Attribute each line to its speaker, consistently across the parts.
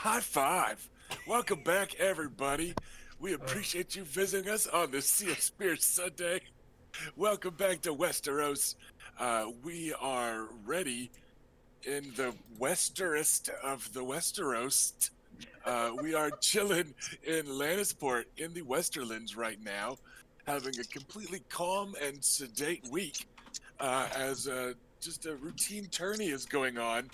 Speaker 1: High five. Welcome back, everybody. We appreciate you visiting us on the Sea of Spears Sunday. Welcome back to Westeros. We are ready in the westerest of the Westeros. We are chilling in Lannisport in the Westerlands right now, having a completely calm and sedate week as just a routine tourney is going on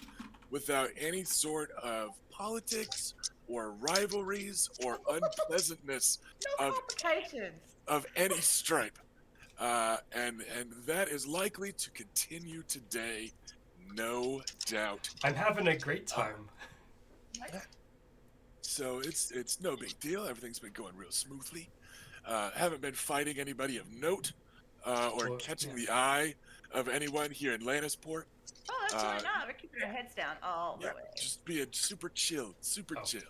Speaker 1: without any sort of politics or rivalries or unpleasantness
Speaker 2: No
Speaker 1: of
Speaker 2: complications.
Speaker 1: any stripe. And that is likely to continue today, no doubt.
Speaker 3: I'm having a great time.
Speaker 1: So it's no big deal. Everything's been going real smoothly. Haven't been fighting anybody of note or
Speaker 3: Well,
Speaker 1: catching
Speaker 3: yeah.
Speaker 1: the eye of anyone here in Lannisport.
Speaker 2: Oh, that's really not. We're keeping our heads down all the
Speaker 1: Yeah,
Speaker 2: way.
Speaker 1: just being super chill, super
Speaker 3: Oh.
Speaker 1: chill.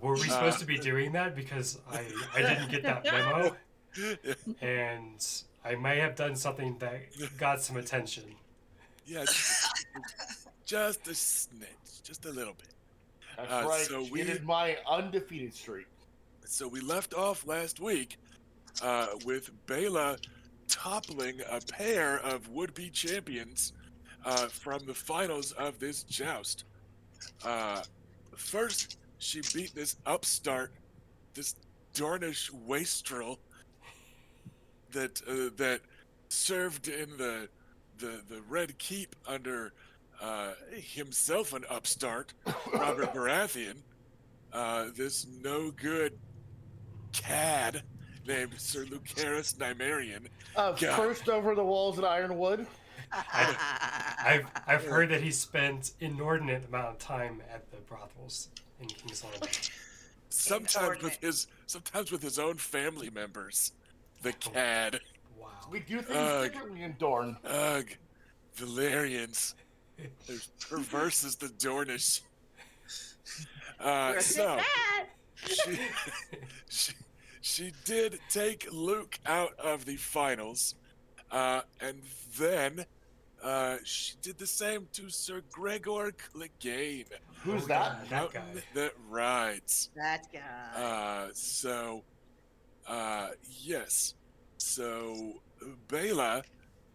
Speaker 3: Were we supposed to be doing that? Because I didn't get that memo, and I may have done something that got some attention.
Speaker 1: Yeah, just a snitch, just a little bit.
Speaker 4: That's right.
Speaker 1: So
Speaker 4: Cheated my undefeated streak.
Speaker 1: So we left off last week with Bela toppling a pair of would-be champions from the finals of this joust. First, she beat this upstart, this Dornish wastrel that served in the Red Keep under himself an upstart, Robert Baratheon. This no good cad named Sir Lucerys Nymaryen.
Speaker 4: First over the walls at Ironwood.
Speaker 3: I've heard that he spent inordinate amount of time at the brothels in King's Landing.
Speaker 1: Sometimes with his own family members. The cad.
Speaker 3: Wow.
Speaker 4: We do things differently in Dorne.
Speaker 1: Ugh. Valyrians. They're perverse as the Dornish. So she did take Luke out of the finals, and then she did the same to Ser Gregor Clegane.
Speaker 4: Who's that?
Speaker 3: That guy.
Speaker 1: Mountain that rides.
Speaker 2: That guy.
Speaker 1: Yes. So Bela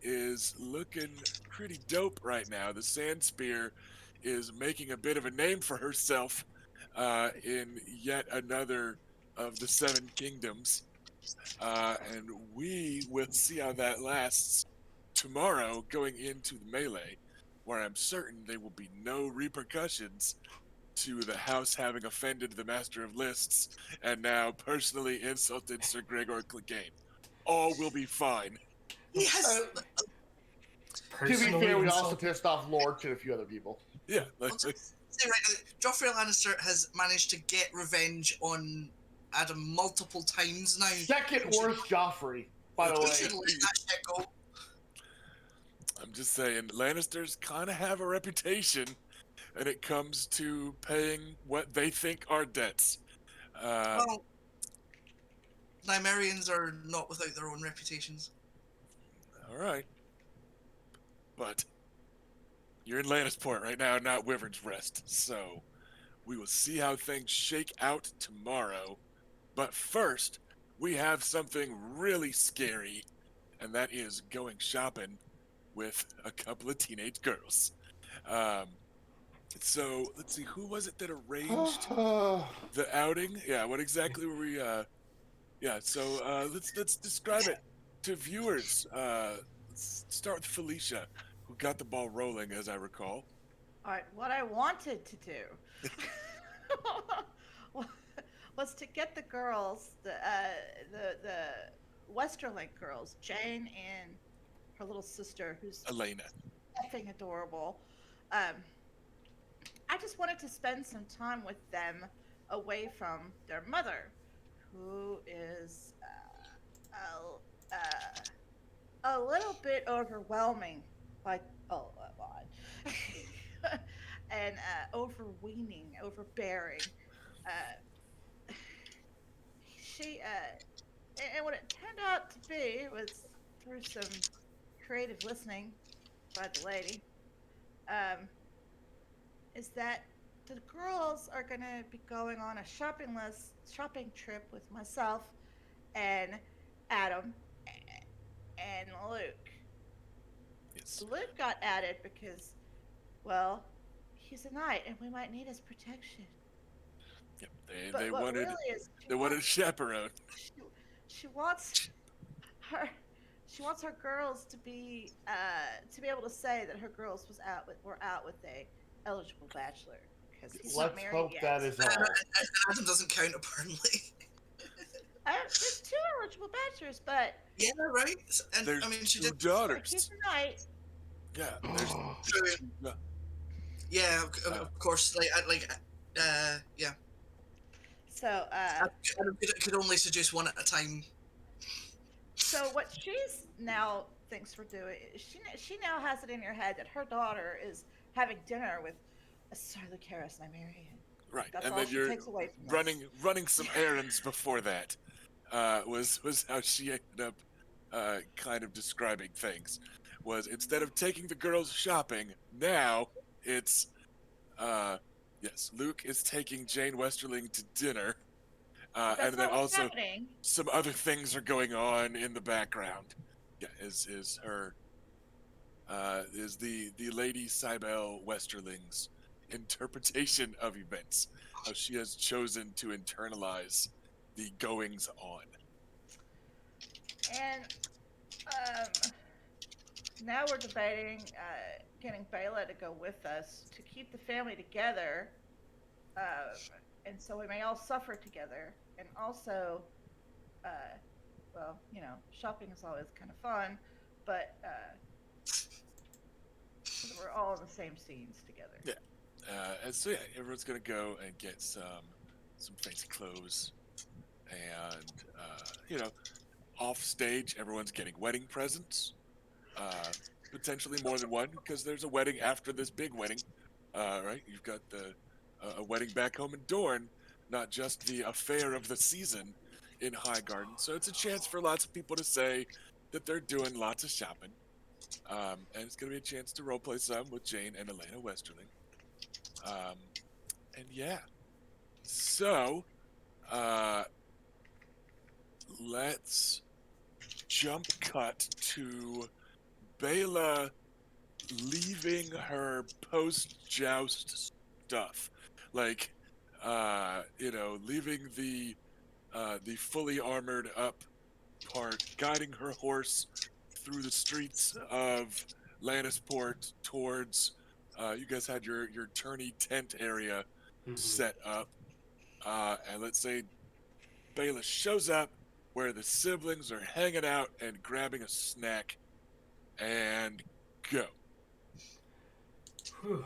Speaker 1: is looking pretty dope right now. The Sand Spear is making a bit of a name for herself in yet another of the Seven Kingdoms. And we will see how that lasts tomorrow going into the melee, where I'm certain there will be no repercussions to the house having offended the Master of Lists and now personally insulted Ser Gregor Clegane. All will be fine.
Speaker 5: He has.
Speaker 4: To be fair, we also pissed off Lorch and a few other people.
Speaker 1: Yeah.
Speaker 5: Joffrey Lannister has managed to get revenge on Adam multiple times now.
Speaker 4: Second worst Joffrey, by the
Speaker 5: He
Speaker 4: way.
Speaker 5: should let that shit go.
Speaker 1: I'm just saying, Lannisters kind of have a reputation, and it comes to paying what they think are debts.
Speaker 5: Well, Nymaryens are not without their own reputations.
Speaker 1: All right. But you're in Lannisport right now, not Wyvern's Rest. So we will see how things shake out tomorrow. But first, we have something really scary, and that is going shopping with a couple of teenage girls. So let's see, who was it that arranged the outing? Yeah, what exactly were we? So let's describe it to viewers. Let's start with Felicia, who got the ball rolling, as I recall.
Speaker 2: All right. What I wanted to do was to get the girls, the Westerlink girls, Jane and her little sister, who's
Speaker 1: Elena.
Speaker 2: effing adorable. I just wanted to spend some time with them away from their mother, who is a little bit overwhelming by and overweening, overbearing. She and what it turned out to be was through some creative listening by the lady. Is that the girls are gonna be going on a shopping trip with myself and Adam and Luke.
Speaker 1: Yes.
Speaker 2: Luke got added because, well, he's a knight and we might need his protection.
Speaker 1: Yep.
Speaker 2: But what really is
Speaker 1: They wanted a chaperone.
Speaker 2: she, she wants her she wants her girls to be able to say that her girls were out with a eligible bachelor because he's not
Speaker 4: Let's
Speaker 2: married
Speaker 4: hope
Speaker 2: yet.
Speaker 4: that is all.
Speaker 5: Adam doesn't count, apparently.
Speaker 2: There's two eligible bachelors, but
Speaker 5: Yeah, right. And
Speaker 1: There's
Speaker 5: I mean, she
Speaker 1: two
Speaker 5: did.
Speaker 1: daughters.
Speaker 2: he's a knight.
Speaker 1: Yeah. There's
Speaker 5: True. Yeah, of course. Yeah.
Speaker 2: So
Speaker 5: Adam could only seduce one at a time.
Speaker 2: so what she's now thinks we're doing, she now has it in her head that her daughter is having dinner with a Ser Gregor Nymaryen.
Speaker 1: right,
Speaker 2: That's
Speaker 1: and
Speaker 2: all
Speaker 1: then
Speaker 2: she
Speaker 1: you're
Speaker 2: takes away from us.
Speaker 1: running some errands before that. Was how she ended up kind of describing things. Was instead of taking the girls shopping, now it's yes, Luke is taking Jane Westerling to dinner,
Speaker 2: That's
Speaker 1: and then
Speaker 2: not what's
Speaker 1: also
Speaker 2: happening.
Speaker 1: some other things are going on in the background. Yeah, is her is the Lady Cybele Westerling's interpretation of events, how she has chosen to internalize the goings on.
Speaker 2: And now we're debating getting Bela to go with us to keep the family together, uh, and so we may all suffer together. And also, well, shopping is always kind of fun, but we're all in the same scenes together.
Speaker 1: Yeah. And so yeah, everyone's gonna go and get some fancy clothes, and off stage, everyone's getting wedding presents. Potentially more than one, because there's a wedding after this big wedding. Right? You've got a wedding back home in Dorne, not just the affair of the season in Highgarden. So it's a chance for lots of people to say that they're doing lots of shopping. And it's going to be a chance to roleplay some with Jane and Elena Westerling. And yeah. So, let's jump cut to Bela leaving her post-joust stuff. Like, leaving the fully armored up part, guiding her horse through the streets of Lannisport towards you guys had your tourney tent area set up, and let's say Bela shows up where the siblings are hanging out and grabbing a snack, and go.
Speaker 3: Whew.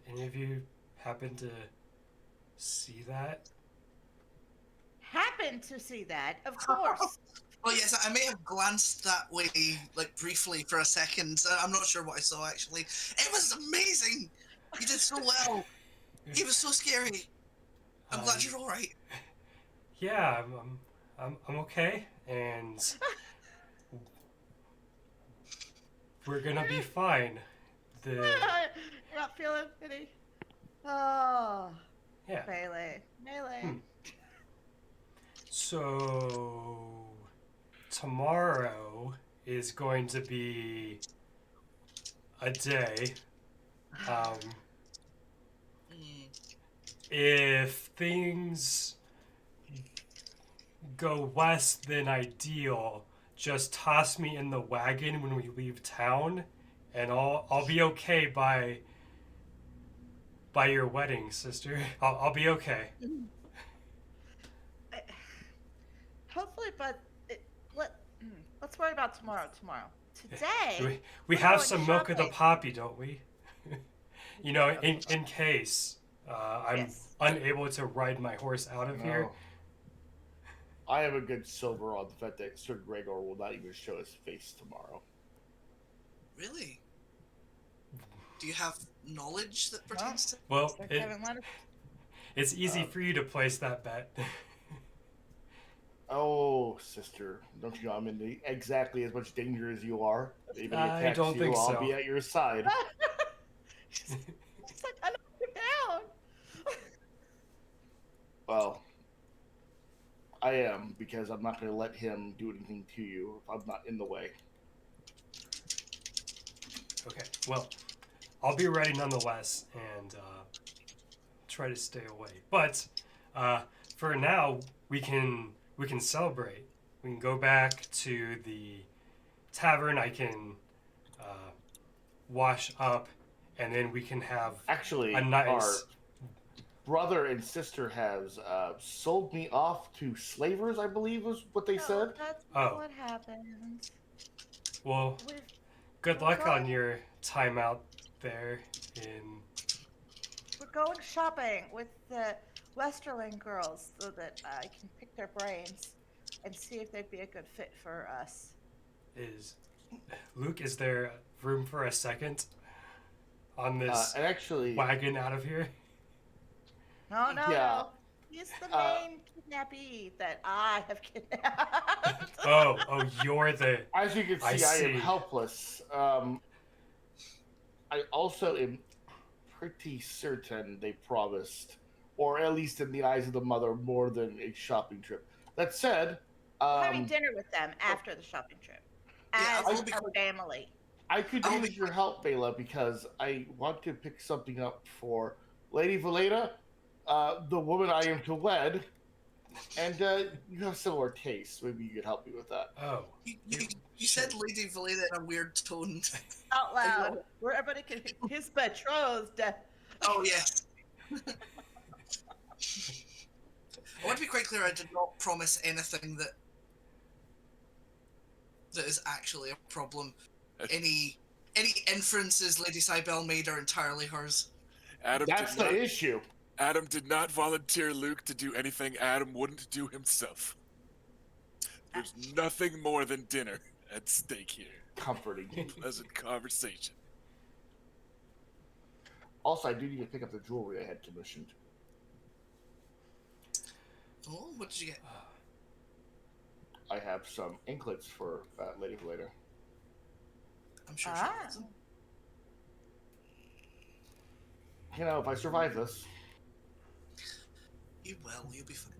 Speaker 3: Any of you happen to see that?
Speaker 2: Happen to see that, of course.
Speaker 5: Oh yes, I may have glanced that way, like briefly for a second. I'm not sure what I saw actually. It was amazing. You did so well. He was so scary. I'm glad you're all right.
Speaker 3: Yeah, I'm okay, and we're gonna be fine.
Speaker 2: You're not feeling any. Oh,
Speaker 3: Yeah.
Speaker 2: Melee.
Speaker 3: So tomorrow is going to be a day. If things go less than ideal, just toss me in the wagon when we leave town, and I'll be okay by your wedding, sister. I'll be okay.
Speaker 2: Hopefully, but let's worry about tomorrow. Today,
Speaker 3: We
Speaker 2: we're
Speaker 3: have
Speaker 2: going
Speaker 3: some milk of the
Speaker 2: shopping.
Speaker 3: poppy, don't we? In case I'm
Speaker 2: Yes.
Speaker 3: unable to ride my horse out of here.
Speaker 4: No. I have a good silver on the fact that Ser Gregor will not even show his face tomorrow.
Speaker 5: Really? Do you have knowledge that pertains to?
Speaker 3: Well,
Speaker 2: Like Kevin Leonard.
Speaker 3: it's easy for you to place that bet.
Speaker 4: Oh, sister, don't you know I'm in exactly as much danger as you are? If anybody
Speaker 3: I
Speaker 4: attacks
Speaker 3: don't
Speaker 4: you,
Speaker 3: think
Speaker 4: I'll
Speaker 3: so.
Speaker 4: be at your side.
Speaker 2: It's like, I don't
Speaker 4: Well, I am, because I'm not going to let him do anything to you if I'm not in the way.
Speaker 3: Okay. Well, I'll be ready nonetheless, and try to stay away. But for now, we can celebrate. We can go back to the tavern. I can wash up, and then we can have
Speaker 4: Actually,
Speaker 3: a nice.
Speaker 4: our brother and sister has sold me off to slavers, I believe was what they said.
Speaker 2: That's
Speaker 3: Oh.
Speaker 2: what happens.
Speaker 3: Well,
Speaker 2: We've,
Speaker 3: good
Speaker 2: we're
Speaker 3: luck on
Speaker 2: going-
Speaker 3: your time out there in.
Speaker 2: We're going shopping with the Westerling girls so that I can pick their brains and see if they'd be a good fit for us.
Speaker 3: Is Luke? Is there room for a second on this
Speaker 4: And actually,
Speaker 3: wagon out of here?
Speaker 2: No, no,
Speaker 4: Yeah.
Speaker 2: no. He's the main kidnappee that I have kidnapped.
Speaker 3: Oh, you're the.
Speaker 4: as you can see,
Speaker 3: I
Speaker 4: I
Speaker 3: see.
Speaker 4: am helpless. I also am pretty certain they promised, or at least in the eyes of the mother, more than a shopping trip. That said,
Speaker 2: We're having dinner with them after the shopping trip.
Speaker 5: Yeah,
Speaker 2: As
Speaker 5: I'll be
Speaker 2: a
Speaker 5: quick.
Speaker 2: family.
Speaker 4: I could
Speaker 5: I'll
Speaker 4: use
Speaker 5: be-
Speaker 4: your help, Bela, because I want to pick something up for Lady Valeda, the woman I am to wed, and you have similar tastes. Maybe you could help me with that.
Speaker 3: Oh.
Speaker 5: You said Lady Valeda in a weird tone.
Speaker 2: Out loud. Where everybody can his betrothed.
Speaker 5: Oh, yes. I want to be quite clear, I did not promise anything that is actually a problem. Any inferences Lady Cybele made are entirely hers.
Speaker 4: That's the issue.
Speaker 1: Adam did not volunteer Luke to do anything Adam wouldn't do himself. There's nothing more than dinner at stake here.
Speaker 4: Comforting.
Speaker 1: Pleasant conversation.
Speaker 4: Also, I do need to pick up the jewelry I had commissioned.
Speaker 5: Oh, what did you get?
Speaker 4: I have some anklets for Lady Valeda.
Speaker 5: I'm sure she wants them.
Speaker 4: You know, if I survive this,
Speaker 5: You will. You'll be fine.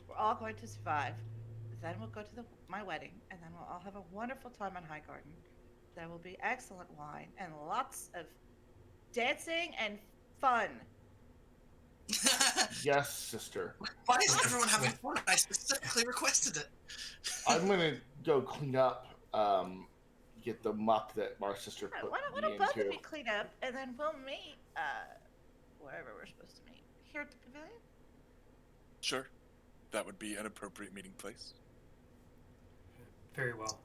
Speaker 2: We're all going to survive. Then we'll go to my wedding, and then we'll all have a wonderful time on High Garden. There will be excellent wine and lots of dancing and fun.
Speaker 4: yes, sister.
Speaker 5: Why isn't everyone having fun? I specifically requested it.
Speaker 4: I'm gonna go clean up, get the muck that my sister put
Speaker 2: Why
Speaker 4: me
Speaker 2: don't both of
Speaker 4: into.
Speaker 2: you clean up, and then we'll meet wherever we're supposed to meet. Here at the pavilion?
Speaker 1: Sure. That would be an appropriate meeting place.
Speaker 3: Very well.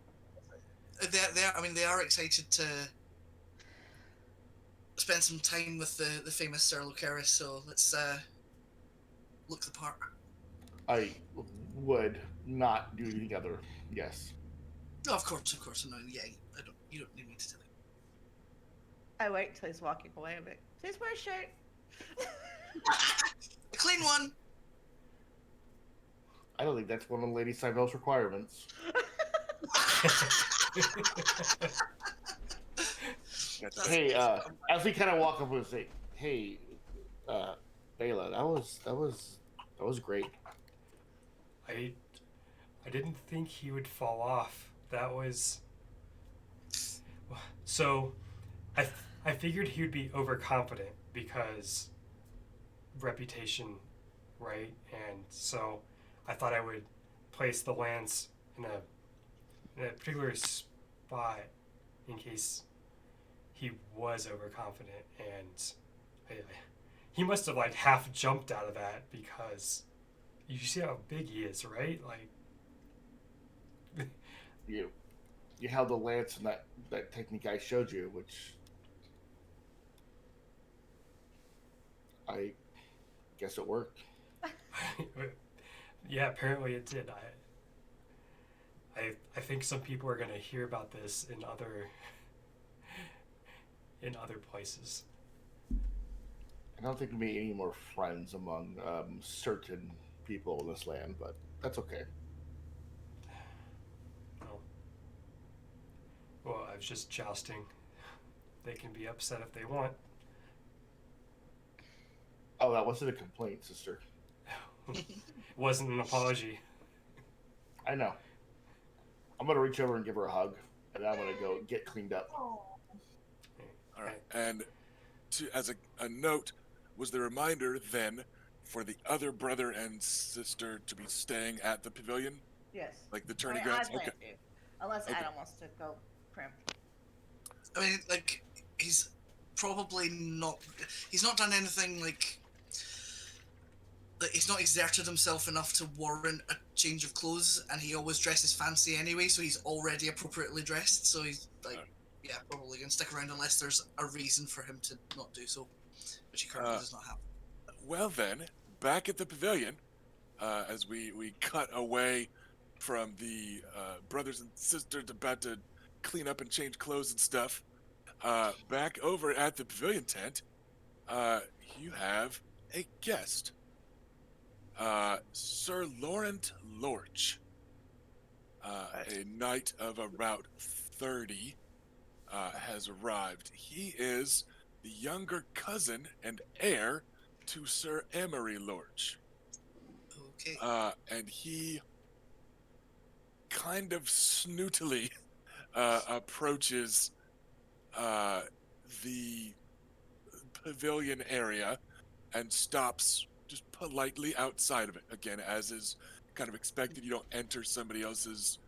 Speaker 5: They are excited to spend some time with the famous Ser Lucaris, so let's look the part.
Speaker 4: I would not do anything other. Yes.
Speaker 5: No, of course. No, yeah, you don't need me to tell you.
Speaker 2: I wait until he's walking away. I'm like, please wear a shirt.
Speaker 5: A clean one.
Speaker 4: I don't think that's one of Lady Cybele's requirements. Hey, as we kind of walk up and say, "Hey, Bela, that was great."
Speaker 3: I didn't think he would fall off. That was. So, I figured he would be overconfident because reputation, right? And so I thought I would place the lance in a particular spot in case he was overconfident, and he must have like half jumped out of that because you see how big he is, right? Like
Speaker 4: You held the lance in that technique I showed you, which I guess it worked.
Speaker 3: yeah, apparently it did. I think some people are gonna hear about this in other places.
Speaker 4: I don't think we made any more friends among certain people in this land, but that's okay.
Speaker 3: Well, I was just jousting. They can be upset if they want.
Speaker 4: Oh, that wasn't a complaint, sister.
Speaker 3: Wasn't an apology.
Speaker 4: I know. I'm gonna reach over and give her a hug, and I'm gonna go get cleaned up.
Speaker 2: Oh.
Speaker 1: All right. And as a note, was the reminder then for the other brother and sister to be staying at the pavilion,
Speaker 2: Yes.
Speaker 1: like the
Speaker 2: I
Speaker 1: tourney
Speaker 2: mean,
Speaker 1: grounds?
Speaker 2: I plan to, unless
Speaker 1: Okay.
Speaker 2: Adam wants to go crimp.
Speaker 5: I mean, like, he's probably not. He's not done anything like he's not exerted himself enough to warrant a change of clothes, and he always dresses fancy anyway, so he's already appropriately dressed. So he's like, yeah, probably gonna stick around unless there's a reason for him to not do so, which he currently does not have.
Speaker 1: Well then, back at the pavilion, as we cut away from the brothers and sisters about to clean up and change clothes and stuff, back over at the pavilion tent, you have a guest. Sir Laurent Lorch, a knight of about 30, has arrived. He is the younger cousin and heir to Sir Emery Lorch.
Speaker 5: Okay.
Speaker 1: And he kind of snootily approaches the pavilion area and stops just politely outside of it. Again, as is kind of expected, you don't enter somebody else's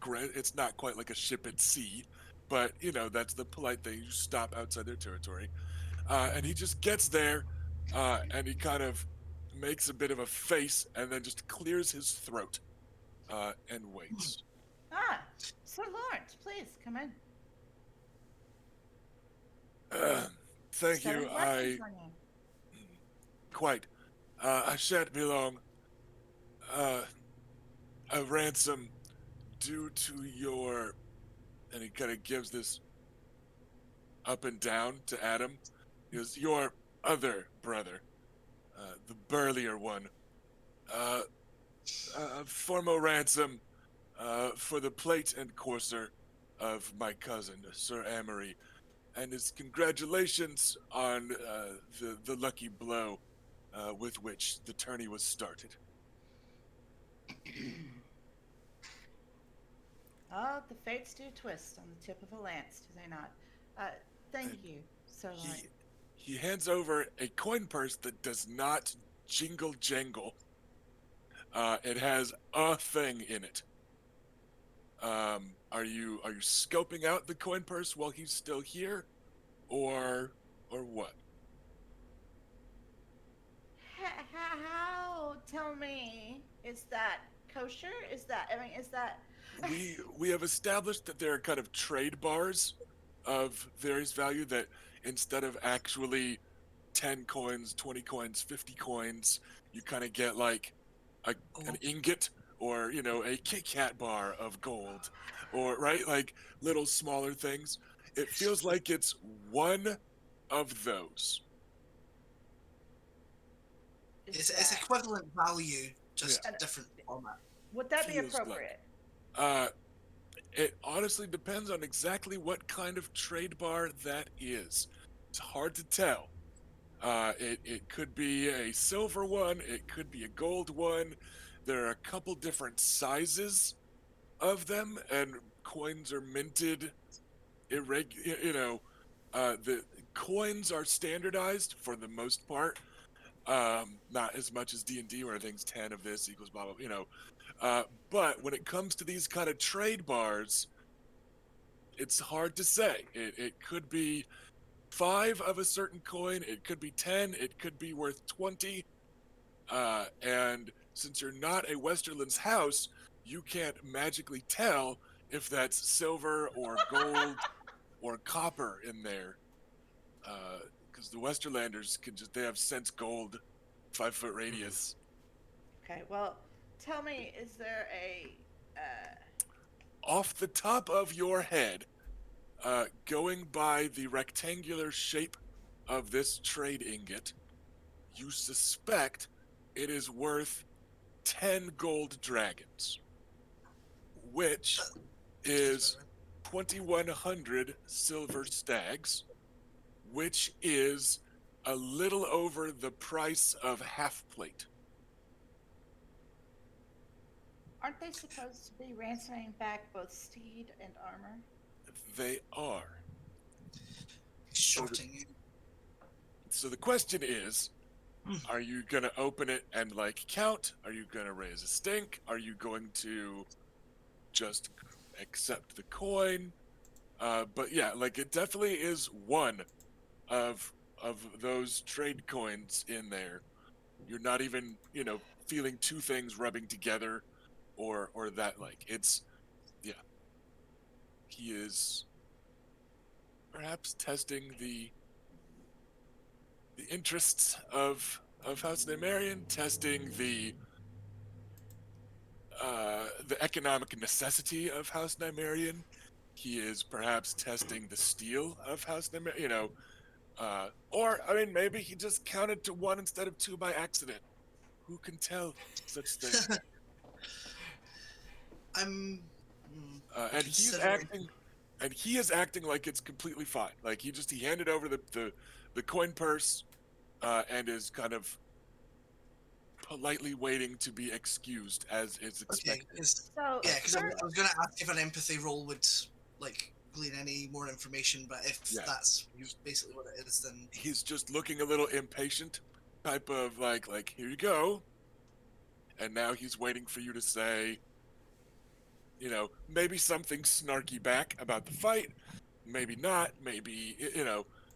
Speaker 1: it's not quite like a ship at sea, but that's the polite thing. You stop outside their territory. And he just gets there, and he kind of makes a bit of a face and then just clears his throat and waits.
Speaker 2: Ah, Sir Lawrence, please come in.
Speaker 1: Thank you.
Speaker 2: Seven blessings on you.
Speaker 1: Quite. I shan't be long. A ransom due to your, and he kind of gives this up and down to Adam, is your other brother, the burlier one. A formal ransom for the plate and courser of my cousin, Sir Amory, and his congratulations on the lucky blow with which the tourney was started.
Speaker 2: Oh, the fates do twist on the tip of a lance, do they not? Thank you, Sir Lawrence.
Speaker 1: He hands over a coin purse that does not jingle jangle. It has a thing in it. Are you scoping out the coin purse while he's still here, or what?
Speaker 2: How? Tell me, is that kosher? Is that? I mean, is that?
Speaker 1: We have established that there are kind of trade bars of various value that instead of actually 10 coins, 20 coins, 50 coins, you kind of get like an ingot or a Kit Kat bar of gold, or right, like little smaller things. It feels like it's one of those.
Speaker 5: It's equivalent value, just different format.
Speaker 2: Would that be
Speaker 1: Feels like-
Speaker 2: appropriate?
Speaker 1: It honestly depends on exactly what kind of trade bar that is. It's hard to tell. It could be a silver one, it could be a gold one. There are a couple different sizes of them, and coins are minted irregular. The coins are standardized for the most part. Not as much as D&D where everything's 10 of this equals blah blah. But when it comes to these kind of trade bars, it's hard to say. It could be 5 of a certain coin, it could be 10, it could be worth 20. And since you're not a Westerland's house, you can't magically tell if that's silver or gold or copper in there. Because the Westerlanders they have sense gold, 5-foot radius.
Speaker 2: Okay, well, tell me, is there a
Speaker 1: Off the top of your head, going by the rectangular shape of this trade ingot, you suspect it is worth 10 gold dragons, which is 2,100 silver stags, which is a little over the price of half plate.
Speaker 2: Aren't they supposed to be ransoming back both steed and armor?
Speaker 1: They are. So the,
Speaker 5: Shorting you.
Speaker 1: so the question is, are you gonna open it and like count? Are you gonna raise a stink? Are you going to just accept the coin? But yeah, like it definitely is one of those trade coins in there. You're not even, feeling two things rubbing together or that like it's yeah. He is perhaps testing the interests of House Nymaryen, testing the economic necessity of House Nymaryen. He is perhaps testing the steel of House Nymaryen, or I mean, maybe he just counted to one instead of two by accident. Who can tell such things?
Speaker 5: I'm
Speaker 1: And
Speaker 5: considering.
Speaker 1: he is acting like it's completely fine. Like he handed over the coin purse, and is kind of politely waiting to be excused as is
Speaker 5: Okay,
Speaker 1: expected.
Speaker 2: So,
Speaker 5: yeah, because
Speaker 2: sir,
Speaker 5: I was going to ask if an empathy roll would like glean any more information, but if
Speaker 1: Yeah,
Speaker 5: that's
Speaker 1: he's
Speaker 5: basically what it is, then
Speaker 1: he's just looking a little impatient, type of like here you go, and now he's waiting for you to say, maybe something snarky back about the fight, maybe not, maybe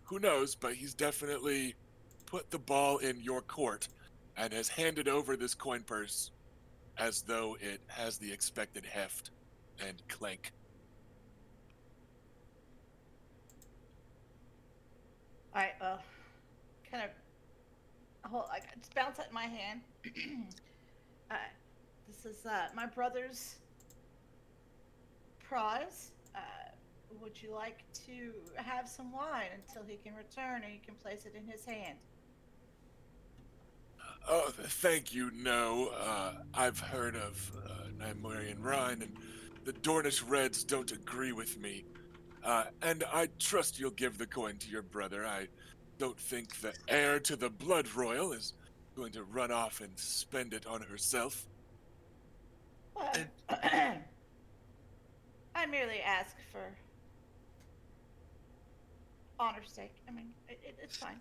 Speaker 1: who knows, but he's definitely put the ball in your court and has handed over this coin purse as though it has the expected heft and clank.
Speaker 2: I kind of hold, I just bounce it in my hand. uh, this is my brother's prize. Would you like to have some wine until he can return, or you can place it in his hand?
Speaker 1: Oh, thank you. No, I've heard of Nymaryen Rhine, and the Dornish Reds don't agree with me. And I trust you'll give the coin to your brother. I don't think the heir to the Blood Royal is going to run off and spend it on herself.
Speaker 2: Well,
Speaker 5: I,
Speaker 2: I merely ask for honor's sake. I mean, it's fine.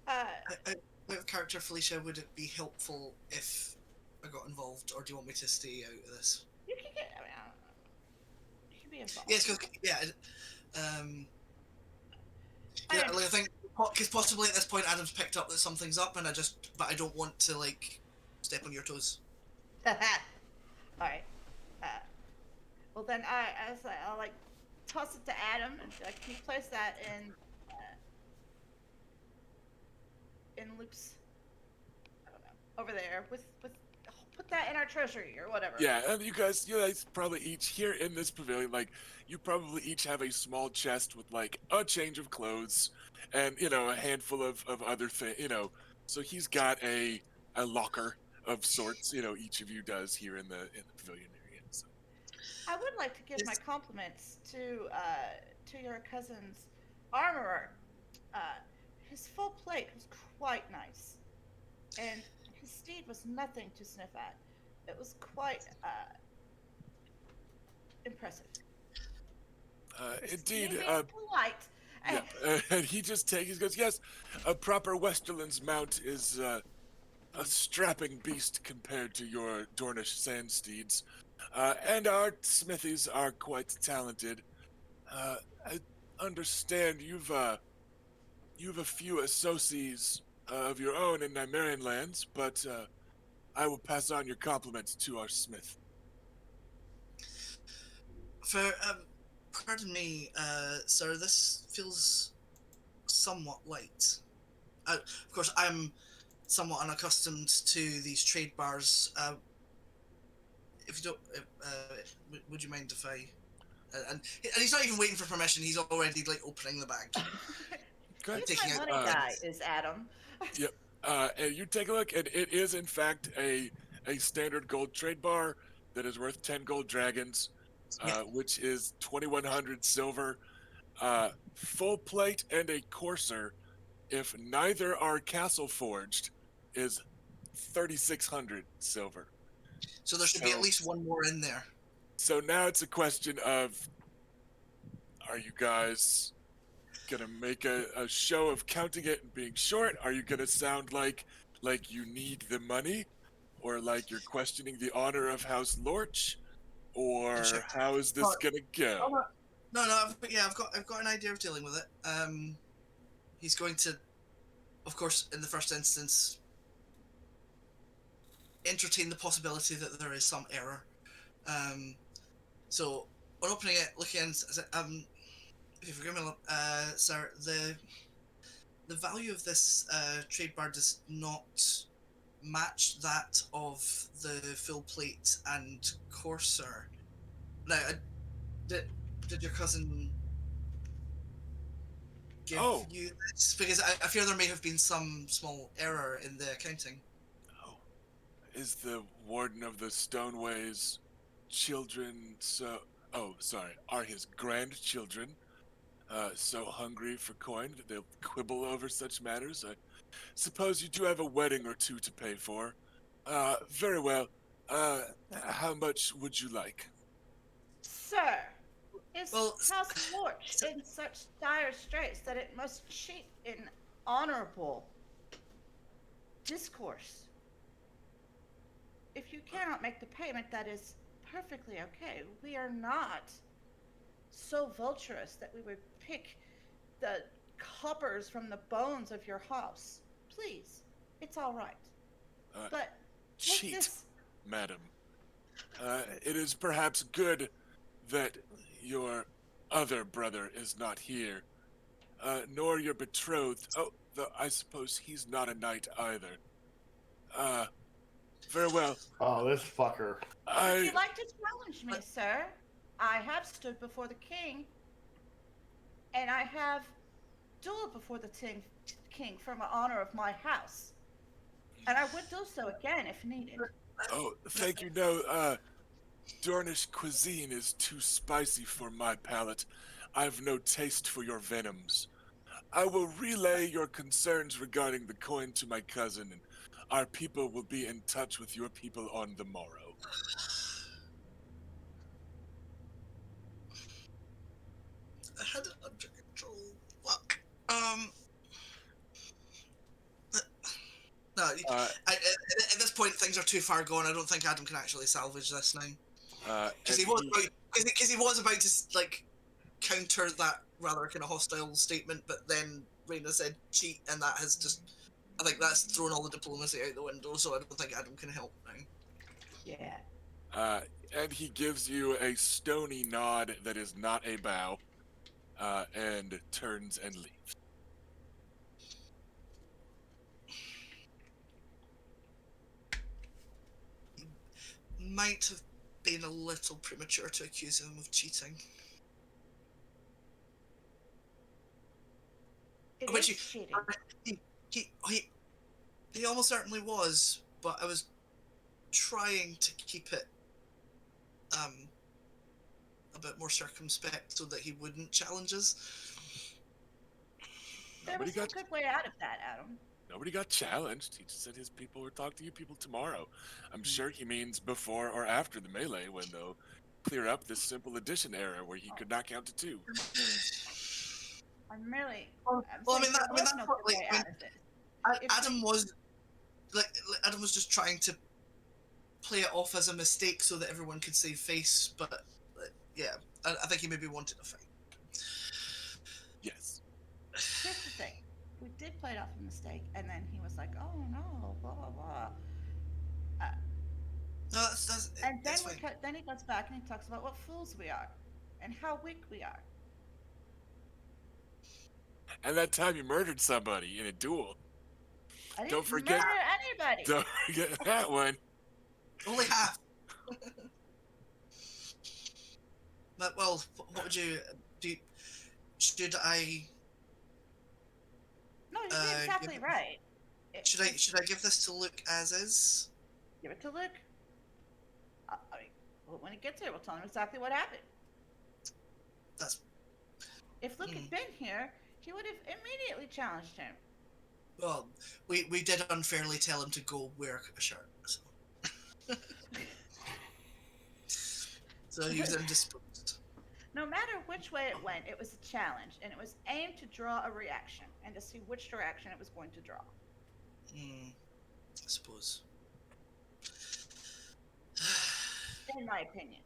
Speaker 2: Uh,
Speaker 5: out of character, Felicia, would it be helpful if I got involved, or do you want me to stay out of this?
Speaker 2: you can get. I mean, you can be involved.
Speaker 5: Yes, because um,
Speaker 2: I
Speaker 5: like I think because possibly at this point Adam's picked up that something's up, and but I don't want to like step on your toes.
Speaker 2: All right. Uh, well, then I'll like toss it to Adam and be like, can you place that in Luke's, I don't know, over there with put that in our treasury or whatever.
Speaker 1: Yeah, and you guys probably each here in this pavilion, like you probably each have a small chest with like a change of clothes and a handful of other things. So he's got a locker of sorts. Each of you does here in the pavilion area. So.
Speaker 2: I would like to give my
Speaker 5: Yes.
Speaker 2: compliments to your cousin's armorer. Uh, his full plate was quite nice, and his steed was nothing to sniff at. It was quite impressive.
Speaker 1: Indeed,
Speaker 2: Me being polite.
Speaker 1: yeah. And he just he goes, yes, a proper Westerland's mount is a strapping beast compared to your Dornish sand steeds. And our smithies are quite talented. I understand you've a few associates of your own in Nymaryen lands, but I will pass on your compliments to our smith.
Speaker 5: For pardon me, sir, this feels somewhat light. Of course, I'm somewhat unaccustomed to these trade bars. If you don't, would you mind if I? And he's not even waiting for permission. He's already like opening the bag.
Speaker 1: Good.
Speaker 2: He's
Speaker 5: taking
Speaker 2: my
Speaker 5: out
Speaker 2: money
Speaker 1: uh,
Speaker 2: guy, is Adam.
Speaker 1: Yep. And you take a look, and it is in fact a standard gold trade bar that is worth 10 gold dragons,
Speaker 5: Yeah.
Speaker 1: which is 2,100 silver. Full plate and a courser, if neither are castle forged, is 3,600 silver.
Speaker 5: So there should be at
Speaker 1: So-
Speaker 5: least one more in there.
Speaker 1: So now it's a question of, are you guys gonna make a show of counting it and being short? Are you gonna sound like you need the money, or like you're questioning the honor of House Lorch, or
Speaker 5: Sure.
Speaker 1: how is this gonna go?
Speaker 5: No, I've got an idea of dealing with it. He's going to, of course, in the first instance, entertain the possibility that there is some error. So on opening it, looking in, if you forgive me, sir, the value of this trade bar does not match that of the full plate and courser. Now, did your cousin give
Speaker 1: Oh.
Speaker 5: you this? Because I fear there may have been some small error in the accounting.
Speaker 1: Oh, is the warden of the Stoneways children so? Oh, sorry, are his grandchildren so hungry for coin that they'll quibble over such matters? I suppose you do have a wedding or two to pay for. Very well. How much would you like?
Speaker 2: Sir, is
Speaker 5: Well,
Speaker 2: House Lorch in such dire straits that it must cheat in honorable discourse? If you cannot make the payment, that is perfectly okay. We are not so vulturous that we would pick the coppers from the bones of your house. Please, it's all right. But take
Speaker 1: Cheat,
Speaker 2: this.
Speaker 1: madam. It is perhaps good that your other brother is not here, nor your betrothed. Oh, though I suppose he's not a knight either. Very well.
Speaker 4: Oh, this fucker.
Speaker 2: Would you like to challenge me, sir? I have stood before the king, and I have dueled before the king for the honor of my house. And I would do so again if needed.
Speaker 1: Oh, thank you. No, Dornish cuisine is too spicy for my palate. I've no taste for your venoms. I will relay your concerns regarding the coin to my cousin, and our people will be in touch with your people on the morrow.
Speaker 5: I had it under control. Fuck. No, at this point things are too far gone. I don't think Adam can actually salvage this now. Because he was about to like counter that rather kind of hostile statement, but then Raina said cheat, and that has just, I think that's thrown all the diplomacy out the window. So I don't think Adam can help now.
Speaker 2: Yeah.
Speaker 1: And he gives you a stony nod that is not a bow, and turns and leaves.
Speaker 5: Might have been a little premature to accuse him of cheating.
Speaker 2: It
Speaker 5: Which
Speaker 2: is cheating.
Speaker 5: He almost certainly was, but I was trying to keep it a bit more circumspect so that he wouldn't challenge us.
Speaker 2: There was no good way out of that, Adam.
Speaker 1: Nobody got challenged. He just said his people would talk to you people tomorrow. I'm sure he means before or after the melee, when they'll clear up this simple addition error where he could not count to 2.
Speaker 2: I'm merely.
Speaker 5: Well, I mean, that's
Speaker 2: no
Speaker 5: what,
Speaker 2: good
Speaker 5: like,
Speaker 2: way
Speaker 5: I mean,
Speaker 2: out of this.
Speaker 5: Adam was Adam was just trying to play it off as a mistake so that everyone could save face, but yeah, I think he maybe wanted a fight.
Speaker 1: Yes.
Speaker 2: Here's the thing. We did play it off a mistake, and then he was like, "Oh no, blah blah blah."
Speaker 5: No, that's
Speaker 2: And then
Speaker 5: fine.
Speaker 2: then he goes back and he talks about what fools we are, and how weak we are.
Speaker 1: And that time you murdered somebody in a duel.
Speaker 2: I didn't
Speaker 1: Don't forget-
Speaker 2: murder anybody.
Speaker 1: Don't forget that one.
Speaker 5: Only half. But well, what would you do? Should I?
Speaker 2: No, you did exactly right.
Speaker 5: Should I give this to Luke as is?
Speaker 2: Give it to Luke. I mean, well, when he gets here, we'll tell him exactly what happened.
Speaker 5: That's
Speaker 2: If Luke had been here, he would have immediately challenged him.
Speaker 5: well. We did unfairly tell him to go wear a shirt. So. So he was indisposed.
Speaker 2: No matter which way it went, it was a challenge, and it was aimed to draw a reaction and to see which direction it was going to draw.
Speaker 5: I suppose.
Speaker 2: In my opinion.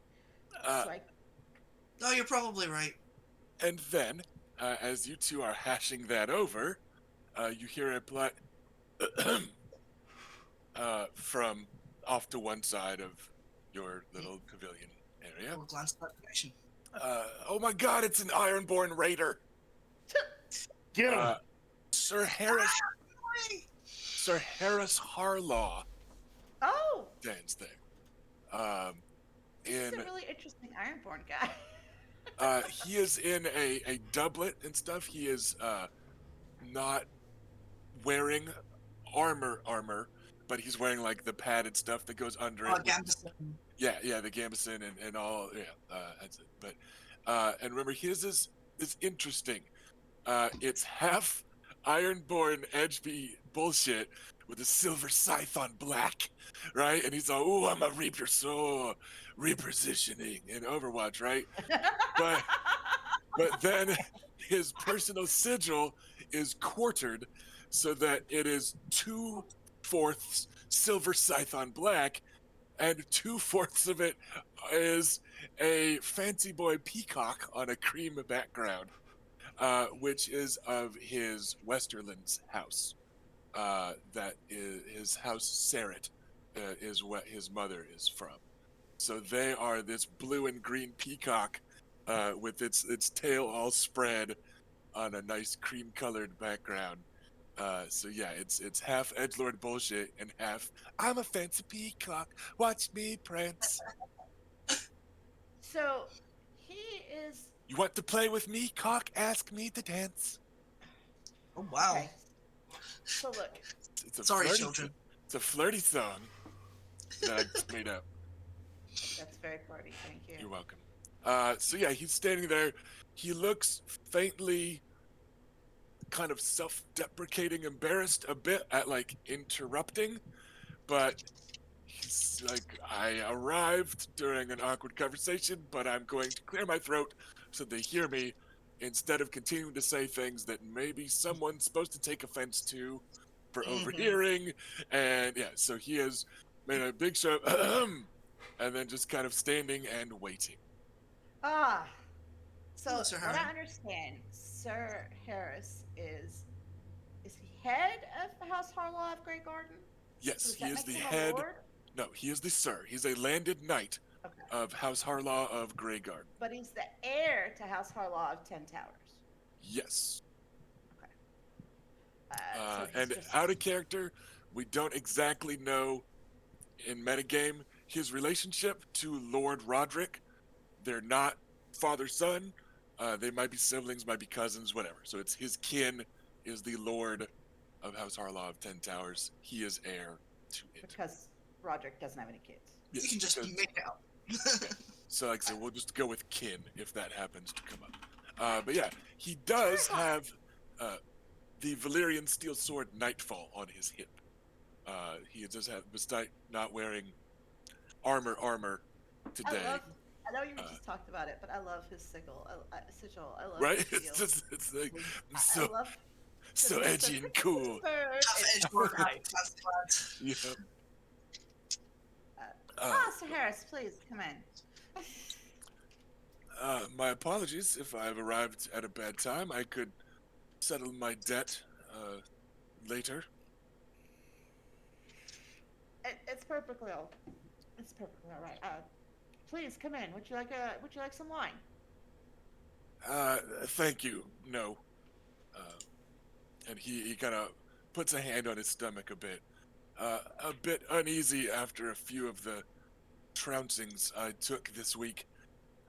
Speaker 1: Uh,
Speaker 2: So I,
Speaker 5: No, you're probably right.
Speaker 1: and then, as you two are hashing that over, you hear a blood from off to one side of your little pavilion area.
Speaker 5: We'll glance in that direction.
Speaker 1: Oh my God! It's an Ironborn raider.
Speaker 4: Get him.
Speaker 1: Sir Harris Harlaw
Speaker 2: oh,
Speaker 1: stands there.
Speaker 2: he's
Speaker 1: In
Speaker 2: a really interesting Ironborn guy.
Speaker 1: he is in a doublet and stuff. He is not wearing armor, but he's wearing like the padded stuff that goes under
Speaker 5: Oh,
Speaker 1: it.
Speaker 5: Gambison.
Speaker 1: Yeah, the gambeson and all. Yeah, that's it. But and remember, his is interesting. It's half Ironborn Edgeby bullshit with a silver scythe on black, right? And he's all, "Ooh, I'm a reap your soul, repositioning in Overwatch, right?" But then his personal sigil is quartered so that it is 2/4 silver scythe on black, and 2/4 of it is a fancy boy peacock on a cream background, which is of his Westerland's house. That is his house, Seret, is what his mother is from. So they are this blue and green peacock with its tail all spread on a nice cream-colored background. So yeah, it's half edgelord bullshit and half I'm a fancy peacock. Watch me prance.
Speaker 2: So he is.
Speaker 1: You want to play with me, cock? Ask me to dance.
Speaker 5: Oh, wow.
Speaker 2: Okay. So look,
Speaker 1: It's a
Speaker 5: Sorry,
Speaker 1: flirty,
Speaker 5: children.
Speaker 1: It's a flirty song that I just made up.
Speaker 2: that's very flirty. Thank you.
Speaker 1: You're welcome. So yeah, he's standing there. He looks faintly kind of self-deprecating, embarrassed a bit at like interrupting, but he's like, I arrived during an awkward conversation, but I'm going to clear my throat so they hear me instead of continuing to say things that maybe someone's supposed to take offense to for overhearing. And yeah, so he has made a big show and then just kind of standing and waiting.
Speaker 2: Ah. So
Speaker 5: Hello, Sir
Speaker 2: what
Speaker 5: Harry.
Speaker 2: I understand, Sir Harris is he head of the House Harlaw of Grey Garden?
Speaker 1: Yes,
Speaker 2: Does
Speaker 1: he
Speaker 2: that
Speaker 1: is
Speaker 2: make
Speaker 1: the
Speaker 2: him a
Speaker 1: head.
Speaker 2: lord?
Speaker 1: No, he is the sir. He's a landed knight
Speaker 2: Okay.
Speaker 1: of House Harlaw of Greyguard.
Speaker 2: But he's the heir to House Harlaw of Ten Towers.
Speaker 1: Yes.
Speaker 2: So he's
Speaker 1: And
Speaker 2: just-
Speaker 1: out of character, we don't exactly know in metagame his relationship to Lord Roderick. They're not father-son. They might be siblings, might be cousins, whatever. So it's his kin is the Lord of House Harlaw of Ten Towers. He is heir to it.
Speaker 2: because Roderick doesn't have any kids.
Speaker 5: You
Speaker 1: Yes,
Speaker 5: can just
Speaker 1: because-
Speaker 5: make it up.
Speaker 1: So like I said, we'll just go with kin if that happens to come up. But yeah, he does have the Valyrian steel sword Nightfall on his hip. He does have, despite not wearing armor today.
Speaker 2: I know you just talked about it, but I love his sigil. Sigil. I love
Speaker 1: Right?
Speaker 2: his
Speaker 1: It's
Speaker 2: seal.
Speaker 1: just it's like
Speaker 2: I
Speaker 1: so
Speaker 2: love
Speaker 1: so
Speaker 2: the-
Speaker 1: edgy
Speaker 2: the-
Speaker 1: and cool.
Speaker 2: bird.
Speaker 5: Half
Speaker 2: It's
Speaker 5: edge work.
Speaker 2: nice.
Speaker 5: That's glad.
Speaker 1: Yeah.
Speaker 2: Sir Harris, please come in.
Speaker 1: My apologies if I've arrived at a bad time. I could settle my debt later.
Speaker 2: It's perfectly all. It's perfectly all right. Please come in. Would you like some wine?
Speaker 1: Thank you. No. And he kind of puts a hand on his stomach a bit uneasy after a few of the trouncings I took this week.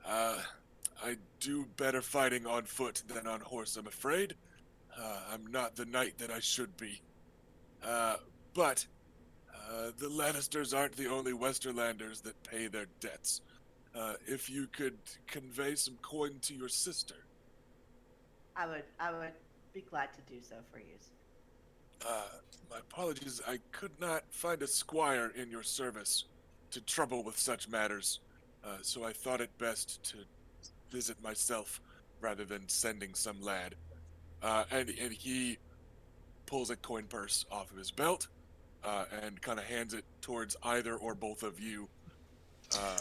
Speaker 1: I do better fighting on foot than on horse, I'm afraid. I'm not the knight that I should be. But the Lannisters aren't the only Westerlanders that pay their debts. If you could convey some coin to your sister.
Speaker 2: I would be glad to do so for you.
Speaker 1: My apologies, I could not find a squire in your service to trouble with such matters, so I thought it best to visit myself rather than sending some lad. And he pulls a coin purse off of his belt and kind of hands it towards either or both of you.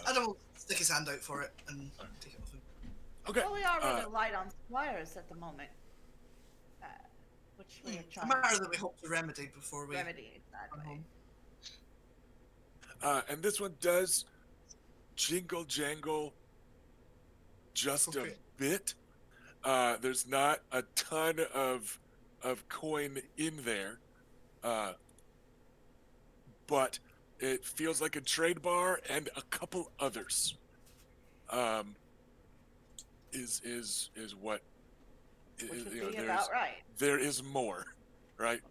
Speaker 5: Adam will stick his hand out for it and take it off him.
Speaker 1: Okay.
Speaker 2: Well, we are running light on suppliers at the moment, which we are
Speaker 5: A
Speaker 2: trying
Speaker 5: matter
Speaker 2: to
Speaker 5: that we hope to remedy before we
Speaker 2: remedy
Speaker 5: run
Speaker 2: exactly.
Speaker 5: home.
Speaker 1: And this one does jingle jangle just a
Speaker 5: Okay.
Speaker 1: bit. There's not a ton of coin in there, but it feels like a trade bar and a couple others. Is what
Speaker 2: Which would
Speaker 1: you know,
Speaker 2: be about right.
Speaker 1: there is more, right?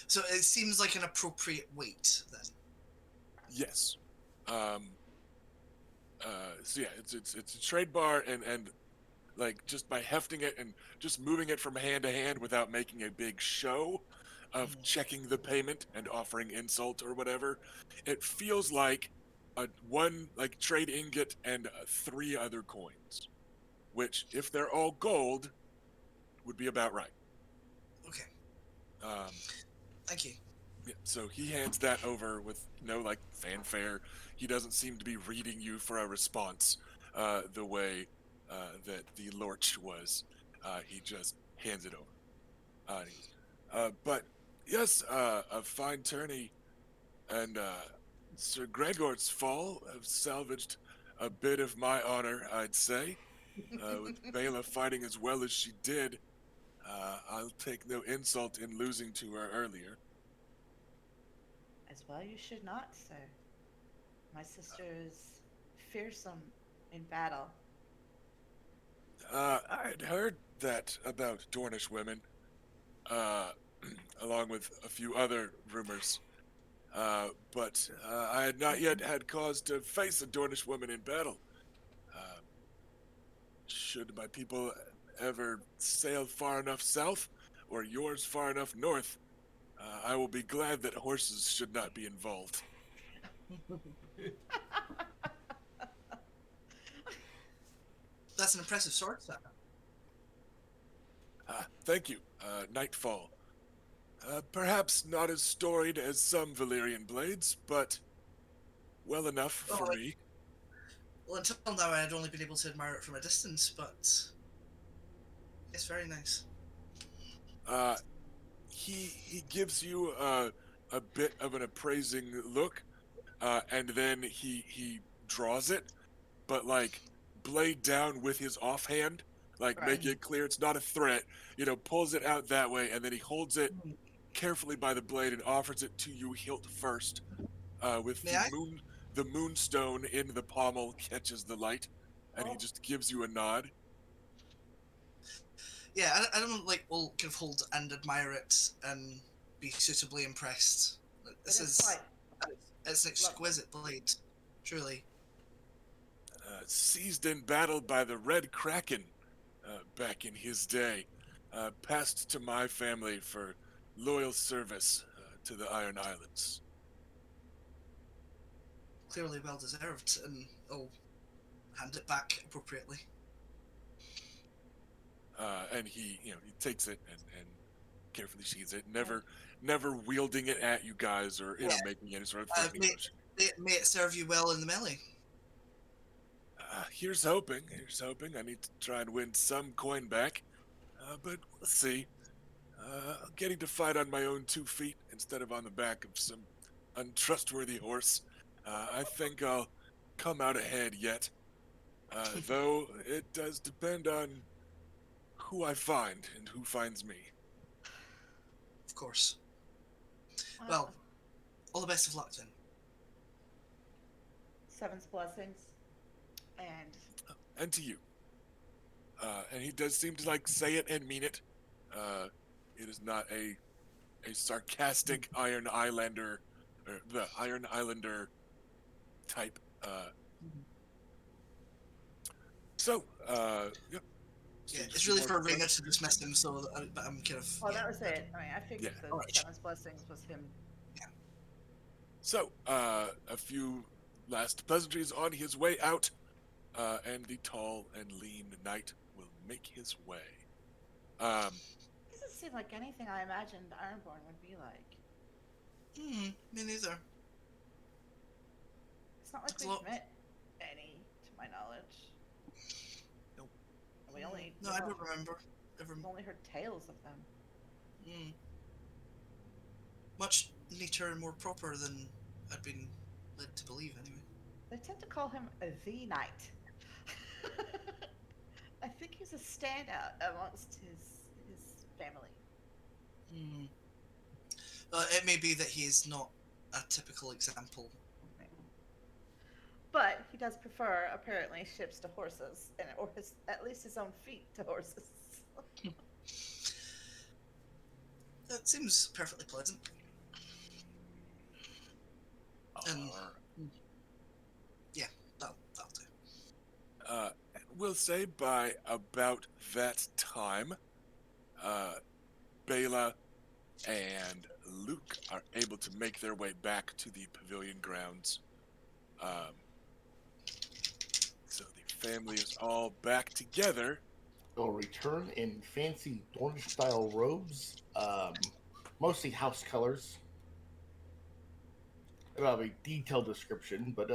Speaker 5: So it seems like an appropriate weight then.
Speaker 1: Yes. So yeah, it's a trade bar, and like just by hefting it and just moving it from hand to hand without making a big show of checking the payment and offering insult or whatever, it feels like a one like trade ingot and 3 other coins, which if they're all gold would be about right.
Speaker 5: Okay.
Speaker 1: Um,
Speaker 5: Thank you.
Speaker 1: Yeah, so he hands that over with no like fanfare. He doesn't seem to be reading you for a response the way that the Lorch was. He just hands it over. But yes, a fine tourney, and Ser Gregor's fall have salvaged a bit of my honor, I'd say. With Bela fighting as well as she did, I'll take no insult in losing to her earlier.
Speaker 2: As well, you should not, sir. My sister is fearsome in battle.
Speaker 1: I'd heard that about Dornish women, along with a few other rumors. But I had not yet had cause to face a Dornish woman in battle. Should my people ever sail far enough south, or yours far enough north, I will be glad that horses should not be involved.
Speaker 5: That's an impressive sword set.
Speaker 1: Thank you. Nightfall. Perhaps not as storied as some Valyrian blades, but well enough for me.
Speaker 5: Well, until now I had only been able to admire it from a distance, but it's very nice.
Speaker 1: He gives you a bit of an appraising look, and then he draws it, but like blade down with his offhand, like
Speaker 2: Right.
Speaker 1: making it clear it's not a threat. Pulls it out that way, and then he holds it carefully by the blade and offers it to you hilt first, with
Speaker 5: May I?
Speaker 1: the moonstone in the pommel catches the light, and he just gives you a nod.
Speaker 5: Yeah, I don't like will kind of hold and admire it and be suitably impressed. This
Speaker 2: It is
Speaker 5: is
Speaker 2: quite
Speaker 5: it's an exquisite blade, truly.
Speaker 1: Seized in battle by the Red Kraken back in his day, passed to my family for loyal service to the Iron Islands.
Speaker 5: Clearly well deserved, and I'll hand it back appropriately.
Speaker 1: And he takes it and carefully sheathes it, never wielding it at you guys or making any sort of threatening motion.
Speaker 5: May it serve you well in the melee.
Speaker 1: Here's hoping. I need to try and win some coin back, but we'll see. Getting to fight on my own 2 feet instead of on the back of some untrustworthy horse. I think I'll come out ahead yet. Though it does depend on who I find and who finds me.
Speaker 5: Of course. Well, all the best of luck then.
Speaker 2: Seven's blessings.
Speaker 1: And to you. And he does seem to say it and mean it. It is not a sarcastic Iron Islander, or the Iron Islander type. Yep.
Speaker 5: Yeah, it's really for Raina to dismiss him, so but I'm kind of.
Speaker 2: That was it. I mean, I figured the
Speaker 5: Alright.
Speaker 2: Seven's blessings was him.
Speaker 1: So, a few last pleasantries on his way out, and the tall and lean knight will make his way.
Speaker 2: Doesn't seem like anything I imagined Ironborn would be like.
Speaker 5: Me neither.
Speaker 2: It's not like
Speaker 5: It's a
Speaker 2: we've
Speaker 5: lot-
Speaker 2: met any, to my knowledge.
Speaker 5: Nope.
Speaker 2: We only
Speaker 5: No, I don't remember.
Speaker 2: we've only heard tales of them.
Speaker 5: Much neater and more proper than I'd been led to believe, anyway.
Speaker 2: They tend to call him the Knight. I think he's a standout amongst his family.
Speaker 5: It may be that he is not a typical example.
Speaker 2: But he does prefer, apparently, ships to horses, or at least his own feet to horses.
Speaker 5: That seems perfectly pleasant. And yeah, that'll do.
Speaker 1: We'll say by about that time, Bela and Luke are able to make their way back to the pavilion grounds. So the family is all back together.
Speaker 4: They'll return in fancy Dornish-style robes, mostly house colors. I don't have a detailed description, but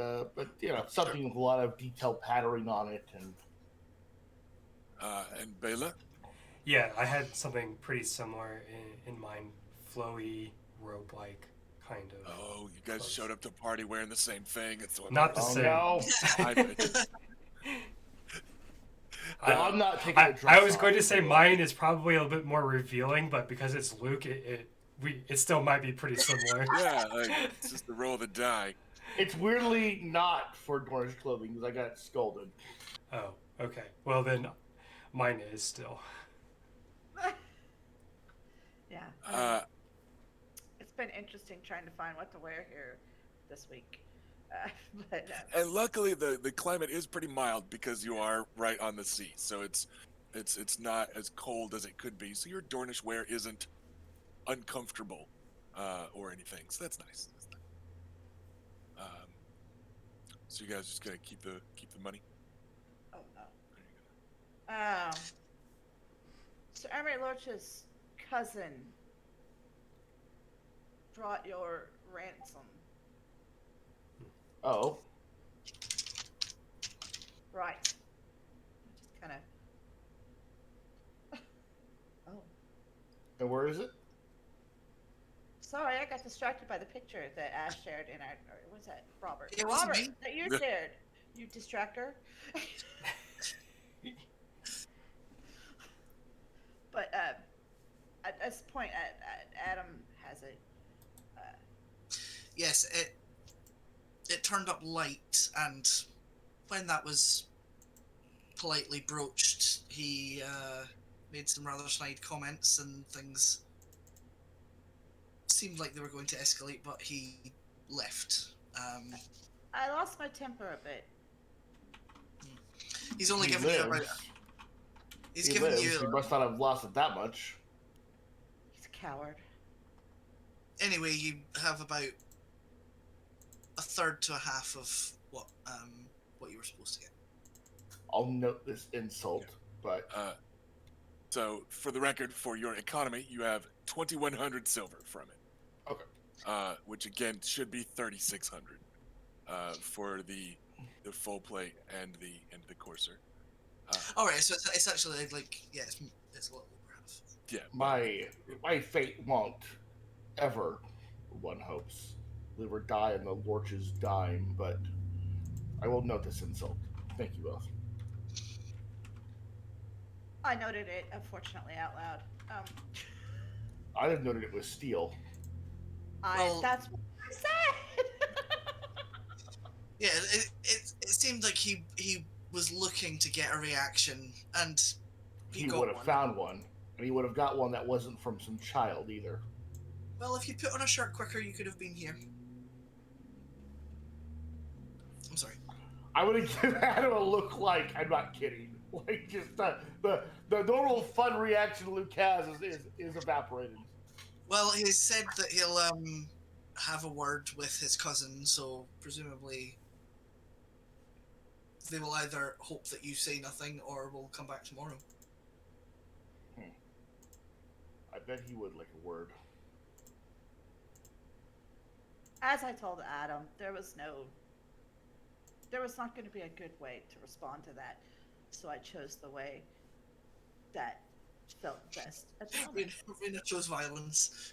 Speaker 4: something with a lot of detailed patterning on it,
Speaker 1: And Bela,
Speaker 3: Yeah, I had something pretty similar in mind. Flowy, robe-like kind of.
Speaker 1: oh, you guys
Speaker 3: clothes.
Speaker 1: showed up to the party wearing the same thing. It's
Speaker 3: Not the
Speaker 4: oh
Speaker 3: same.
Speaker 4: no, I'm not taking a dress
Speaker 3: I was
Speaker 4: off.
Speaker 3: going to say mine is probably a little bit more revealing, but because it's Luke, it still might be pretty similar.
Speaker 1: Yeah, it's just the roll of the die.
Speaker 4: It's weirdly not for Dornish clothing because I got scolded.
Speaker 3: Oh, okay. Well then, mine is still.
Speaker 2: Yeah. It's been interesting trying to find what to wear here this week. But
Speaker 1: And luckily, the climate is pretty mild because you are right on the sea, so it's not as cold as it could be. So your Dornish wear isn't uncomfortable or anything. So that's nice. That's nice. So you guys just gonna keep the money?
Speaker 2: oh no. So Emery Lorch's cousin brought your ransom.
Speaker 4: Oh,
Speaker 2: Right. Just kind of. Oh,
Speaker 4: and where is it?
Speaker 2: sorry, I got distracted by the picture that Ash shared in our. Or what's that, Robert?
Speaker 5: It wasn't
Speaker 2: Robert,
Speaker 5: me.
Speaker 2: that you shared. You distractor. But at this point, Adam has it.
Speaker 5: Yes, it turned up light, and when that was politely broached, he made some rather snide comments, and things seemed like they were going to escalate, but he left.
Speaker 2: I lost my temper a bit.
Speaker 5: He's only
Speaker 4: He
Speaker 5: given you about.
Speaker 4: lives.
Speaker 5: He's
Speaker 4: He
Speaker 5: given
Speaker 4: lives.
Speaker 5: you.
Speaker 4: He must not have lost it that much.
Speaker 2: He's a coward.
Speaker 5: Anyway, you have about a third to a half of what you were supposed to get.
Speaker 4: I'll note this insult, but
Speaker 1: So for the record, for your economy, you have 2,100 silver from it.
Speaker 4: Okay.
Speaker 1: Which again should be 3,600 for the full plate and the courser.
Speaker 5: All right, so it's actually like it's a little over half.
Speaker 1: Yeah.
Speaker 4: my fate won't ever, one hopes, live or die in the Lorch's dime, but I will note this insult. Thank you both.
Speaker 2: I noted it, unfortunately, out loud.
Speaker 4: I didn't note it was steel.
Speaker 2: That's what I said.
Speaker 5: Yeah, it seemed like he was looking to get a reaction, and
Speaker 4: He
Speaker 5: got
Speaker 4: would have
Speaker 5: one.
Speaker 4: found one, and he would have got one that wasn't from some child either.
Speaker 5: Well, if you put on a shirt quicker, you could have been here. I'm sorry.
Speaker 4: I would have given Adam a look like, I'm not kidding, like just the normal fun reaction Luke has is evaporated.
Speaker 5: Well, he said that have a word with his cousin, so presumably they will either hope that you say nothing or will come back tomorrow.
Speaker 4: I bet he would like a word.
Speaker 2: As I told Adam, there was not going to be a good way to respond to that, so I chose the way that felt best at the moment.
Speaker 5: Rena chose violence.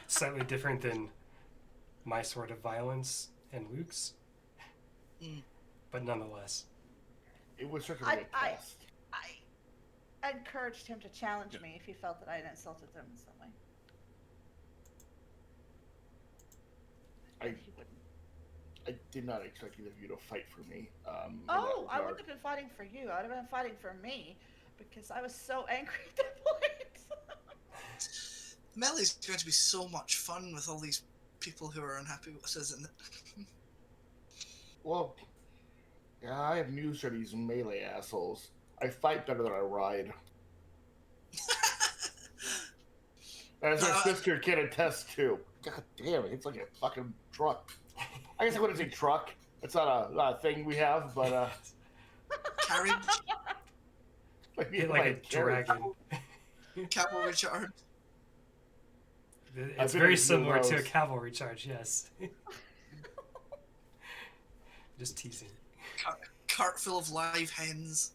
Speaker 3: Slightly different than my sort of violence and Luke's, but nonetheless.
Speaker 4: It was such a great test.
Speaker 2: I encouraged him to challenge me if he felt that I had insulted him in some way. He wouldn't.
Speaker 4: I did not expect either of you to fight for me.
Speaker 2: I wouldn't have been fighting for you. I would have been fighting for me because I was so angry at that point.
Speaker 5: Melee's going to be so much fun with all these people who are unhappy with us, isn't it?
Speaker 4: Well, yeah, I have news for these melee assholes. I fight better than I ride. As our sister can attest to. God damn it, it's like a fucking truck. I guess I wouldn't say truck. It's not a thing we have, but
Speaker 5: Carriage,
Speaker 3: Hit like a dragon.
Speaker 5: cavalry charge.
Speaker 3: It's very similar to a cavalry charge, yes. Just teasing.
Speaker 5: Cart full of live hens.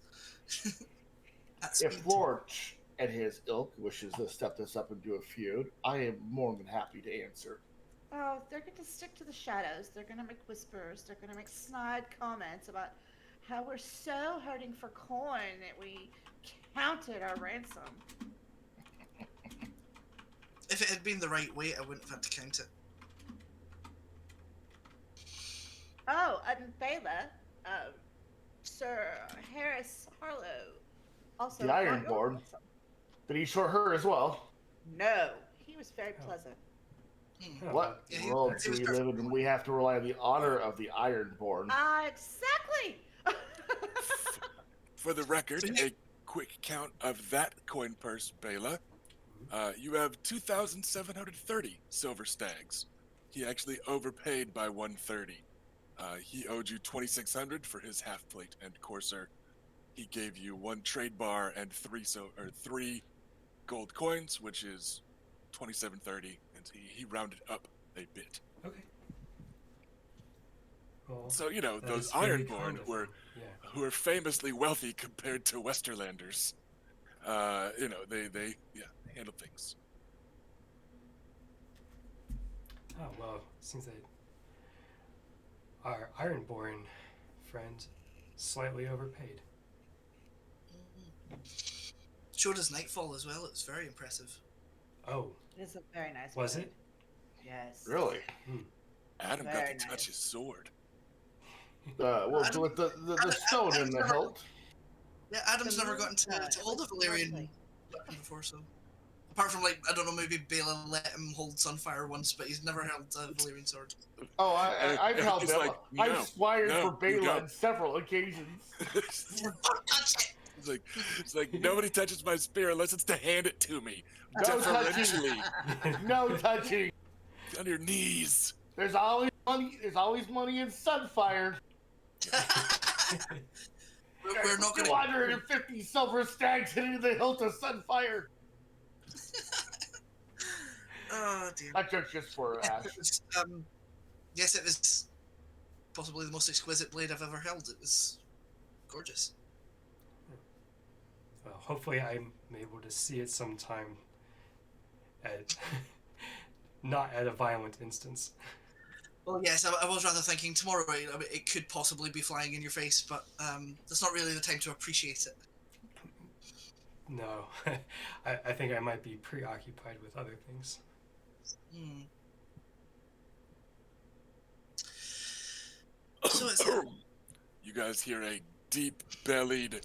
Speaker 4: if Lorch and his ilk wishes to step this up and do a feud, I am more than happy to answer.
Speaker 2: Oh, they're going to stick to the shadows. They're going to make whispers. They're going to make snide comments about how we're so hurting for coin that we counted our ransom.
Speaker 5: If it had been the right weight, I wouldn't have had to count it.
Speaker 2: Oh, and Bela, Sir Harris Harlow, also
Speaker 4: The Ironborn. Did he short her as well?
Speaker 2: No, he was very pleasant.
Speaker 4: What
Speaker 5: Yeah,
Speaker 4: world
Speaker 5: he
Speaker 4: do
Speaker 5: was
Speaker 4: we
Speaker 5: perfect.
Speaker 4: live in when we have to rely on the honor of the Ironborn?
Speaker 2: Exactly.
Speaker 1: For the record, a quick count of that coin purse, Bela. You have 2,730 silver stags. He actually overpaid by 130. He owed you 2,600 for his half plate and courser. He gave you 1 trade bar and 3 gold coins, which is 2,730, and he rounded up a bit.
Speaker 3: Okay. Well,
Speaker 1: So you know
Speaker 3: that
Speaker 1: those
Speaker 3: is very
Speaker 1: Ironborn
Speaker 3: kind of
Speaker 1: were
Speaker 3: him. Yeah.
Speaker 1: who are famously wealthy compared to Westerlanders. You know they handle things.
Speaker 3: Oh well, it seems that our Ironborn friend slightly overpaid.
Speaker 5: Showed us Nightfall as well. It was very impressive.
Speaker 3: Oh,
Speaker 2: It is a very nice.
Speaker 3: was
Speaker 2: blade.
Speaker 3: it?
Speaker 2: Yes.
Speaker 4: Really?
Speaker 1: Adam got
Speaker 2: Very
Speaker 1: to touch
Speaker 2: nice.
Speaker 1: his sword.
Speaker 4: Well, with the stone in the hilt.
Speaker 5: Yeah, Adam's
Speaker 2: The
Speaker 5: never
Speaker 2: moon
Speaker 5: gotten to
Speaker 2: side
Speaker 5: hold a
Speaker 2: was
Speaker 5: Valyrian
Speaker 2: lovely.
Speaker 5: weapon before, so. Apart from, like, I don't know, maybe Bela let him hold Sunfire once, but he's never held a Valyrian sword.
Speaker 4: Oh, I've
Speaker 1: And
Speaker 4: held
Speaker 1: he's
Speaker 4: Bela.
Speaker 1: like,
Speaker 4: I've
Speaker 1: no,
Speaker 4: swired
Speaker 1: no,
Speaker 4: for
Speaker 1: you
Speaker 4: Bela
Speaker 1: don't.
Speaker 4: on several occasions.
Speaker 5: Don't touch it!
Speaker 1: It's like nobody touches my spear unless it's to hand it to me.
Speaker 4: No touching.
Speaker 1: Deferentially,
Speaker 4: No touching.
Speaker 1: on your knees.
Speaker 4: There's always money. There's always money in Sunfire.
Speaker 5: We're not going to.
Speaker 4: 250 silver stags hitting the hilt of Sunfire.
Speaker 5: Oh, dear.
Speaker 4: That joke's just for Ash.
Speaker 5: Yes, it was possibly the most exquisite blade I've ever held. It was gorgeous.
Speaker 3: Well, hopefully I'm able to see it sometime at not at a violent instance.
Speaker 5: Well, yes, I was rather thinking tomorrow it could possibly be flying in your face, but that's not really the time to appreciate it.
Speaker 3: No, I think I might be preoccupied with other things.
Speaker 5: Hmm. So it's
Speaker 1: You guys hear a deep-bellied,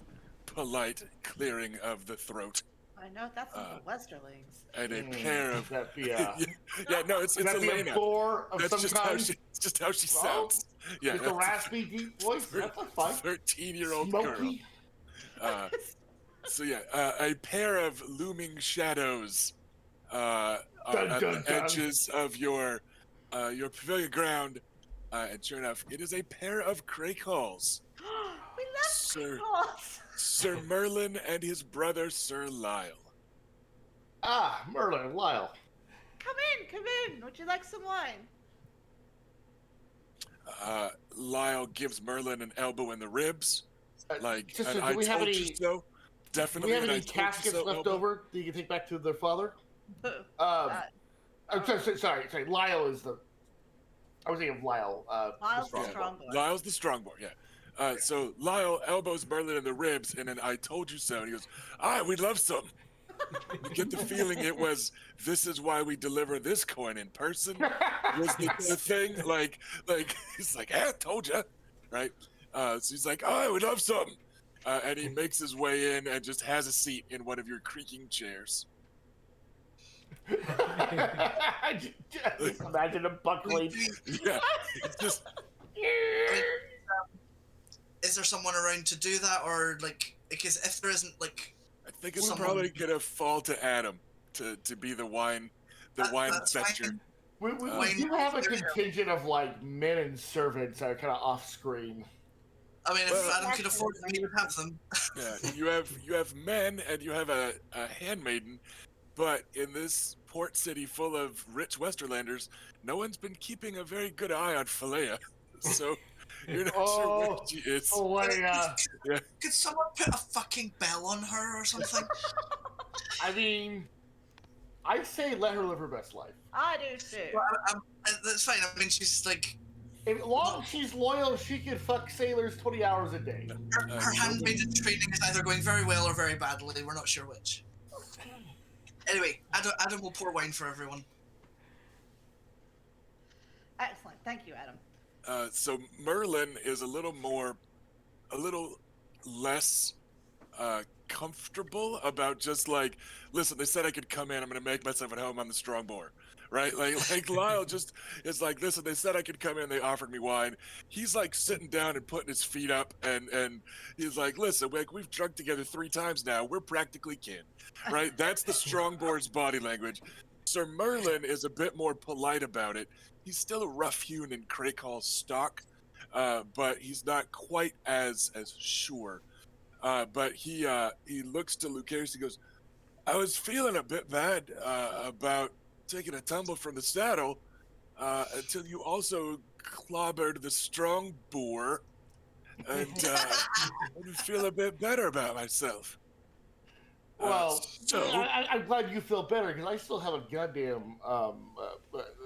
Speaker 1: polite clearing of the throat,
Speaker 2: I know that's not the Westerlings.
Speaker 1: and a pair of
Speaker 4: That be
Speaker 1: yeah, no, it's
Speaker 4: that be a
Speaker 1: Elena.
Speaker 4: floor of
Speaker 1: That's
Speaker 4: some
Speaker 1: just
Speaker 4: kind.
Speaker 1: it's just how she
Speaker 4: Well,
Speaker 1: sounds. Yeah,
Speaker 4: With a
Speaker 1: that's
Speaker 4: raspy deep voice. That's fine.
Speaker 1: 13-year-old girl.
Speaker 4: Smoky.
Speaker 1: So yeah, a pair of looming shadows
Speaker 4: Dun,
Speaker 1: at
Speaker 4: dun,
Speaker 1: the
Speaker 4: dun.
Speaker 1: edges of your pavilion ground, and sure enough, it is a pair of Craycalls,
Speaker 2: We love
Speaker 1: Sir
Speaker 2: calls.
Speaker 1: Sir Merlin and his brother Sir Lyle.
Speaker 4: Ah, Merlin, Lyle.
Speaker 2: Come in. Would you like some wine?
Speaker 1: Lyle gives Merlin an elbow in the ribs, like
Speaker 4: Sister,
Speaker 1: an
Speaker 4: do
Speaker 1: "I
Speaker 4: we have
Speaker 1: told you
Speaker 4: any?
Speaker 1: so."
Speaker 4: Do
Speaker 1: Definitely
Speaker 4: we have
Speaker 1: an
Speaker 4: any
Speaker 1: "I told you
Speaker 4: caskets
Speaker 1: so"
Speaker 4: left
Speaker 1: elbow.
Speaker 4: over that you can take back to their father?
Speaker 2: Boo.
Speaker 4: I'm
Speaker 2: Oh.
Speaker 4: sorry. Lyle is the. I was thinking of Lyle.
Speaker 2: Lyle's the
Speaker 4: strong
Speaker 2: strong
Speaker 4: boy.
Speaker 2: boy.
Speaker 1: Lyle's the strong boy, yeah. So Lyle elbows Merlin in the ribs, and then "I told you so." And he goes, we'd love some." You get the feeling it was, "This is why we deliver this coin in person." Was the thing like he's like, "I told you," right? So he's like, we'd love some," and he makes his way in and just has a seat in one of your creaking chairs.
Speaker 4: Just imagine a buckling.
Speaker 1: Yeah, it's just
Speaker 5: Is there someone around to do that, or like, because if there isn't, like,
Speaker 1: I think it's
Speaker 5: Someone-
Speaker 1: probably gonna fall to Adam to be the wine
Speaker 5: that's
Speaker 1: fetcher.
Speaker 5: fine.
Speaker 4: We do have a contingent of like men and servants that are kind of off screen.
Speaker 5: I mean, if
Speaker 1: Well-
Speaker 5: Adam could afford them, he would have them.
Speaker 1: Yeah, you have men and you have a handmaiden, but in this port city full of rich Westerlanders, no one's been keeping a very good eye on Philea, so you're not sure where she is.
Speaker 4: Oh my god!
Speaker 5: Could someone put a fucking bell on her or something?
Speaker 4: I mean, I say let her live her best life.
Speaker 2: I do too.
Speaker 5: Well, that's fine. I mean, she's like,
Speaker 4: As long as she's loyal, she can fuck sailors 20 hours a day.
Speaker 5: her handmaiden training is either going very well or very badly. We're not sure which. Anyway, Adam will pour wine for everyone.
Speaker 2: Excellent. Thank you, Adam.
Speaker 1: So Merlin is a little less comfortable about just like, "Listen, they said I could come in. I'm going to make myself at home on the Strongbow." Right? Like Lyle just is like, "Listen, they said I could come in. They offered me wine." He's like sitting down and putting his feet up, and he's like, "Listen, we've drunk together 3 times now. We're practically kin." Right? That's the Strongboy's body language. Sir Merlin is a bit more polite about it. He's still a rough-hewn and Craycall stock, but he's not quite as sure. But he looks to Lucaris. He goes, "I was feeling a bit bad about taking a tumble from the saddle until you also clobbered the strong boar, and I feel a bit better about myself."
Speaker 4: Well,
Speaker 1: so
Speaker 4: I'm glad you feel better because I still have a goddamn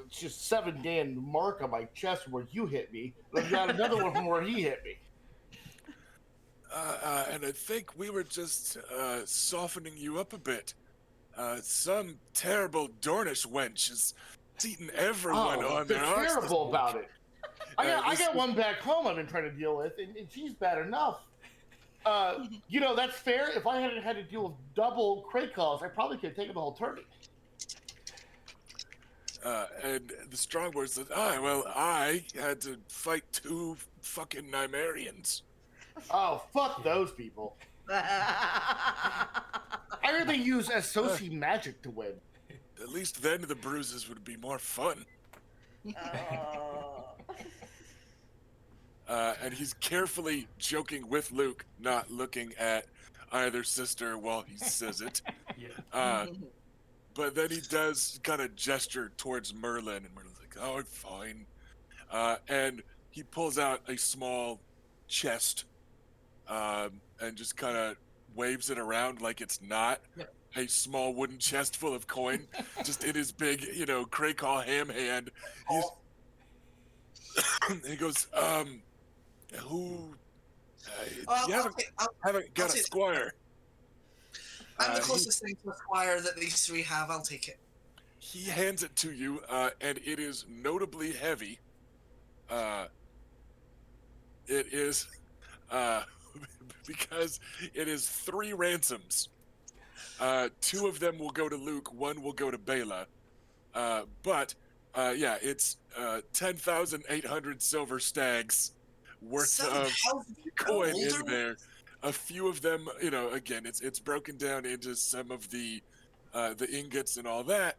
Speaker 4: it's just 7 damn mark on my chest where you hit me. And I've got another one from where he hit me.
Speaker 1: And I think we were just softening you up a bit. Some terrible Dornish wench is eating everyone on
Speaker 4: they're
Speaker 1: their arse.
Speaker 4: terrible about it. I
Speaker 1: this-
Speaker 4: got one back home I've been trying to deal with, and she's bad enough. That's fair. If I hadn't had to deal with double crate calls, I probably could have taken the whole tourney.
Speaker 1: And the Strongboy said, well, I had to fight 2 fucking Nymaryens."
Speaker 4: Oh, fuck those people. I heard they use Associ magic to win.
Speaker 1: At least then the bruises would be more fun.
Speaker 2: Oh.
Speaker 1: And he's carefully joking with Luke, not looking at either sister while he says it.
Speaker 3: Yeah.
Speaker 1: But then he does kind of gesture towards Merlin, and Merlin's like, "Oh, I'm fine." And he pulls out a small chest and just kind of waves it around like it's not a small wooden chest full of coin, just in his big, Craycall ham hand. He goes, "Who? You haven't got a squire."
Speaker 5: I'm the closest thing to a squire that these 3 have. I'll take it.
Speaker 1: He hands it to you, and it is notably heavy. It is because it is 3 ransoms. 2 of them will go to Luke, 1 will go to Bela. But it's 10,800 silver stags worth of coin in there. A few of them, again, it's broken down into some of the the ingots and all that.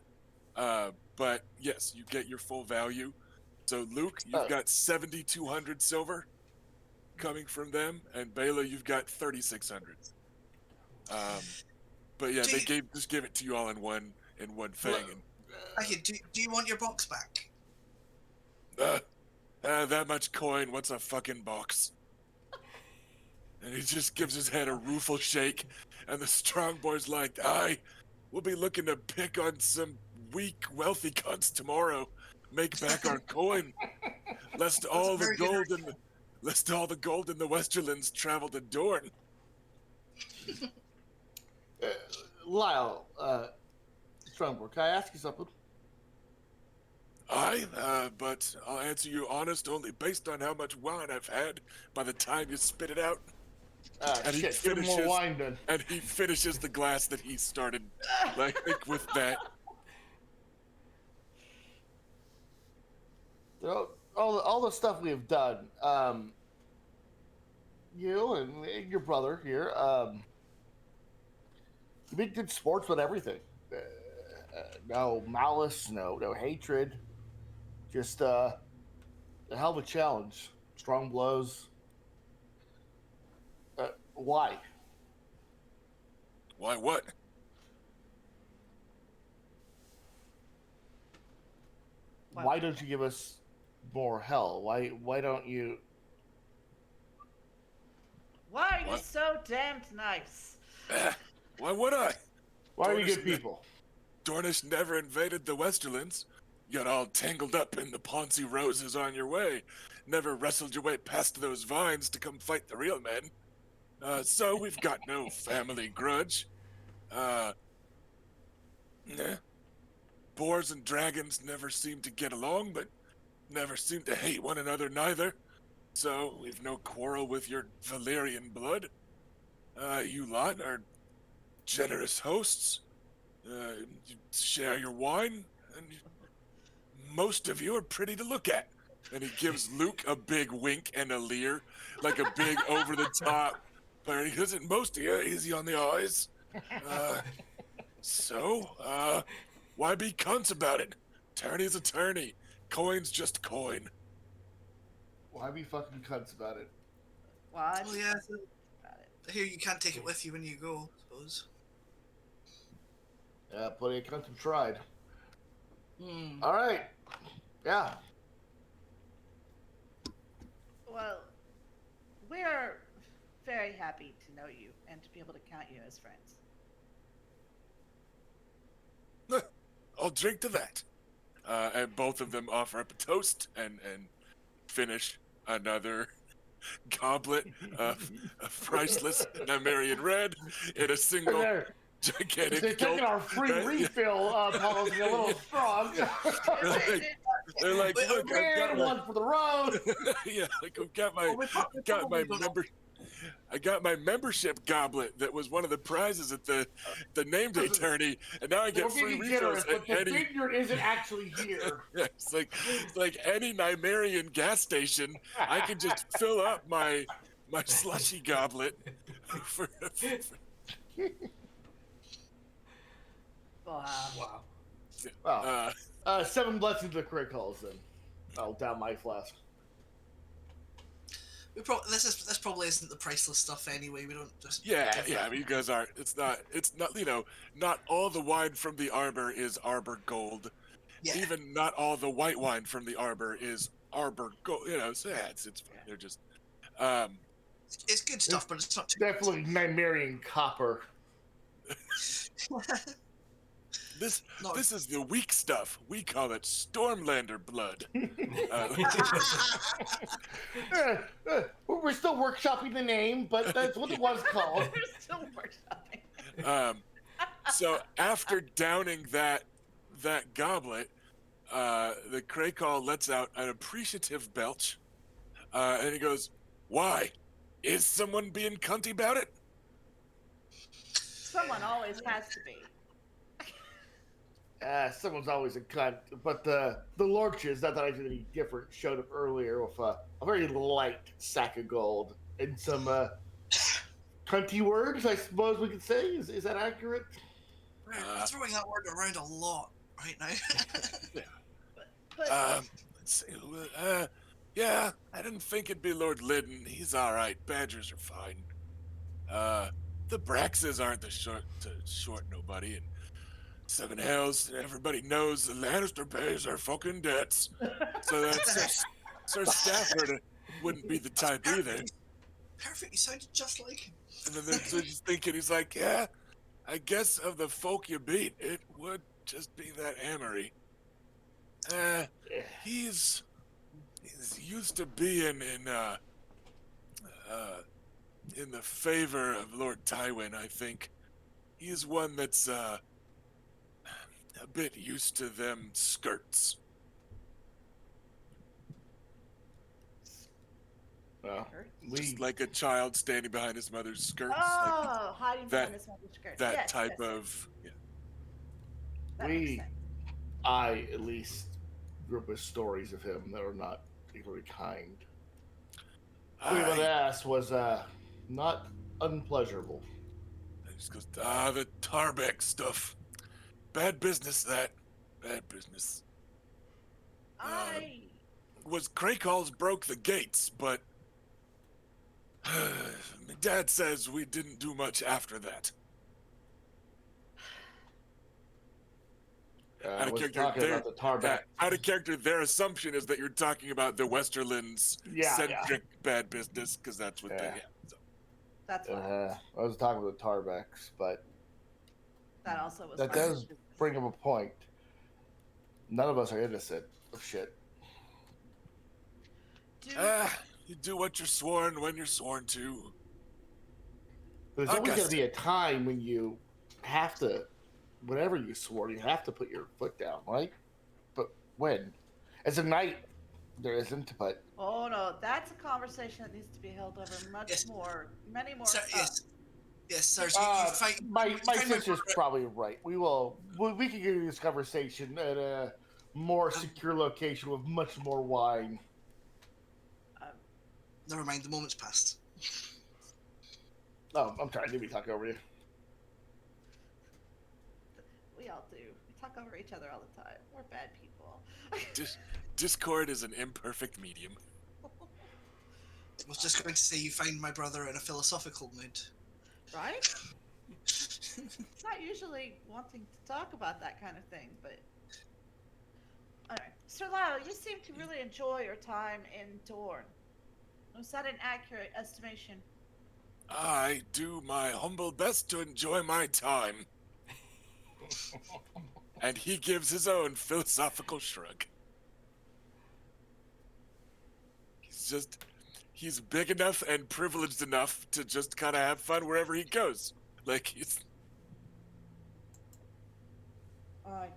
Speaker 1: But yes, you get your full value. So Luke, you've got 7,200 silver coming from them, and Bela, you've got 3,600. But yeah,
Speaker 5: Do
Speaker 1: they
Speaker 5: you-
Speaker 1: just gave it to you all in one thing. And
Speaker 5: Okay, do you want your box back?
Speaker 1: that much coin, what's a fucking box? And he just gives his head a rueful shake, and the strong boy's like, aye, we'll be looking to pick on some weak, wealthy cunts tomorrow. Make back our coin. Lest all the
Speaker 5: very good
Speaker 1: gold in the Westerlands travel to Dorne.
Speaker 4: Lyle, Strongboard, can I ask you something?
Speaker 1: Aye, but I'll answer you honest only based on how much wine I've had by the time you spit it out. And he
Speaker 4: Shit, get more
Speaker 1: finishes-
Speaker 4: wine then.
Speaker 1: And he finishes the glass that he started, like with that.
Speaker 4: All the stuff we have done, you and your brother here, you make good sports with everything. No malice, no hatred. Just a hell of a challenge. Strong blows. Why?
Speaker 1: Why what?
Speaker 2: Wow.
Speaker 4: Why don't you give us more hell? Why don't you?
Speaker 2: Why are you
Speaker 1: What?
Speaker 2: so damned nice?
Speaker 1: Why would I?
Speaker 4: Why are you
Speaker 1: Dornish
Speaker 4: good people?
Speaker 1: Dornish never invaded the Westerlands. You got all tangled up in the Ponzi roses on your way. Never wrestled your way past those vines to come fight the real men. So we've got no family grudge. Nah. Boars and dragons never seem to get along, but never seem to hate one another neither. So we've no quarrel with your Valyrian blood. You lot are generous hosts. You share your wine, and most of you are pretty to look at. And he gives Luke a big wink and a leer, like a big over-the-top. But he doesn't most of you easy on the eyes. Why be cunts about it? Tourney's a tourney. Coin's just coin.
Speaker 4: Why be fucking cunts about it?
Speaker 2: Why?
Speaker 5: Oh yeah. I hear you can't take it with you when you go, I suppose.
Speaker 4: Yeah, plenty of cunts have tried.
Speaker 5: Hmm.
Speaker 4: All right. Yeah.
Speaker 2: Well, we're very happy to know you and to be able to count you as friends.
Speaker 1: I'll drink to that. And both of them offer up a toast and finish another goblet of priceless Nymaryen red in a single
Speaker 4: They're
Speaker 1: gigantic
Speaker 4: taking
Speaker 1: gulp.
Speaker 4: our free
Speaker 1: Yeah.
Speaker 4: refill policy a little strong.
Speaker 1: They're like,
Speaker 5: Wait,
Speaker 1: look, I've got
Speaker 4: And
Speaker 1: my,
Speaker 4: one for the road.
Speaker 1: yeah, like I've got my,
Speaker 5: Oh, we probably don't-
Speaker 1: I got my membership goblet that was one of the prizes at the name day tourney, and now I
Speaker 4: We're
Speaker 1: get free
Speaker 4: being
Speaker 1: refills
Speaker 4: generous, but
Speaker 1: at
Speaker 4: the
Speaker 1: any.
Speaker 4: vineyard isn't actually here.
Speaker 1: Yeah, it's like any Nymaryen gas station. I can just fill up my slushy goblet for
Speaker 2: Wow.
Speaker 3: Wow.
Speaker 4: Wow. 7 blessings of the criticals then. I'll down my flask.
Speaker 5: This probably isn't the priceless stuff anyway. We don't just.
Speaker 1: yeah. I mean, you guys aren't. It's not. Not all the wine from the arbor is arbor gold.
Speaker 5: Yeah.
Speaker 1: Even not all the white wine from the arbor is arbor gold. So yeah, it's fine. They're just.
Speaker 5: It's good stuff, but it's not too.
Speaker 4: Definitely Nymaryen copper.
Speaker 5: No.
Speaker 1: This is the weak stuff. We call it Stormlander blood.
Speaker 4: We're still workshopping the name, but that's what it was called.
Speaker 2: We're still workshopping.
Speaker 1: So after downing that goblet, the Krakal lets out an appreciative belch, and he goes, "Why? Is someone being cunty about it?"
Speaker 2: Someone always has to be.
Speaker 4: Someone's always a cunt, but the lorches, not that I did any different, showed up earlier with a very light sack of gold and some cunty words, I suppose we could say. Is that accurate?
Speaker 5: We're throwing that word around a lot right now.
Speaker 2: But
Speaker 1: Let's see. Yeah, I didn't think it'd be Lord Liddon. He's all right. Badgers are fine. The Braxes aren't the short nobody, and Seven Hells. Everybody knows the Lannister pays their fucking debts, so that's Sir Stafford wouldn't be the type either.
Speaker 5: Perfect. You sounded just like him.
Speaker 1: And then they're just thinking, he's like, yeah, I guess of the folk you beat, it would just be that Amory. He's used to being in the favor of Lord Tywin, I think. He's one that's a bit used to them skirts.
Speaker 4: Well,
Speaker 1: Just like a child standing behind his mother's skirts.
Speaker 2: oh, hiding
Speaker 1: that-
Speaker 2: behind this mother's skirt.
Speaker 1: That
Speaker 2: Yes,
Speaker 1: type
Speaker 2: yes,
Speaker 1: of. Yeah.
Speaker 2: that makes sense.
Speaker 4: I at least grew up with stories of him that are not particularly kind. Queen of the Ass was not unpleasurable.
Speaker 1: He just goes, the Tarbeck stuff. Bad business, that. Bad business.
Speaker 2: I
Speaker 1: Was Craycalls broke the gates, but my dad says we didn't do much after that.
Speaker 4: I was
Speaker 1: character,
Speaker 4: talking about the Tarbeck.
Speaker 1: out of character, their assumption is that you're talking about the Westerlands centric bad business, because that's what they have. So.
Speaker 2: that's fine.
Speaker 4: I was talking about the Tarbecks, but
Speaker 2: That also was.
Speaker 4: that
Speaker 2: fine.
Speaker 4: does bring up a point. None of us are innocent of shit.
Speaker 1: You do what you're sworn when you're sworn to.
Speaker 4: There's always going to be a time when you have to, whenever you swore, you have to put your foot down, right? But when? As a knight, there isn't, but...
Speaker 2: Oh no, that's a conversation that needs to be held over many more.
Speaker 5: Yes, sir. So you fight.
Speaker 4: My sister's probably right. We can get this conversation at a more secure location with much more wine.
Speaker 5: Never mind. The moment's passed.
Speaker 4: Oh, I'm trying to be talking over you.
Speaker 2: We all do. We talk over each other all the time. We're bad people.
Speaker 1: Discord is an imperfect medium.
Speaker 5: I was just going to say you find my brother in a philosophical mood.
Speaker 2: Right? It's not usually wanting to talk about that kind of thing, but anyway. Sir Lyle, you seem to really enjoy your time in Dorne. Was that an accurate estimation?
Speaker 1: I do my humble best to enjoy my time. And he gives his own philosophical shrug. He's big enough and privileged enough to just kind of have fun wherever he goes. Like, he's...
Speaker 2: Aye.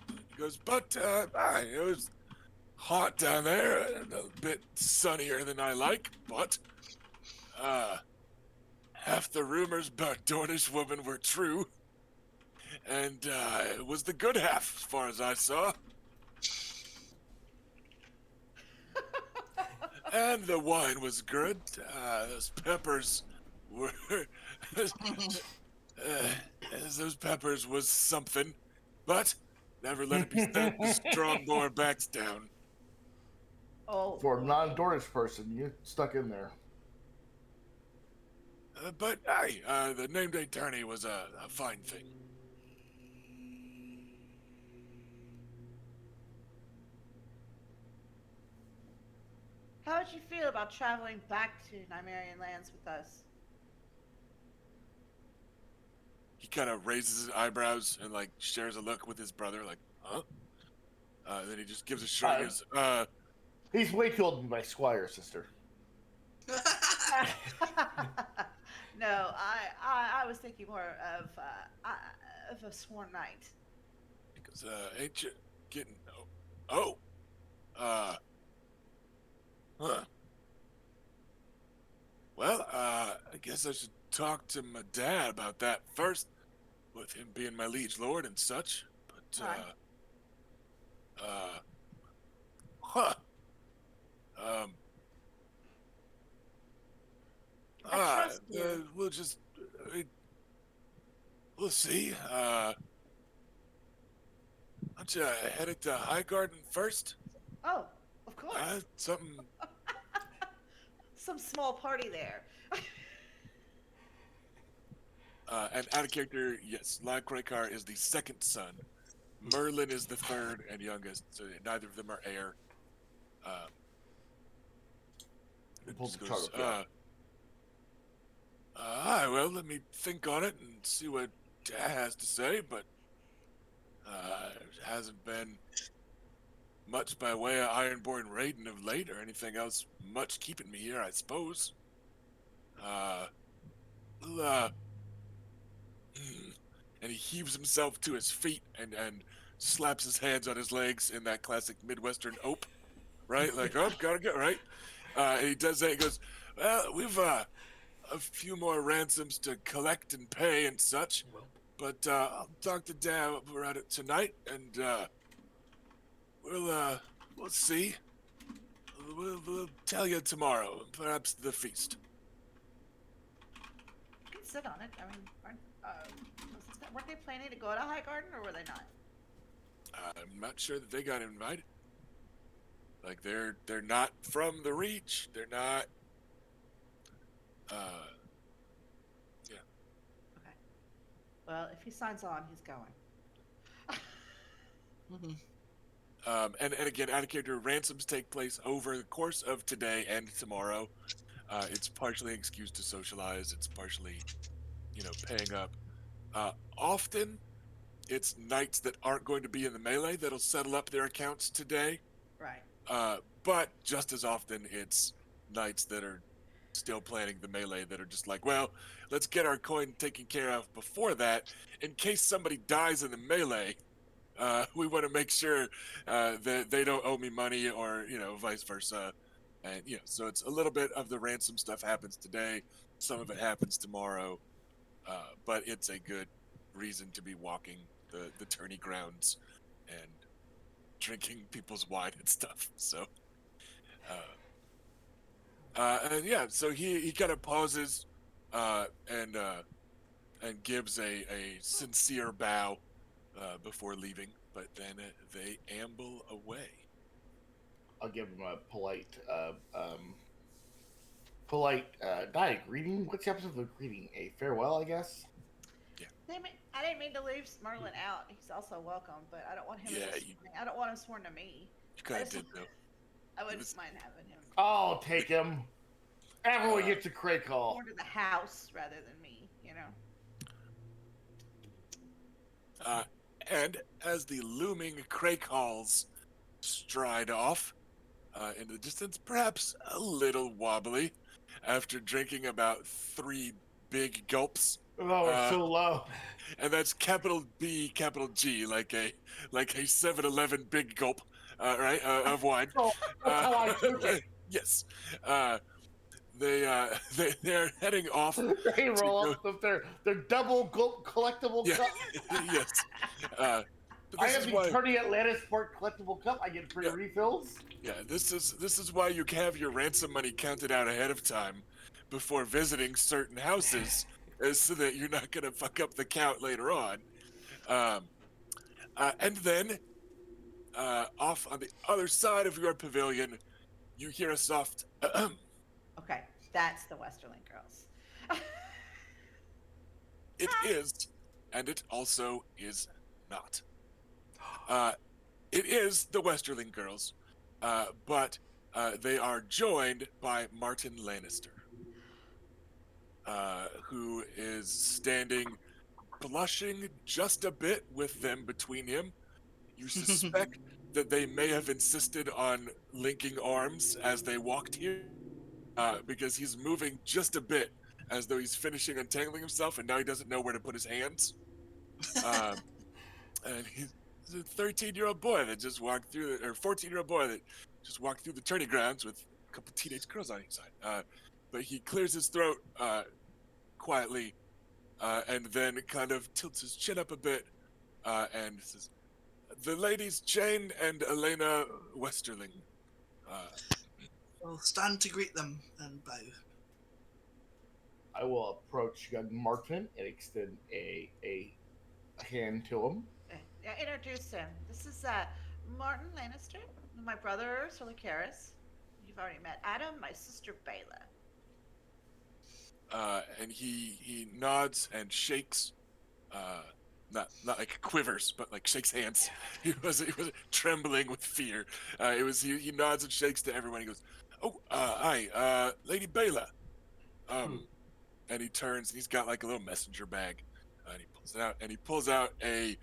Speaker 1: He goes, but it was hot down there, and a bit sunnier than I like, but half the rumors about Dornish woman were true, and it was the good half, as far as I saw. And the wine was good. Those peppers were... those peppers was something, but never let it be said the strong boar backs down.
Speaker 2: Oh.
Speaker 4: For a non-Dornish person, you stuck in there.
Speaker 1: But the named attorney was a fine thing.
Speaker 2: How would you feel about traveling back to Nymaryen lands with us?
Speaker 1: He kind of raises his eyebrows and like shares a look with his brother, like, huh? Then he just gives a shrug.
Speaker 4: He's way too old to be my squire, sister.
Speaker 2: No, I was thinking more of a sworn knight.
Speaker 1: Because ain't you getting? Huh? Well, I guess I should talk to my dad about that first, with him being my liege lord and such. But huh?
Speaker 2: I trust you.
Speaker 1: We'll just we'll see. Why don't you head it to High Garden first?
Speaker 2: Oh, of course.
Speaker 1: Something.
Speaker 2: Some small party there.
Speaker 1: And out of character, yes, Lyle Cracar is the second son. Merlin is the third and youngest, so neither of them are heir.
Speaker 4: Pull the
Speaker 1: Just
Speaker 4: chart
Speaker 1: goes,
Speaker 4: up, yeah.
Speaker 1: all right, well, let me think on it and see what Dad has to say, but it hasn't been much by way of Ironborn raiding of late or anything else much keeping me here, I suppose. Well, and he heaves himself to his feet and slaps his hands on his legs in that classic Midwestern ope, right? Like, oh, gotta go, right? And he does that. He goes, well, we've a few more ransoms to collect and pay and such,
Speaker 3: Well,
Speaker 1: but I'll talk to Dad about it tonight, and we'll see. We'll tell you tomorrow, perhaps the feast.
Speaker 2: You can sit on it. I mean, weren't they planning to go to High Garden, or were they not?
Speaker 1: I'm not sure that they got invited. Like they're not from the Reach. They're not. Yeah.
Speaker 2: Okay. Well, if he signs on, he's going.
Speaker 5: Mhm.
Speaker 1: And again, out of character, ransoms take place over the course of today and tomorrow. It's partially an excuse to socialize. It's partially, paying up. Often, it's knights that aren't going to be in the melee that'll settle up their accounts today.
Speaker 2: Right.
Speaker 1: But just as often, it's knights that are still planning the melee that are just like, well, let's get our coin taken care of before that, in case somebody dies in the melee. We want to make sure that they don't owe me money, or vice versa. And so it's a little bit of the ransom stuff happens today, some of it happens tomorrow, but it's a good reason to be walking the tourney grounds and drinking people's wine and stuff. So, and yeah, so he kind of pauses, and gives a sincere bow before leaving, but then they amble away.
Speaker 4: I'll give him a not a greeting. What's the opposite of a greeting? A farewell, I guess.
Speaker 2: I didn't mean to leave Merlin out. He's also welcome, but I don't want him.
Speaker 1: Yeah,
Speaker 2: I don't want him sworn to me.
Speaker 1: You kind
Speaker 2: I
Speaker 1: of
Speaker 2: just-
Speaker 1: did, though.
Speaker 2: I wouldn't mind having him
Speaker 4: I'll take him. Everyone gets a cray call.
Speaker 2: sworn to the house rather than me.
Speaker 1: And as the looming crake halls stride off in the distance, perhaps a little wobbly, after drinking about 3 big gulps.
Speaker 4: Oh, we're so low.
Speaker 1: And that's capital B, capital G, like a 7-Eleven big gulp, right, of wine.
Speaker 4: Oh, that's how I took it.
Speaker 1: Yes. They're heading off.
Speaker 4: They roll up with their double collectible
Speaker 1: Yeah.
Speaker 4: cup.
Speaker 1: Yes. But
Speaker 4: I
Speaker 1: this
Speaker 4: have
Speaker 1: is
Speaker 4: the
Speaker 1: why,
Speaker 4: Attorney Atlantis Sport collectible cup. I get free
Speaker 1: Yeah.
Speaker 4: refills.
Speaker 1: yeah, this is why you have your ransom money counted out ahead of time before visiting certain houses, is so that you're not gonna fuck up the count later on. And then, off on the other side of your pavilion, you hear a soft
Speaker 2: Okay, that's the Westerling girls.
Speaker 1: It is, and it also is not. It is the Westerling girls, but they are joined by Martin Lannister, who is standing, blushing just a bit with them between him. You suspect that they may have insisted on linking arms as they walked here, because he's moving just a bit as though he's finishing untangling himself, and now he doesn't know where to put his hands. And he's a 13-year-old boy that just walked through, or 14-year-old boy that just walked through the tourney grounds with a couple teenage girls on each side. But he clears his throat quietly, and then kind of tilts his chin up a bit, and says, "The ladies Jane and Elena Westerling."
Speaker 5: We'll stand to greet them and bow.
Speaker 4: I will approach young Martin and extend a hand to him.
Speaker 2: Yeah, introduce him. This is Martin Lannister, my brother, Sir Lucaris. You've already met Adam, my sister Bela.
Speaker 1: And he nods and shakes, not like quivers, but like shakes hands. He was trembling with fear. He nods and shakes to everyone. He goes, "Oh, hi, Lady Bela." And he turns and he's got like a little messenger bag, and he pulls it out and he pulls out a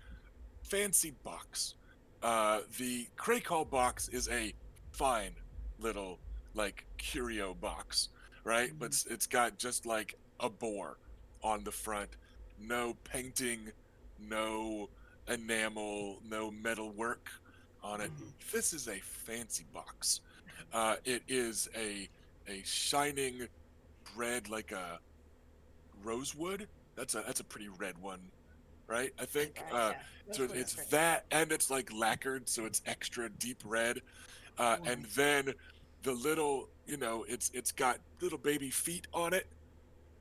Speaker 1: fancy box. The Crake Hall box is a fine little like curio box, right? But it's got just like a boar on the front, no painting, no enamel, no metal work on it. This is a fancy box. It is a shining red, like a rosewood. That's a pretty red one, right? I think.
Speaker 2: Yeah,
Speaker 1: So
Speaker 2: Rosewood is
Speaker 1: it's
Speaker 2: pretty.
Speaker 1: that, and it's like lacquered, so it's extra deep red. And then the little, it's got little baby feet on it.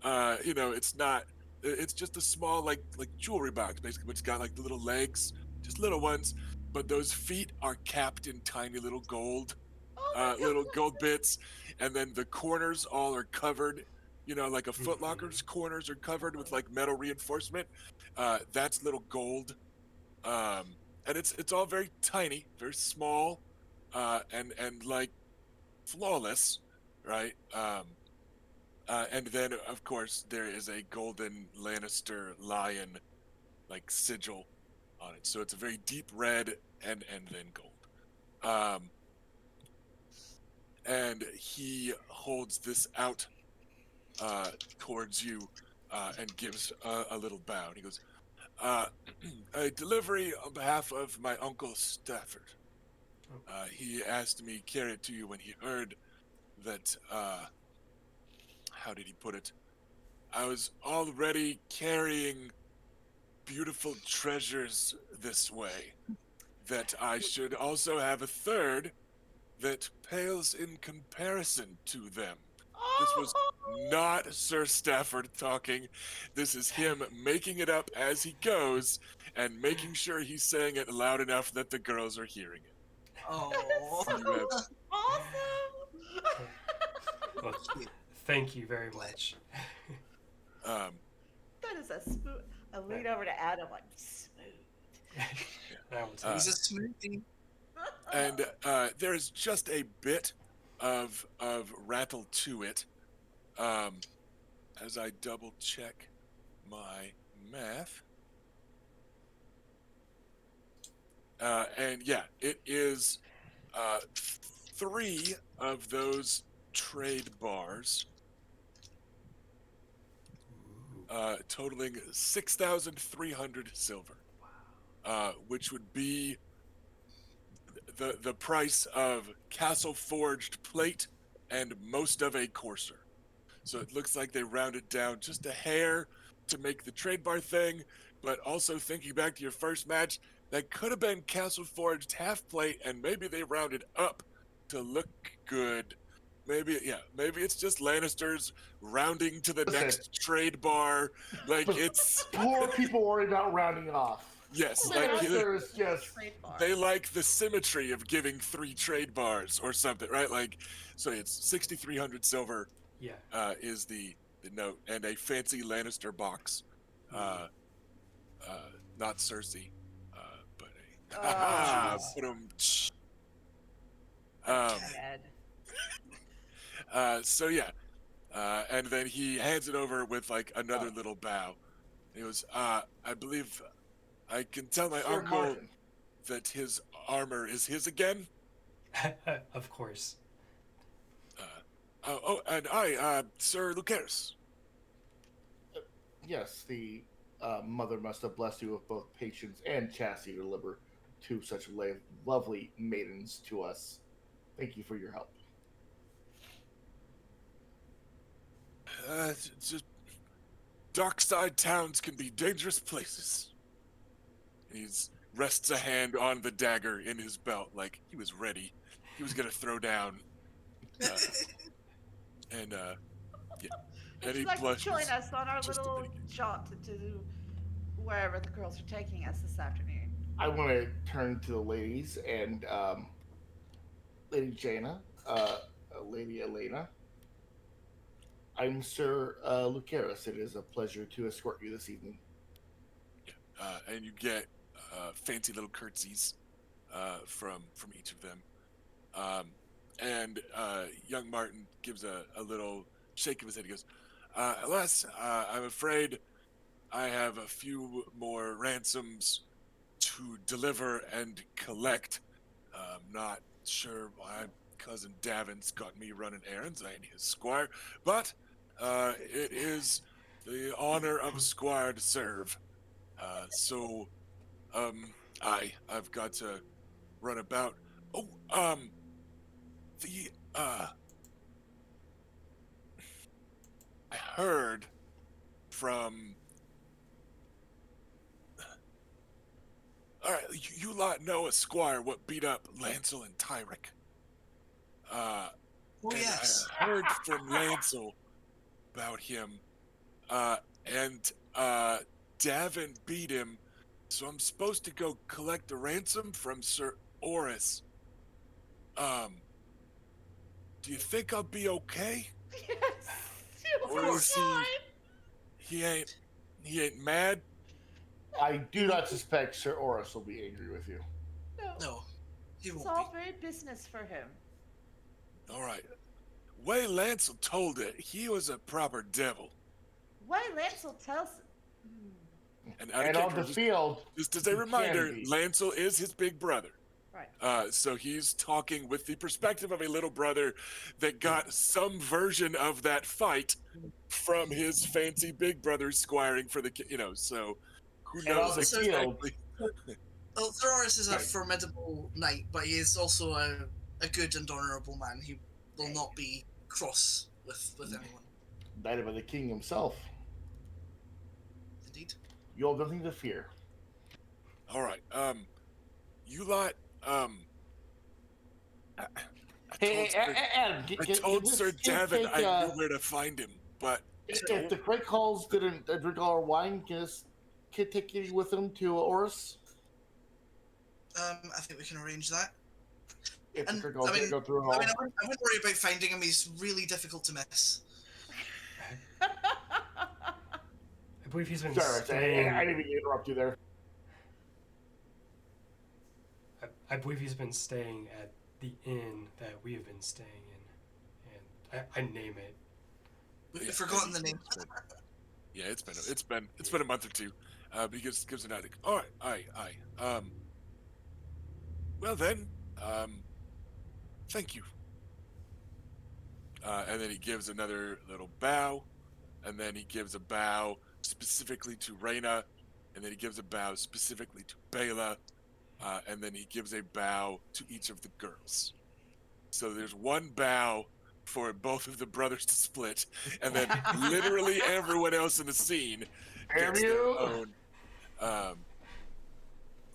Speaker 1: It's not. It's just a small like jewelry box, basically. But it's got like the little legs, just little ones. But those feet are capped in tiny little gold,
Speaker 2: Oh my god!
Speaker 1: little gold bits, and then the corners all are covered. Like a Foot Locker's corners are covered with like metal reinforcement. That's little gold, and it's all very tiny, very small, and like flawless, right? And then of course there is a golden Lannister lion like sigil on it, so it's a very deep red and then gold. And he holds this out towards you and gives a little bow. And he goes, a delivery on behalf of my uncle Stafford. He asked me carry it to you when he heard that, how did he put it? I was already carrying beautiful treasures this way, that I should also have a third that pales in comparison to them. This was not Sir Stafford talking. This is him making it up as he goes and making sure he's saying it loud enough that the girls are hearing it.
Speaker 5: Oh,
Speaker 1: You have-
Speaker 2: Awesome!
Speaker 3: Well, thank you very much.
Speaker 1: um,
Speaker 2: That is a smooth. I lean over to Adam like smooth.
Speaker 3: I will take
Speaker 5: he's
Speaker 3: it.
Speaker 5: a smoothie.
Speaker 1: and there's just a bit of rattle to it. As I double check my math. And yeah, it is 3 of those trade bars, totaling 6,300 silver, which would be the price of castle forged plate and most of a courser. So it looks like they rounded down just a hair to make the trade bar thing, but also thinking back to your first match, that could have been castle forged half plate, and maybe they rounded up to look good. Maybe it's just Lannisters rounding to the
Speaker 4: Listen.
Speaker 1: next trade bar. Like it's
Speaker 4: Poor people worry about rounding off.
Speaker 1: yes, like
Speaker 4: Lannisters just
Speaker 2: Trade bar.
Speaker 1: they like the symmetry of giving 3 trade bars or something, right? Like, so it's 6,300 silver.
Speaker 3: Yeah.
Speaker 1: Is the note, and a fancy Lannister box. Not Cersei, but a put 'em.
Speaker 2: Dead.
Speaker 1: So yeah, and then he hands it over with like another little bow. He goes, I believe I can tell my
Speaker 4: Sir
Speaker 1: uncle
Speaker 4: Martin.
Speaker 1: that his armor is his again.
Speaker 3: Of course.
Speaker 1: And I, Sir Lucaris.
Speaker 4: Yes, the mother must have blessed you with both patience and chastity to deliver 2 such lovely maidens to us. Thank you for your help.
Speaker 1: Just dark side towns can be dangerous places. He rests a hand on the dagger in his belt, like he was ready. He was gonna throw down. Yeah.
Speaker 2: Would
Speaker 1: And
Speaker 2: you
Speaker 1: he
Speaker 2: like to join
Speaker 1: blushes
Speaker 2: us on our
Speaker 1: just a
Speaker 2: little
Speaker 1: bit again.
Speaker 2: jaunt to wherever the girls are taking us this afternoon?
Speaker 4: I want to turn to the ladies and Lady Jaina, Lady Elena. I'm Sir Lucaris. It is a pleasure to escort you this evening.
Speaker 1: And you get fancy little curtsies from each of them. And young Martin gives a little shake of his head. He goes, "Alas, I'm afraid I have a few more ransoms to deliver and collect. Not sure why cousin Davin's got me running errands. I ain't his squire, but it is the honor of a squire to serve. So I've got to run about. Oh, the I heard from. All right, you lot know a squire what beat up Lancel and Tyrick. Uh,
Speaker 5: Oh
Speaker 1: and
Speaker 5: yes.
Speaker 1: I heard from Lancel about him. And Davin beat him, so I'm supposed to go collect the ransom from Sir Oris. Um, do you think I'll be okay?
Speaker 2: Yes, you'll
Speaker 1: Or
Speaker 2: be
Speaker 1: is he
Speaker 2: fine.
Speaker 1: he ain't he ain't mad?
Speaker 4: I do not suspect Sir Oris will be angry with you.
Speaker 2: No,
Speaker 5: No, he
Speaker 2: it's
Speaker 5: won't
Speaker 2: all
Speaker 5: be.
Speaker 2: very business for him.
Speaker 1: All right. Way Lancel told it, he was a proper devil.
Speaker 2: Why Lancel tells. Hmm,
Speaker 1: And out of
Speaker 4: And on
Speaker 1: character,
Speaker 4: the field,
Speaker 1: just as a
Speaker 4: he
Speaker 1: reminder,
Speaker 4: can be.
Speaker 1: Lancel is his big brother.
Speaker 2: right.
Speaker 1: So he's talking with the perspective of a little brother that got some version of that fight from his fancy big brother squiring for the, so who
Speaker 4: And on
Speaker 1: knows
Speaker 4: the field,
Speaker 1: exactly.
Speaker 5: Well, Thoros is a
Speaker 4: Right.
Speaker 5: formidable knight, but he is also a good and honourable man. He will not be cross with anyone.
Speaker 4: knighted by the king himself,
Speaker 5: Indeed.
Speaker 4: you have nothing to fear.
Speaker 1: All right. You lot, I,
Speaker 4: Hey, Adam,
Speaker 1: I
Speaker 4: can
Speaker 1: told
Speaker 4: this
Speaker 1: Sir
Speaker 4: kid
Speaker 1: Davin
Speaker 4: take,
Speaker 1: I knew where to find him, but
Speaker 4: if the Great Calls didn't drink all our wine, can this kid take you with him to Oris?
Speaker 5: I think we can arrange that.
Speaker 4: If the
Speaker 5: And
Speaker 4: Great Calls
Speaker 5: I mean,
Speaker 4: didn't go through it all.
Speaker 5: I wouldn't worry about finding him. He's really difficult to miss.
Speaker 3: I believe he's been
Speaker 4: Sorry,
Speaker 3: staying.
Speaker 4: I didn't mean to interrupt you there.
Speaker 3: I believe he's been staying at the inn that we have been staying in, and I name it.
Speaker 5: We've forgotten the name.
Speaker 1: Yeah, it's been a month or two. Because it gives an idea. All right, aye. Well then, thank you. And then he gives another little bow, and then he gives a bow specifically to Reyna, and then he gives a bow specifically to Bela, and then he gives a bow to each of the girls. So there's one bow for both of the brothers to split, and then literally everyone else in the scene gets their own.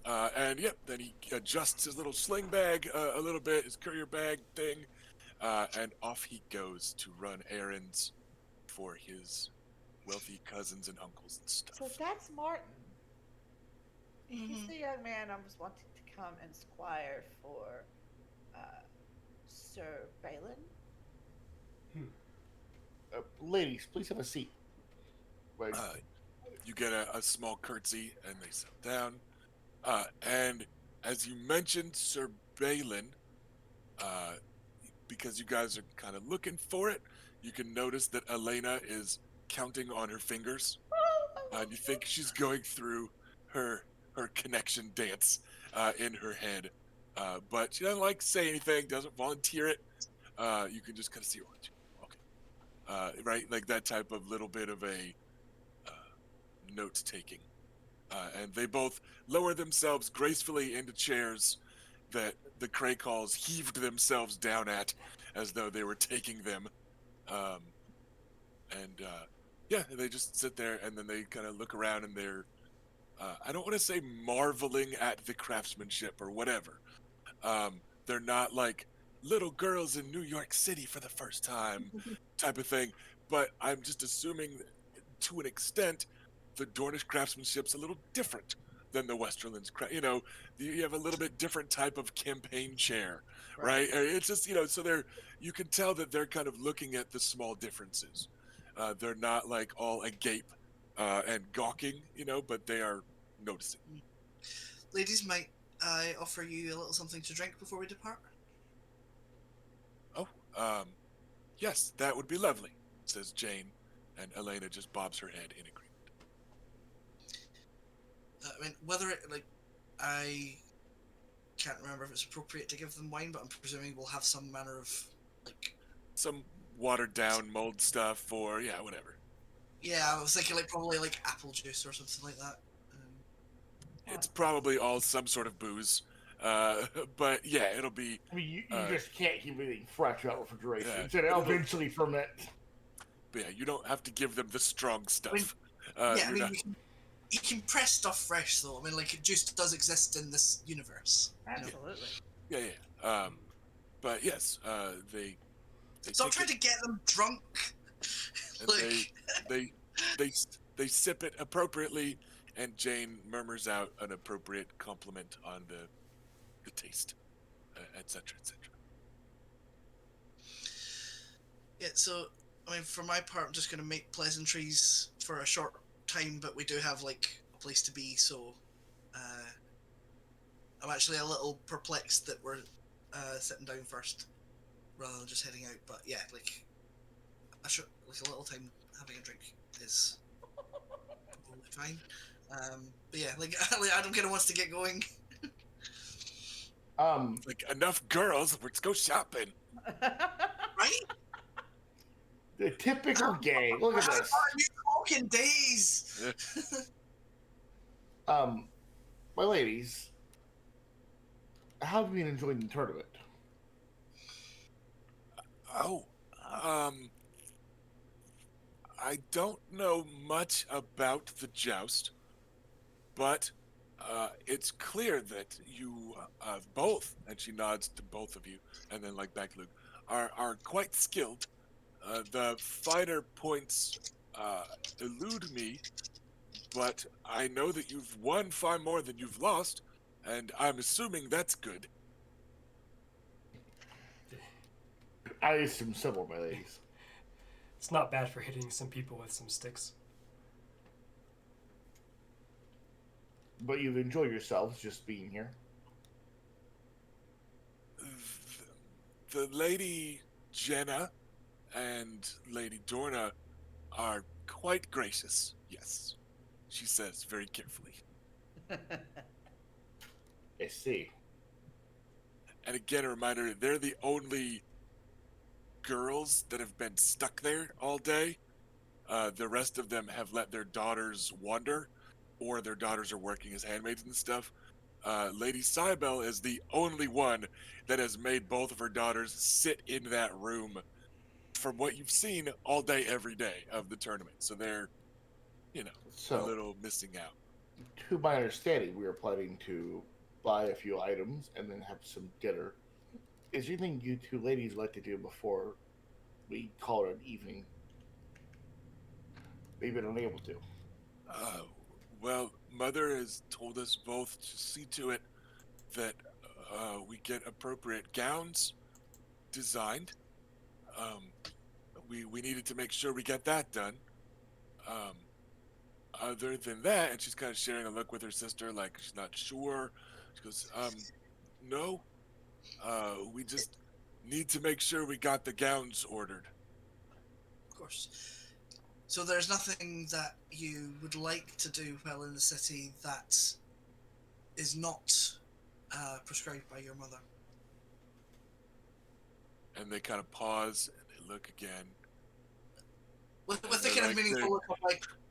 Speaker 1: And yep, then he adjusts his little sling bag a little bit, his courier bag thing, and off he goes to run errands for his wealthy cousins and uncles and stuff.
Speaker 2: So that's Martin. He's
Speaker 5: Mhm.
Speaker 2: the young man I was wanting to come and squire for Sir Balin.
Speaker 4: Ladies, please have a seat. Wait.
Speaker 1: You get a small curtsy, and they sit down. And as you mentioned, Sir Balin, because you guys are kind of looking for it, you can notice that Elena is counting on her fingers. And you think she's going through her connection dance in her head. But she doesn't say anything, doesn't volunteer it. You can just kind of see her. Okay. Right? Like that type of little bit of a note taking. And they both lower themselves gracefully into chairs that the Craycalls heaved themselves down at as though they were taking them. Yeah, they just sit there, and then they kind of look around, and they're, I don't want to say marveling at the craftsmanship or whatever. They're not like little girls in New York City for the first time type of thing, but I'm just assuming that to an extent, the Dornish craftsmanship's a little different than the Westerland's craft. You have a little bit different type of campaign chair, right? It's just so you can tell that they're kind of looking at the small differences. They're not like all agape and gawking, but they are noticing.
Speaker 5: Ladies, might I offer you a little something to drink before we depart?
Speaker 1: Oh, yes, that would be lovely, says Jane, and Elena just bobs her head in agreement.
Speaker 5: I mean, whether it, I can't remember if it's appropriate to give them wine, but I'm presuming we'll have some manner of,
Speaker 1: Some watered down mold stuff or, yeah, whatever.
Speaker 5: Yeah, I was thinking, probably, apple juice or something like that.
Speaker 1: It's probably all some sort of booze. But, yeah, it'll be...
Speaker 4: I mean, you just can't keep anything fresh out of refrigeration.
Speaker 1: Yeah,
Speaker 4: It'll eventually ferment.
Speaker 1: But, yeah, you don't have to give them the strong stuff.
Speaker 5: You can press stuff fresh, though. I mean, juice does exist in this universe.
Speaker 2: Absolutely.
Speaker 1: Yeah. But, yes, they
Speaker 5: Stop trying to get them drunk.
Speaker 1: And they sip it appropriately, and Jane murmurs out an appropriate compliment on the taste, etc., etc.
Speaker 5: Yeah, so, I mean, for my part, I'm just going to make pleasantries for a short time, but we do have, a place to be, so I'm actually a little perplexed that we're sitting down first, rather than just heading out, but yeah, a little time having a drink is probably fine. But yeah, Adam kind of wants to get going.
Speaker 1: Enough girls, let's go shopping.
Speaker 5: Right?
Speaker 4: The typical gay. Look at this.
Speaker 5: You talking days.
Speaker 4: My ladies, how have you been enjoying the tournament?
Speaker 1: Oh, I don't know much about the joust, but it's clear that you both, and she nods to both of you, and then back to Luke, are quite skilled. The finer points elude me, but I know that you've won far more than you've lost, and I'm assuming that's good.
Speaker 4: I assume several, my ladies.
Speaker 3: It's not bad for hitting some people with some sticks.
Speaker 4: But you've enjoyed yourselves just being here.
Speaker 1: The Lady Jenna and Lady Dorna are quite gracious, yes, she says very carefully.
Speaker 4: I see.
Speaker 1: And again, a reminder, they're the only girls that have been stuck there all day. The rest of them have let their daughters wander, or their daughters are working as handmaids and stuff. Lady Cybele is the only one that has made both of her daughters sit in that room from what you've seen all day, every day of the tournament. So they're, a little missing out.
Speaker 4: To my understanding, we are planning to buy a few items and then have some dinner. Is there anything you two ladies like to do before we call it an evening? We've been unable to.
Speaker 1: Well, Mother has told us both to see to it that we get appropriate gowns designed. We needed to make sure we get that done. Other than that, and she's kind of sharing a look with her sister, like she's not sure. She goes, no, we just need to make sure we got the gowns ordered.
Speaker 5: Of course. So there's nothing that you would like to do while in the city that is not prescribed by your mother?
Speaker 1: And they kind of pause and they look again.
Speaker 5: With the kind of meaningful look of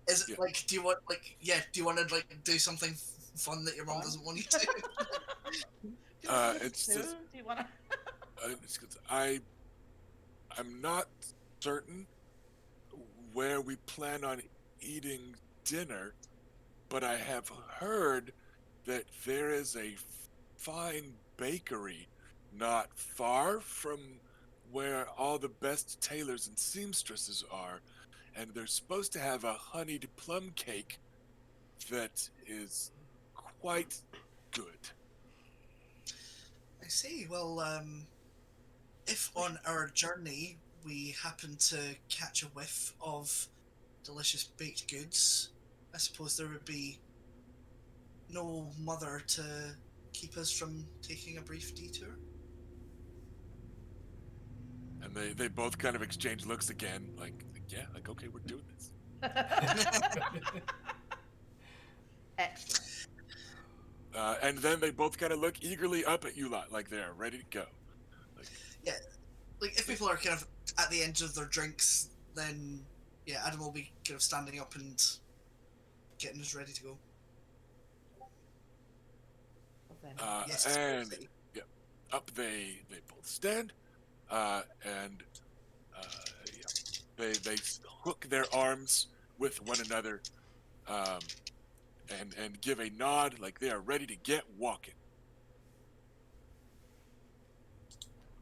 Speaker 5: is it do you want do you want to do something fun that your mom doesn't want you to?
Speaker 1: It's just,
Speaker 2: do you want to?
Speaker 1: I'm not certain where we plan on eating dinner, but I have heard that there is a fine bakery not far from where all the best tailors and seamstresses are, and they're supposed to have a honeyed plum cake that is quite good.
Speaker 5: I see. Well, if on our journey we happen to catch a whiff of delicious baked goods, I suppose there would be no mother to keep us from taking a brief detour.
Speaker 1: And they both kind of exchange looks again, like yeah, like okay, we're doing this.
Speaker 2: Excellent.
Speaker 1: And then they both kind of look eagerly up at you lot, like they're ready to go. Like,
Speaker 5: Yeah, like if people are kind of at the end of their drinks, then yeah, Adam will be kind of standing up and getting us ready to go.
Speaker 2: Well, then,
Speaker 5: Yes,
Speaker 1: and
Speaker 5: City.
Speaker 1: yeah, up they both stand, and yeah, they hook their arms with one another, um, and give a nod, like they are ready to get walking.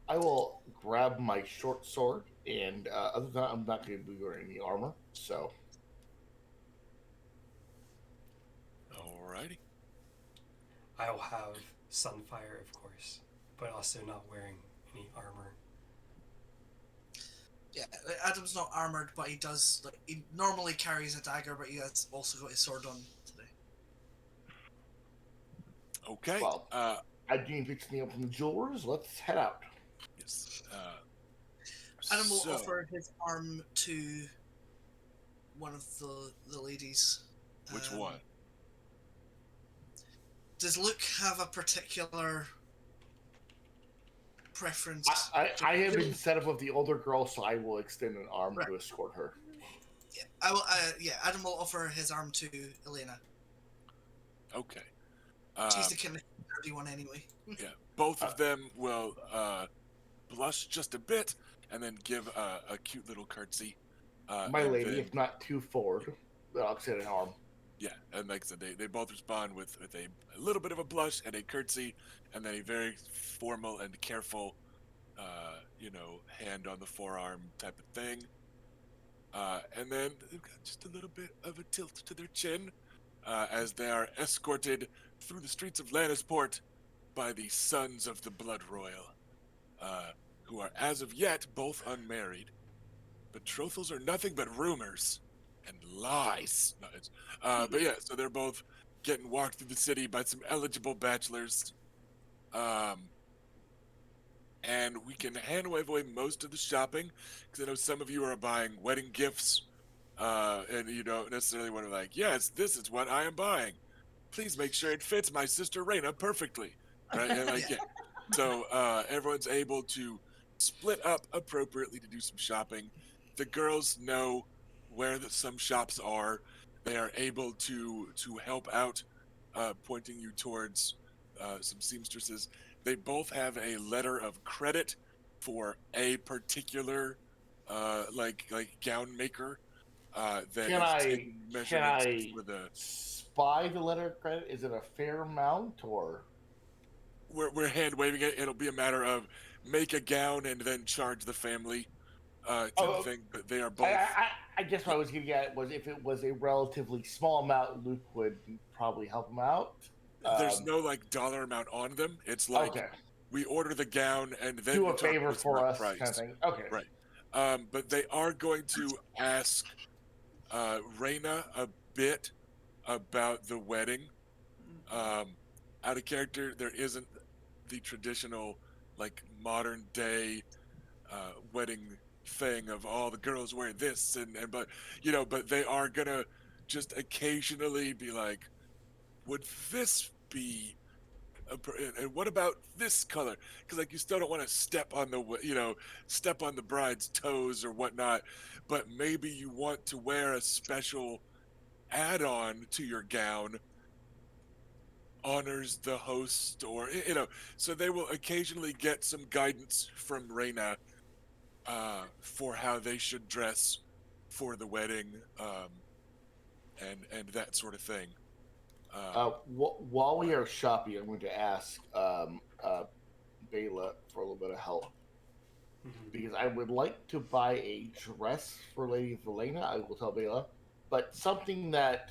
Speaker 4: I will grab my short sword, and other than that, I'm not going to be wearing any armor. So,
Speaker 1: Alrighty.
Speaker 3: I'll have Sunfire, of course, but also not wearing any armor.
Speaker 5: Yeah, Adam's not armored, but he does. Like, he normally carries a dagger, but he has also got his sword on today.
Speaker 1: Okay.
Speaker 4: well, I didn't pick me up from the jewelers. Let's head out.
Speaker 1: Yes.
Speaker 5: Adam will
Speaker 1: So,
Speaker 5: offer his arm to one of the ladies.
Speaker 1: which
Speaker 5: Um,
Speaker 1: one?
Speaker 5: Does Luke have a particular preference?
Speaker 4: I have been set up with the older girl, so I will extend an arm
Speaker 5: Right.
Speaker 4: to escort her.
Speaker 5: Yeah, I will. Yeah, Adam will offer his arm to Elena.
Speaker 1: Okay.
Speaker 5: She's the kind of dirty one anyway.
Speaker 1: Yeah, both of them will blush just a bit and then give a cute little curtsy.
Speaker 4: My
Speaker 1: and
Speaker 4: lady,
Speaker 1: then-
Speaker 4: if not too forward, I'll extend an arm.
Speaker 1: yeah, and like I said, they both respond with a little bit of a blush and a curtsy, and then a very formal and careful, hand on the forearm type of thing. And then they've got just a little bit of a tilt to their chin as they are escorted through the streets of Lannisport by the sons of the Blood Royal, who are as of yet both unmarried. Betrothals are nothing but rumors and lies. No, but yeah, so they're both getting walked through the city by some eligible bachelors. And we can hand away most of the shopping because I know some of you are buying wedding gifts, and you don't necessarily want to like, yes, this is what I am buying. Please make sure it fits my sister Raina perfectly, right? And like, yeah. So everyone's able to split up appropriately to do some shopping. The girls know where some shops are. They are able to help out, pointing you towards some seamstresses. They both have a letter of credit for a particular like gown maker that
Speaker 4: Can
Speaker 1: is
Speaker 4: I
Speaker 1: taking measurements for the.
Speaker 4: spy the letter of credit? Is it a fair amount or?
Speaker 1: We're hand waving it. It'll be a matter of make a gown and then charge the family type of thing. But they are both.
Speaker 4: I guess what I was getting at was if it was a relatively small amount, Luke would probably help him out.
Speaker 1: There's no like dollar amount on them. It's like
Speaker 4: Okay.
Speaker 1: we order the gown and then
Speaker 4: Do
Speaker 1: you
Speaker 4: a
Speaker 1: talk
Speaker 4: favor
Speaker 1: to us
Speaker 4: for
Speaker 1: about
Speaker 4: us,
Speaker 1: price.
Speaker 4: kind of thing. Okay.
Speaker 1: Right. But they are going to ask Raina a bit about the wedding. Out of character, there isn't the traditional, like modern day wedding thing of all the girls wear this and but they are gonna just occasionally be like, would this be and what about this color? Because like you still don't want to step on the bride's toes or whatnot, but maybe you want to wear a special add-on to your gown honors the host, or so they will occasionally get some guidance from Reina for how they should dress for the wedding, and that sort of thing.
Speaker 4: While we are shopping, I'm going to ask Bela for a little bit of help. because I would like to buy a dress for Lady Valena. I will tell Bela, but something that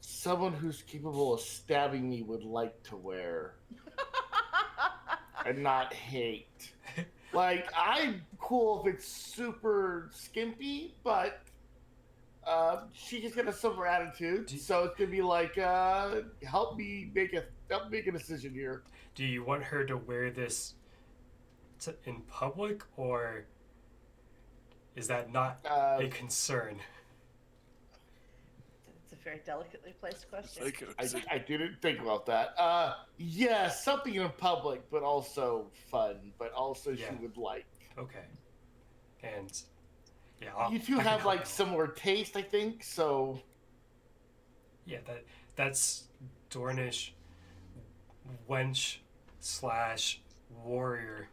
Speaker 4: someone who's capable of stabbing me would like to wear and not hate. Like, I'm cool if it's super skimpy, but she just got a similar attitude, so it's gonna be like, help me make a decision here.
Speaker 3: Do you want her to wear this in public, or is that not a concern?
Speaker 2: It's a very delicately placed question.
Speaker 4: I didn't think about that. Yeah, something in public, but also fun, but also she would like.
Speaker 3: Okay. And
Speaker 4: you two have like similar taste, I think. So.
Speaker 3: Yeah, that's Dornish wench / warrior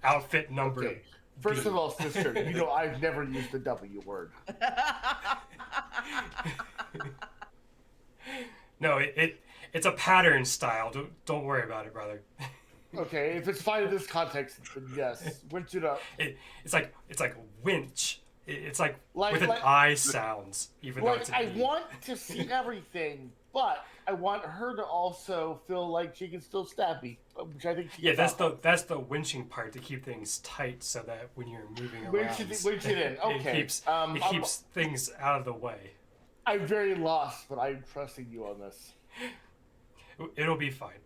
Speaker 3: outfit number.
Speaker 4: Okay. First of all, sister, you know I've never used the W word.
Speaker 3: No, it's a pattern style. Don't worry about it, brother.
Speaker 4: Okay, if it's fine in this context, then yes, winch it up.
Speaker 3: It's like winch. It's like with an I sounds, even though it's an
Speaker 4: I
Speaker 3: E.
Speaker 4: want to see everything, but I want her to also feel like she can still stab me, which I think she
Speaker 3: that's the winching part, to keep things tight so that when you're moving around,
Speaker 4: winch it in. Okay,
Speaker 3: it keeps things out of the way.
Speaker 4: I'm very lost, but I'm trusting you on this.
Speaker 3: It'll be fine.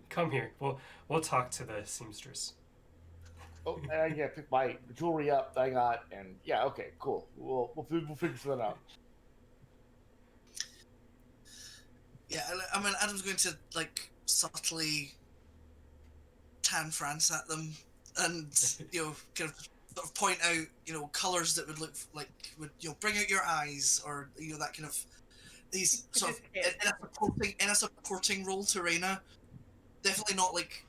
Speaker 3: Come here. We'll talk to the seamstress.
Speaker 4: Oh, and I gotta pick my jewelry up that I got, and yeah, okay, cool. We'll figure that out.
Speaker 5: Yeah, I mean, Adam's going to like subtly tan France at them, and kind of sort of point out colors that would look like would bring out your eyes, or that kind of these sort of in a supporting role to Reyna. Definitely not like.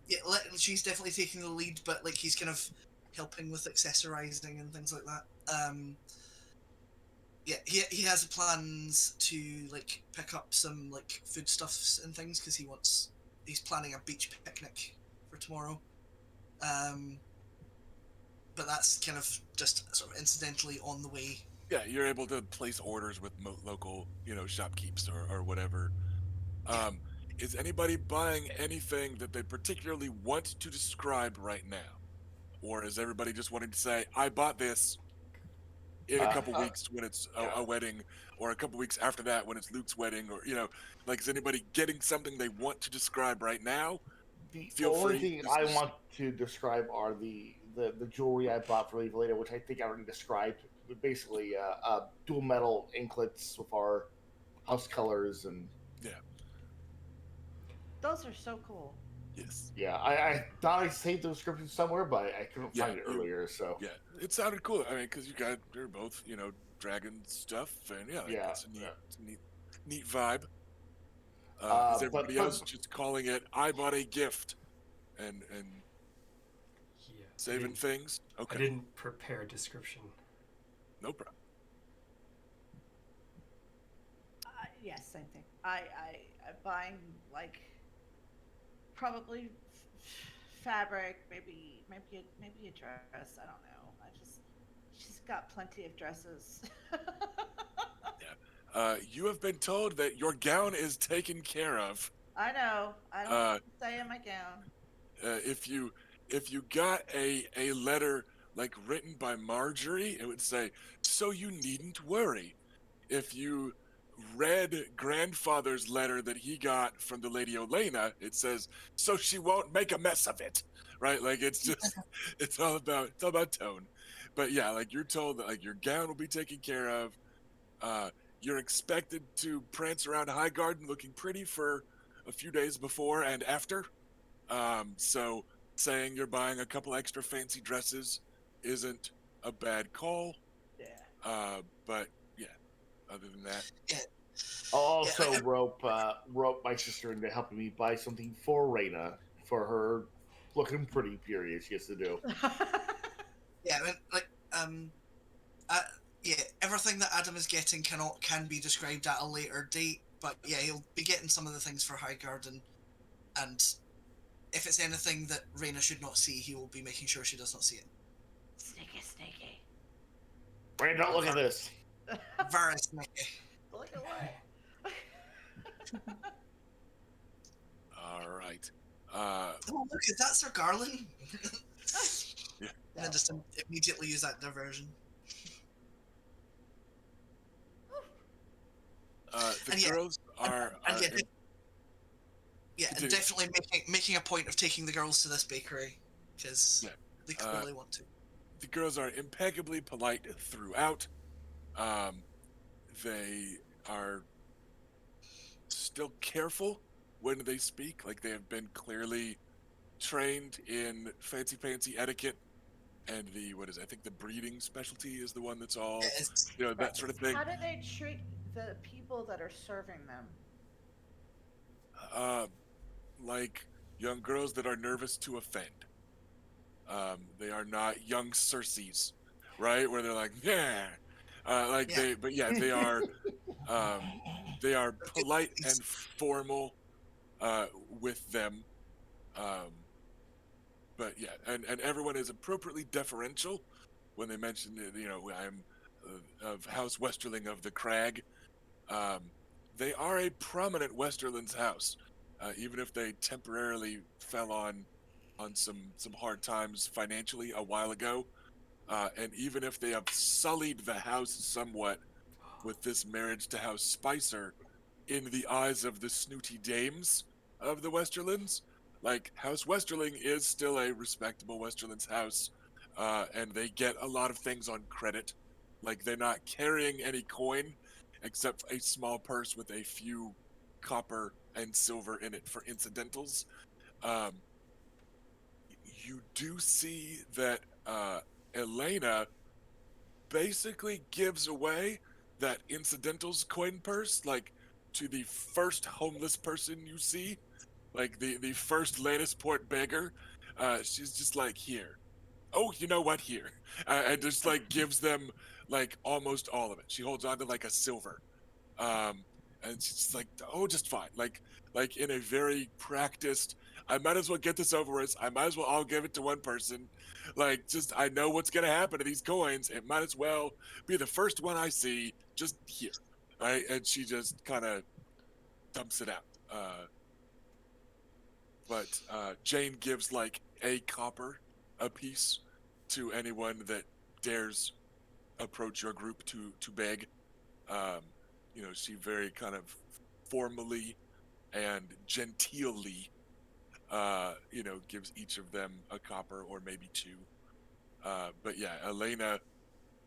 Speaker 5: Yeah, she's definitely taking the lead, but like he's kind of helping with accessorizing and things like that. Yeah, he has plans to like pick up some like foodstuffs and things because he's planning a beach picnic for tomorrow. But that's kind of just sort of incidentally on the way.
Speaker 1: Yeah, you're able to place orders with local, shopkeepers or whatever. Is anybody buying anything that they particularly want to describe right now? Or is everybody just wanting to say, I bought this in a couple weeks when it's a wedding, or a couple weeks after that when it's Luke's wedding, or, like, is anybody getting something they want to describe right now?
Speaker 4: The only thing I want to describe are the jewelry I bought for Lady Valena, which I think I already described. Basically, dual metal anklets with our house colors and.
Speaker 1: Yeah.
Speaker 2: Those are so cool.
Speaker 1: Yes.
Speaker 4: Yeah, I thought I saved the description somewhere, but I couldn't find it earlier. So
Speaker 1: yeah, it sounded cool. I mean, because you're both dragon stuff, and it's a neat vibe. Is everybody else just calling it "I bought a gift" and saving things? Okay.
Speaker 3: I didn't prepare a description.
Speaker 1: No problem.
Speaker 2: Yes, same thing. I'm buying like. Probably fabric, maybe a dress. I don't know. She's got plenty of dresses.
Speaker 1: Yeah. You have been told that your gown is taken care of.
Speaker 2: I know. I don't know what to say in my gown.
Speaker 1: If you got a letter like written by Marjorie, it would say, "So you needn't worry." If you read grandfather's letter that he got from the Lady Olenna, it says, "So she won't make a mess of it," right? Like it's just, it's all about tone. But yeah, like you're told that like your gown will be taken care of. You're expected to prance around Highgarden looking pretty for a few days before and after. So saying you're buying a couple extra fancy dresses isn't a bad call.
Speaker 2: Yeah.
Speaker 1: But yeah, other than that.
Speaker 5: Yeah.
Speaker 4: I'll also rope my sister into helping me buy something for Reyna for her looking pretty period she has to do.
Speaker 5: Yeah, I mean, like everything that Adam is getting can be described at a later date, but yeah, he'll be getting some of the things for Highgarden, and if it's anything that Raina should not see, he will be making sure she does not see it.
Speaker 2: Sneaky, sneaky.
Speaker 4: Wait, don't look at this.
Speaker 5: Very sneaky.
Speaker 2: Look away.
Speaker 1: All right.
Speaker 5: Oh, look, is that Sir Garland?
Speaker 1: Yeah.
Speaker 5: And then just immediately use that diversion.
Speaker 1: The
Speaker 5: And yeah,
Speaker 1: girls are.
Speaker 5: And yeah,
Speaker 1: im-
Speaker 5: yeah, and
Speaker 1: Continue.
Speaker 5: definitely making a point of taking the girls to this bakery because
Speaker 1: Yeah.
Speaker 5: they clearly want to.
Speaker 1: The girls are impeccably polite throughout. They are still careful when they speak, like they have been clearly trained in fancy etiquette and I think the breeding specialty is the one that's all,
Speaker 5: It's,
Speaker 1: that sort of thing.
Speaker 2: How do they treat the people that are serving them?
Speaker 1: Like young girls that are nervous to offend. They are not young Circes, right? Where they're like, yeah,
Speaker 5: Yeah.
Speaker 1: they are, they are polite and formal, with them. But yeah, and everyone is appropriately deferential when they mention, I'm of House Westerling of the Crag. They are a prominent Westerland's house, even if they temporarily fell on some hard times financially a while ago, and even if they have sullied the house somewhat with this marriage to House Spicer, in the eyes of the snooty dames of the Westerlands, like House Westerling is still a respectable Westerland's house, and they get a lot of things on credit. Like they're not carrying any coin, except a small purse with a few copper and silver in it for incidentals. Um, you do see that Elena basically gives away that incidentals coin purse, like to the first homeless person you see, like the first Lannisport beggar. She's just like, here. Oh, you know what? Here, and just like gives them like almost all of it. She holds on to like a silver, um, and she's like, oh, just fine. Like in a very practiced, I might as well get this over with. I might as well all give it to one person. Like, just I know what's gonna happen to these coins. It might as well be the first one I see. Just here, right? And she just kind of dumps it out. But Jane gives like a copper a piece to anyone that dares approach your group to beg. Um, she very kind of formally and genteelly, gives each of them a copper or maybe two. But yeah, Elena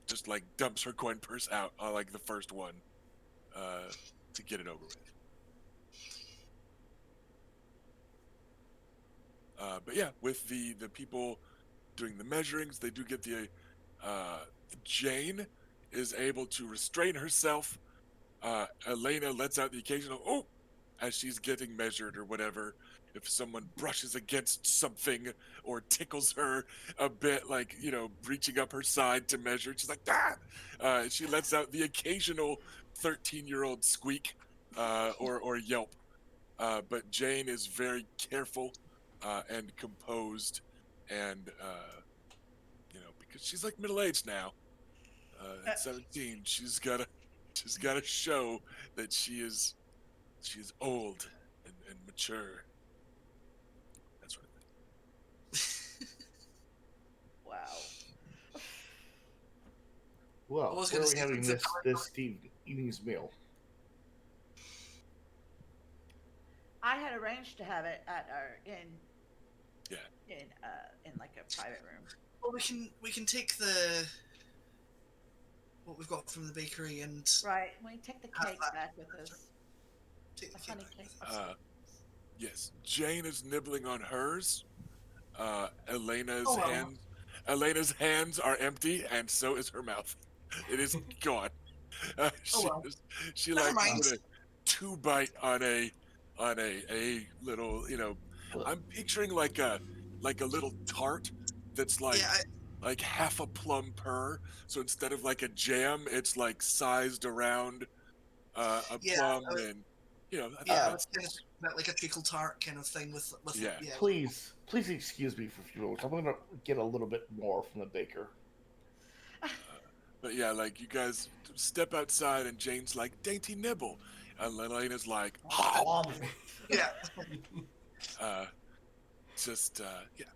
Speaker 1: just like dumps her coin purse out on like the first one, to get it over with. But yeah, with the people doing the measurings, they do get Jane is able to restrain herself. Elena lets out the occasional "oh" as she's getting measured or whatever. If someone brushes against something or tickles her a bit, like reaching up her side to measure, she's like ah. She lets out the occasional 13-year-old squeak, or yelp. But Jane is very careful, and composed, and because she's like middle-aged now, at 17, she's gotta show that she is old and mature. That sort of thing.
Speaker 2: Wow.
Speaker 4: Well,
Speaker 5: I was
Speaker 4: where
Speaker 5: gonna
Speaker 4: are we
Speaker 5: say
Speaker 4: having
Speaker 5: things
Speaker 4: this evening's meal?
Speaker 2: I had arranged to have it at our
Speaker 1: Yeah.
Speaker 2: in like a private room.
Speaker 5: Well, we can take what we've got from the bakery and
Speaker 2: Right. We take the
Speaker 5: Have
Speaker 2: cake
Speaker 5: that.
Speaker 2: back with us.
Speaker 5: take the
Speaker 2: The
Speaker 5: cake
Speaker 2: honey
Speaker 5: back.
Speaker 2: cake.
Speaker 1: Yes, Jane is nibbling on hers. Elena's
Speaker 5: Oh, well.
Speaker 1: hands are empty, and so is her mouth. It is gone.
Speaker 5: Oh, well.
Speaker 1: She
Speaker 5: Never
Speaker 1: like
Speaker 5: mind.
Speaker 1: put a 2 bite on a little. I'm picturing like a little tart that's like
Speaker 5: Yeah,
Speaker 1: half a plum per. So instead of like a jam, it's like sized around a
Speaker 5: yeah.
Speaker 1: plum, and you know, I think
Speaker 5: Yeah,
Speaker 1: that's
Speaker 5: it's kind of like a treacle tart kind of thing with
Speaker 1: Yeah.
Speaker 4: Please excuse me for a few moments. I'm gonna get a little bit more from the baker.
Speaker 1: But yeah, like you guys step outside and Jane's like dainty nibble, and Elena's like,
Speaker 5: Yeah.
Speaker 1: uh, just yeah.
Speaker 5: I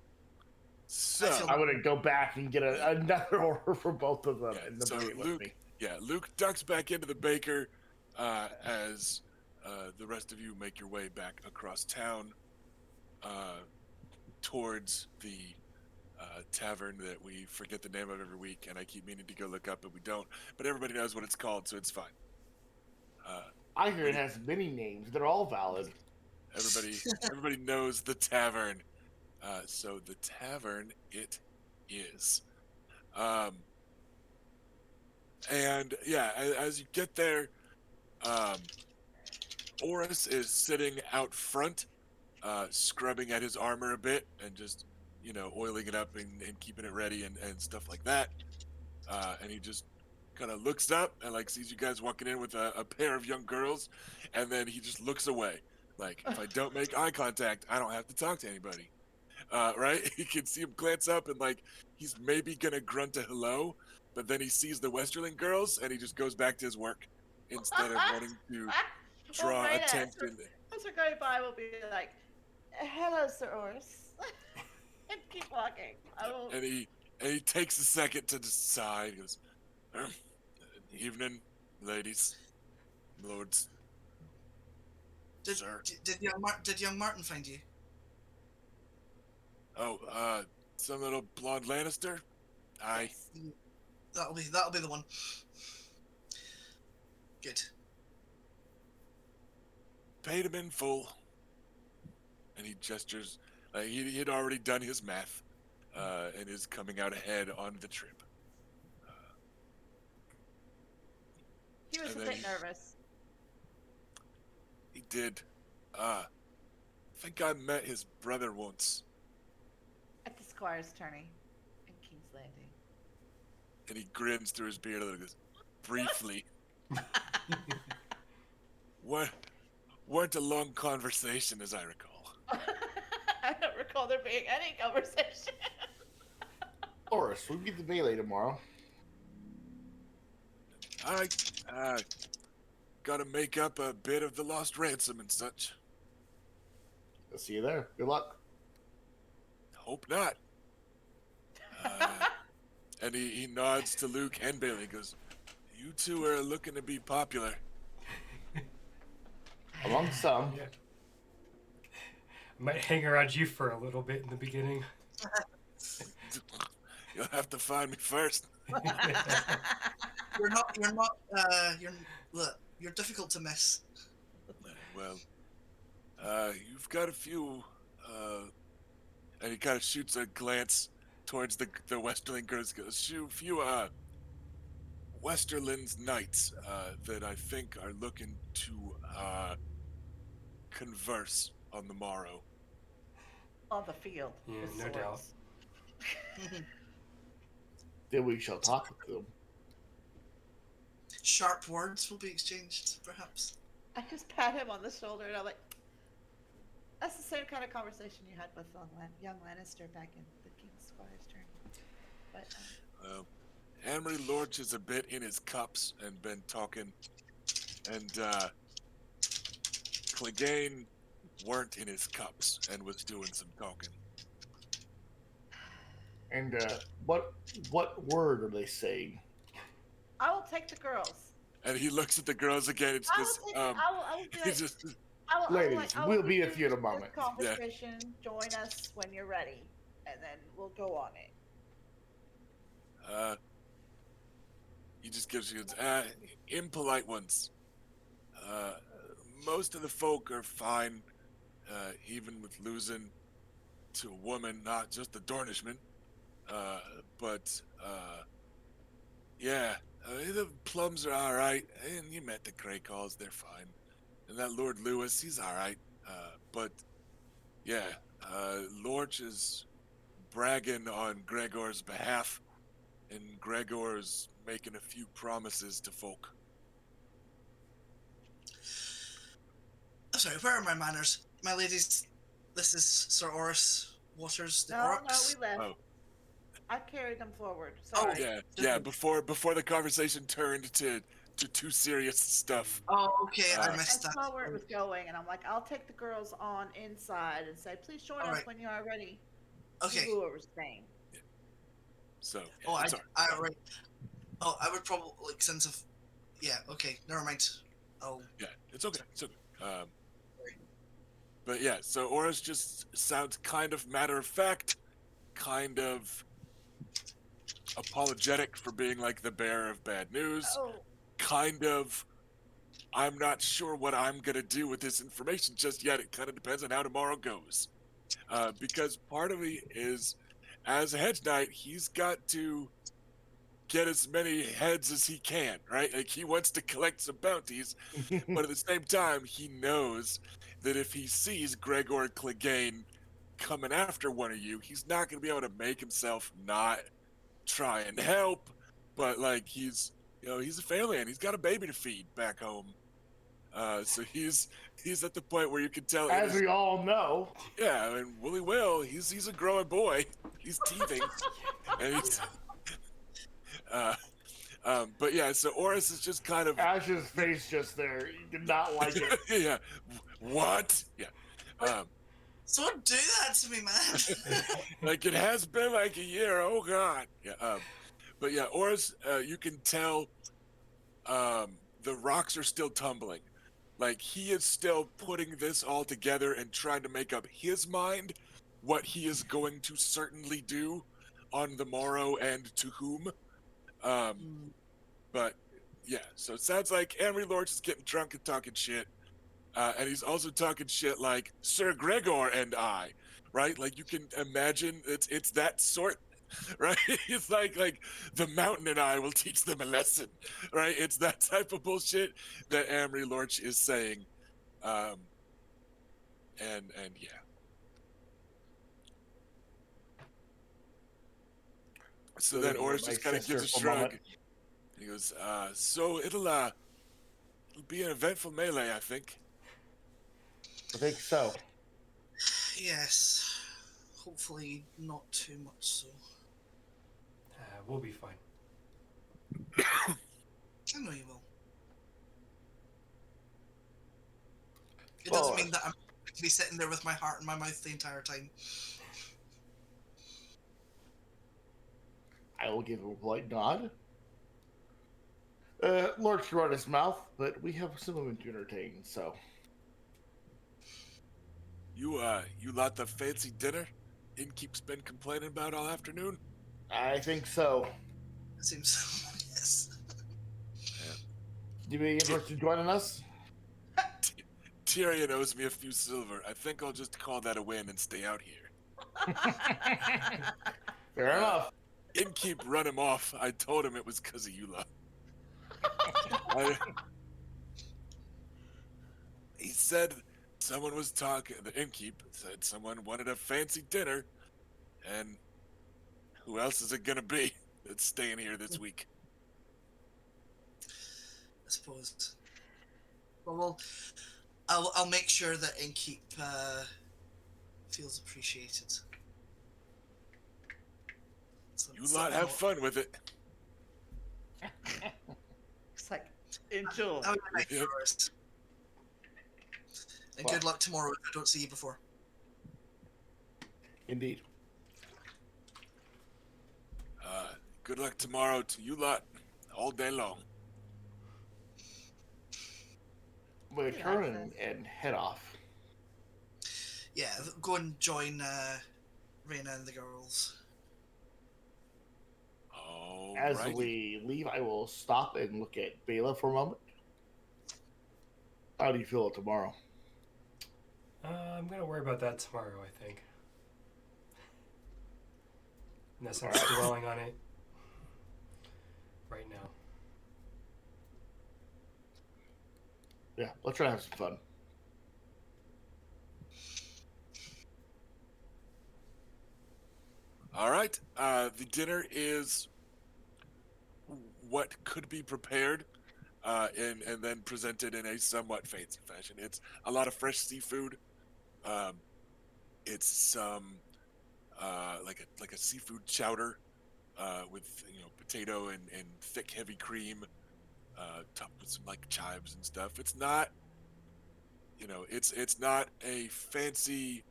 Speaker 1: So
Speaker 5: feel
Speaker 4: I'm gonna go back and get another order for both of them
Speaker 1: yeah,
Speaker 4: and then
Speaker 1: so
Speaker 4: bring it with
Speaker 1: Luke,
Speaker 4: me.
Speaker 1: yeah, Luke ducks back into the baker as the rest of you make your way back across town towards the tavern that we forget the name of every week, and I keep meaning to go look up, but we don't. But everybody knows what it's called, so it's fine.
Speaker 4: I hear it has many names. They're all valid.
Speaker 1: Everybody knows the tavern. So the tavern it is. And yeah, as you get there, Oris is sitting out front, scrubbing at his armor a bit and just, oiling it up and keeping it ready and stuff like that. And he just kind of looks up and like sees you guys walking in with a pair of young girls, and then he just looks away. Like, if I don't make eye contact, I don't have to talk to anybody. Right? You can see him glance up and like he's maybe gonna grunt a hello, but then he sees the Westerling girls and he just goes back to his work instead of wanting to draw attention.
Speaker 2: As we're going by, we'll be like, "Hello, Sir Oris," and keep walking.
Speaker 1: And he takes a second to decide. He goes, "Evening, ladies, lords, sir."
Speaker 5: Did young Martin find you?
Speaker 1: Oh, some little blonde Lannister. Aye.
Speaker 5: That'll be the one. Good.
Speaker 1: Paid him in full. And he gestures. He'd already done his math, and is coming out ahead on the trip.
Speaker 2: He was a
Speaker 1: And
Speaker 2: bit
Speaker 1: then
Speaker 2: nervous.
Speaker 1: He did. I think I met his brother once,
Speaker 2: At the Squire's tourney in King's Landing.
Speaker 1: and he grins through his beard and goes, briefly. Weren't a long conversation, as I recall.
Speaker 2: I don't recall there being any conversation.
Speaker 4: Oris, we'll get the melee tomorrow.
Speaker 1: I gotta make up a bit of the lost ransom and such.
Speaker 4: I'll see you there. Good luck.
Speaker 1: Hope not. And he nods to Luke and Bailey. Goes, "You two are looking to be popular."
Speaker 4: Among some.
Speaker 3: Yeah. I might hang around you for a little bit in the beginning.
Speaker 1: You'll have to find me first.
Speaker 5: You're difficult to miss.
Speaker 1: Well, you've got a few, and he kind of shoots a glance towards the Westerling girls. Goes, few Westerlands knights that I think are looking to converse on the morrow.
Speaker 2: On the field.
Speaker 3: Yeah,
Speaker 2: with
Speaker 3: no
Speaker 2: swords.
Speaker 3: doubt.
Speaker 4: Then we shall talk with them.
Speaker 5: Sharp words will be exchanged, perhaps.
Speaker 2: I just pat him on the shoulder and I'm like, "That's the same kind of conversation you had with young Lannister back in the King's Squire's tourney." But
Speaker 1: Henry Lorch is a bit in his cups and been talking, and Clegane weren't in his cups and was doing some talking.
Speaker 4: And what word are they saying?
Speaker 2: I will take the girls.
Speaker 1: And he looks at the girls again. It's just,
Speaker 2: I will be
Speaker 1: he's just,
Speaker 4: Ladies, we'll be with you in a moment.
Speaker 2: Conversation. Join us when you're ready, and then we'll go on it.
Speaker 1: he just gives you impolite ones. Most of the folk are fine, even with losing to a woman, not just the Dornishman. But yeah, the Plums are all right, and you met the Craycalls, they're fine. And that Lord Lewis, he's all right. But yeah, Lorch is bragging on Gregor's behalf, and Gregor's making a few promises to folk.
Speaker 5: sorry, where are my manners? My ladies, this is Sir Oris Waters, the
Speaker 2: No,
Speaker 5: orcs.
Speaker 2: we left.
Speaker 1: Oh.
Speaker 2: I carried them forward.
Speaker 5: Oh,
Speaker 2: Sorry.
Speaker 1: Yeah. Before the conversation turned to too serious stuff.
Speaker 5: Oh, okay, I
Speaker 2: I
Speaker 5: missed that.
Speaker 2: saw where it was going, and I'm like, I'll take the girls on inside and say, please join us
Speaker 5: Alright.
Speaker 2: when you are ready.
Speaker 5: Okay.
Speaker 2: Who was saying?
Speaker 1: So yeah,
Speaker 5: Oh,
Speaker 1: it's all right.
Speaker 5: right. Oh, I would probably, like, since of... Yeah, okay, never mind. Oh,
Speaker 1: Yeah, it's okay. It's okay. But yeah, so Oris just sounds kind of matter of fact, kind of apologetic for being like the bearer of bad news,
Speaker 2: Oh,
Speaker 1: kind of I'm not sure what I'm gonna do with this information just yet. It kind of depends on how tomorrow goes. Because part of me is, as a hedge knight, he's got to get as many heads as he can, right? Like he wants to collect some bounties, but at the same time, he knows that if he sees Gregor Clegane coming after one of you, he's not going to be able to make himself not try and help. But like he's a family man. He's got a baby to feed back home. So he's at the point where you can tell.
Speaker 4: As we all know.
Speaker 1: Yeah, I mean Willie Will, he's a growing boy. He's teething, and he's. But yeah, so Oris is just kind of
Speaker 4: Ash's face just there. He did not like it.
Speaker 1: yeah. What? Yeah.
Speaker 5: someone do that to me, man.
Speaker 1: Like it has been like a year. Oh God. Yeah. But yeah, Oris, you can tell the rocks are still tumbling. Like he is still putting this all together and trying to make up his mind what he is going to certainly do on the morrow and to whom. But yeah, so it sounds like Amory Lorch is getting drunk and talking shit. And he's also talking shit like Ser Gregor and I, right? Like you can imagine it's that sort, right? It's like the mountain and I will teach them a lesson, right? It's that type of bullshit that Amory Lorch is saying. And yeah. So then Oris just kind of gives a shrug. He goes, so it'll be an eventful melee, I think.
Speaker 4: I think so.
Speaker 5: Yes. Hopefully not too much so.
Speaker 3: We'll be fine.
Speaker 5: I know you will. It doesn't mean that I'm going to be sitting there with my heart in my mouth the entire time.
Speaker 4: I will give him a polite nod. Lord can run his mouth, but we have some women to entertain, so.
Speaker 1: You lot the fancy dinner Innkeep's been complaining about all afternoon?
Speaker 4: I think so.
Speaker 5: It seems so, yes.
Speaker 4: Do you be interested in joining us?
Speaker 1: Tyrion owes me a few silver. I think I'll just call that a win and stay out here.
Speaker 4: Fair enough.
Speaker 1: Innkeep run him off. I told him it was because of you lot. He said someone was talking, the innkeep said someone wanted a fancy dinner, and who else is it gonna be that's staying here this week?
Speaker 5: I suppose. Well, I'll make sure that Innkeep feels appreciated.
Speaker 1: You lot have fun with it.
Speaker 2: it's like, enjoy.
Speaker 5: That would be nice
Speaker 1: Yep.
Speaker 5: for us. And good luck tomorrow if I don't see you before.
Speaker 4: Indeed.
Speaker 1: Good luck tomorrow to you lot, all day long.
Speaker 4: We'll turn and head off.
Speaker 5: Yeah, go and join Reyna and the girls.
Speaker 4: As we leave, I will stop and look at Bela for a moment. How do you feel tomorrow?
Speaker 3: I'm gonna worry about that tomorrow, I think. Unless I'm dwelling on it right now.
Speaker 4: Yeah, let's try to have some fun.
Speaker 1: All right. The dinner is what could be prepared. and then presented in a somewhat fancy fashion. It's a lot of fresh seafood. Um, it's some like a seafood chowder with potato and thick heavy cream, topped with some like chives and stuff. It's not it's not a fancy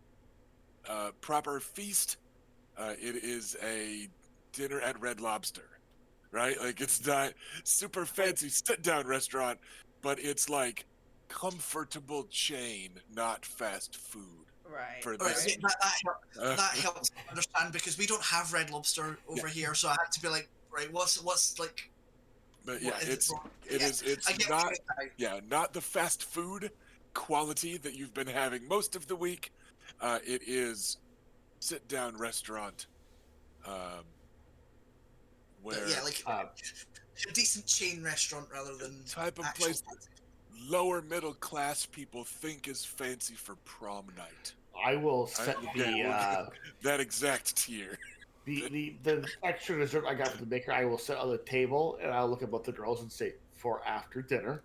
Speaker 1: proper feast. It is a dinner at Red Lobster, right? Like it's not super fancy sit down restaurant, but it's like comfortable chain, not fast food
Speaker 2: Right.
Speaker 1: for
Speaker 5: All right,
Speaker 1: this.
Speaker 2: Right.
Speaker 5: that helps understand because we don't have Red Lobster over here, so I had to be like, right, what's like,
Speaker 1: But yeah,
Speaker 5: what is
Speaker 1: it's
Speaker 5: it? For?
Speaker 1: it
Speaker 5: Yeah,
Speaker 1: is it's
Speaker 5: I get
Speaker 1: not
Speaker 5: what you're saying.
Speaker 1: not the fast food quality that you've been having most of the week. It is sit down restaurant, um,
Speaker 5: But
Speaker 1: where
Speaker 5: yeah, like a decent chain restaurant rather than
Speaker 1: type of
Speaker 5: actual.
Speaker 1: place lower middle class people think is fancy for prom night.
Speaker 4: I will
Speaker 1: Right?
Speaker 4: set
Speaker 1: We'll get that exact tier.
Speaker 4: the extra dessert I got from the baker. I will set on the table, and I'll look at both the girls and say, "For after dinner."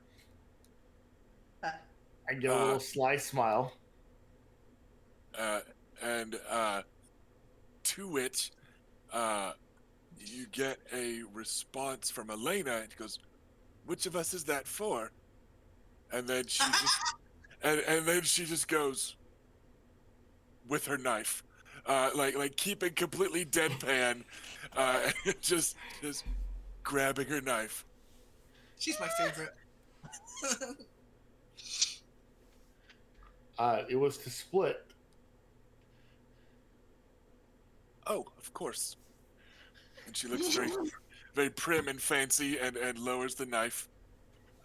Speaker 4: I get a
Speaker 1: Uh,
Speaker 4: little sly smile.
Speaker 1: And to which you get a response from Elena, and she goes, "Which of us is that for?" And then she just and then she just goes with her knife, like keeping completely deadpan, just grabbing her knife.
Speaker 5: She's my favorite.
Speaker 4: It was to split.
Speaker 1: Oh, of course. And she looks very prim and fancy, and lowers the knife.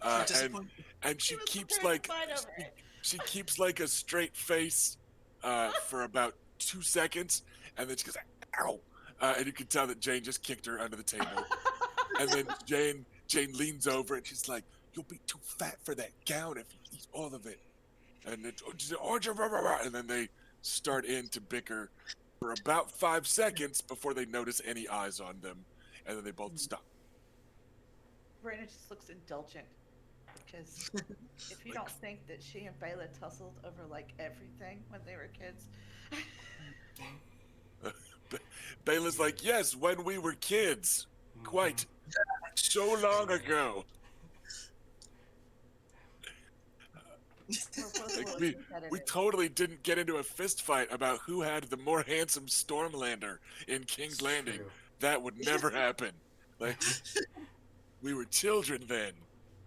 Speaker 5: You're
Speaker 1: And
Speaker 5: disappointed.
Speaker 1: and she
Speaker 2: He was
Speaker 1: keeps
Speaker 2: prepared to fight over it.
Speaker 1: she keeps like a straight face for about 2 seconds, and then she goes, "Ow!" And you can tell that Jane just kicked her under the table. And then Jane leans over and she's like, "You'll be too fat for that gown if you eat all of it." And then and then they start in to bicker for about 5 seconds before they notice any eyes on them, and then they both stop.
Speaker 2: Brandon just looks indulgent because if you don't think that she and Bela tussled over like everything when they were kids,
Speaker 1: Bela's like, "Yes, when we were kids, quite so long ago."
Speaker 2: we're both a
Speaker 1: Like
Speaker 2: little
Speaker 1: we
Speaker 2: competitive.
Speaker 1: totally didn't get into a fist fight about who had the more handsome Stormlander in King's
Speaker 3: It's
Speaker 1: Landing.
Speaker 3: true.
Speaker 1: That would never happen. Like we were children then.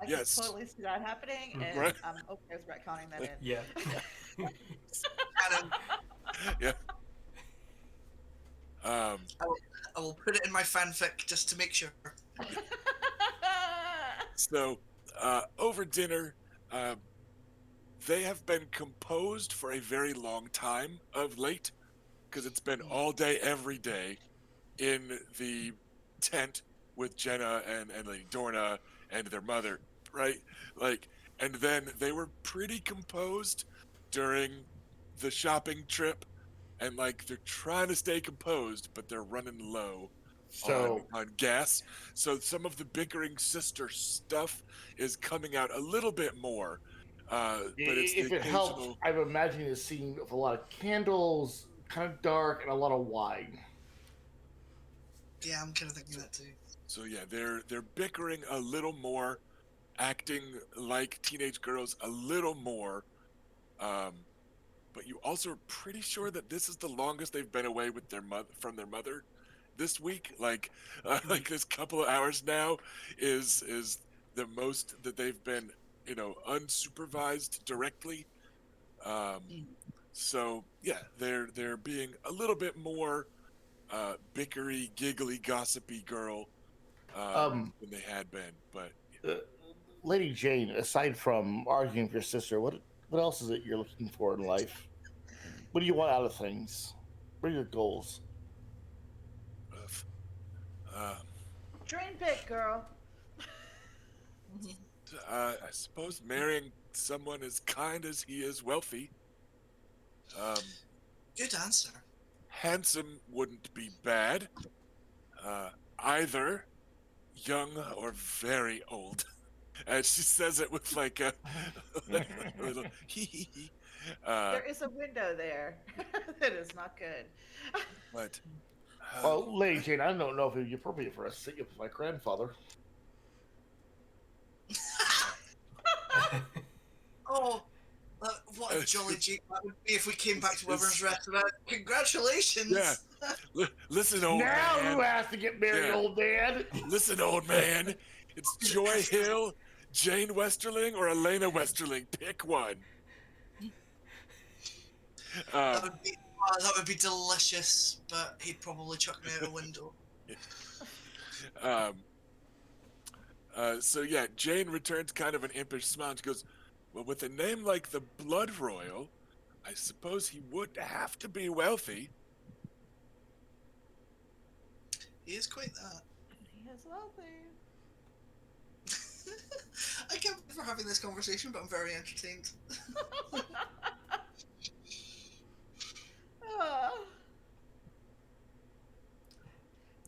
Speaker 2: I
Speaker 1: Yes.
Speaker 2: can totally see that happening, and
Speaker 1: Right.
Speaker 2: I'm okay with retconning that in.
Speaker 3: Yeah.
Speaker 5: And
Speaker 1: Yeah.
Speaker 5: I will put it in my fanfic just to make sure.
Speaker 1: So over dinner, they have been composed for a very long time of late, because it's been all day, every day, in the tent with Jenna and Lady Dorna and their mother, right? Like, and then they were pretty composed during the shopping trip, and like they're trying to stay composed, but they're running low
Speaker 4: So
Speaker 1: on gas. So some of the bickering sister stuff is coming out a little bit more. But it's the
Speaker 4: if it helps,
Speaker 1: occasional.
Speaker 4: I'm imagining a scene with a lot of candles, kind of dark, and a lot of wine.
Speaker 5: Yeah, I'm kind of thinking that too.
Speaker 1: So yeah, they're bickering a little more, acting like teenage girls a little more. But you also are pretty sure that this is the longest they've been away with their from their mother this week. Like this couple of hours now is the most that they've been, unsupervised directly. Um, so yeah, they're being a little bit more bickery, giggly, gossipy girl than they had been. But
Speaker 4: Uh, Lady Jane, aside from arguing with your sister, what else is it you're looking for in life? What do you want out of things? What are your goals?
Speaker 1: uh,
Speaker 2: Dream big, girl.
Speaker 1: I suppose marrying someone as kind as he is wealthy.
Speaker 5: Good answer.
Speaker 1: Handsome wouldn't be bad. Either young or very old. And she says it with like a, a little hee hee hee.
Speaker 2: There is a window there. That is not good.
Speaker 1: But
Speaker 4: Well, Lady Jane, I don't know if it would be appropriate for us to sit with my grandfather.
Speaker 5: Oh, what a jolly jeep that would be if we came back to Wyvern's Restaurant. Congratulations!
Speaker 1: yeah, listen, old
Speaker 4: Now
Speaker 1: man.
Speaker 4: who has to get married,
Speaker 1: Yeah.
Speaker 4: old man?
Speaker 1: Listen, old man. It's Joy Hill, Jane Westerling, or Elena Westerling. Pick one.
Speaker 5: That would be that would be delicious, but he'd probably chuck me out a window.
Speaker 1: Um, so yeah, Jane returns kind of an impish smile. And she goes, "Well, with a name like the Blood Royal, I suppose he would have to be wealthy."
Speaker 5: He is quite that.
Speaker 2: He is wealthy.
Speaker 5: I can't believe we're having this conversation, but I'm very entertained.
Speaker 2: Ah.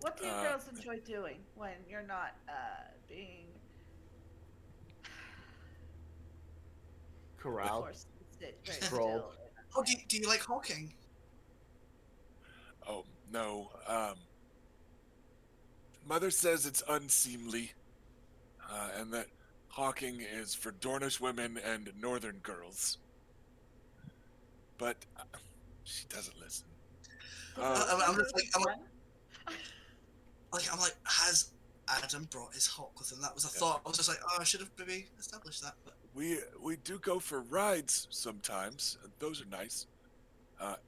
Speaker 2: What do you
Speaker 1: Uh,
Speaker 2: girls enjoy doing when you're not being
Speaker 4: Corral.
Speaker 2: forced to sit very
Speaker 4: Trolled.
Speaker 2: still?
Speaker 5: Oh, do you like hawking?
Speaker 1: Oh no. Mother says it's unseemly, and that hawking is for Dornish women and northern girls. But she doesn't listen.
Speaker 5: I'm just like, I'm like,
Speaker 2: Fun?
Speaker 5: I'm like, has Adam brought his hawk with him? That was a thought. I was just like, oh, I should have maybe established that. But
Speaker 1: We do go for rides sometimes. And those are nice.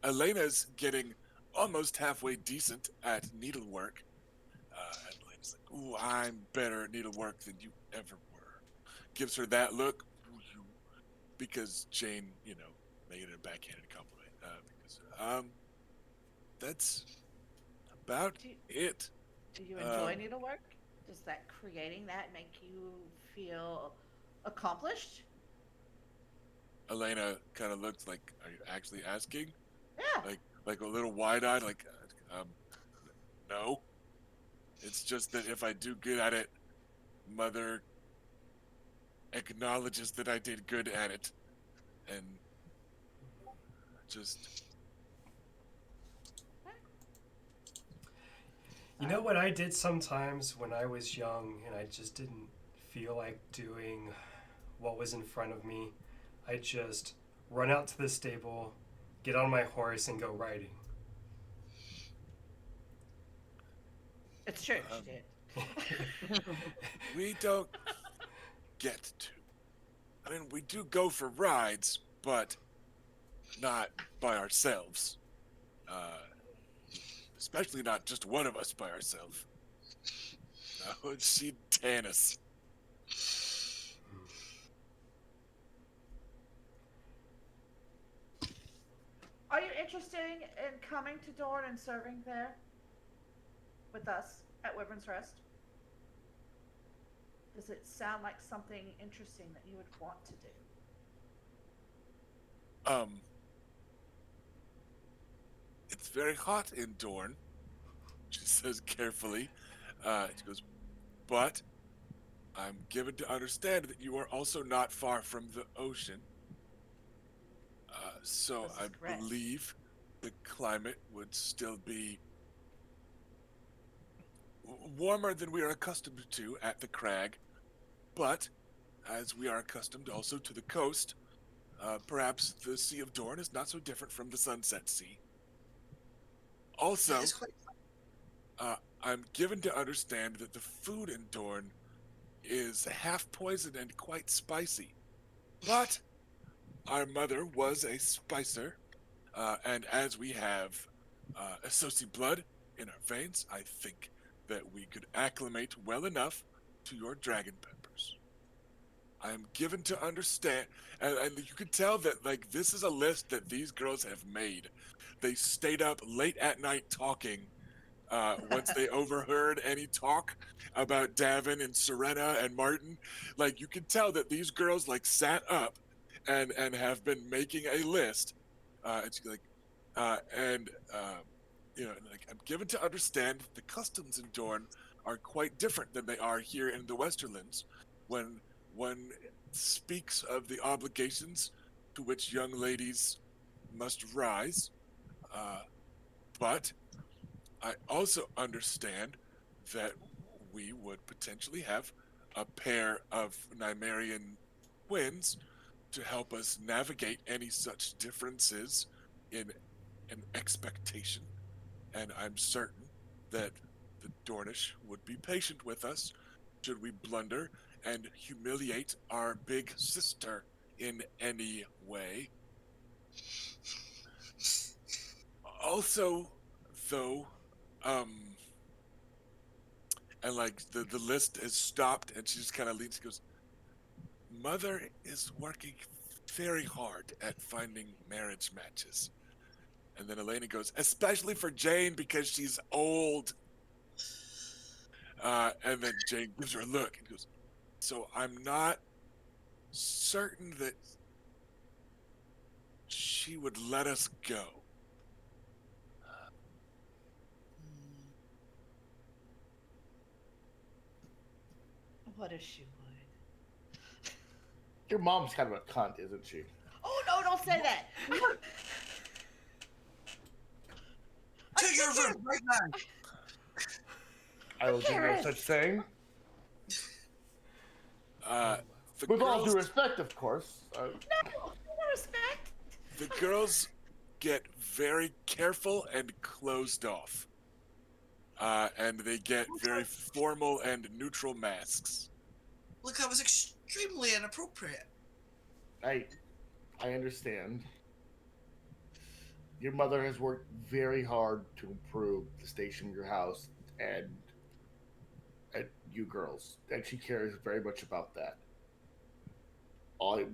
Speaker 1: Elena's getting almost halfway decent at needlework. And Elena's like, "Ooh, I'm better at needlework than you ever were." Gives her that look, because Jane, made it a backhanded compliment. That's about it.
Speaker 2: Do you enjoy needlework? Does that creating that make you feel accomplished?
Speaker 1: Elena kind of looks like, "Are you actually asking?"
Speaker 2: Yeah.
Speaker 1: Like a little wide-eyed, like, no. It's just that if I do good at it, Mother acknowledges that I did good at it, and just
Speaker 3: You know what I did sometimes when I was young and I just didn't feel like doing what was in front of me? I'd just run out to the stable, get on my horse, and go riding.
Speaker 2: It's true.
Speaker 1: Um,
Speaker 2: She did.
Speaker 1: we don't get to. I mean, we do go for rides, but not by ourselves. Especially not just one of us by ourselves. No, she'd tan us.
Speaker 2: Are you interested in coming to Dorne and serving there with us at Wyvern's Rest? Does it sound like something interesting that you would want to do?
Speaker 1: It's very hot in Dorne, she says carefully. She goes, but I'm given to understand that you are also not far from the ocean. So
Speaker 2: This is
Speaker 1: I
Speaker 2: correct.
Speaker 1: believe the climate would still be warmer than we are accustomed to at the crag, but as we are accustomed also to the coast, perhaps the Sea of Dorne is not so different from the Sunset Sea. Also,
Speaker 5: it's quite.
Speaker 1: I'm given to understand that the food in Dorne is half poisoned and quite spicy. But our mother was a spicer, and as we have associate blood in our veins, I think that we could acclimate well enough to your dragon peppers. I am given to understand, and you can tell that like this is a list that these girls have made. They stayed up late at night talking. Once they overheard any talk about Davin and Serena and Martin, like you can tell that these girls like sat up and have been making a list. It's like, and like I'm given to understand the customs in Dorne are quite different than they are here in the Westerlands. When one speaks of the obligations to which young ladies must rise, but I also understand that we would potentially have a pair of Nymaryen twins to help us navigate any such differences in an expectation, and I'm certain that the Dornish would be patient with us should we blunder and humiliate our big sister in any way. Also, though, um, and like the list has stopped, and she just kind of leans and goes, Mother is working very hard at finding marriage matches. And then Elena goes, especially for Jane because she's old. And then Jane gives her a look and goes, so I'm not certain that she would let us go.
Speaker 2: What if she would?
Speaker 4: Your mom's kind of a cunt, isn't she?
Speaker 2: Oh no! Don't say that.
Speaker 5: To your room right now.
Speaker 4: I will do no
Speaker 2: Karis.
Speaker 4: such thing.
Speaker 1: The
Speaker 4: With all
Speaker 1: girls,
Speaker 4: due respect, of course.
Speaker 2: No respect.
Speaker 1: the girls get very careful and closed off. And they get very formal and neutral masks.
Speaker 5: Look, that was extremely inappropriate.
Speaker 4: I understand. Your mother has worked very hard to improve the station of your house and you girls, and she cares very much about that.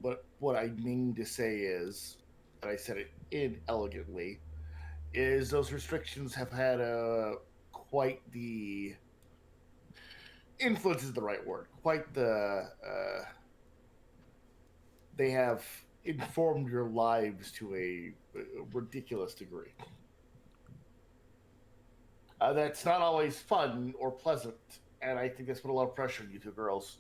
Speaker 4: But what I mean to say is, and I said it inelegantly, is those restrictions have had quite the influence is the right word. Quite the they have informed your lives to a ridiculous degree. That's not always fun or pleasant, and I think that's put a lot of pressure on you two girls.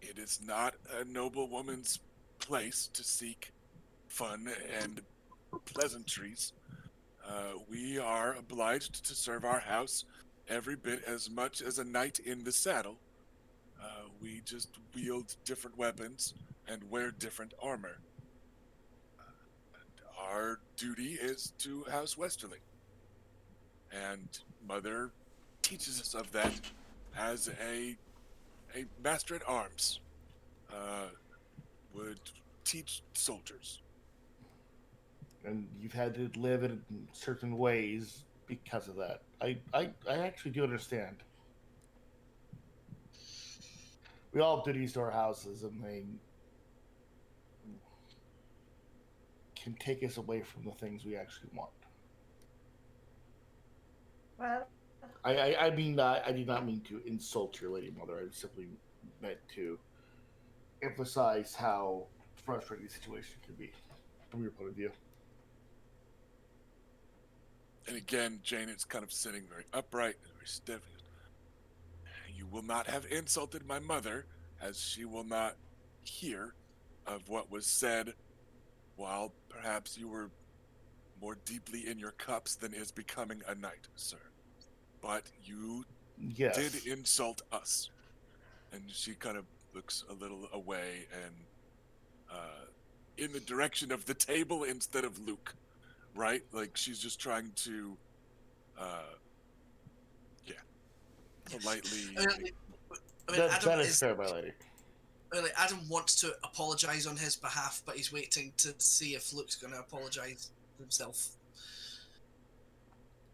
Speaker 1: It is not a noble woman's place to seek fun and pleasantries. We are obliged to serve our house every bit as much as a knight in the saddle. We just wield different weapons and wear different armor. Our duty is to House Westerly, and Mother teaches us of that as a master at arms would teach soldiers.
Speaker 4: And you've had to live in certain ways because of that. I actually do understand. We all have duties to our houses, and they can take us away from the things we actually want.
Speaker 2: Well,
Speaker 4: I mean, I did not mean to insult your lady mother. I simply meant to emphasize how frustrating the situation can be from your point of view.
Speaker 1: And again, Jane is kind of sitting very upright and very stiff. You will not have insulted my mother, as she will not hear of what was said while perhaps you were more deeply in your cups than is becoming a knight, sir. But you
Speaker 4: Yes.
Speaker 1: did insult us. And she kind of looks a little away and in the direction of the table instead of Luke, right? Like she's just trying to, politely.
Speaker 5: Adam
Speaker 4: That is fair, my lady.
Speaker 5: Adam wants to apologise on his behalf, but he's waiting to see if Luke's going to apologise himself.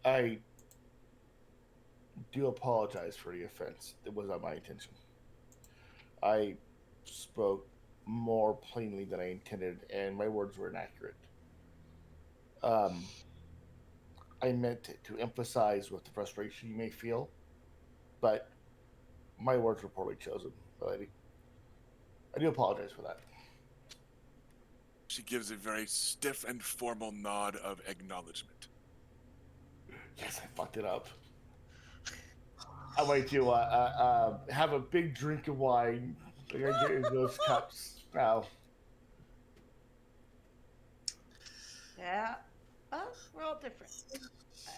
Speaker 4: I do apologize for the offense. It was not my intention. I spoke more plainly than I intended, and my words were inaccurate. I meant to emphasize with the frustration you may feel, but my words were poorly chosen, my lady. I do apologize for that.
Speaker 1: She gives a very stiff and formal nod of acknowledgement.
Speaker 4: Yes, I fucked it up. I'm going to have a big drink of wine. I'm going to get into those cups now.
Speaker 2: Yeah. Well, we're all different. Uh,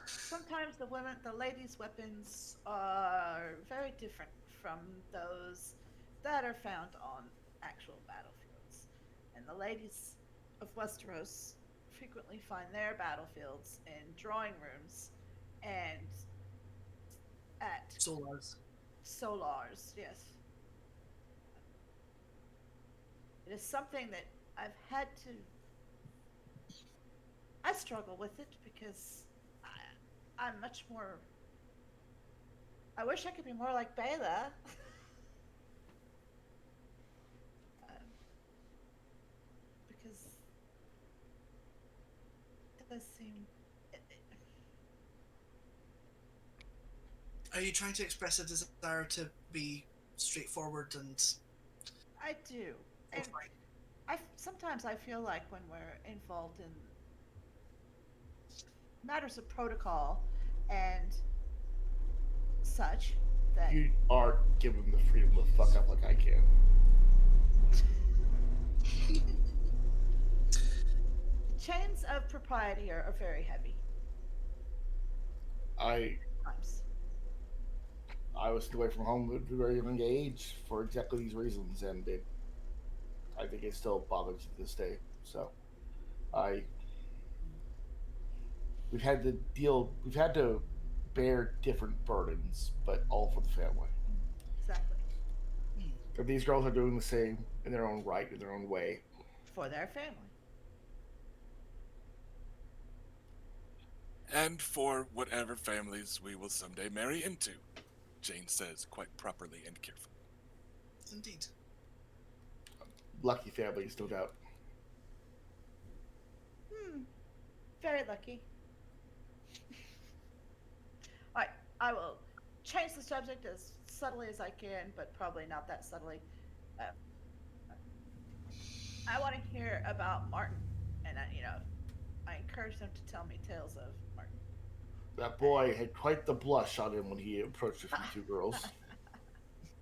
Speaker 2: sometimes the ladies' weapons are very different from those that are found on actual battlefields. And the ladies of Westeros frequently find their battlefields in drawing rooms and at
Speaker 5: Solars.
Speaker 2: solars, yes. It is something that I've had to. I struggle with it because I'm much more. I wish I could be more like Bela. Because it does seem.
Speaker 5: Are you trying to express a desire to be straightforward and
Speaker 2: I do. And
Speaker 5: forthright?
Speaker 2: sometimes I feel like when we're involved in matters of protocol and such, that
Speaker 4: You aren't given the freedom to fuck up like I can.
Speaker 2: chains of propriety are very heavy
Speaker 4: I
Speaker 2: times.
Speaker 4: I was away from home at a very young age for exactly these reasons, and I think it still bothers me to this day. So I we've had to bear different burdens, but all for the family.
Speaker 2: Exactly.
Speaker 4: And these girls are doing the same in their own right, in their own way.
Speaker 2: For their family.
Speaker 1: And for whatever families we will someday marry into, Jane says quite properly and carefully.
Speaker 5: Indeed.
Speaker 4: Lucky families, no doubt.
Speaker 2: Hmm. Very lucky. Alright, I will change the subject as subtly as I can, but probably not that subtly. Uh, I want to hear about Martin, and I encourage them to tell me tales of Martin.
Speaker 4: That boy had quite the blush on him when he approached a few two girls.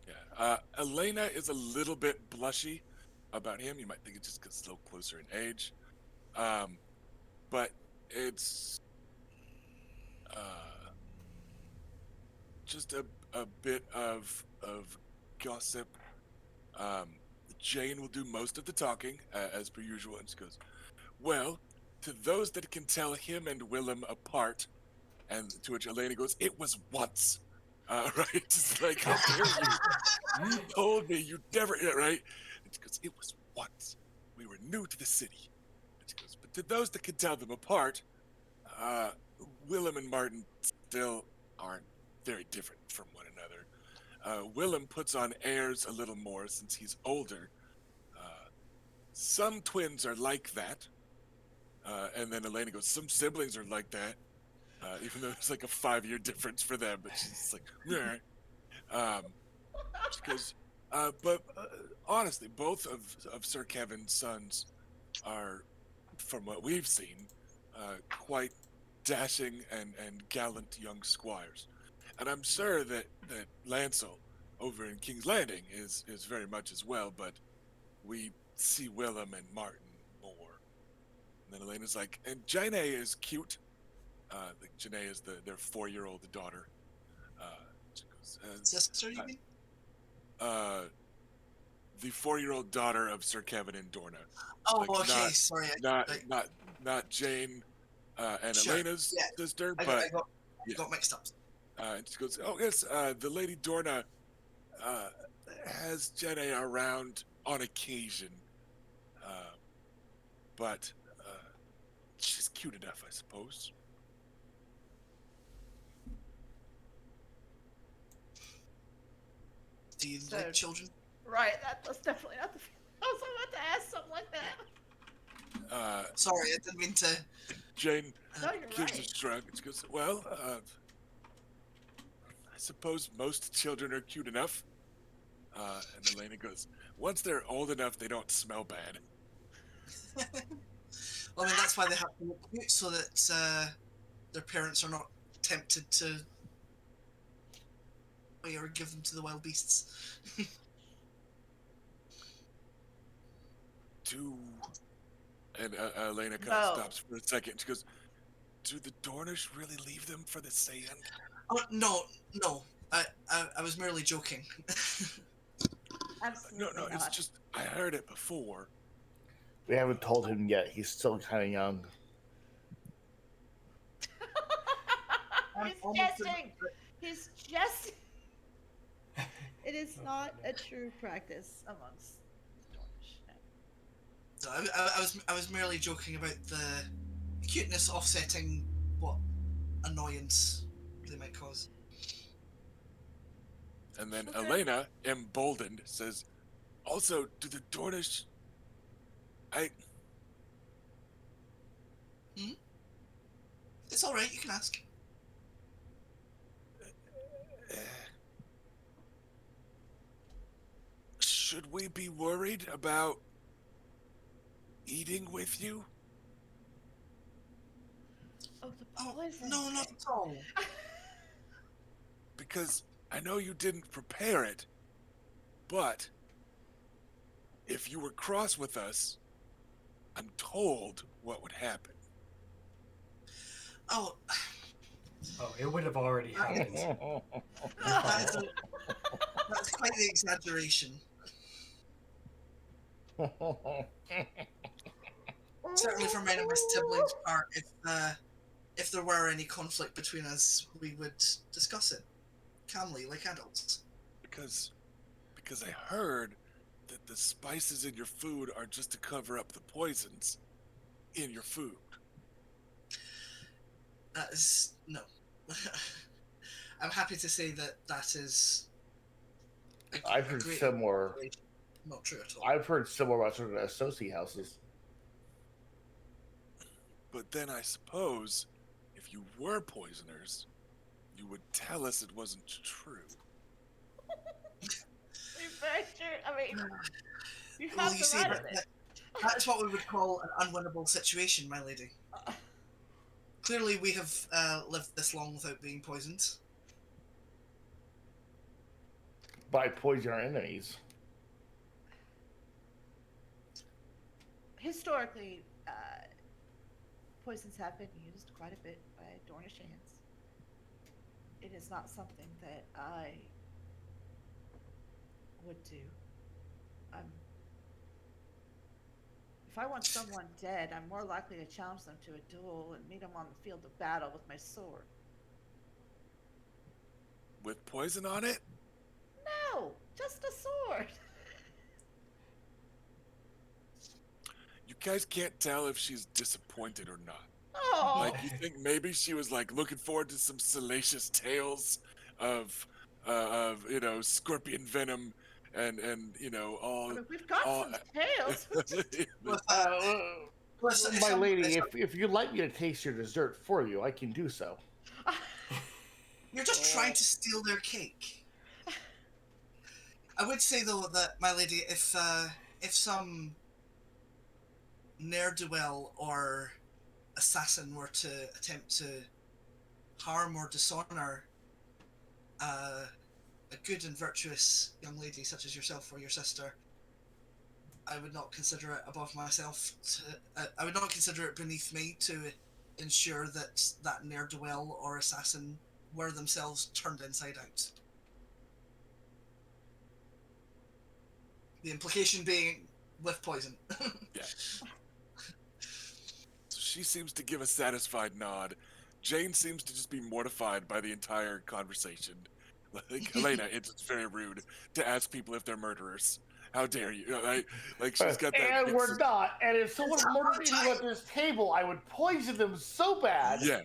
Speaker 1: Yeah. Elena is a little bit blushy about him. You might think it's just because he's a little closer in age. But it's just a bit of gossip. Um, Jane will do most of the talking, as per usual, and she goes, well, to those that can tell him and Willem apart, and to which Elena goes, it was once. Right? It's like, how dare you? You told me you never, yeah, right? And she goes, it was once. We were new to the city. And she goes, but to those that can tell them apart, uh, Willem and Martin still aren't very different from one another. Willem puts on airs a little more since he's older. Uh, some twins are like that. And then Elena goes, some siblings are like that. Even though there's like a 5-year difference for them, but she's like, yeah. She goes, but honestly, both of Sir Kevin's sons are, from what we've seen, quite dashing and gallant young squires. And I'm sure that Lancel over in King's Landing is very much as well, but we see Willem and Martin more. And then Elena's like, and Janae is cute. Janae is their 4-year-old daughter. She goes,
Speaker 5: Sister, you mean?
Speaker 1: the 4-year-old daughter of Sir Kevin and Dorna.
Speaker 5: Oh,
Speaker 1: Like,
Speaker 5: okay. Sorry. Right.
Speaker 1: Not Jane and
Speaker 5: Sure,
Speaker 1: Elena's
Speaker 5: yeah.
Speaker 1: sister,
Speaker 5: I
Speaker 1: but
Speaker 5: got mixed up.
Speaker 1: and she goes, oh yes, the Lady Dorna has Janae around on occasion, but she's cute enough, I suppose.
Speaker 5: Do you
Speaker 2: So-
Speaker 5: like children?
Speaker 2: Right, that's definitely not the. I was about to ask something like that.
Speaker 5: Sorry, I didn't mean to.
Speaker 1: Jane
Speaker 2: No, you're
Speaker 1: gives a
Speaker 2: right.
Speaker 1: shrug. She goes, well, I suppose most children are cute enough. And Elena goes, once they're old enough, they don't smell bad.
Speaker 5: Well, I mean, that's why they have to look cute, so that their parents are not tempted to or give them to the wild beasts.
Speaker 1: And Elena kind of
Speaker 2: No.
Speaker 1: stops for a second. She goes, "Do the Dornish really leave them for the sand?"
Speaker 5: Oh no. I was merely joking.
Speaker 2: Absolutely
Speaker 1: No. It's
Speaker 2: not.
Speaker 1: just I heard it before.
Speaker 4: We haven't told him yet. He's still kind of young.
Speaker 5: I'm
Speaker 2: He's
Speaker 5: almost
Speaker 2: jesting. He's jesting. It is
Speaker 3: Oh,
Speaker 2: not
Speaker 3: no.
Speaker 2: a true practice amongst Dornish. No.
Speaker 5: So I was merely joking about the cuteness offsetting what annoyance they might cause.
Speaker 1: And then
Speaker 2: Okay.
Speaker 1: Elena, emboldened, says, "Also, do the Dornish? I
Speaker 5: It's all right. You can ask.
Speaker 1: should we be worried about eating with you?"
Speaker 2: Oh, the
Speaker 5: Oh
Speaker 2: poison.
Speaker 5: no, not at all.
Speaker 1: Because I know you didn't prepare it, but if you were cross with us, I'm told what would happen.
Speaker 5: Oh,
Speaker 3: Oh, it would have already happened.
Speaker 5: that's, that's quite the exaggeration. Certainly, for mine and my siblings' part, if there were any conflict between us, we would discuss it calmly, like adults.
Speaker 1: Because I heard that the spices in your food are just to cover up the poisons in your food.
Speaker 5: That is no. I'm happy to say that is.
Speaker 4: I've heard
Speaker 5: great
Speaker 4: similar.
Speaker 5: exaggeration. Not true at all.
Speaker 4: I've heard similar about sort of associate houses.
Speaker 1: But then I suppose if you were poisoners, you would tell us it wasn't true.
Speaker 2: Very true. I mean, you
Speaker 5: Well,
Speaker 2: have
Speaker 5: you
Speaker 2: to
Speaker 5: see,
Speaker 2: write it.
Speaker 5: that's what we would call an unwinnable situation, my lady. Clearly, we have lived this long without being poisoned.
Speaker 4: By poison our enemies.
Speaker 2: Historically, poisons have been used quite a bit by Dornish hands. It is not something that I would do. If I want someone dead, I'm more likely to challenge them to a duel and meet them on the field of battle with my sword.
Speaker 1: With poison on it?
Speaker 2: No, just a sword.
Speaker 1: You guys can't tell if she's disappointed or not.
Speaker 2: Oh,
Speaker 1: Like, you think maybe she was like looking forward to some salacious tales of scorpion venom and all.
Speaker 2: I mean, we've got
Speaker 1: all
Speaker 2: some tales.
Speaker 5: With,
Speaker 4: My lady, if you'd like me to taste your dessert for you, I can do so.
Speaker 5: you're just trying to steal their cake. I would say though that, my lady, if some ne'er-do-well or assassin were to attempt to harm or dishonor a good and virtuous young lady such as yourself or your sister, I would not consider it above myself. I would not consider it beneath me to ensure that that ne'er-do-well or assassin were themselves turned inside out. The implication being with poison.
Speaker 1: Yeah. So she seems to give a satisfied nod. Jane seems to just be mortified by the entire conversation. Like, Elena, it's very rude to ask people if they're murderers. How dare you? Like she's got that.
Speaker 4: And
Speaker 1: big
Speaker 4: we're not. And if someone
Speaker 5: It's
Speaker 4: murdered
Speaker 5: not
Speaker 4: you at this table, I would poison them so bad.
Speaker 1: Yeah.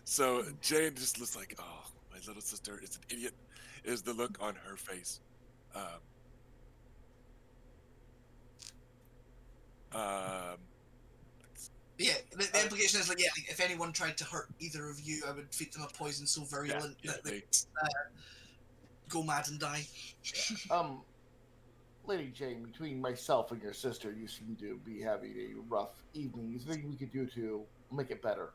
Speaker 1: So Jane just looks like, oh, my little sister is an idiot, is the look on her face.
Speaker 5: Yeah, the implication is like, yeah, if anyone tried to hurt either of you, I would feed them a poison so virulent that they go mad and die.
Speaker 4: Lady Jane, between myself and your sister, you seem to be having a rough evening. Is there anything we could do to make it better?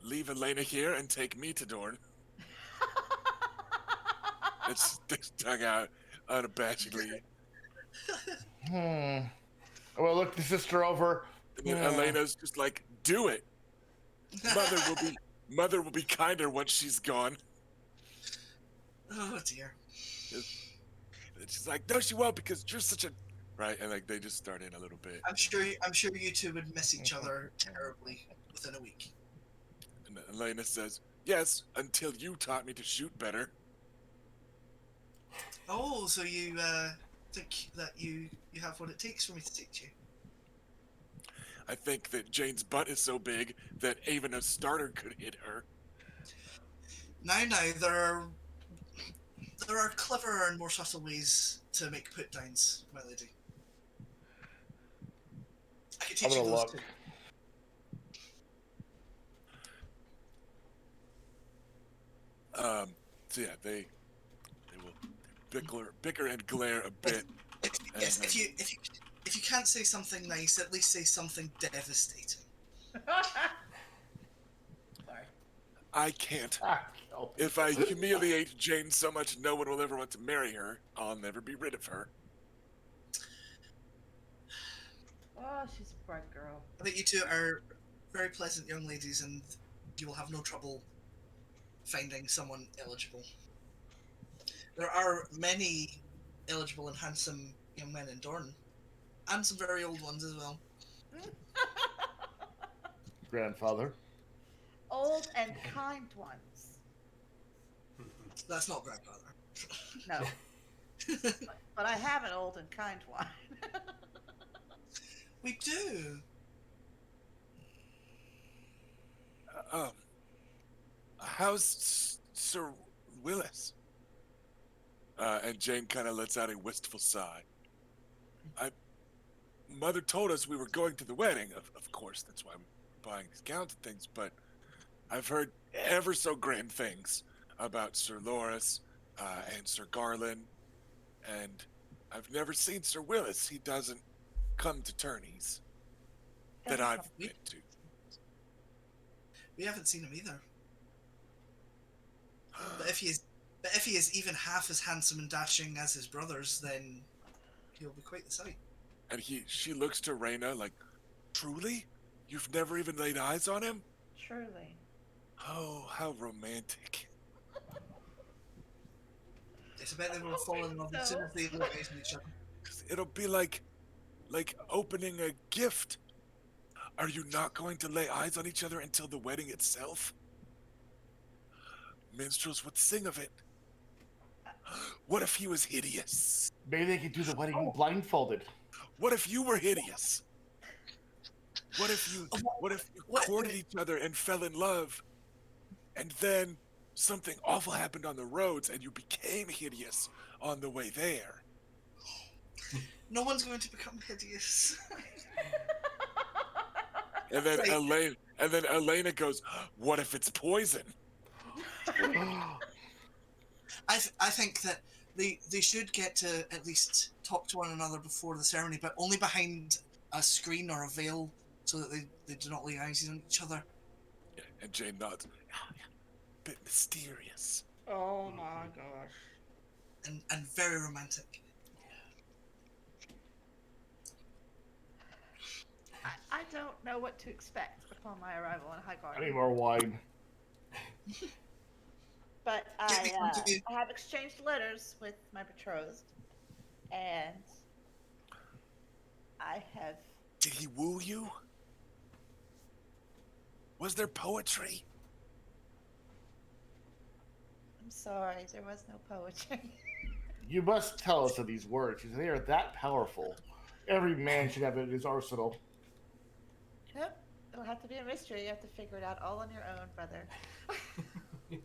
Speaker 1: Leave Elena here and take me to Dorne. and she sticks her tongue out unabashedly.
Speaker 4: Well, look the sister over.
Speaker 1: And then Elena's just like, do it. Mother will be kinder once she's gone.
Speaker 5: Oh dear.
Speaker 1: And she's like, no, she won't, because you're such a right. And like they just start in a little bit.
Speaker 5: I'm sure you two would miss each other terribly within a week.
Speaker 1: And Elena says, yes, until you taught me to shoot better.
Speaker 5: Oh, so you think that you have what it takes for me to teach you?
Speaker 1: I think that Jane's butt is so big that even a starter could hit her.
Speaker 5: Now, there are cleverer and more subtle ways to make put downs, my lady. I can
Speaker 4: I'm
Speaker 5: teach you
Speaker 4: gonna
Speaker 5: those
Speaker 4: look.
Speaker 5: too.
Speaker 1: So yeah, they will bicker and glare a bit.
Speaker 5: Yes, if you can't say something nice, at least say something devastating.
Speaker 2: Sorry.
Speaker 1: I can't.
Speaker 4: Oh.
Speaker 1: If I humiliate Jane so much no one will ever want to marry her, I'll never be rid of her.
Speaker 2: Oh, she's a bright girl.
Speaker 5: I think you two are very pleasant young ladies, and you will have no trouble finding someone eligible. There are many eligible and handsome young men in Dorne, and some very old ones as well.
Speaker 4: Grandfather.
Speaker 2: Old and kind ones.
Speaker 5: That's not grandfather.
Speaker 2: No. But I have an old and kind one.
Speaker 5: We do.
Speaker 1: How's Sir Willis? And Jane kind of lets out a wistful sigh. Mother told us we were going to the wedding, of course, that's why we're buying these gowns and things, but I've heard ever so grand things about Sir Loris and Sir Garland, and I've never seen Sir Willis. He doesn't come to tourneys that I've been to.
Speaker 5: We haven't seen him either. But if he is even half as handsome and dashing as his brothers, then he'll be quite the sight.
Speaker 1: And she looks to Reyna like, truly? You've never even laid eyes on him?
Speaker 2: Surely.
Speaker 1: Oh, how romantic.
Speaker 5: It's about they will fall in love as soon as they look at each other.
Speaker 1: It'll be like opening a gift. Are you not going to lay eyes on each other until the wedding itself? Minstrels would sing of it. What if he was hideous?
Speaker 4: Maybe they could do the wedding blindfolded.
Speaker 1: What if you were hideous? What if you courted each other and fell in love, and then something awful happened on the roads and you became hideous on the way there?
Speaker 5: No one's going to become hideous.
Speaker 1: And then Elena goes, what if it's poison?
Speaker 5: I think that they should get to at least talk to one another before the ceremony, but only behind a screen or a veil, so that they do not lay eyes on each other.
Speaker 1: Yeah, and Jane nods. Oh, yeah. Bit mysterious.
Speaker 2: Oh my gosh.
Speaker 5: And very romantic.
Speaker 2: I don't know what to expect upon my arrival in Highgarden.
Speaker 4: I need more wine.
Speaker 2: But
Speaker 5: Get me some to you.
Speaker 2: I have exchanged letters with my betrothed, and I have.
Speaker 1: Did he woo you? Was there poetry?
Speaker 2: I'm sorry, there was no poetry.
Speaker 4: You must tell us of these words, because they are that powerful. Every man should have it in his arsenal.
Speaker 2: Yep, it'll have to be a mystery. You have to figure it out all on your own, brother.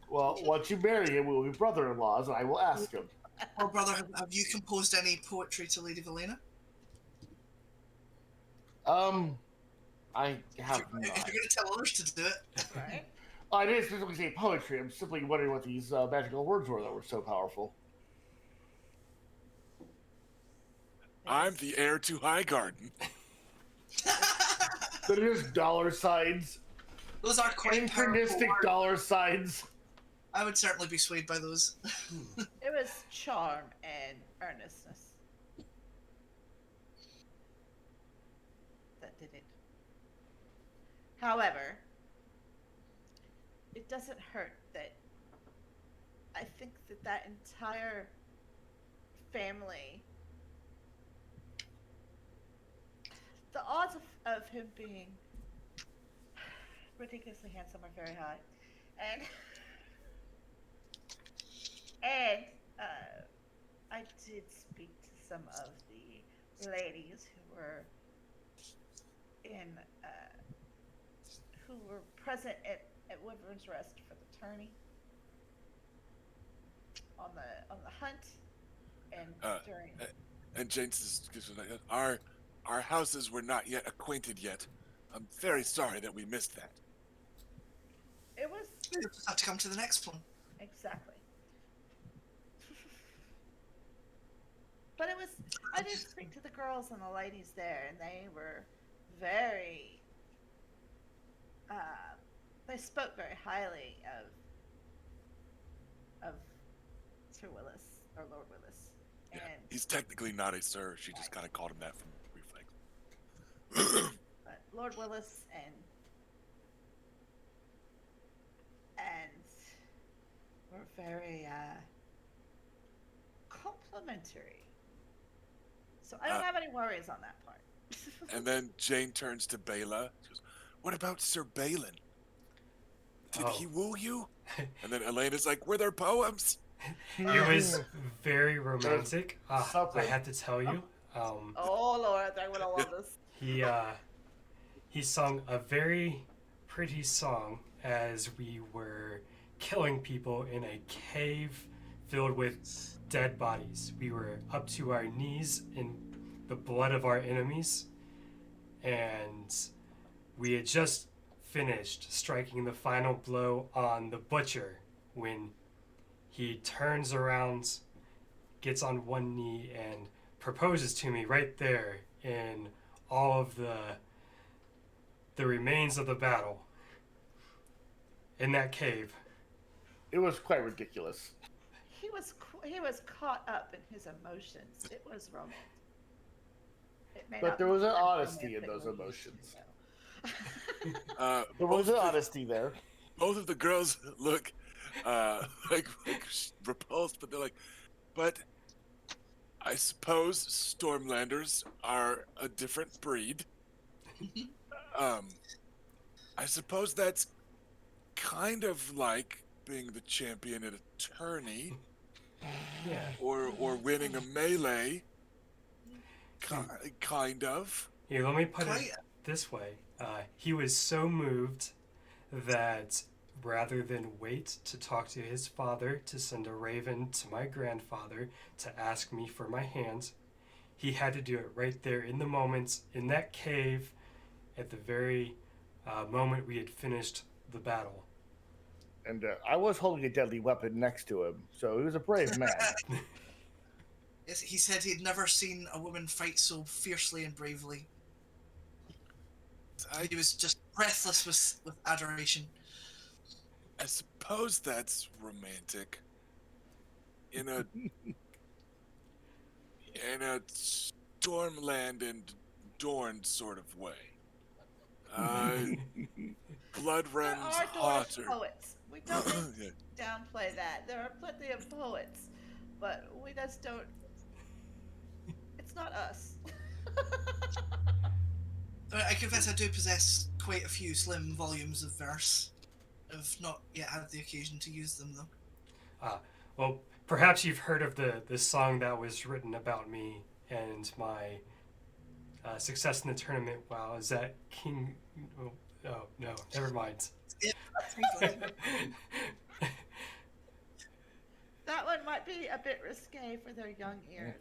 Speaker 4: Well, once you marry him, we'll be brother-in-laws, and I will ask him.
Speaker 5: Oh, brother, have you composed any poetry to Lady Valena?
Speaker 4: I have
Speaker 5: If
Speaker 4: not.
Speaker 5: you're going to tell others to do it.
Speaker 2: Right?
Speaker 4: I didn't specifically say poetry. I'm simply wondering what these magical words were that were so powerful.
Speaker 1: I'm the heir to Highgarden.
Speaker 4: But it is dollar signs.
Speaker 5: Those are quite powerful
Speaker 4: Synchronistic
Speaker 5: words.
Speaker 4: dollar signs.
Speaker 5: I would certainly be swayed by those.
Speaker 2: It was charm and earnestness that did it. However, it doesn't hurt that I think that that entire family, the odds of him being ridiculously handsome are very high, and and I did speak to some of the ladies in uh, who were present at Woodward's Rest for the tourney on the hunt and
Speaker 1: Uh,
Speaker 2: during.
Speaker 1: and Jane says, our houses were not yet acquainted yet. I'm very sorry that we missed that.
Speaker 2: It was
Speaker 5: You just have to come to the next one.
Speaker 2: exactly. But it was. I did speak to the girls and the ladies there, and they were very. They spoke very highly of Sir Willis or Lord Willis,
Speaker 1: Yeah,
Speaker 2: and
Speaker 1: he's technically not a sir. She just kind of called him that from reflex.
Speaker 2: but Lord Willis and were very complimentary. So I don't
Speaker 1: Uh,
Speaker 2: have any worries on that part.
Speaker 1: And then Jane turns to Bela. She goes, "What about Sir Balin? Did he woo you?" And then Elena's like, "Were there poems?"
Speaker 3: It was very romantic. I
Speaker 4: Something.
Speaker 3: have to tell you.
Speaker 2: Oh Lord, I would have loved this.
Speaker 3: He sung a very pretty song as we were killing people in a cave filled with dead bodies. We were up to our knees in the blood of our enemies, and we had just finished striking the final blow on the butcher when he turns around, gets on one knee, and proposes to me right there in all of the remains of the battle in that cave.
Speaker 4: It was quite ridiculous.
Speaker 2: He was caught up in his emotions. It was romantic. It may
Speaker 4: But
Speaker 2: not
Speaker 4: there
Speaker 2: be
Speaker 4: was an
Speaker 2: as
Speaker 4: honesty in
Speaker 2: romantic
Speaker 4: those
Speaker 2: when you
Speaker 4: emotions.
Speaker 2: know.
Speaker 4: There was an honesty there.
Speaker 1: Both of the girls look like repulsed, but they're like, "But I suppose Stormlanders are a different breed. I suppose that's kind of like being the champion at a tourney,
Speaker 3: Yeah.
Speaker 1: or winning a melee. Kind of."
Speaker 3: Here, let me put
Speaker 5: Quite.
Speaker 3: it this way. He was so moved that rather than wait to talk to his father to send a raven to my grandfather to ask me for my hand, he had to do it right there in the moment, in that cave, at the very moment we had finished the battle.
Speaker 4: And I was holding a deadly weapon next to him, so he was a brave man.
Speaker 5: Yes, he said he'd never seen a woman fight so fiercely and bravely. He was just breathless with adoration.
Speaker 1: I suppose that's romantic in a Stormland and Dorn sort of way. Blood
Speaker 2: There
Speaker 1: runs
Speaker 2: are Dorish
Speaker 1: hotter.
Speaker 2: poets. We don't need
Speaker 1: Yeah.
Speaker 2: to downplay that. There are plenty of poets, but we just don't. It's not us.
Speaker 5: I confess I do possess quite a few slim volumes of verse. I've not yet had the occasion to use them, though.
Speaker 3: Well, perhaps you've heard of the song that was written about me and my success in the tournament. Wow, is that King? Oh no, never mind.
Speaker 2: That one might be a bit risque for their young ears.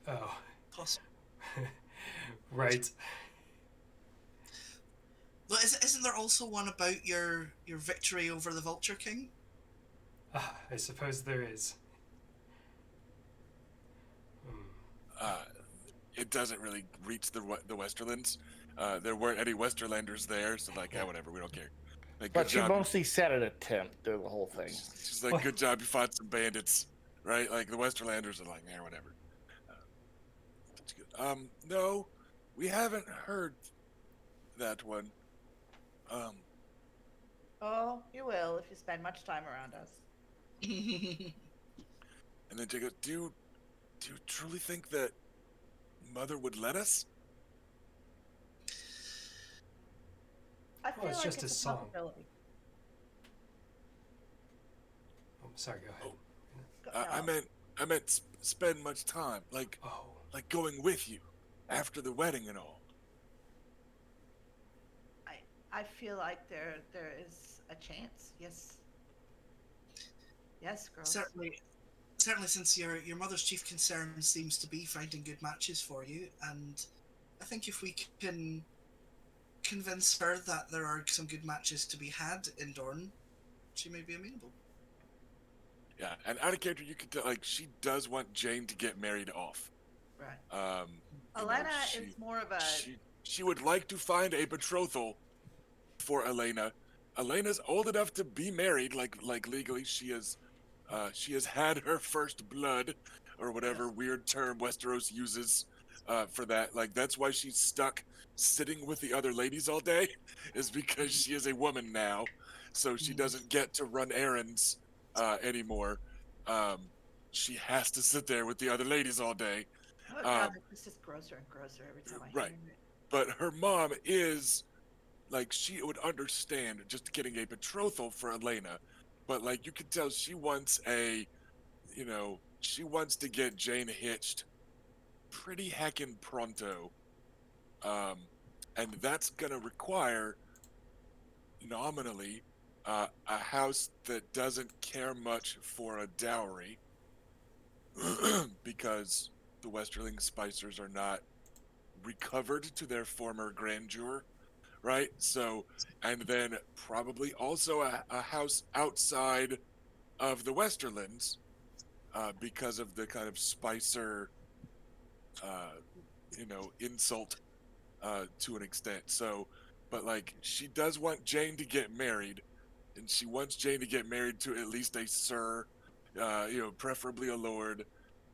Speaker 3: Oh,
Speaker 5: Possible.
Speaker 3: right.
Speaker 5: But isn't there also one about your victory over the Vulture King?
Speaker 3: I suppose there is.
Speaker 1: It doesn't really reach the Westerlands. There weren't any Westerlanders there, so like, yeah, whatever, we don't care. Like,
Speaker 4: But
Speaker 1: good
Speaker 4: she
Speaker 1: job.
Speaker 4: mostly said an attempt through the whole thing.
Speaker 1: She's like, good job, you fought some bandits, right? Like the Westerlanders are like, yeah, whatever. That's good. No, we haven't heard that one. Um,
Speaker 2: Oh, you will if you spend much time around us.
Speaker 1: and then Jacob, do you truly think that Mother would let us?
Speaker 2: I
Speaker 3: Well,
Speaker 2: feel
Speaker 3: it's
Speaker 2: like
Speaker 3: just
Speaker 2: it's
Speaker 3: a
Speaker 2: a
Speaker 3: song.
Speaker 2: possibility.
Speaker 3: Oh, sorry, go ahead.
Speaker 2: No.
Speaker 1: I meant spend much time, like
Speaker 3: Oh,
Speaker 1: going with you after the wedding and all.
Speaker 2: I feel like there is a chance. Yes. Yes, girls.
Speaker 5: Certainly, since your mother's chief concern seems to be finding good matches for you, and I think if we can convince her that there are some good matches to be had in Dorne, she may be amenable.
Speaker 1: Yeah, and out of character, you could tell like she does want Jane to get married off.
Speaker 2: Right.
Speaker 1: You know,
Speaker 2: Elena is more of a
Speaker 1: she would like to find a betrothal for Elena. Elena's old enough to be married, like legally. She has had her first blood, or whatever
Speaker 5: Yes.
Speaker 1: weird term Westeros uses for that. Like that's why she's stuck sitting with the other ladies all day, is because she is a woman now, so she doesn't get to run errands anymore. Um, she has to sit there with the other ladies all day.
Speaker 2: oh god,
Speaker 1: Um,
Speaker 2: this just grosser and grosser every time I
Speaker 1: right,
Speaker 2: hear it.
Speaker 1: but her mom is like she would understand just getting a betrothal for Elena, but like you can tell she wants she wants to get Jane hitched pretty heckin' pronto, um, and that's gonna require nominally a house that doesn't care much for a dowry, because the Westerling Spicers are not recovered to their former grandeur, right? So, and then probably also a house outside of the Westerlands, because of the kind of Spicer, uh, insult to an extent. So, but like she does want Jane to get married, and she wants Jane to get married to at least a sir, preferably a lord,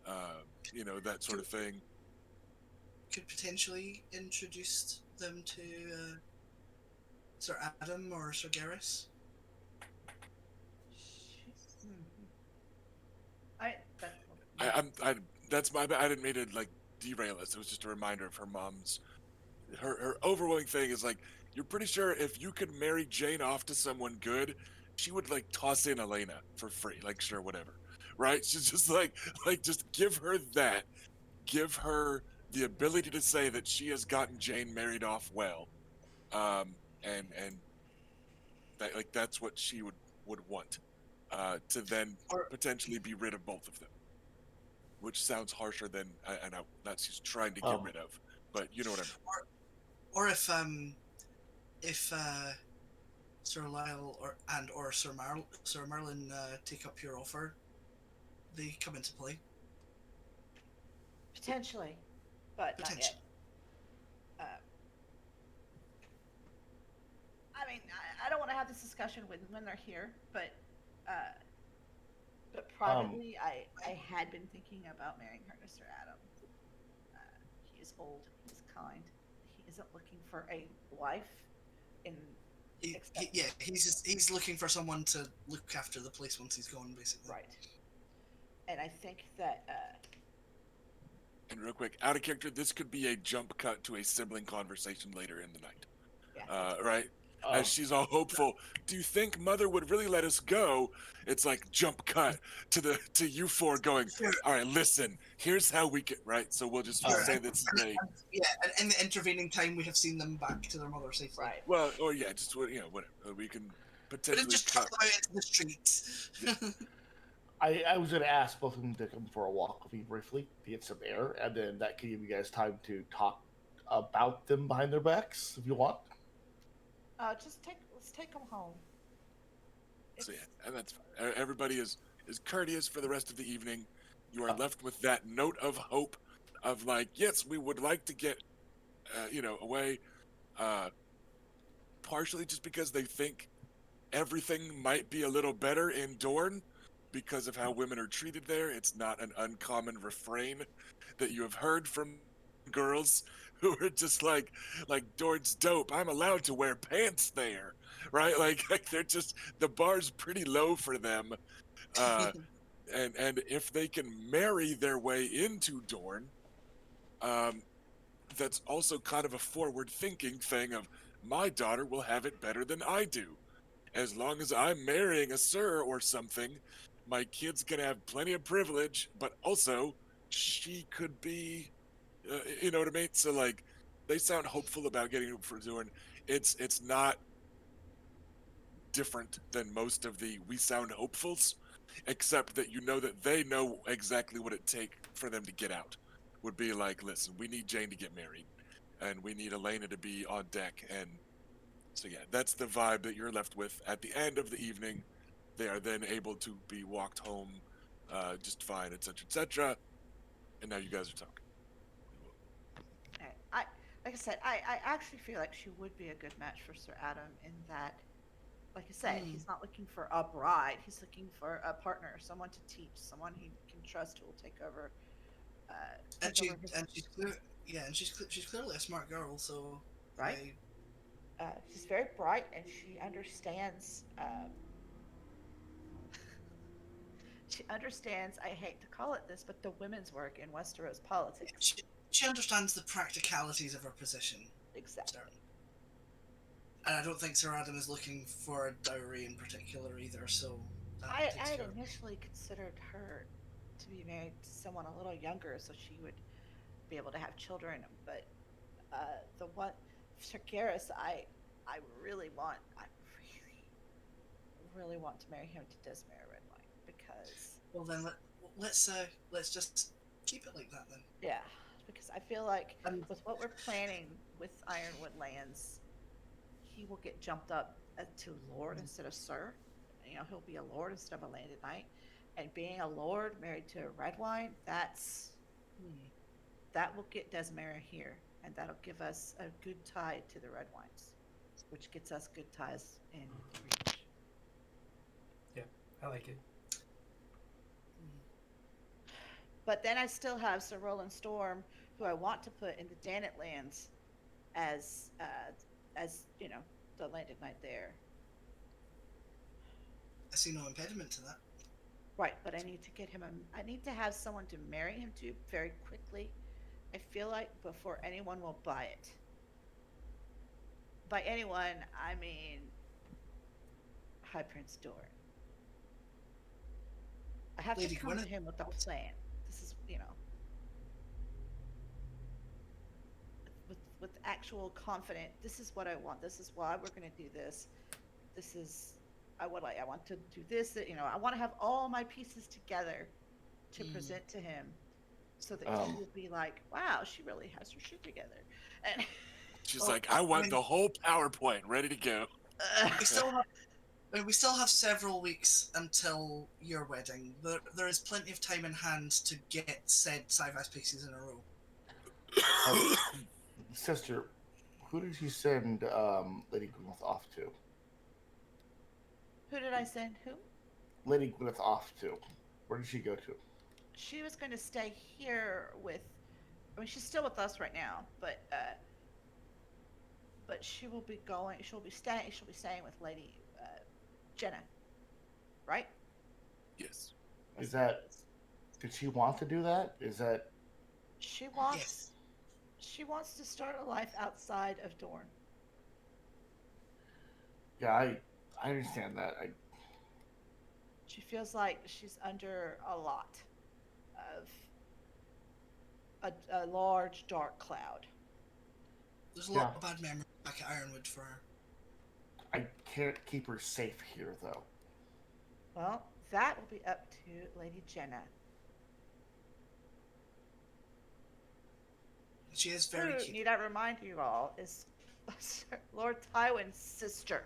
Speaker 1: that sort of thing.
Speaker 5: Could potentially introduce them to Sir Adam or Sir Garrus.
Speaker 2: Hmm. I that
Speaker 1: I that's my bad. I didn't mean to like derail us. It was just a reminder of her mom's her overwhelming thing is like you're pretty sure if you could marry Jane off to someone good, she would like toss in Elena for free, like sure whatever, right? She's just like just give her that, give her the ability to say that she has gotten Jane married off well, and that like that's what she would want, to then
Speaker 5: Or
Speaker 1: potentially be rid of both of them, which sounds harsher than that she's trying to get
Speaker 4: Oh.
Speaker 1: rid of, but you know what I mean.
Speaker 5: or if Sir Lyle or Sir Merlin take up your offer, they come into play.
Speaker 2: potentially, but not yet. Uh, I mean, I don't want to have this discussion when they're here, but privately, I had been thinking about marrying her to Sir Adam. He is old, he is kind, he isn't looking for a wife in
Speaker 5: He's looking for someone to look after the place once he's gone, basically.
Speaker 2: right. And I think that
Speaker 1: And real quick, out of character, this could be a jump cut to a sibling conversation later in the night.
Speaker 2: yeah,
Speaker 1: Right? As she's all hopeful, do you think Mother would really let us go? It's like jump cut to you four going, all right, listen, here's how we get, right? So we'll say that's a,
Speaker 5: Yeah, and in the intervening time, we have seen them back to their mother safely.
Speaker 2: right.
Speaker 1: well, or yeah, just whatever. We can
Speaker 5: But it
Speaker 1: potentially
Speaker 5: just
Speaker 1: cut.
Speaker 5: cut them out into the streets.
Speaker 4: I was going to ask both of them to come for a walk with me briefly to get some air, and then that could give you guys time to talk about them behind their backs if you want.
Speaker 2: Let's take them home.
Speaker 1: So yeah, and that's fine. Everybody is courteous for the rest of the evening. You are left with that note of hope, of like, yes, we would like to get, away, partially just because they think everything might be a little better in Dorne because of how women are treated there. It's not an uncommon refrain that you have heard from girls who are just like Dorne's dope. I'm allowed to wear pants there, right? Like they're just the bar's pretty low for them. Uh, and if they can marry their way into Dorne, um, that's also kind of a forward-thinking thing of my daughter will have it better than I do. As long as I'm marrying a sir or something, my kid's gonna have plenty of privilege, but also she could be, you know what I mean? So like, they sound hopeful about getting for doing. It's not different than most of the we sound hopefuls, except that you know that they know exactly what it take for them to get out. Would be like, listen, we need Jane to get married, and we need Elena to be on deck, and so yeah, that's the vibe that you're left with at the end of the evening. They are then able to be walked home just fine, etc., etc. And now you guys are talking.
Speaker 2: I like I said, I actually feel like she would be a good match for Sir Adam in that, like I said, he's not looking for a bride. He's looking for a partner, someone to teach, someone he can trust who will take over.
Speaker 5: And
Speaker 2: Take over his,
Speaker 5: she's clear, yeah, and she's clearly a smart girl. So
Speaker 2: right?
Speaker 5: I,
Speaker 2: She's very bright and she understands. She understands. I hate to call it this, but the women's work in Westeros politics.
Speaker 5: she understands the practicalities of her position.
Speaker 2: Exactly.
Speaker 5: And I don't think Sir Adam is looking for a dowry in particular either. So
Speaker 2: I
Speaker 5: takes
Speaker 2: had
Speaker 5: care of-
Speaker 2: initially considered her to be married to someone a little younger, so she would be able to have children. But the one, Shakiris, I really want, I really want to marry him to Desmara Redwine because
Speaker 5: Well then let's just keep it like that then.
Speaker 2: yeah, because I feel like
Speaker 5: And
Speaker 2: with what we're planning with Ironwood Lands, he will get jumped up to Lord instead of Sir. You know, he'll be a Lord instead of a landed knight. And being a Lord married to a Redwine, that will get Desmara here, and that'll give us a good tie to the Redwines, which gets us good ties in the Reach.
Speaker 3: I like it.
Speaker 2: But then I still have Sir Roland Storm, who I want to put in the Danet lands as you know, the landed knight there.
Speaker 5: I see no impediment to that.
Speaker 2: Right, but I need to get him I need to have someone to marry him to very quickly. I feel like before anyone will buy it. By anyone, I mean High Prince Dorn. I have
Speaker 5: Lady
Speaker 2: to come to
Speaker 5: Gwyneth.
Speaker 2: him with a plan. This is, you know, with actual confident. This is what I want. This is why we're going to do this. This is I want to do this. You know, I want to have all my pieces together to present to him, so that he will be like, "Wow, she really has her shit together." And
Speaker 1: She's like, I want the whole PowerPoint ready to go.
Speaker 5: We still have several weeks until your wedding. There is plenty of time in hand to get said sci-fi pieces in a row.
Speaker 4: Sister, who did you send Lady Gwyneth off to?
Speaker 2: who did I send? Who?
Speaker 4: Lady Gwyneth off to? Where did she go to?
Speaker 2: She was going to stay here with. I mean, she's still with us right now, but she will be going. She'll be staying with Lady Jenna, right?
Speaker 1: Yes.
Speaker 4: Is that? Did she want to do that? Is that?
Speaker 2: She wants.
Speaker 5: Yes.
Speaker 2: She wants to start a life outside of Dorne.
Speaker 4: Yeah, I understand that.
Speaker 2: She feels like she's under a lot of a large dark cloud.
Speaker 5: There's a lot of bad memories back at Ironwood for her.
Speaker 4: I can't keep her safe here, though.
Speaker 2: Well, that will be up to Lady Jenna.
Speaker 5: She is very
Speaker 2: Who,
Speaker 5: cute.
Speaker 2: need I remind you all, is Lord Tywin's sister.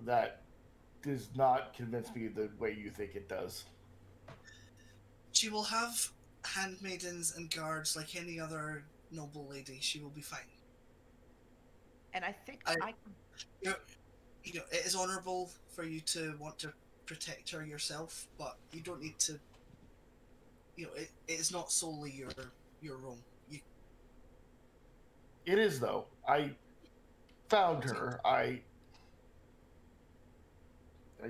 Speaker 4: That does not convince me the way you think it does.
Speaker 5: She will have handmaidens and guards like any other noble lady. She will be fine.
Speaker 2: And I think
Speaker 5: it is honourable for you to want to protect her yourself, but you don't need to. It is not solely your wrong.
Speaker 4: It is though. I found her.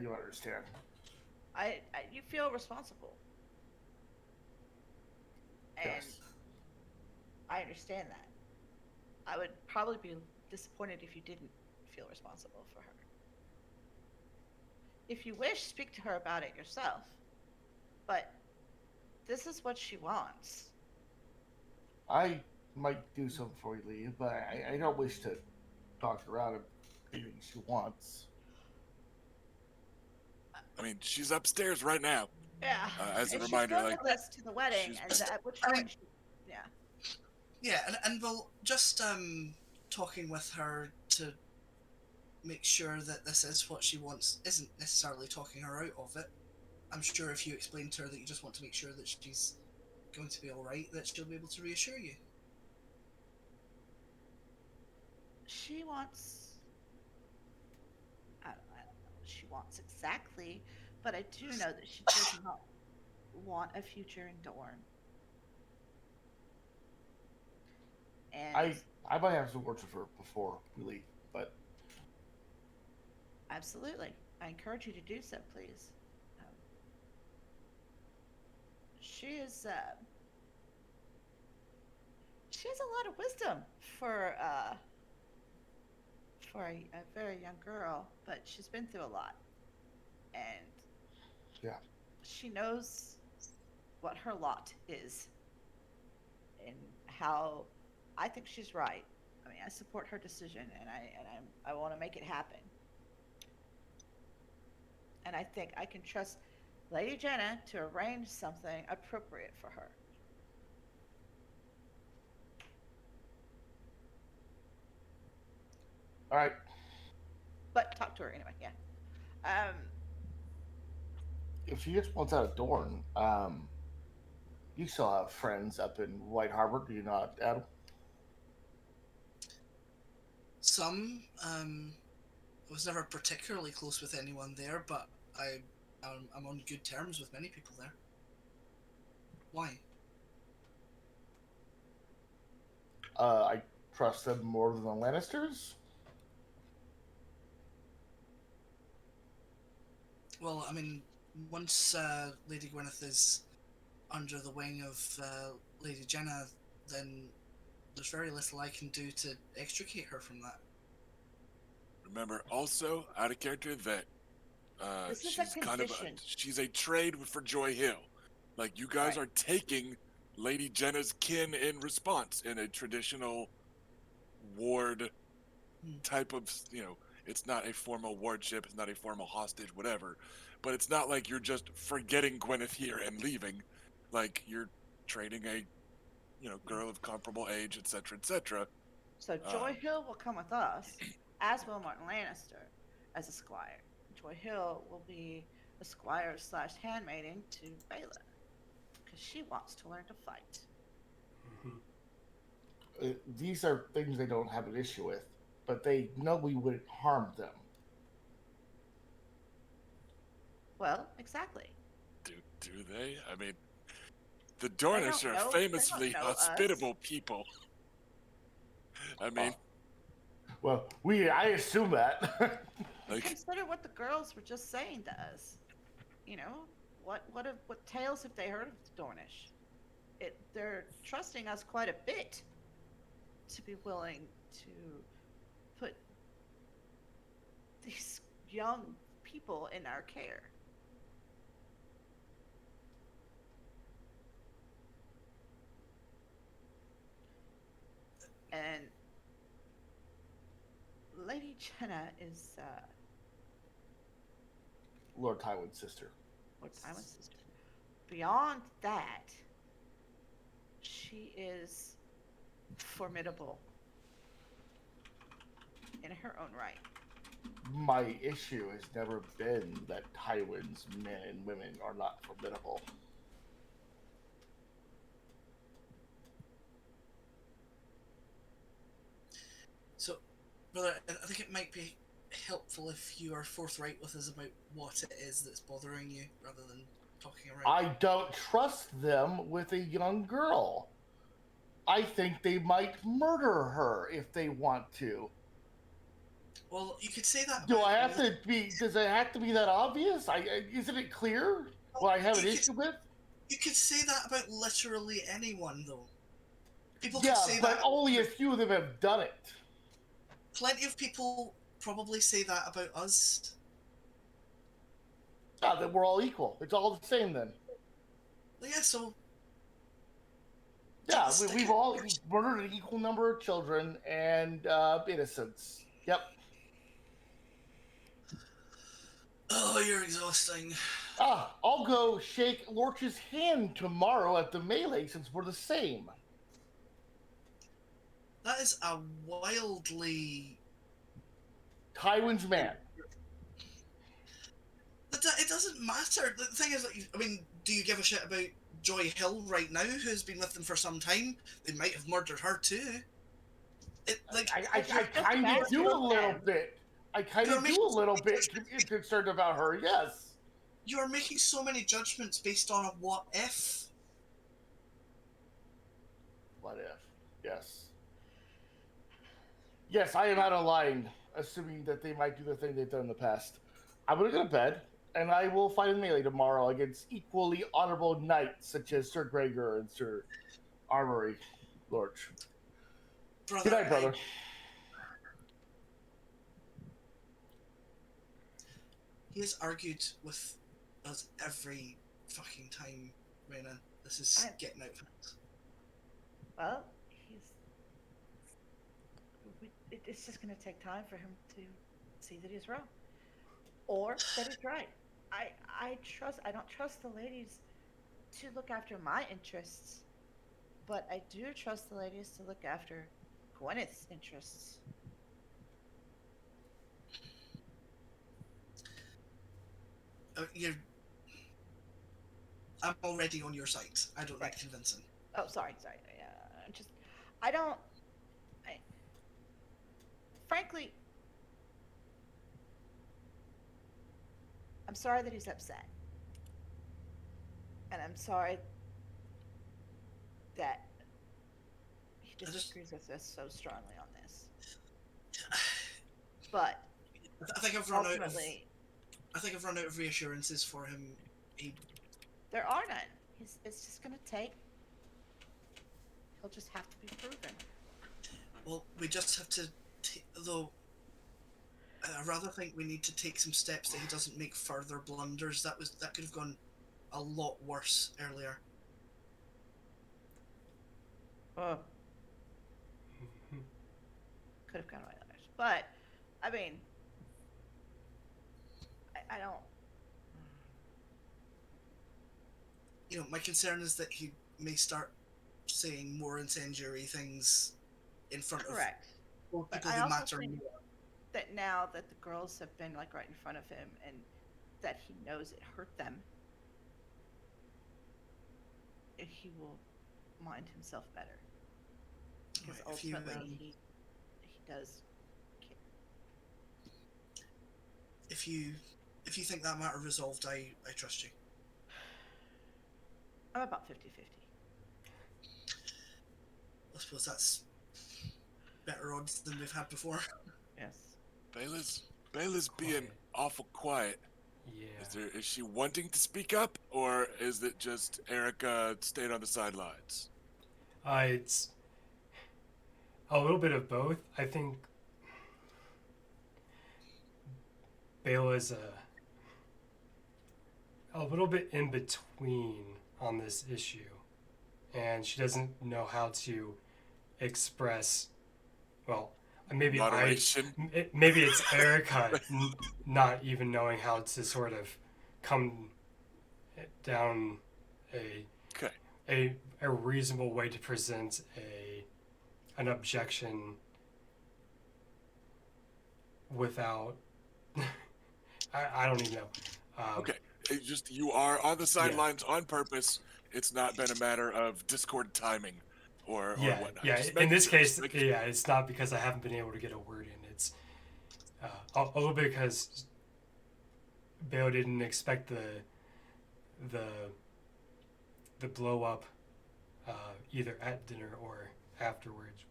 Speaker 4: You understand.
Speaker 2: You feel responsible, and
Speaker 4: Yes.
Speaker 2: I understand that. I would probably be disappointed if you didn't feel responsible for her. If you wish, speak to her about it yourself. But this is what she wants.
Speaker 4: I might do something before you leave, but I don't wish to talk her out of anything she wants.
Speaker 1: I mean, she's upstairs right now.
Speaker 2: Yeah,
Speaker 1: As a
Speaker 2: and she's
Speaker 1: reminder,
Speaker 2: going
Speaker 1: like,
Speaker 2: with us to the wedding,
Speaker 1: she's-
Speaker 2: and at which point, yeah.
Speaker 5: Yeah, and we'll just talking with her to make sure that this is what she wants isn't necessarily talking her out of it. I'm sure if you explain to her that you just want to make sure that she's going to be all right, that she'll be able to reassure you.
Speaker 2: She wants. I don't know what she wants exactly, but I do know that she does not want a future in Dorne. And
Speaker 4: I might have some words with her before we leave, but
Speaker 2: absolutely, I encourage you to do so, please. Um, she is. She has a lot of wisdom for a very young girl, but she's been through a lot, and
Speaker 4: yeah.
Speaker 2: she knows what her lot is, and how I think she's right. I mean, I support her decision, and I want to make it happen. And I think I can trust Lady Jenna to arrange something appropriate for her.
Speaker 4: All right.
Speaker 2: But talk to her anyway. Yeah. Um,
Speaker 4: If she just wants out of Dorne, you still have friends up in White Harbor, do you not, Adam?
Speaker 5: Some was never particularly close with anyone there, but I'm on good terms with many people there. Why?
Speaker 4: I trust them more than the Lannisters.
Speaker 5: Well, I mean, once Lady Gwyneth is under the wing of Lady Jenna, then there's very little I can do to extricate her from that.
Speaker 1: remember also out of character that
Speaker 2: this is a
Speaker 1: she's kind of
Speaker 2: condition.
Speaker 1: she's a trade for Joy Hill. Like, you guys
Speaker 2: Right.
Speaker 1: are taking Lady Jenna's kin in response in a traditional ward type of, it's not a formal wardship, it's not a formal hostage, whatever. But it's not like you're just forgetting Gwyneth here and leaving. Like, you're trading a, girl of comparable age, etc., etc.
Speaker 2: So Joy Hill will come with us, as will Martin Lannister, as a squire. Joy Hill will be a squire slash handmaiden to Baela, because she wants to learn to fight.
Speaker 4: These are things they don't have an issue with, but they know we wouldn't harm them.
Speaker 2: Well, exactly.
Speaker 1: Do they? I mean, the Dornish
Speaker 2: don't
Speaker 1: are
Speaker 2: know-
Speaker 1: famously
Speaker 2: they don't know us.
Speaker 1: hospitable people. I mean,
Speaker 4: Well, I assume that.
Speaker 1: like,
Speaker 2: Consider what the girls were just saying to us. You know, what tales have they heard of the Dornish? They're trusting us quite a bit to be willing to put these young people in our care. And Lady Jenna is
Speaker 4: Lord Tywin's sister.
Speaker 2: Lord Tywin's sister. Beyond that, she is formidable in her own right.
Speaker 4: My issue has never been that Tywin's men and women are not formidable.
Speaker 5: So, brother, I think it might be helpful if you are forthright with us about what it is that's bothering you, rather than talking around.
Speaker 4: I don't trust them with a young girl. I think they might murder her if they want to.
Speaker 5: Well, you could say that.
Speaker 4: Do
Speaker 5: About
Speaker 4: I have to be? Does it have to be that obvious? Isn't it clear what I have an issue with?
Speaker 5: You could say that about literally anyone, though. People could
Speaker 4: Yeah,
Speaker 5: say
Speaker 4: but
Speaker 5: that.
Speaker 4: only a few of them have done it.
Speaker 5: Plenty of people probably say that about us.
Speaker 4: Yeah, that we're all equal. It's all the same then.
Speaker 5: Yeah, so
Speaker 4: Yeah,
Speaker 5: Stick
Speaker 4: we've
Speaker 5: it-
Speaker 4: all murdered an equal number of children and innocents. Yep.
Speaker 5: oh, you're exhausting.
Speaker 4: I'll go shake Lorch's hand tomorrow at the melee since we're the same.
Speaker 5: That is a wildly.
Speaker 4: Tywin's man.
Speaker 5: It doesn't matter. The thing is, like, I mean, do you give a shit about Joy Hill right now, who's been with them for some time? They might have murdered her too.
Speaker 4: I kind of do a little bit. I kind of do a little bit concerned about her, yes.
Speaker 5: You are making so many judgments based on a what if.
Speaker 4: What if? Yes. Yes, I am out of line, assuming that they might do the thing they've done in the past. I'm going to go to bed, and I will fight in melee tomorrow against equally honorable knights such as Ser Gregor and Ser Armory Lorch.
Speaker 5: Brother,
Speaker 4: Good night, brother.
Speaker 5: He has argued with us every fucking time, Rena. This is getting out of hand.
Speaker 2: Well, it's just going to take time for him to see that he's wrong, or that he's right. I don't trust the ladies to look after my interests, but I do trust the ladies to look after Gwyneth's interests.
Speaker 5: I'm already on your side. I don't need convincing.
Speaker 2: Oh, sorry. I don't. Frankly, I'm sorry that he's upset, and I'm sorry that he disagrees with us so strongly on this. But
Speaker 5: I think I've run out of.
Speaker 2: ultimately,
Speaker 5: I think I've run out of reassurances for him.
Speaker 2: there are none. It's just going to take. He'll just have to be proven.
Speaker 5: Well, we just have to. Though, I rather think we need to take some steps that he doesn't make further blunders. That could have gone a lot worse earlier.
Speaker 2: Oh. Could have gone away others, but I mean, I don't.
Speaker 5: You know, my concern is that he may start saying more incendiary things in front
Speaker 2: Correct.
Speaker 5: of
Speaker 2: But
Speaker 5: people
Speaker 2: I
Speaker 5: who
Speaker 2: also
Speaker 5: matter
Speaker 2: think
Speaker 5: more.
Speaker 2: that now that the girls have been like right in front of him and that he knows it hurt them, he will mind himself better. Because
Speaker 5: Right, if you,
Speaker 2: ultimately he does care.
Speaker 5: If you think that matter resolved, I trust you.
Speaker 2: I'm about 50-50.
Speaker 5: I suppose that's better odds than we've had before.
Speaker 2: Yes.
Speaker 1: Bayla's being awful quiet.
Speaker 3: Yeah.
Speaker 1: Is she wanting to speak up, or is it just Erica staying on the sidelines?
Speaker 3: It's a little bit of both. I think Bayla is a little bit in between on this issue, and she doesn't know how to express. Well, maybe
Speaker 1: Moderation.
Speaker 3: maybe it's Erica not even knowing how to sort of come down a reasonable way to present an objection without I don't even know.
Speaker 1: Okay, you are on the sidelines on purpose. It's not been a matter of discord timing or whatnot.
Speaker 3: Yeah. In this case, it's not because I haven't been able to get a word in. A little bit because Bale didn't expect the blow up either at dinner or afterwards.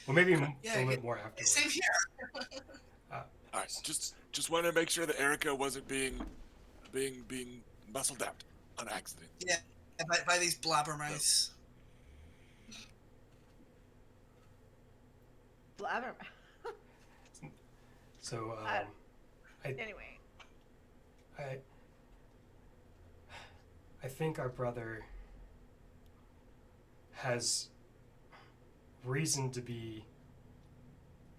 Speaker 3: Well, maybe
Speaker 5: Yeah,
Speaker 3: a little bit more afterwards.
Speaker 5: same here.
Speaker 1: All right, just wanted to make sure that Erica wasn't being muscled out on accident.
Speaker 5: Yeah, by these blabbermouths.
Speaker 2: Blabber.
Speaker 3: So
Speaker 2: Anyway,
Speaker 3: I think our brother has reason to be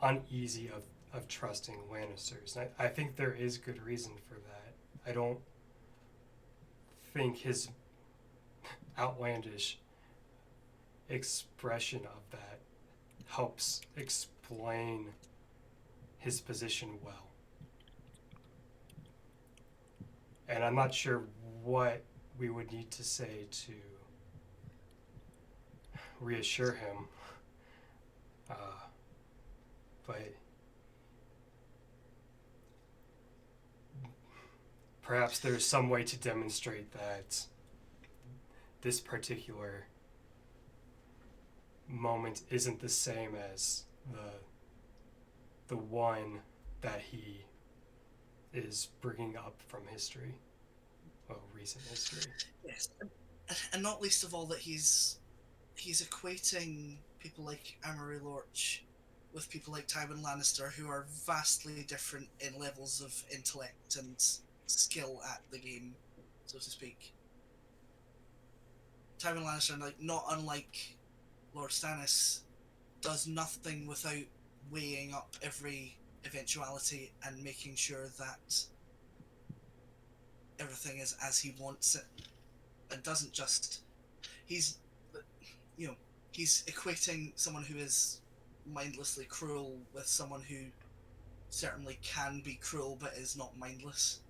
Speaker 3: uneasy of trusting Lannisters. And I think there is good reason for that. I don't think his outlandish expression of that helps explain his position well. And I'm not sure what we would need to say to reassure him. But perhaps there's some way to demonstrate that this particular moment isn't the same as the one that he is bringing up from history, well, recent history.
Speaker 5: Yes, and not least of all that he's equating people like Amory Lorch with people like Tywin Lannister, who are vastly different in levels of intellect and skill at the game, so to speak. Tywin Lannister, like not unlike Lord Stannis, does nothing without weighing up every eventuality and making sure that everything is as he wants it, and doesn't just he's equating someone who is mindlessly cruel with someone who certainly can be cruel but is not mindless.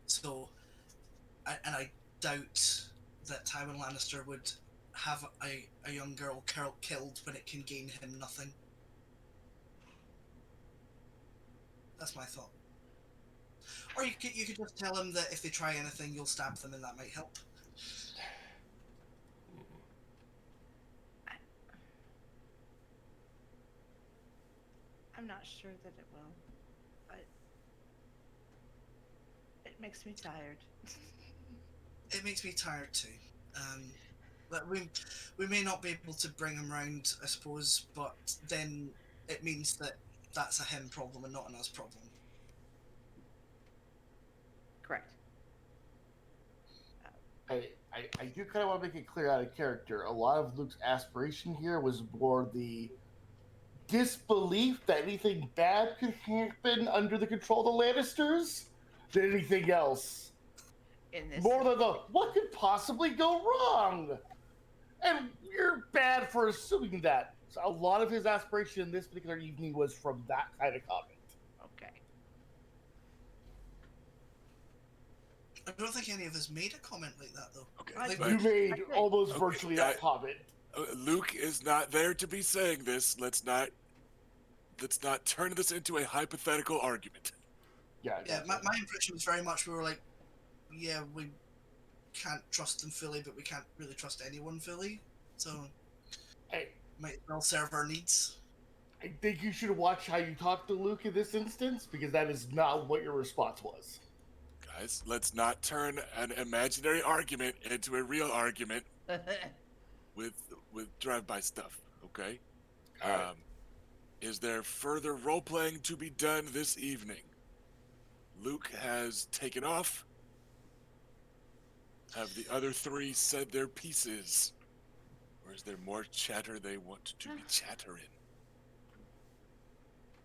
Speaker 5: So I doubt that Tywin Lannister would have a young girl killed when it can gain him nothing. That's my thought. Or you could just tell him that if they try anything, you'll stab them, and that might help.
Speaker 2: I'm not sure that it will, but it makes me tired.
Speaker 5: It makes me tired too. But we may not be able to bring him round, I suppose, but then it means that that's a him problem and not an us problem.
Speaker 2: Correct.
Speaker 4: I do kind of want to make it clear out of character. A lot of Luke's aspiration here was more the disbelief that anything bad could happen under the control of the Lannisters than anything else.
Speaker 2: In this,
Speaker 4: More than the what could possibly go wrong, and you're bad for assuming that. So a lot of his aspiration in this particular evening was from that kind of comment.
Speaker 2: okay.
Speaker 5: I don't think any of us made a comment like that though.
Speaker 1: Okay,
Speaker 2: I-
Speaker 1: but
Speaker 4: You made
Speaker 2: Okay.
Speaker 4: almost
Speaker 1: Okay,
Speaker 4: virtually that comment.
Speaker 1: Luke is not there to be saying this. Let's not turn this into a hypothetical argument.
Speaker 4: Yeah,
Speaker 5: Yeah,
Speaker 4: gotcha.
Speaker 5: my impression was very much we were like, yeah, we can't trust them fully, but we can't really trust anyone fully. So
Speaker 4: Hey,
Speaker 5: might well serve our needs.
Speaker 4: I think you should watch how you talk to Luke in this instance, because that is not what your response was.
Speaker 1: Guys, let's not turn an imaginary argument into a real argument with drive-by stuff, okay?
Speaker 4: Alright.
Speaker 1: Is there further role-playing to be done this evening? Luke has taken off. Have the other three said their pieces? Or is there more chatter they want to be chattering?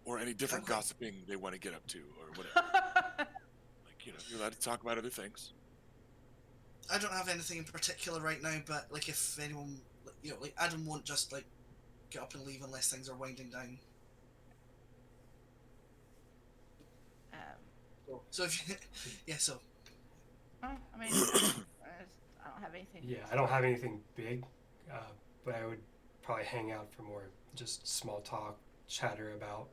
Speaker 1: Or any different
Speaker 5: Okay.
Speaker 1: gossiping they want to get up to, or whatever. You're allowed to talk about other things.
Speaker 5: I don't have anything in particular right now, but like if anyone, like Adam won't just like get up and leave unless things are winding down. So if you, yeah, so
Speaker 2: Well, I mean, I don't have anything.
Speaker 3: Yeah, I don't have anything big, but I would probably hang out for more just small talk, chatter about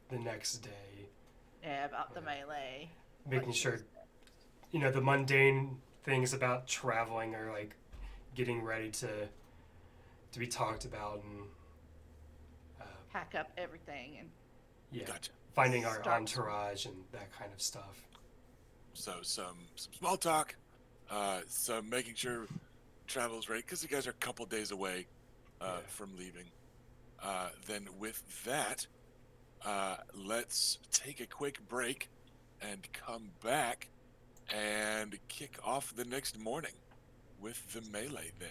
Speaker 3: the next day,
Speaker 2: Yeah, about the melee.
Speaker 3: making
Speaker 2: what
Speaker 3: sure,
Speaker 2: she's-
Speaker 3: the mundane things about traveling are like getting ready to be talked about, and
Speaker 2: pack up everything and
Speaker 3: yeah,
Speaker 1: Gotcha.
Speaker 3: finding our
Speaker 2: Start-
Speaker 3: entourage and that kind of stuff.
Speaker 1: So some small talk, some making sure travel's right because you guys are a couple days away
Speaker 3: Yeah.
Speaker 1: from leaving. Then with that, let's take a quick break and come back and kick off the next morning with the melee. Then,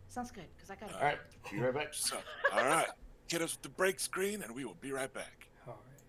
Speaker 2: sounds good because I got
Speaker 4: All right, be right back.
Speaker 1: so all right, hit us with the break screen, and we will be right back.
Speaker 3: All right.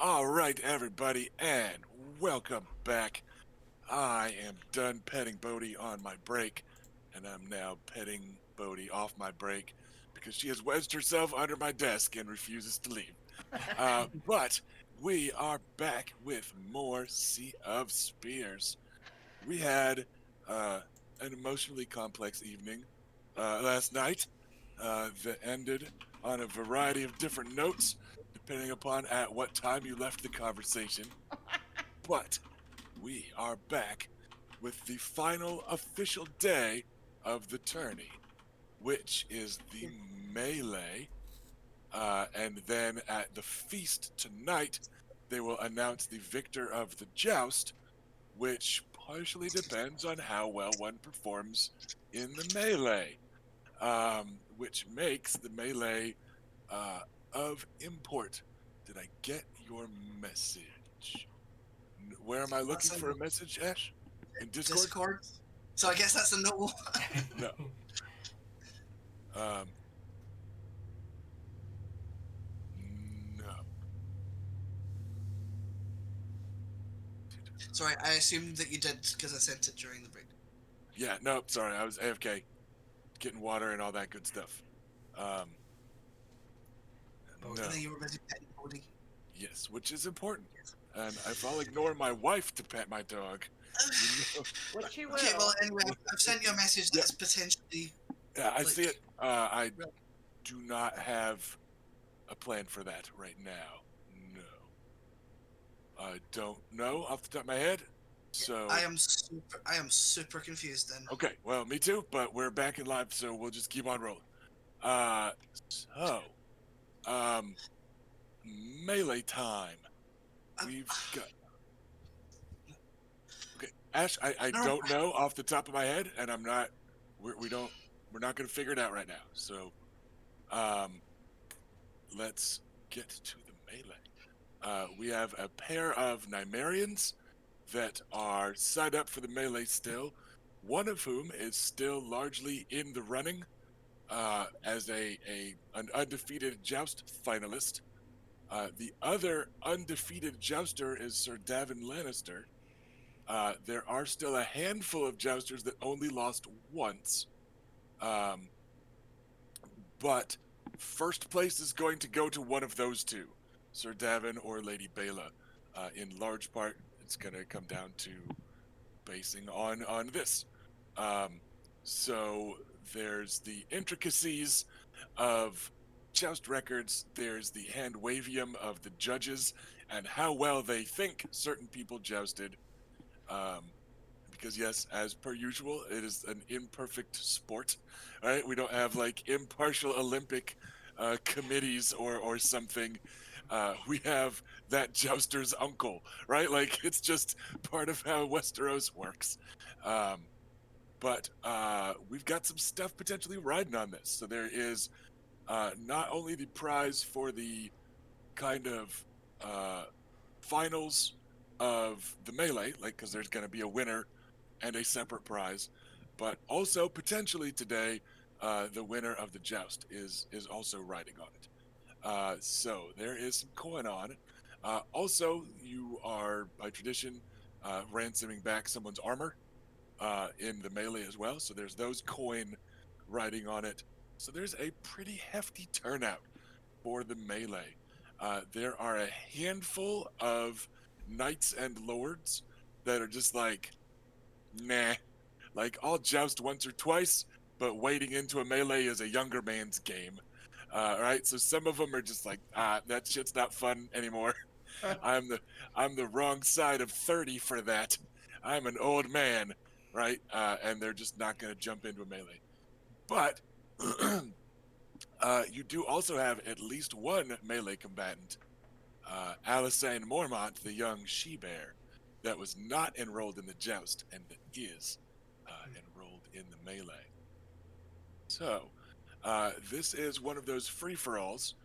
Speaker 1: All right, everybody, and welcome back. I am done petting Bodhi on my break, and I'm now petting Bodhi off my break because she has wedged herself under my desk and refuses to leave. But we are back with more Sea of Spears. We had an emotionally complex evening last night that ended on a variety of different notes, depending upon at what time you left the conversation. But we are back with the final official day of the tourney, which is the melee. And then at the feast tonight, they will announce the victor of the joust, which partially depends on how well one performs in the melee, which makes the melee of import. Did I get your message? Where am I looking
Speaker 5: That's
Speaker 1: for
Speaker 5: a
Speaker 1: a message, Ash? In Discord?
Speaker 5: Discord. So I guess that's a no.
Speaker 1: No. Um, no.
Speaker 5: Sorry, I assumed that you did because I sent it during the break.
Speaker 1: Yeah, no, sorry, I was AFK, getting water and all that good stuff. Um,
Speaker 3: Bodhi.
Speaker 1: no.
Speaker 5: And then you were busy petting Bodhi.
Speaker 1: Yes, which is important. And if I'll ignore my wife to pet my dog, you know,
Speaker 2: Which you will.
Speaker 5: Okay, well, anyway, I've sent you a message that's potentially.
Speaker 1: yeah, I
Speaker 5: Like-
Speaker 1: see it. I do not have a plan for that right now. No. I don't know off the top of my head. So
Speaker 5: I am super confused then.
Speaker 1: okay, well, me too, but we're back in live, so we'll just keep on rolling. So, um, melee time. We've got. Okay, Ash, I
Speaker 5: No.
Speaker 1: don't know off the top of my head, and I'm not. We're not gonna figure it out right now. So, let's get to the melee. We have a pair of Nymaryens that are signed up for the melee still. One of whom is still largely in the running as an undefeated joust finalist. The other undefeated jouster is Sir Davin Lannister. There are still a handful of jousters that only lost once. Um, but first place is going to go to one of those two, Sir Davin or Lady Bela. In large part, it's going to come down to basing on this. So there's the intricacies of joust records. There's the hand wavium of the judges and how well they think certain people jousted. Because yes, as per usual, it is an imperfect sport. Right? We don't have like impartial Olympic committees or something. We have that jouster's uncle, right? Like it's just part of how Westeros works. But we've got some stuff potentially riding on this. So there is not only the prize for the kind of finals of the melee, like because there's going to be a winner and a separate prize, but also potentially today the winner of the joust is also riding on it. So there is some coin on it. Also, you are by tradition ransoming back someone's armor in the melee as well. So there's those coin riding on it. So there's a pretty hefty turnout for the melee. There are a handful of knights and lords that are just like, nah, like I'll joust once or twice, but wading into a melee is a younger man's game. Right? So some of them are just like, that shit's not fun anymore. I'm the wrong side of 30 for that. I'm an old man, right? And they're just not going to jump into a melee. But you do also have at least one melee combatant, Alisane Mormont, the young she-bear, that was not enrolled in the joust and that is enrolled in the melee. So, this is one of those free-for-alls,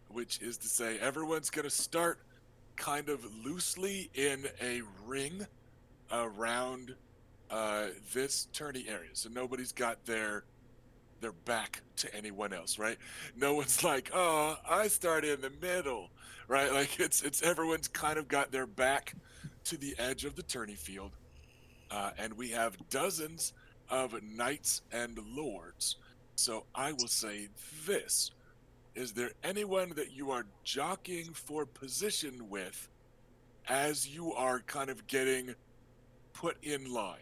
Speaker 1: which is to say everyone's going to start kind of loosely in a ring around this tourney area. So nobody's got their their back to anyone else, right? No one's like, oh, I start in the middle, right? Like it's everyone's kind of got their back to the edge of the tourney field, and we have dozens of knights and lords. So I will say this: is there anyone that you are jockeying for position with as you are kind of getting put in line?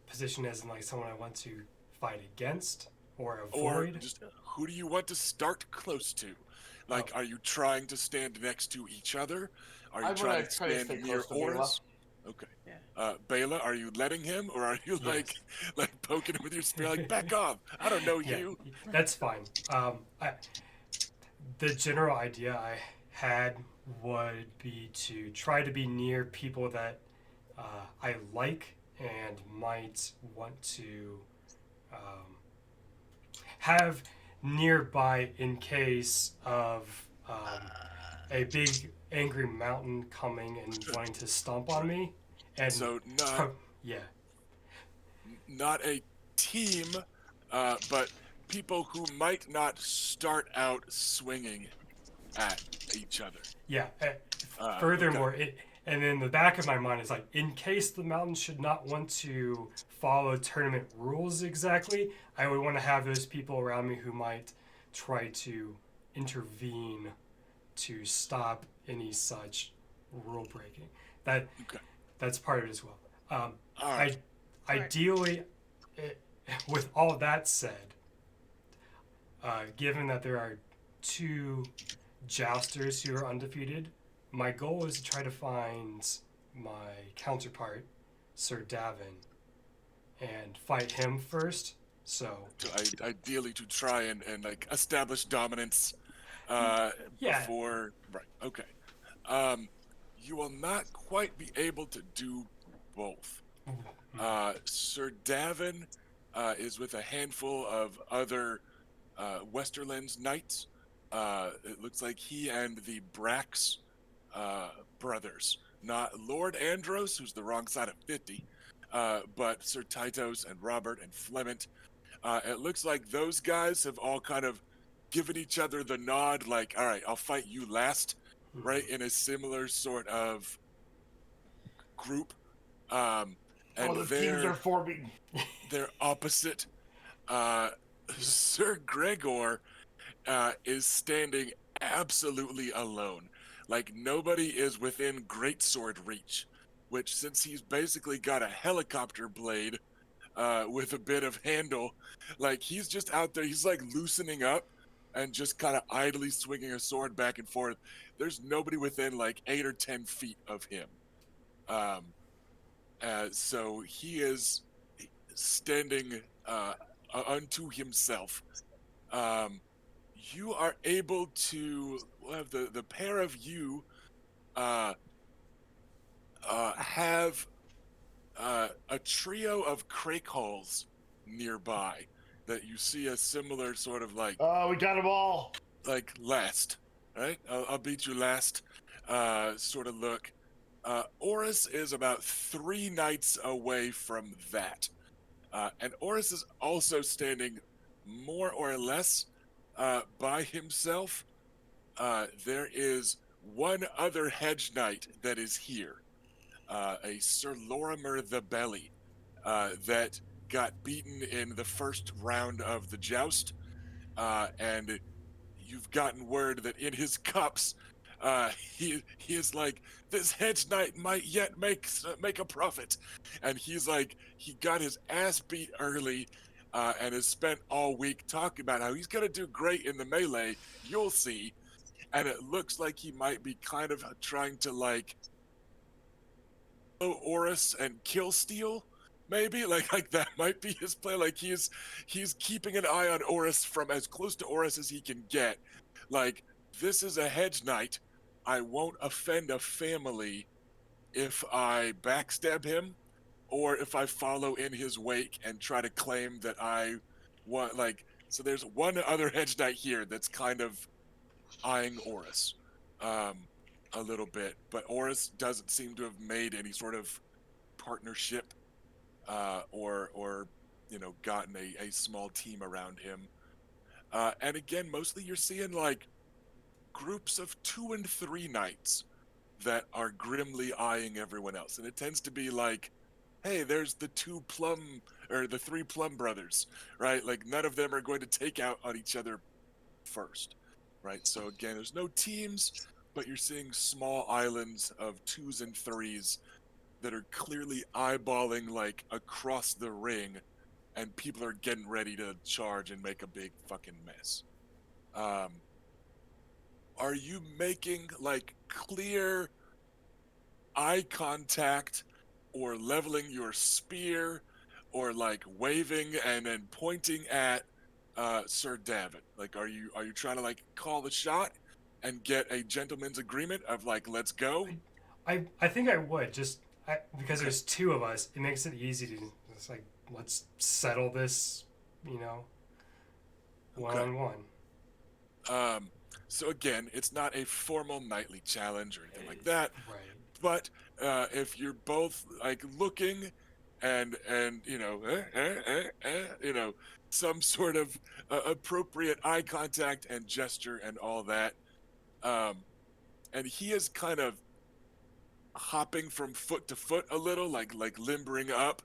Speaker 3: Position as in like someone I want to fight against or
Speaker 1: Or
Speaker 3: avoid.
Speaker 1: just who do you want to start close to? Like,
Speaker 3: Oh.
Speaker 1: are you trying to stand next to each other? Are you
Speaker 4: I'm
Speaker 1: trying
Speaker 4: gonna
Speaker 1: to
Speaker 4: try to
Speaker 1: stand
Speaker 4: stay
Speaker 1: near
Speaker 4: close to Bela.
Speaker 1: Oris? Okay.
Speaker 2: Yeah.
Speaker 1: Bela, are you letting him, or are you like,
Speaker 3: Yes.
Speaker 1: like poking him with your spear, like back off? I don't know
Speaker 3: Yeah,
Speaker 1: you.
Speaker 3: that's fine. The general idea I had would be to try to be near people that I like and might want to have nearby in case of a big angry mountain coming and wanting to stomp on me. And
Speaker 1: So not
Speaker 3: yeah,
Speaker 1: not a team, but people who might not start out swinging at each other.
Speaker 3: yeah.
Speaker 1: Okay.
Speaker 3: Furthermore, and in the back of my mind is like, in case the mountain should not want to follow tournament rules exactly, I would want to have those people around me who might try to intervene to stop any such rule breaking.
Speaker 1: Okay.
Speaker 3: That's part of it as well.
Speaker 1: All right.
Speaker 3: Ideally, with all that said, given that there are two jousters who are undefeated, my goal is to try to find my counterpart, Sir Davin, and fight him first. So
Speaker 1: Ideally to try and like establish dominance
Speaker 3: yeah,
Speaker 1: before, right? Okay. You will not quite be able to do both. Sir Davin is with a handful of other Westerlands knights. It looks like he and the Brax brothers, not Lord Andros, who's the wrong side of 50, but Sir Titos and Robert and Flement. It looks like those guys have all kind of given each other the nod, like, all right, I'll fight you last, right? In a similar sort of group. And
Speaker 4: The teams are forming.
Speaker 1: they're opposite. Sir Gregor is standing absolutely alone. Like nobody is within greatsword reach, which since he's basically got a helicopter blade with a bit of handle, like he's just out there. He's like loosening up and just kind of idly swinging a sword back and forth. There's nobody within like 8 or 10 feet of him. So he is standing unto himself. You are able to have the pair of you have a trio of crake holes nearby that you see a similar sort of like
Speaker 4: Oh, we got them all.
Speaker 1: last, right? I'll beat you last sort of look. Oris is about 3 nights away from that. And Oris is also standing more or less by himself. There is one other hedge knight that is here, a Sir Lorimer the Belly, that got beaten in the first round of the joust, and you've gotten word that in his cups, he is like, this hedge knight might yet make a profit, and he's like, he got his ass beat early, and has spent all week talking about how he's gonna do great in the melee. You'll see, and it looks like he might be kind of trying to like Oris and kill steal. Maybe like that might be his play. Like he's keeping an eye on Oris from as close to Oris as he can get. Like, this is a hedge knight. I won't offend a family if I backstab him, or if I follow in his wake and try to claim that I want, like, so there's one other hedge knight here that's kind of eyeing Oris a little bit, but Oris doesn't seem to have made any sort of partnership or gotten a small team around him. And again, mostly you're seeing like groups of 2 and 3 knights that are grimly eyeing everyone else. And it tends to be like, hey, there's the 2 Plum or the 3 Plum brothers, right? Like none of them are going to take out on each other first, right? So again, there's no teams, but you're seeing small islands of 2s and 3s that are clearly eyeballing like across the ring, and people are getting ready to charge and make a big fucking mess. Are you making like clear eye contact or leveling your spear or like waving and then pointing at Sir David? Like are you trying to like call the shot and get a gentleman's agreement of like let's go?
Speaker 3: I think I would because
Speaker 1: Okay.
Speaker 3: there's 2 of us. It makes it easy to just like let's settle this, you know, one
Speaker 1: Okay.
Speaker 3: on one.
Speaker 1: So again, it's not a formal nightly challenge or anything like that.
Speaker 3: Right.
Speaker 1: But if you're both like looking and some sort of appropriate eye contact and gesture and all that, and he is kind of hopping from foot to foot a little, like limbering up,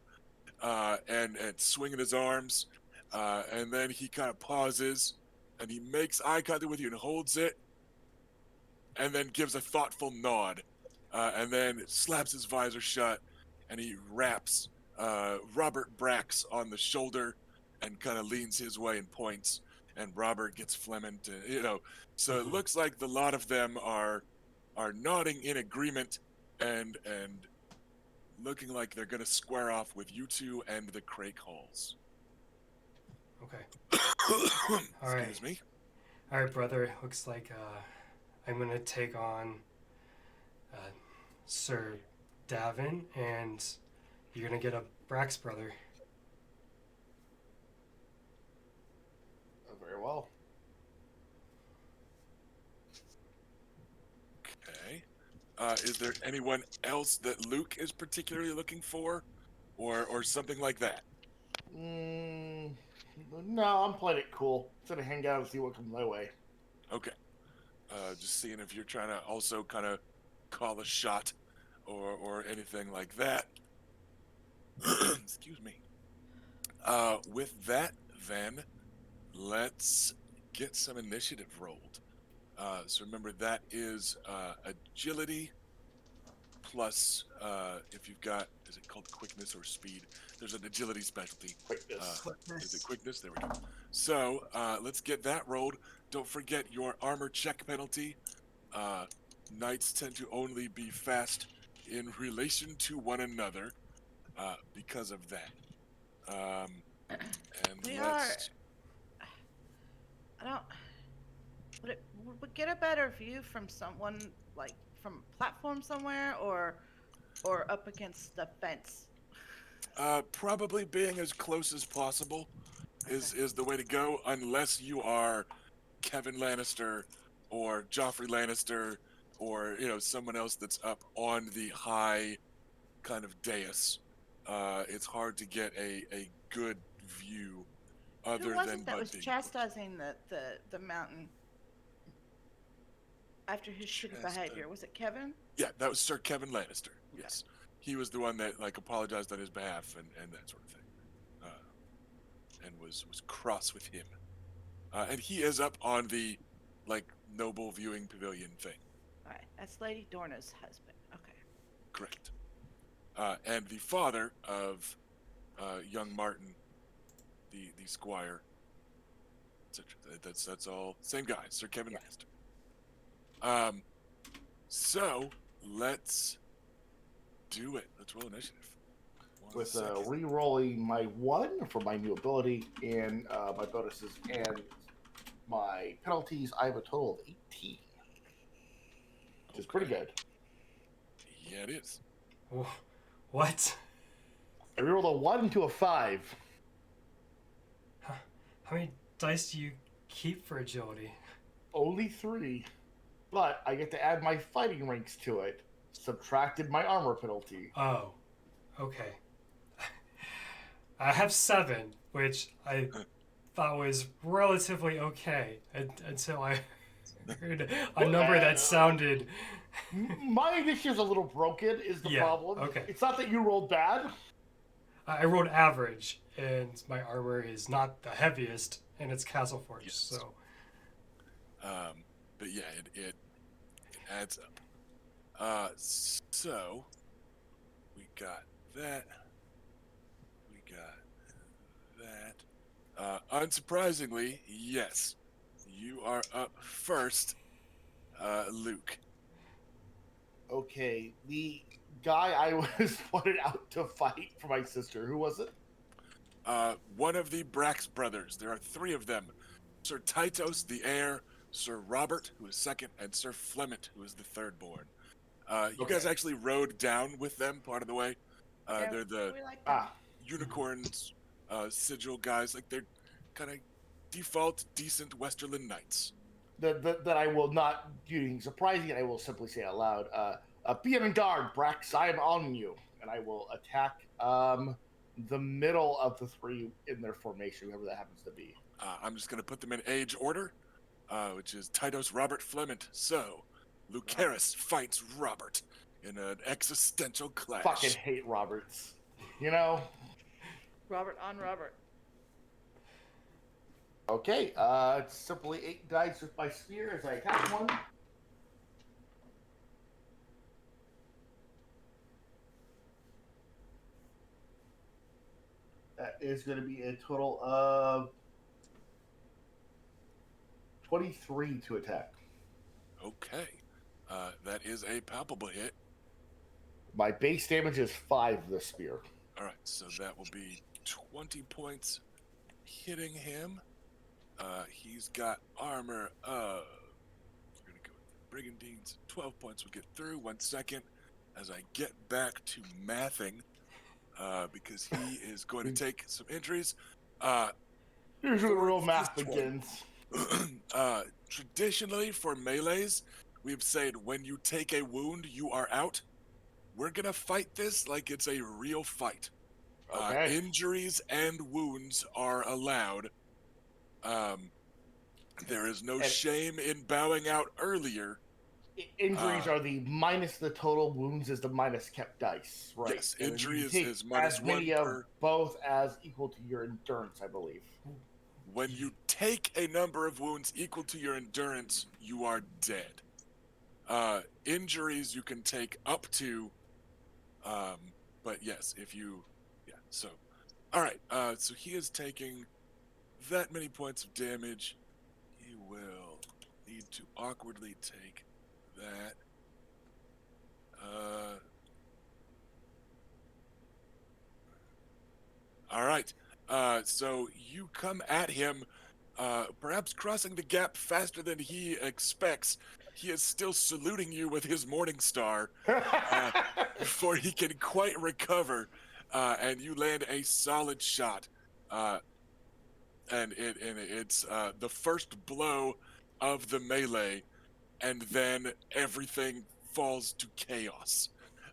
Speaker 1: and swinging his arms, and then he kind of pauses and he makes eye contact with you and holds it, and then gives a thoughtful nod, and then slaps his visor shut, and he raps Robert Brax on the shoulder, and kind of leans his way and points, and Robert gets Fleming to, so it looks like the lot of them are nodding in agreement, and looking like they're gonna square off with you two and the Crake Halls.
Speaker 3: Okay. All right.
Speaker 1: Excuse me.
Speaker 3: All right, brother. Looks like I'm gonna take on Sir Davin, and you're gonna get a Brax brother.
Speaker 4: Very well.
Speaker 1: Okay. Is there anyone else that Luke is particularly looking for, or something like that?
Speaker 4: No, I'm playing it cool. Just gonna hang out and see what comes my way.
Speaker 1: Okay. Just seeing if you're trying to also kind of call a shot, or anything like that. Excuse me. With that, then, let's get some initiative rolled. So remember that is agility plus if you've got, is it called quickness or speed? There's an agility specialty.
Speaker 4: Quickness.
Speaker 1: Is it quickness? There we go. So let's get that rolled. Don't forget your armor check penalty. Knights tend to only be fast in relation to one another because of that. And
Speaker 2: We
Speaker 1: let's.
Speaker 2: I don't. Would we get a better view from someone like from a platform somewhere, or up against the fence?
Speaker 1: Probably being as close as possible is the way to go, unless you are Kevin Lannister or Joffrey Lannister or someone else that's up on the high kind of dais. It's hard to get a good view other
Speaker 2: Who was
Speaker 1: than
Speaker 2: it that was
Speaker 1: being
Speaker 2: chastising the mountain after his shitty behavior? Was it Kevin?
Speaker 1: Yeah, that was Sir Kevin Lannister. Yes, he was the one that like apologized on his behalf and that sort of thing, and was cross with him. And he is up on the like noble viewing pavilion thing.
Speaker 2: All right, that's Lady Dorna's husband. Okay.
Speaker 1: Correct. And the father of young Martin, the squire. That's all same guy, Sir Kevin Lannister. So let's do it. Let's roll initiative.
Speaker 4: With re-rolling my 1 for my new ability and my bonuses and my penalties, I have a total of 18. Which is pretty good.
Speaker 1: Yeah, it is.
Speaker 3: What?
Speaker 4: I re-rolled a 1 to a 5.
Speaker 3: How many dice do you keep for agility?
Speaker 4: Only 3. But I get to add my fighting ranks to it. Subtracted my armor penalty.
Speaker 3: Oh, okay. I have 7, which I thought was relatively okay until I heard a number that sounded.
Speaker 4: My initiative's a little broken. Is the
Speaker 3: Yeah,
Speaker 4: problem?
Speaker 3: okay.
Speaker 4: It's not that you rolled bad.
Speaker 3: I rolled average, and my armor is not the heaviest, and it's Castle Forge,
Speaker 1: Yes.
Speaker 3: so.
Speaker 1: But yeah, it adds up. So we got that. We got that. Unsurprisingly, yes, you are up first, Luke.
Speaker 4: Okay, the guy I was wanted out to fight for my sister. Who was it?
Speaker 1: One of the Brax brothers. There are 3 of them: Sir Titos, the heir; Sir Robert, who is second; and Sir Flement, who is the third born. You guys
Speaker 4: Okay.
Speaker 1: actually rode down with them part of the way.
Speaker 2: Yeah,
Speaker 1: They're the
Speaker 2: we like that.
Speaker 1: unicorns, sigil guys. Like they're kind of default decent Westerland knights.
Speaker 4: That I will not do anything surprising, and I will simply say out loud, be on guard, Brax, I am on you. And I will attack the middle of the 3 in their formation, whoever that happens to be.
Speaker 1: I'm just gonna put them in age order, which is Titos, Robert, Flement. So, Lucaris fights Robert in an existential clash.
Speaker 4: Fucking hate Roberts. You know?
Speaker 2: Robert on Robert.
Speaker 4: Okay, it's simply 8 dice with my spear as I attack one. That is going to be a total of 23 to attack.
Speaker 1: Okay, that is a palpable hit.
Speaker 4: My base damage is 5 this spear.
Speaker 1: All right, so that will be 20 points hitting him. He's got armor of, we're gonna go with Brigandines. 12 points will get through. 1 second as I get back to mathing, because he is going to take some injuries.
Speaker 4: Here's where the real
Speaker 1: For
Speaker 4: math
Speaker 1: this one.
Speaker 4: begins.
Speaker 1: Traditionally for melees, we've said when you take a wound, you are out. We're gonna fight this like it's a real fight.
Speaker 4: Okay.
Speaker 1: Injuries and wounds are allowed. There is no
Speaker 4: And-
Speaker 1: shame in bowing out earlier.
Speaker 4: Injuries are the minus the total, wounds is the minus kept dice, right?
Speaker 1: Yes,
Speaker 4: And then
Speaker 1: injury
Speaker 4: you
Speaker 1: is
Speaker 4: take
Speaker 1: minus
Speaker 4: as
Speaker 1: 1
Speaker 4: many of
Speaker 1: per.
Speaker 4: both as equal to your endurance, I believe.
Speaker 1: When you take a number of wounds equal to your endurance, you are dead. Injuries you can take up to, but yes, if you, yeah. So, all right. So he is taking that many points of damage. He will need to awkwardly take that. All right. So you come at him, perhaps crossing the gap faster than he expects. He is still saluting you with his morning star before he can quite recover, and you land a solid shot. And it's the first blow of the melee, and then everything falls to chaos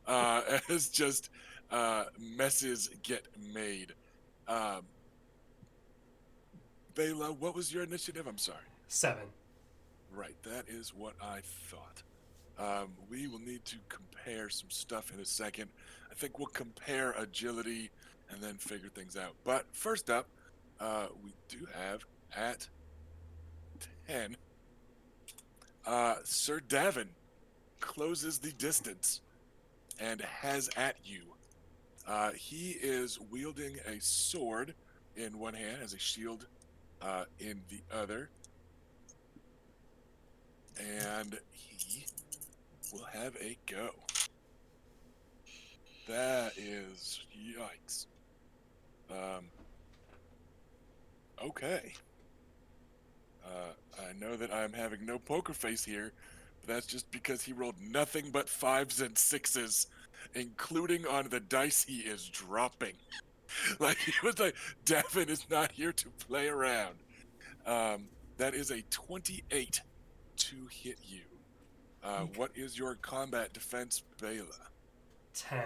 Speaker 1: as just messes get made. Bela, what was your initiative? I'm sorry.
Speaker 3: 7.
Speaker 1: Right, that is what I thought. We will need to compare some stuff in a second. I think we'll compare agility and then figure things out. But first up, we do have at 10, Sir Davin closes the distance and has at you. He is wielding a sword in one hand, has a shield in the other. And he will have a go. That is yikes. Okay. I know that I'm having no poker face here, but that's just because he rolled nothing but 5s and 6s, including on the dice he is dropping. Like, he was like, Davin is not here to play around. That is a 28 to hit you. What is your combat defense, Bela?
Speaker 3: 10.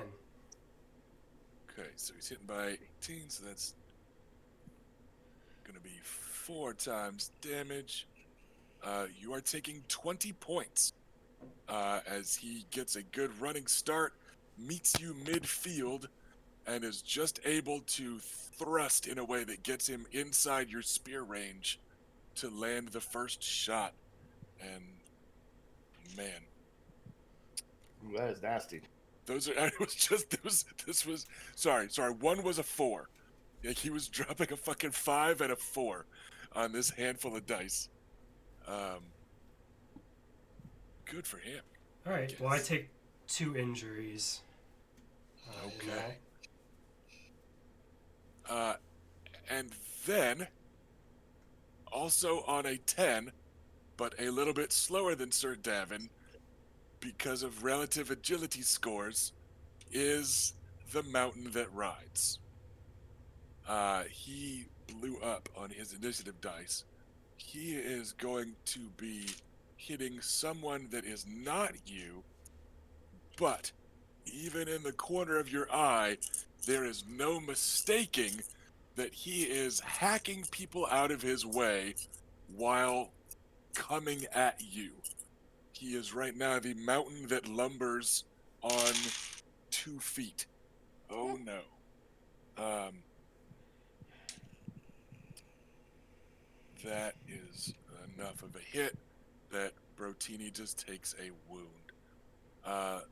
Speaker 1: Okay, so he's hitting by 18, so that's going to be 4 times damage. You are taking 20 points as he gets a good running start, meets you midfield, and is just able to thrust in a way that gets him inside your spear range to land the first shot. And man,
Speaker 4: Ooh, that is nasty.
Speaker 1: those are it was just this was sorry, one was a 4. Like he was dropping a fucking 5 and a 4 on this handful of dice. Good for him.
Speaker 3: All right. Well, I
Speaker 1: Yes.
Speaker 3: take 2 injuries. In
Speaker 1: Okay.
Speaker 3: that.
Speaker 1: And then, also on a 10, but a little bit slower than Sir Davin, because of relative agility scores, is the mountain that rides. He blew up on his initiative dice. He is going to be hitting someone that is not you, but even in the corner of your eye, there is no mistaking that he is hacking people out of his way while coming at you. He is right now the mountain that lumbers on 2 feet. Oh no. That is enough of a hit that Brotini just takes a wound.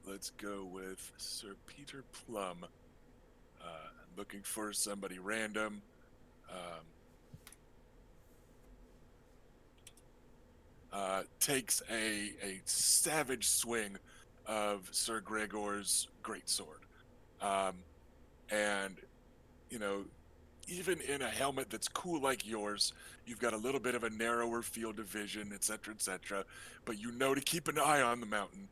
Speaker 1: Let's go with Sir Peter Plum. Looking for somebody random. Takes a savage swing of Ser Gregor's greatsword. And, you know, even in a helmet that's cool like yours, you've got a little bit of a narrower field of vision, etc., but you know to keep an eye on the mountain.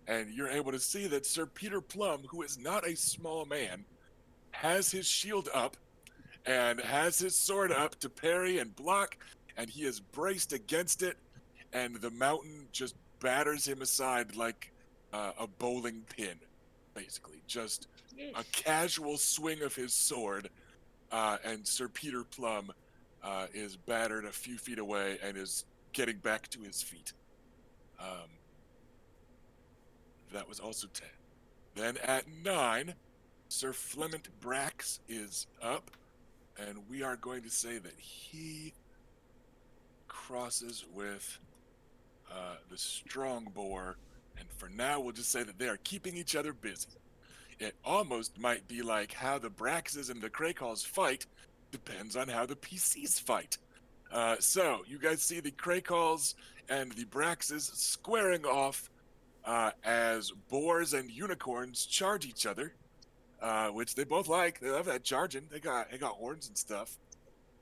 Speaker 1: And you're able to see that Sir Peter Plum, who is not a small man, has his shield up and has his sword up to parry and block, and he is braced against it, and the mountain just batters him aside like a bowling pin, basically. Just a casual swing of his sword, and Sir Peter Plum is battered a few feet away and is getting back to his feet. That was also 10. Then at 9, Sir Flement Brax is up, and we are going to say that he crosses with the Strongboar, and for now we'll just say that they are keeping each other busy. It almost might be like how the Braxes and the Kraykalls fight depends on how the PCs fight. So you guys see the Kraykalls and the Braxes squaring off as boars and unicorns charge each other, which they both like. They love that charging. They got horns and stuff.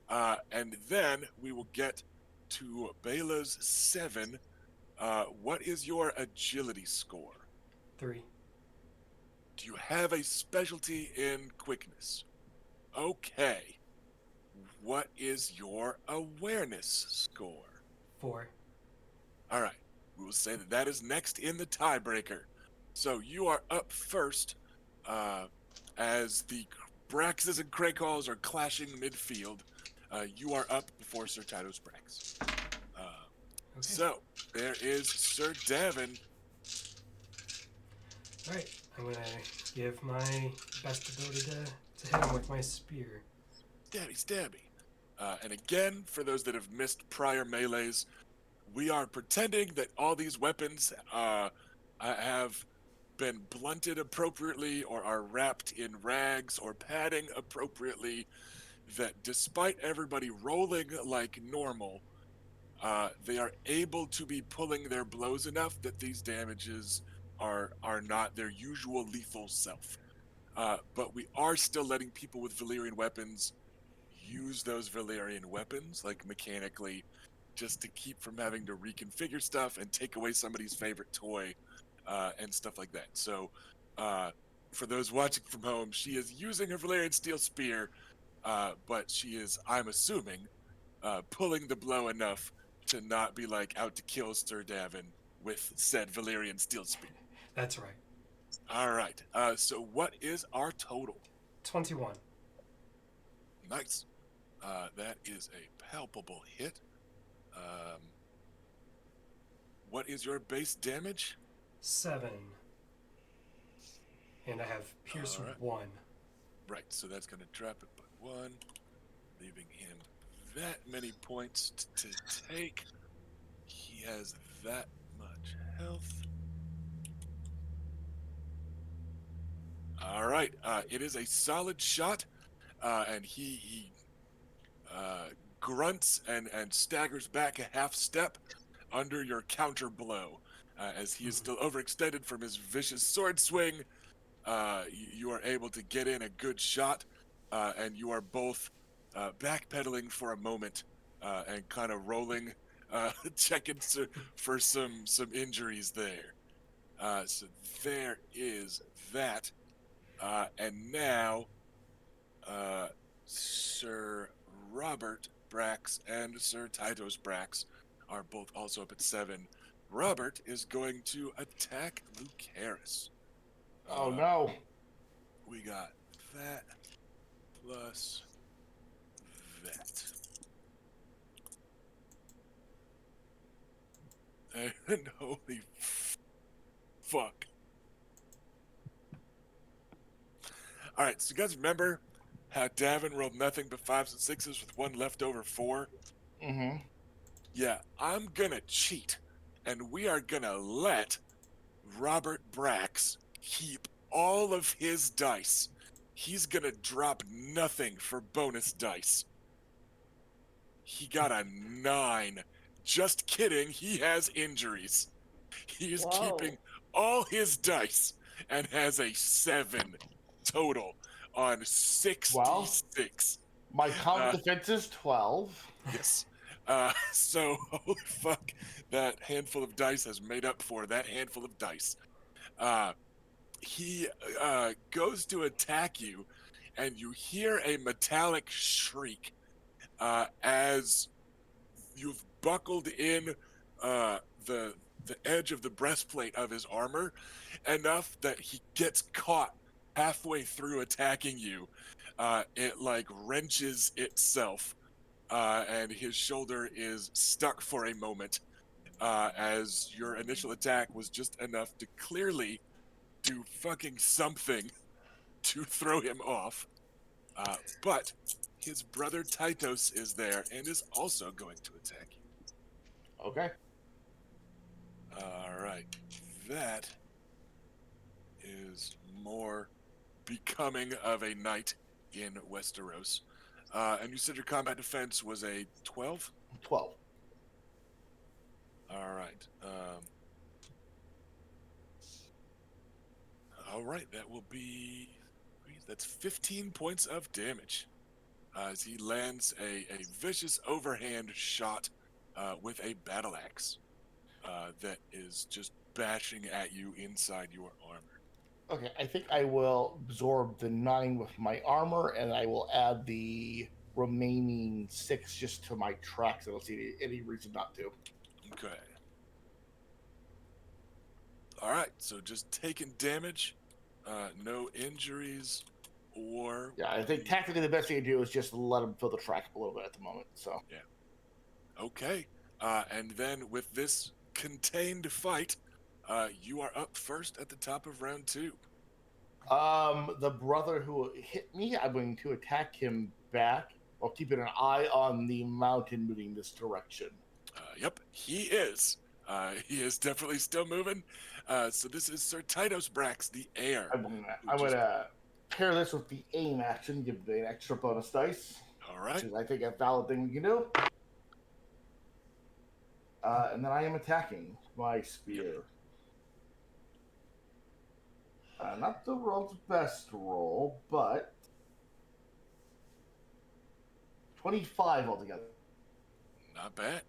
Speaker 1: And then we will get to Bela's 7. What is your agility score?
Speaker 3: 3.
Speaker 1: Do you have a specialty in quickness? Okay. What is your awareness score?
Speaker 3: 4.
Speaker 1: All right. We will say that is next in the tiebreaker. So you are up first as the Braxes and Kraykalls are clashing midfield. You are up before Sir Tytos Brax.
Speaker 3: Okay.
Speaker 1: So there is Sir Davin.
Speaker 3: All right. I'm gonna give my best ability to hit him with my spear.
Speaker 1: Stabby. And again, for those that have missed prior melees, we are pretending that all these weapons have been blunted appropriately or are wrapped in rags or padding appropriately, that despite everybody rolling like normal, they are able to be pulling their blows enough that these damages are not their usual lethal self. But we are still letting people with Valyrian weapons use those Valyrian weapons, like mechanically, just to keep from having to reconfigure stuff and take away somebody's favorite toy and stuff like that. So for those watching from home, she is using her Valyrian steel spear, but she is, I'm assuming, pulling the blow enough to not be like out to kill Sir Davin with said Valyrian steel spear.
Speaker 3: That's right.
Speaker 1: All right. So what is our total?
Speaker 3: 21.
Speaker 1: Nice. That is a palpable hit. What is your base damage?
Speaker 3: 7. And I have Pierce
Speaker 1: All right.
Speaker 3: 1.
Speaker 1: Right, so that's going to drop it by 1, leaving him that many points to take. He has that much health. All right, it is a solid shot, and he grunts and staggers back a half step under your counter blow, as he is still overextended from his vicious sword swing. You are able to get in a good shot, and you are both backpedaling for a moment and kind of rolling, checking for some injuries there. So there is that, and now Sir Robert Brax and Sir Titus Brax are both also up at 7. Robert is going to attack Lucaris.
Speaker 4: Oh no.
Speaker 1: We got that plus that. And holy fuck. All right, so you guys remember how Davin rolled nothing but 5s and 6s with one leftover 4?
Speaker 4: Mm-hmm.
Speaker 1: Yeah, I'm gonna cheat, and we are gonna let Robert Brax keep all of his dice. He's gonna drop nothing for bonus dice. He got a 9. Just kidding, he has injuries. He is
Speaker 2: Whoa.
Speaker 1: keeping all his dice and has a 7 total on 66.
Speaker 4: My combat
Speaker 1: Uh,
Speaker 4: defense is 12.
Speaker 1: Yes. So, holy fuck, that handful of dice has made up for that handful of dice. He goes to attack you, and you hear a metallic shriek as you've buckled in the edge of the breastplate of his armor enough that he gets caught halfway through attacking you. It like wrenches itself, and his shoulder is stuck for a moment, as your initial attack was just enough to clearly do fucking something to throw him off. But his brother Titus is there and is also going to attack you.
Speaker 4: Okay.
Speaker 1: All right. That is more becoming of a knight in Westeros. And you said your combat defense was a 12?
Speaker 4: 12.
Speaker 1: All right. All right, that will be... That's 15 points of damage. As he lands a vicious overhand shot with a battle axe that is just bashing at you inside your armor.
Speaker 4: Okay, I think I will absorb the 9 with my armor, and I will add the remaining 6 just to my tracks. I don't see any reason not to.
Speaker 1: Okay. All right, so just taking damage, no injuries, or...
Speaker 4: Yeah, I think tactically the best thing to do is just let him fill the track a little bit at the moment. So
Speaker 1: Okay. And then with this contained fight, you are up first at the top of round 2.
Speaker 4: the brother who hit me, I'm going to attack him back while keeping an eye on the mountain moving this direction.
Speaker 1: Yep, he is. He is definitely still moving. So this is Sir Titus Brax, the heir.
Speaker 4: I'm gonna pair this with the aim action, give it an extra bonus dice.
Speaker 1: All right.
Speaker 4: Which is, I think, a valid thing we can do. And then I am attacking my spear. Not the world's best roll, but 25 altogether.
Speaker 1: Not bad.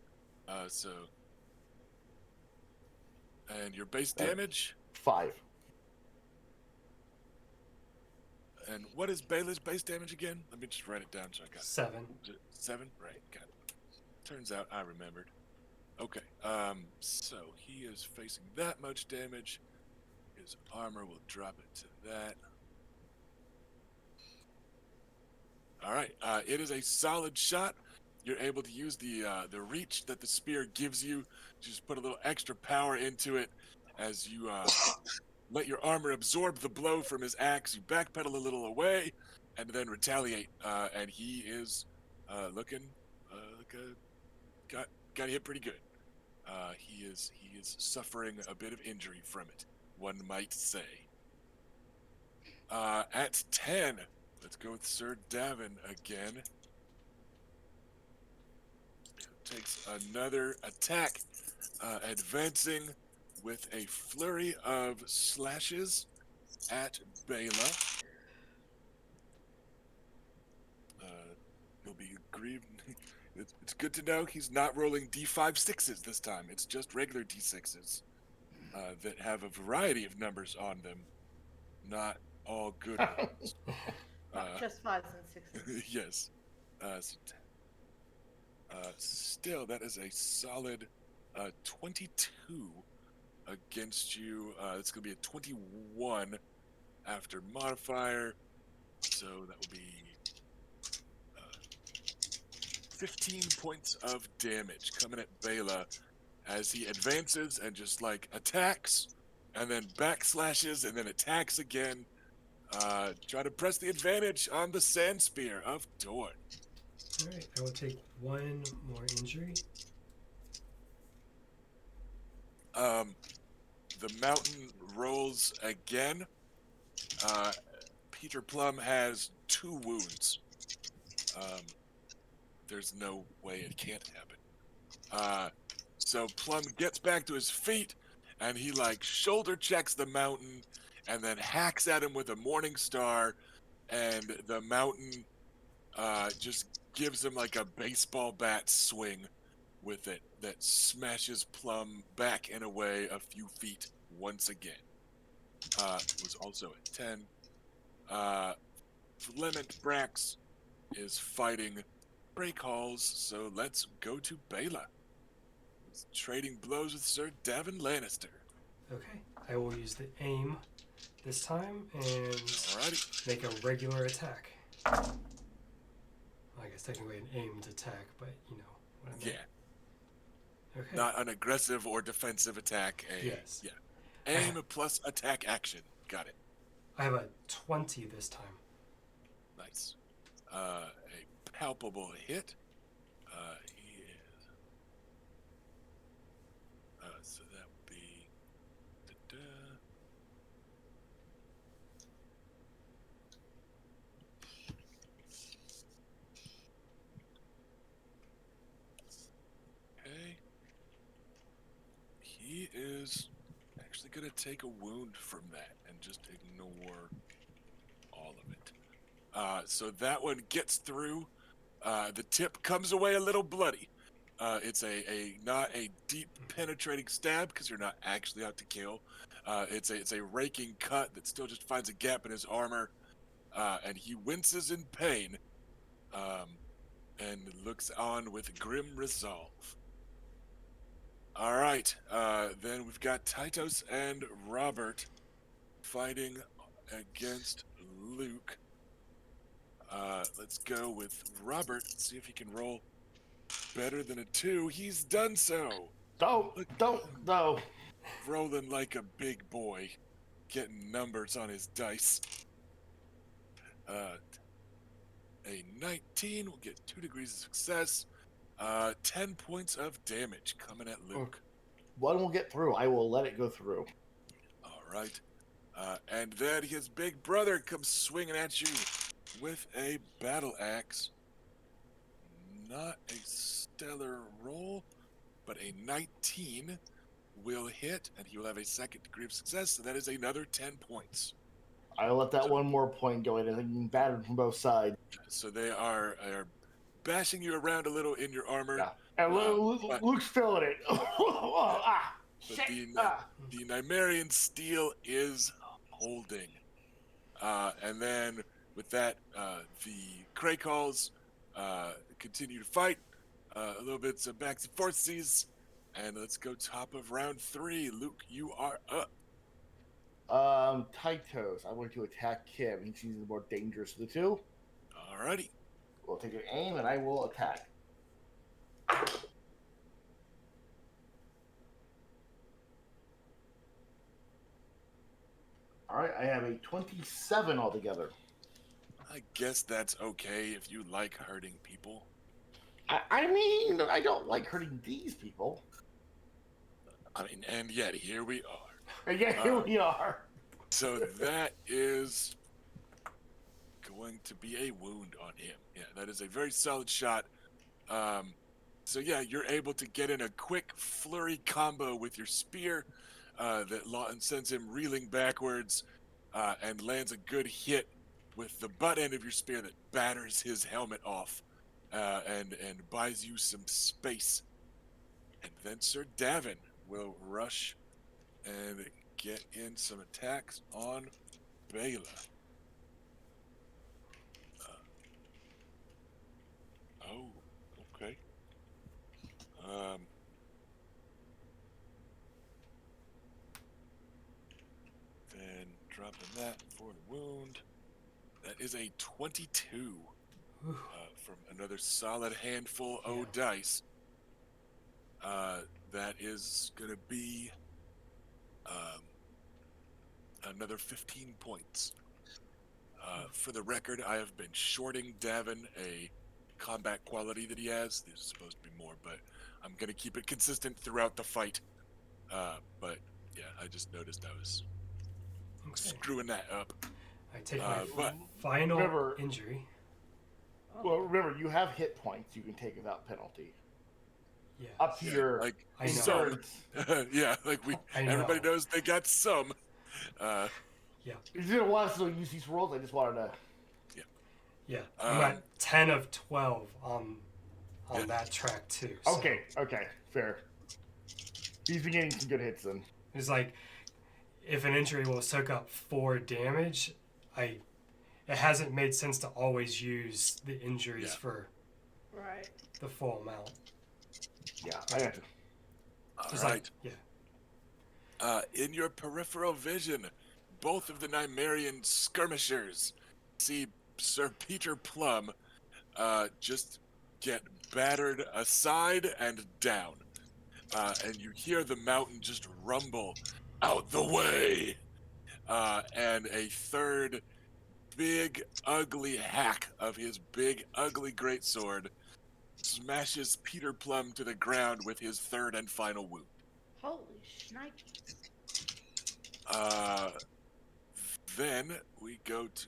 Speaker 1: And your base damage?
Speaker 4: 5.
Speaker 1: And what is Baylor's base damage again? Let me just write it down so I got
Speaker 3: 7.
Speaker 1: it. 7? Right, got it. Turns out I remembered. Okay, so he is facing that much damage. His his armor. We'll drop it to that. All right. It is a solid shot. You're able to use the reach that the spear gives you. Just put a little extra power into it as you let your armor absorb the blow from his axe. You backpedal a little away, and then retaliate. And he is looking got hit pretty good. He is suffering a bit of injury from it, one might say. At 10, let's go with Sir Davin again. Takes another attack, advancing with a flurry of slashes at Bela. He'll be grieved. It's good to know he's not rolling D5 6s this time. It's just regular D6s that have a variety of numbers on them. Not all good ones.
Speaker 2: Just fives and sixes.
Speaker 1: Yes. Still, that is a solid 22 against you. It's going to be a 21 after modifier. So that will be 15 points of damage coming at Bela as he advances and just like attacks and then backslashes and then attacks again. Try to press the advantage on the sand spear of Dorn.
Speaker 3: Alright, I will take one more injury.
Speaker 1: The mountain rolls again. Peter Plum has 2 wounds. There's no way it can't happen. So Plum gets back to his feet, and he like shoulder checks the mountain, and then hacks at him with a morning star, and the mountain just gives him like a baseball bat swing with it that smashes Plum back and away a few feet once again. Was also at 10. Clement Brax is fighting break halls, so let's go to Bela. He's trading blows with Sir Davin Lannister.
Speaker 3: Okay, I will use the aim this time and
Speaker 1: Alrighty.
Speaker 3: make a regular attack. Well, I guess technically an aimed attack, but you know what I mean.
Speaker 1: Yeah.
Speaker 3: Okay.
Speaker 1: Not an aggressive or defensive attack.
Speaker 3: Yes.
Speaker 1: Yeah. Aim plus attack action. Got it.
Speaker 3: I have a 20 this time.
Speaker 1: Nice. A palpable hit. He is. So that would be. Okay. He is actually going to take a wound from that and just ignore all of it. So that one gets through. The tip comes away a little bloody. It's not a deep penetrating stab because you're not actually out to kill. It's a raking cut that still just finds a gap in his armor, and he winces in pain, and looks on with grim resolve. All right, then we've got Titos and Robert fighting against Luke. Let's go with Robert, see if he can roll better than a 2. He's done so.
Speaker 4: Don't.
Speaker 1: Rolling like a big boy, getting numbers on his dice. A 19 will get 2 degrees of success. 10 points of damage coming at Luke.
Speaker 4: One will get through. I will let it go through.
Speaker 1: All right. And then his big brother comes swinging at you with a battle axe. Not a stellar roll, but a 19 will hit, and he will have a 2nd degree of success, so that is another 10 points.
Speaker 4: I'll let that one more point go in. I think battered from both sides.
Speaker 1: So they are bashing you around a little in your armor.
Speaker 4: Yeah. And Luke's feeling it.
Speaker 1: But
Speaker 4: Shit.
Speaker 1: the Nymaryen steel is holding. And then with that, the Krakals continue to fight. A little bit of back and forthsies. And let's go top of round 3. Luke, you are up.
Speaker 4: Tytos. I'm going to attack him. He seems the more dangerous of the two.
Speaker 1: Alrighty.
Speaker 4: We'll take an aim, and I will attack. All right, I have a 27 altogether.
Speaker 1: I guess that's okay if you like hurting people.
Speaker 4: I mean, I don't like hurting these people.
Speaker 1: I mean, and yet here we are.
Speaker 4: And yet here we are.
Speaker 1: So that is going to be a wound on him. Yeah, that is a very solid shot. So yeah, you're able to get in a quick flurry combo with your spear that sends him reeling backwards and lands a good hit with the butt end of your spear that batters his helmet off and buys you some space. And then Sir Davin will rush and get in some attacks on Bela. Oh, okay. Then dropping that for the wound. That is a 22 from another solid handful of dice. That is going to be another 15 points. For the record, I have been shorting Davin a combat quality that he has. There's supposed to be more, but I'm going to keep it consistent throughout the fight. But yeah, I just noticed I was screwing that up.
Speaker 3: I take my final injury.
Speaker 4: Well, remember, you have hit points you can take without penalty.
Speaker 3: Yeah.
Speaker 4: Up to your
Speaker 1: concerns. Yeah, like everybody knows they got some.
Speaker 3: Yeah.
Speaker 4: You didn't want us to use these rolls. I just wanted to.
Speaker 3: Yeah. I'm at 10 of 12 on that track too. So.
Speaker 4: Okay. Fair. He's been getting some good hits then.
Speaker 3: It's like if an injury will soak up 4 damage, it hasn't made sense to always use the injuries for the full amount.
Speaker 4: Yeah, I got you.
Speaker 1: All right. In your peripheral vision, both of the Nymaryen skirmishers see Sir Peter Plum just get battered aside and down. And you hear the mountain just rumble out the way. And a third big, ugly hack of his big, ugly greatsword smashes Peter Plum to the ground with his third and final wound.
Speaker 2: Holy shnikes.
Speaker 1: Then we go to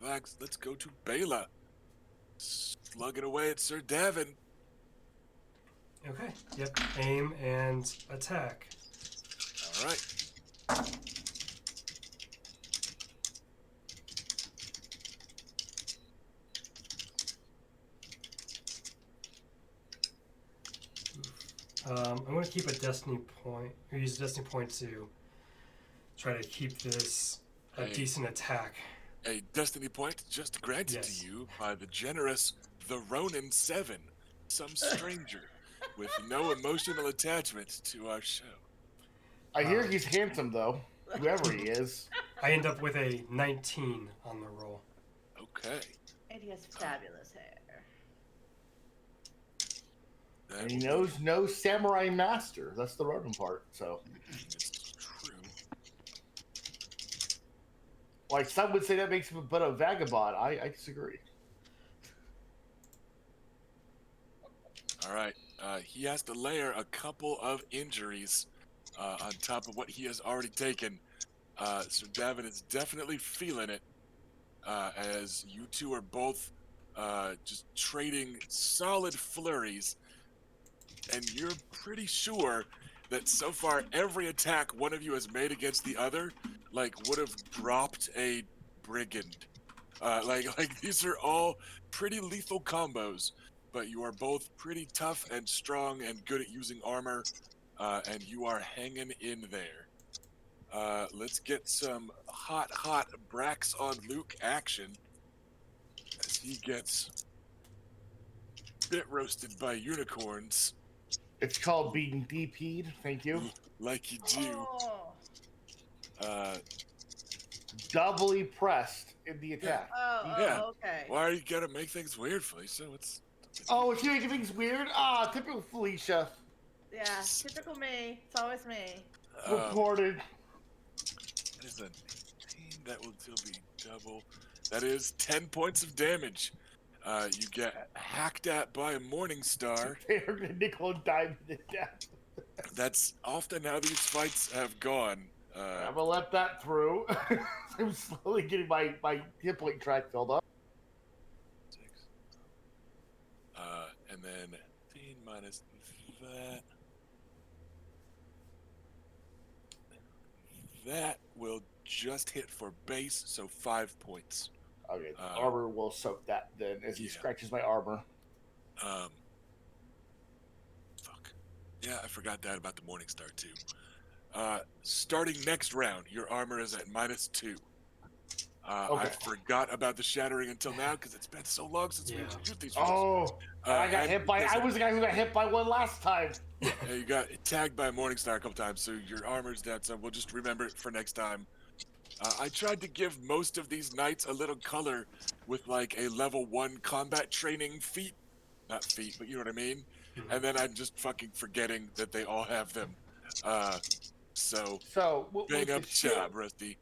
Speaker 1: let's go to Bela. Slugging away at Sir Davin.
Speaker 3: Okay. Yep. Aim and attack.
Speaker 1: All right.
Speaker 3: I'm going to keep a destiny point, or use a destiny point to try to keep this a decent attack.
Speaker 1: A destiny point just granted to you by the generous The Ronin 7, some stranger with no emotional attachment to our show.
Speaker 4: I hear he's handsome, though, whoever he is.
Speaker 3: I end up with a 19 on the roll.
Speaker 1: Okay.
Speaker 2: And he has fabulous hair.
Speaker 4: And he knows no samurai master. That's the Ronin part, so.
Speaker 1: It's true.
Speaker 4: Like, some would say that makes him but a vagabond. I disagree.
Speaker 1: All right. He has to layer a couple of injuries on top of what he has already taken. So Davin is definitely feeling it as you two are both just trading solid flurries. And you're pretty sure that so far every attack one of you has made against the other, would have dropped a brigand. Like these are all pretty lethal combos, but you are both pretty tough and strong and good at using armor, and you are hanging in there. Let's get some hot Brax on Luke action as he gets bit roasted by unicorns.
Speaker 4: It's called being DP'd. Thank you.
Speaker 1: Like you do. Uh,
Speaker 4: Doubly pressed in the attack.
Speaker 1: Yeah.
Speaker 2: Okay.
Speaker 1: why are you gonna make things weird, Felicia? What's
Speaker 4: Oh, is she making things weird? Typical Felicia.
Speaker 2: Yeah, typical me. It's always me.
Speaker 4: Reported.
Speaker 1: That is a 18. That will still be double. That is 10 points of damage. You get hacked at by a morning star.
Speaker 4: They're gonna nickel and dime to death.
Speaker 1: That's often how these fights have gone.
Speaker 4: I'm gonna let that through. I'm slowly getting my hit point track filled up.
Speaker 1: 6. And then 15 minus that. That will just hit for base, so 5 points.
Speaker 4: Okay, armor will soak that then as he scratches my armor.
Speaker 1: Fuck. Yeah, I forgot that about the morning star too. Starting next round, your armor is at -2.
Speaker 4: Okay.
Speaker 1: I forgot about the shattering until now because it's been so long since we used these.
Speaker 4: Oh, I got hit by. I was the guy who got hit by one last time.
Speaker 1: Yeah, you got tagged by a morning star a couple times, so your armor's down. So we'll just remember it for next time. I tried to give most of these knights a little color with like a level 1 combat training feat. Not feat, but you know what I mean? And then I'm just fucking forgetting that they all have them. So bang up job, Rusty.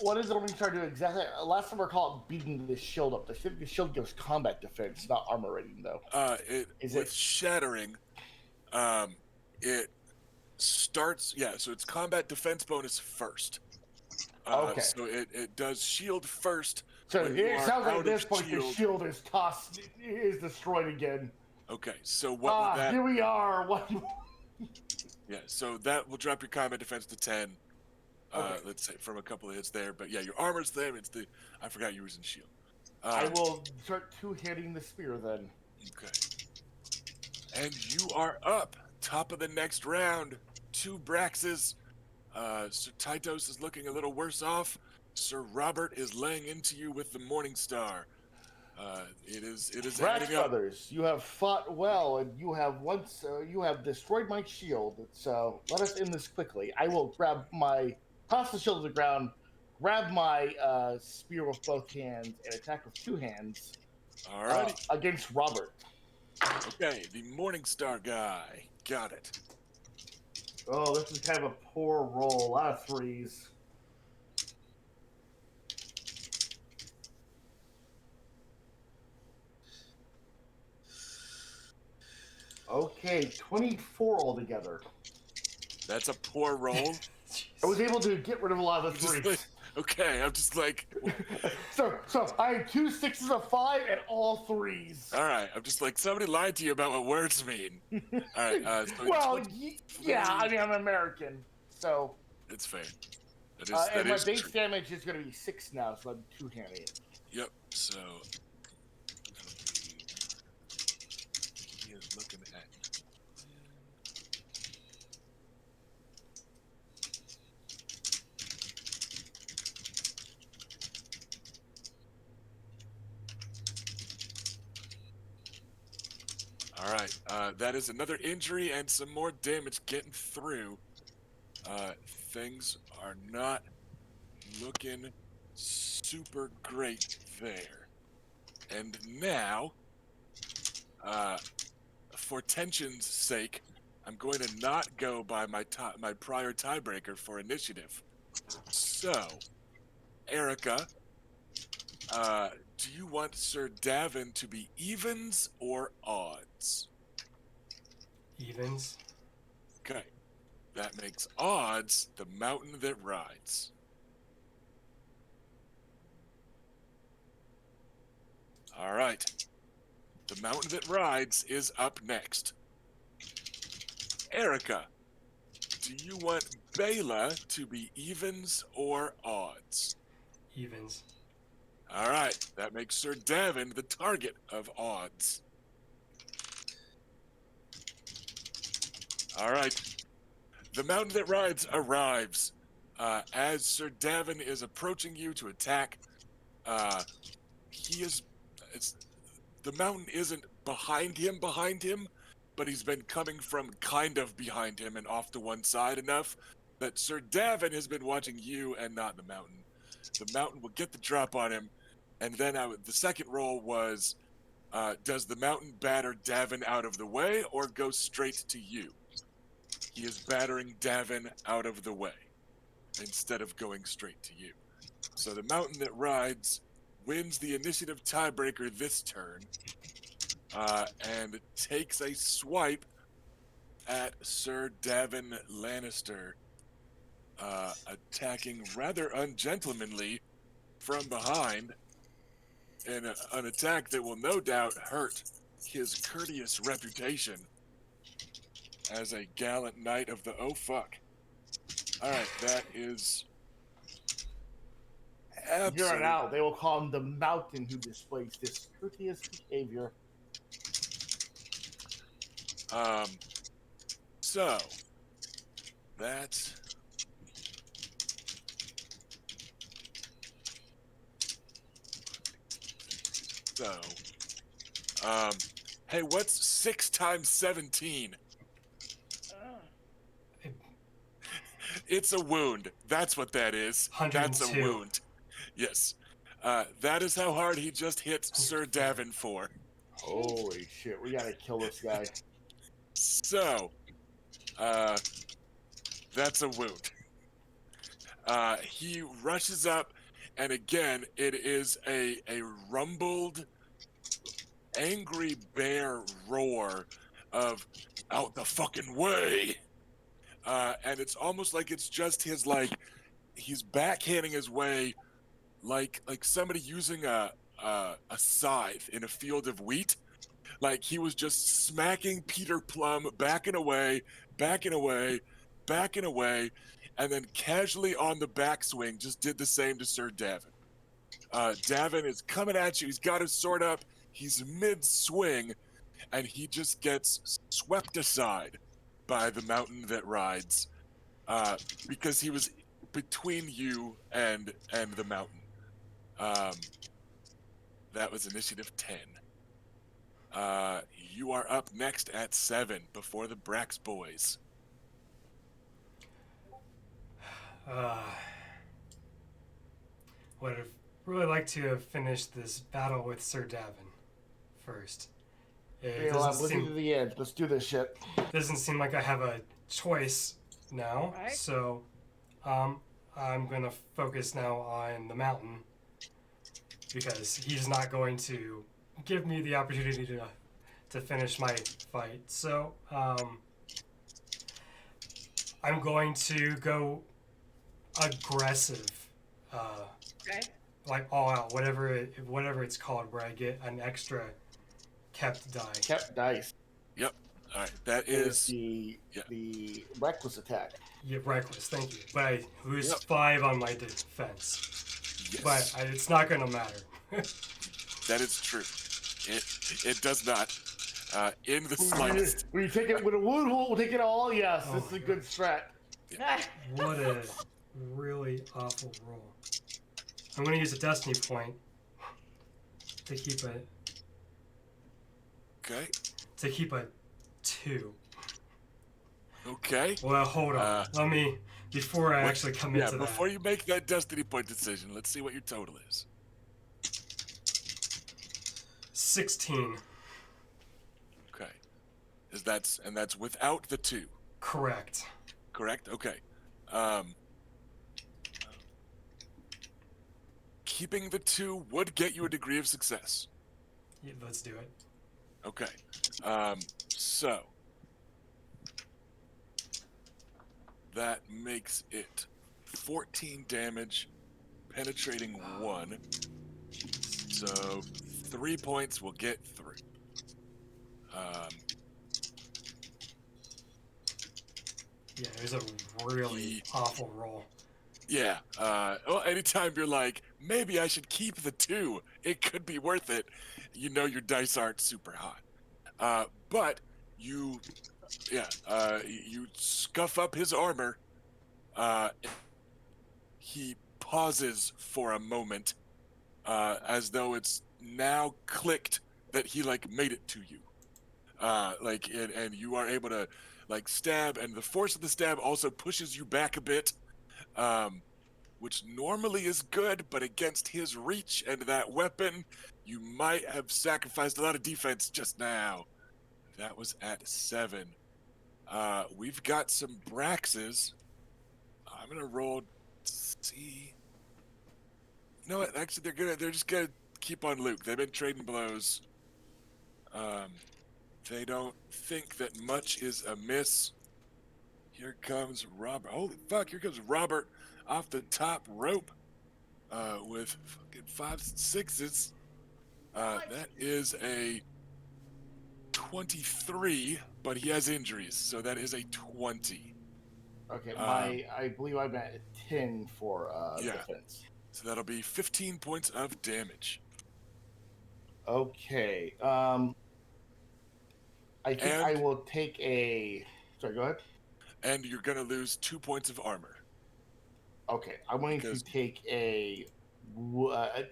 Speaker 4: What is it when you try to do exactly? Last time we called it beating the shield up. The shield gives combat defense, not armor rating, though.
Speaker 1: With shattering, it starts. Yeah, so it's combat defense bonus first.
Speaker 4: Okay.
Speaker 1: So it does shield first.
Speaker 4: So it sounds like at this point the shield is tossed, is destroyed again.
Speaker 1: Okay, so what will that?
Speaker 4: Here we are. What?
Speaker 1: Yeah, so that will drop your combat defense to 10.
Speaker 4: Okay.
Speaker 1: Let's say from a couple of hits there, but yeah, your armor's there. It's the I forgot you were in shield.
Speaker 4: I will start two-hitting the spear then.
Speaker 1: Okay. And you are up, top of the next round. 2 Braxes. Sir Titos is looking a little worse off. Sir Robert is laying into you with the Morning Star. It is
Speaker 4: Brax
Speaker 1: adding up.
Speaker 4: brothers, you have fought well, and you have destroyed my shield. So let us end this quickly. I will toss the shield to the ground, grab my spear with both hands, and attack with 2 hands.
Speaker 1: Alrighty.
Speaker 4: Against Robert.
Speaker 1: Okay, the Morning Star guy. Got it.
Speaker 4: Oh, this is kind of a poor roll. A lot of 3s. Okay, 24 altogether.
Speaker 1: That's a poor roll.
Speaker 4: I was able to get rid of a lot of the 3s.
Speaker 1: Okay, I'm just like.
Speaker 4: So I have 2 6s, a 5, and all 3s.
Speaker 1: All right, I'm just like somebody lied to you about what words mean. All right. So
Speaker 4: well, yeah, I mean I'm American, so
Speaker 1: it's fair.
Speaker 4: and my base damage is going to be 6 now, so I'm 2-handing it.
Speaker 1: Yep. So he is looking at. All right, that is another injury and some more damage getting through. Things are not looking super great there. And now, for tension's sake, I'm going to not go by my prior tiebreaker for initiative. So, Erica, do you want Sir Davin to be evens or odds?
Speaker 3: Evens.
Speaker 1: Okay. That makes odds the mountain that rides. All right. The mountain that rides is up next. Erica, do you want Bela to be evens or odds?
Speaker 3: Evens.
Speaker 1: All right. That makes Sir Davin the target of odds. All right. The mountain that rides arrives. As Sir Davin is approaching you to attack, the mountain isn't behind him, but he's been coming from kind of behind him and off to one side enough that Sir Davin has been watching you and not the mountain. The mountain will get the drop on him, and then the second roll was, does the mountain batter Davin out of the way or go straight to you? He is battering Davin out of the way instead of going straight to you. So the mountain that rides wins the initiative tiebreaker this turn, and takes a swipe at Sir Davin Lannister, attacking rather ungentlemanly from behind in an attack that will no doubt hurt his courteous reputation as a gallant knight of the oh fuck. All right, that is
Speaker 4: From here on out, they will call him the mountain who displays discourteous behavior.
Speaker 1: So that's hey, what's 6 times 17? It's a wound. That's what that is. That's a
Speaker 3: 102.
Speaker 1: wound. Yes. That is how hard he just hit Sir Davin for.
Speaker 4: Holy shit, we gotta kill this guy.
Speaker 1: So, that's a wound. He rushes up, and again, it is a rumbled, angry bear roar of out the fucking way. And it's almost like it's just his, like, he's backhanding his way like somebody using a scythe in a field of wheat. Like he was just smacking Peter Plum, backing away, and then casually on the backswing just did the same to Sir Davin. Davin is coming at you. He's got his sword up. He's mid-swing, and he just gets swept aside by the mountain that rides, because he was between you and the mountain. That was initiative 10. You are up next at 7 before the Brax boys.
Speaker 3: Would have really liked to have finished this battle with Sir Davin first. It
Speaker 4: Let's do the end. Let's do this shit.
Speaker 3: doesn't seem like I have a choice now,
Speaker 2: Right.
Speaker 3: so I'm gonna focus now on the mountain because he's not going to give me the opportunity to finish my fight. So I'm going to go aggressive,
Speaker 2: Okay.
Speaker 3: like all out, whatever it's called, where I get an extra kept die.
Speaker 4: Kept dice.
Speaker 1: Yep. All right. That
Speaker 4: Is
Speaker 1: is
Speaker 4: the reckless attack.
Speaker 3: Yeah, reckless. Thank you. But I lose
Speaker 1: Yep.
Speaker 3: 5 on my defense.
Speaker 1: yes.
Speaker 3: But it's not going to matter.
Speaker 1: That is true. It does not. In the slightest.
Speaker 4: When you take it with a wound hole, we'll take it all. Yes,
Speaker 3: Oh
Speaker 4: this is
Speaker 3: my
Speaker 4: a good strat.
Speaker 3: What a really awful roll. I'm going to use a destiny point to keep a
Speaker 1: Okay.
Speaker 3: 2.
Speaker 1: Okay.
Speaker 3: Well, hold on. Let me before I actually commit
Speaker 1: Yeah,
Speaker 3: to
Speaker 1: before
Speaker 3: that.
Speaker 1: you make that destiny point decision, let's see what your total is.
Speaker 3: 16.
Speaker 1: Okay. That's without the 2.
Speaker 3: Correct.
Speaker 1: Correct? Okay. Keeping the 2 would get you a degree of success.
Speaker 3: Yeah, let's do it.
Speaker 1: Okay. So that makes it 14 damage, penetrating 1. So 3 points will get through.
Speaker 3: Yeah, it was a really awful roll.
Speaker 1: Yeah. Well, anytime you're like, maybe I should keep the 2, it could be worth it. You know your dice aren't super hot. But you scuff up his armor. He pauses for a moment, as though it's now clicked that he like made it to you. And you are able to like stab, and the force of the stab also pushes you back a bit, which normally is good, but against his reach and that weapon, you might have sacrificed a lot of defense just now. That was at 7. We've got some Braxes. I'm gonna roll. See. You know what? Actually, they're just gonna keep on Luke. They've been trading blows. They don't think that much is amiss. Here comes Robert. Holy fuck! Here comes Robert off the top rope with fucking 5s and 6s. That is a 23, but he has injuries, so that is a 20.
Speaker 4: Okay, I believe I'm at 10 for defense.
Speaker 1: So that'll be 15 points of damage.
Speaker 4: Okay. I think I will take a. Sorry, go ahead.
Speaker 1: And you're gonna lose 2 points of armor.
Speaker 4: Okay, I'm going to take an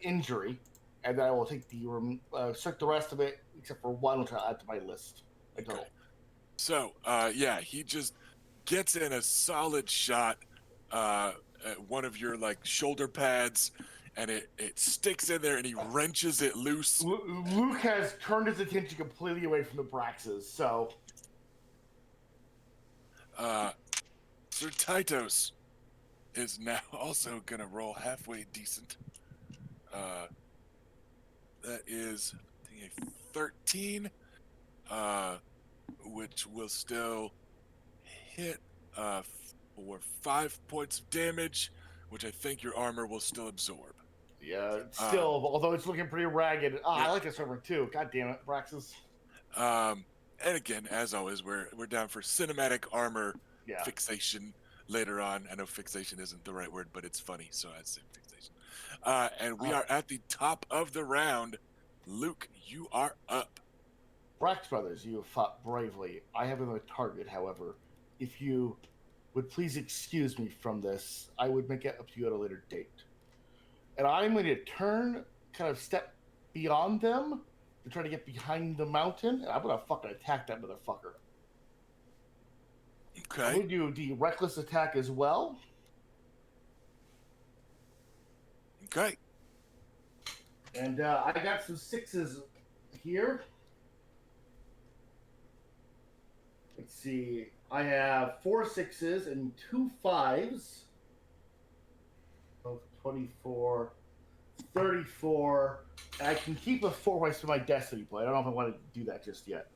Speaker 4: injury, and then I will take the the rest of it except for one, which I'll add to my list.
Speaker 1: Okay. So, he just gets in a solid shot at one of your like shoulder pads, and it sticks in there, and he wrenches it loose.
Speaker 4: Luke has turned his attention completely away from the Braxes, so.
Speaker 1: Sir Titos is now also gonna roll halfway decent. That is, I think, a 13, which will still hit for 5 points of damage, which I think your armor will still absorb.
Speaker 4: Yeah, still, although it's looking pretty ragged. I like this armor too. God damn it, Braxes.
Speaker 1: And again, as always, we're down for cinematic armor fixation later on. I know fixation isn't the right word, but it's funny, so I say fixation. And we are at the top of the round. Luke, you are up.
Speaker 4: Brax brothers, you have fought bravely. I have another target, however. If you would please excuse me from this, I would make it up to you at a later date. And I'm going to turn, kind of step beyond them to try to get behind the mountain, and I'm going to fucking attack that motherfucker.
Speaker 1: Okay.
Speaker 4: I'm going to do the reckless attack as well.
Speaker 1: Okay.
Speaker 4: And I got some 6s here. Let's see. I have 4 6s and 2 5s. 24, 34. And I can keep a 4 by my destiny play. I don't know if I want to do that just yet.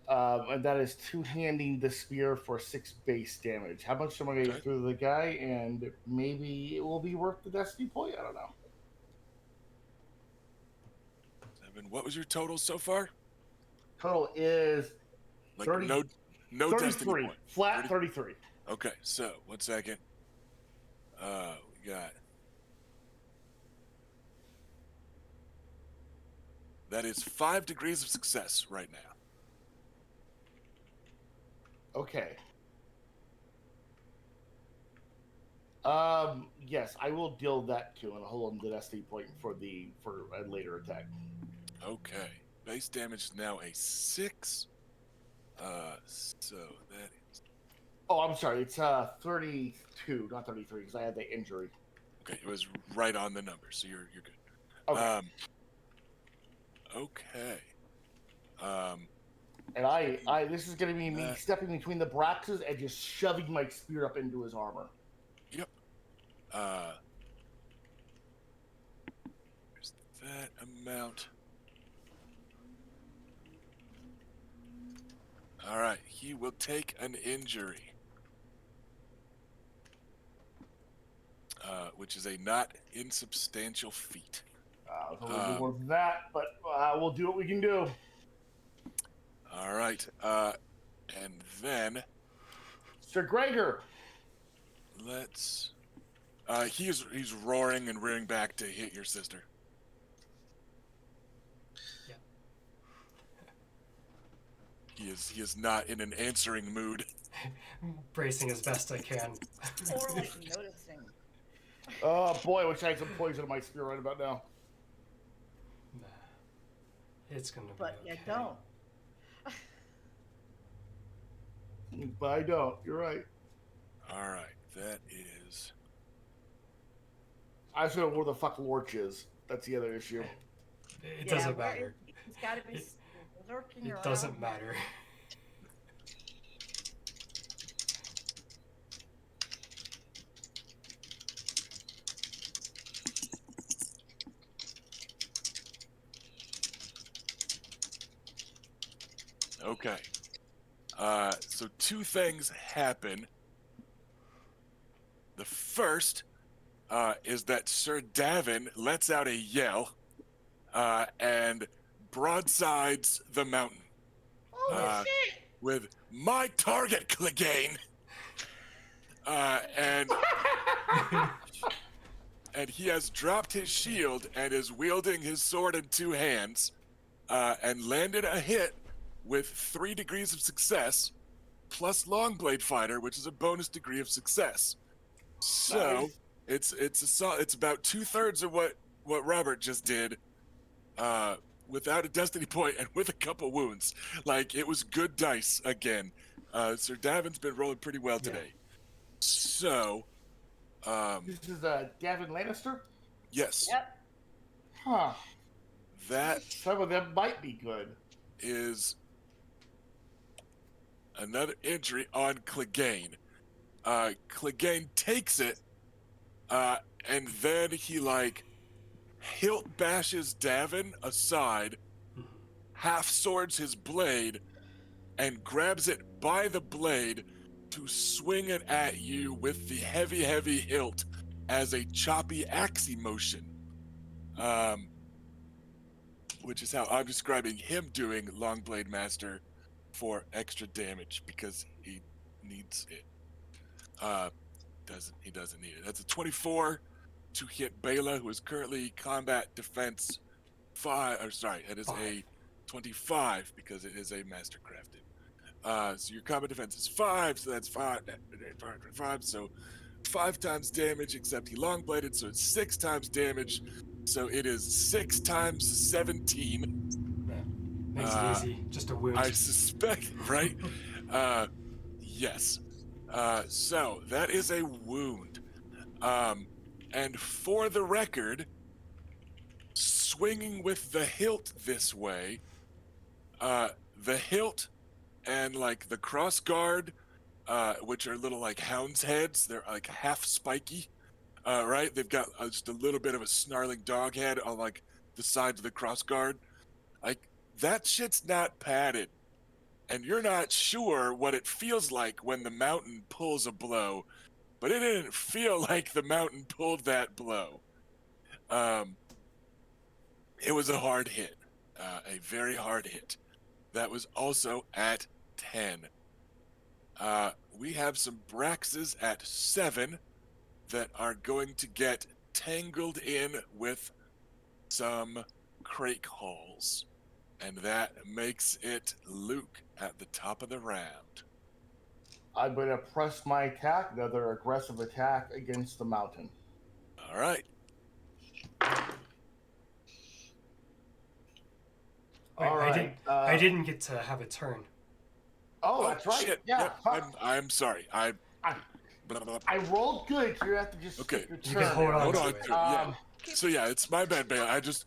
Speaker 4: And that is 2-handing the spear for 6 base damage. How much am I going to get through the guy? And maybe it will be worth the destiny point? I don't know.
Speaker 1: 7. What was your total so far?
Speaker 4: Total is
Speaker 1: like
Speaker 4: 30,
Speaker 1: no
Speaker 4: 33.
Speaker 1: destiny point.
Speaker 4: Flat 33.
Speaker 1: Okay, so 1 second. We got that is 5 degrees of success right now.
Speaker 4: Okay. Yes, I will deal that too, and hold on the destiny point for a later attack.
Speaker 1: Okay, base damage is now a 6. So that is.
Speaker 4: Oh, I'm sorry. It's 32, not 33, because I had the injury.
Speaker 1: Okay, it was right on the number, so you're good.
Speaker 4: Okay.
Speaker 1: Okay.
Speaker 4: And I this is gonna be me stepping between the Braxes and just shoving my spear up into his armor.
Speaker 1: Yep. There's that amount. All right, he will take an injury, which is a not insubstantial feat.
Speaker 4: We'll do more than that, but we'll do what we can do.
Speaker 1: All right, and then
Speaker 4: Ser Gregor.
Speaker 1: let's. He's roaring and rearing back to hit your sister.
Speaker 3: Yeah.
Speaker 1: He is not in an answering mood.
Speaker 3: Bracing as best I can.
Speaker 2: Or like noticing.
Speaker 4: Oh boy, I wish I had some poison in my spear right about now.
Speaker 3: Nah. It's gonna be
Speaker 2: But
Speaker 3: okay.
Speaker 2: you don't.
Speaker 4: But I don't. You're right.
Speaker 1: All right, that is.
Speaker 4: I just don't know where the fuck Lorch is. That's the other issue.
Speaker 3: It
Speaker 2: Yeah,
Speaker 3: doesn't
Speaker 2: where
Speaker 3: matter.
Speaker 2: he's got to be
Speaker 3: It-
Speaker 2: lurking
Speaker 3: It
Speaker 2: around.
Speaker 3: doesn't matter.
Speaker 1: Okay. So two things happen. The first is that Sir Davin lets out a yell and broadsides the mountain
Speaker 2: Holy shit!
Speaker 1: with "My target, Clegane!" And he has dropped his shield and is wielding his sword in two hands and landed a hit with 3 degrees of success plus Longblade Fighter, which is a bonus degree of success. So
Speaker 4: Nice.
Speaker 1: it's about 2/3 of what Robert just did, without a destiny point and with a couple wounds. Like, it was good dice again. Sir Davin's been rolling pretty well today. So,
Speaker 4: This is Gavin Lannister?
Speaker 1: yes,
Speaker 2: Yep.
Speaker 4: Huh.
Speaker 1: that
Speaker 4: Some of them might be good.
Speaker 1: is another injury on Clegane. Clegane takes it, and then he hilt bashes Davin aside, half swords his blade, and grabs it by the blade to swing it at you with the heavy hilt as a choppy axie motion. Which is how I'm describing him doing Longblade Master for extra damage because he needs it. He doesn't need it. That's a 24 to hit Bela, who is currently combat defense 5. Or sorry, it is a 25 because it is a master crafted. So your combat defense is 5, so that's 5. So 5 times damage, except he long bladed, so it's 6 times damage. So it is 6 times 17.
Speaker 3: Makes it easy. Just a wound.
Speaker 1: I suspect, right? Yes. So that is a wound. And for the record, swinging with the hilt this way, the hilt and the cross guard, which are little hound's heads, they're half spiky, right? They've got just a little bit of a snarling dog head on the sides of the cross guard. That shit's not padded. And you're not sure what it feels like when the mountain pulls a blow, but it didn't feel like the mountain pulled that blow. It was a hard hit, a very hard hit. That was also at 10. We have some Braxes at 7 that are going to get tangled in with some Crake Halls. And that makes it Luke at the top of the round.
Speaker 4: I'm going to press my attack, another aggressive attack against the mountain.
Speaker 1: All right.
Speaker 3: Wait,
Speaker 4: All right.
Speaker 3: I didn't get to have a turn.
Speaker 4: Oh, that's right.
Speaker 1: Shit.
Speaker 4: Yeah.
Speaker 1: Yep,
Speaker 4: Fuck.
Speaker 1: I'm sorry.
Speaker 4: I rolled good, so you have to just
Speaker 1: Okay.
Speaker 4: skip your
Speaker 3: You
Speaker 4: turn.
Speaker 3: can hold on
Speaker 1: Hold
Speaker 3: to
Speaker 1: on.
Speaker 3: it.
Speaker 1: Yeah. So yeah, it's my bad, Bale. I just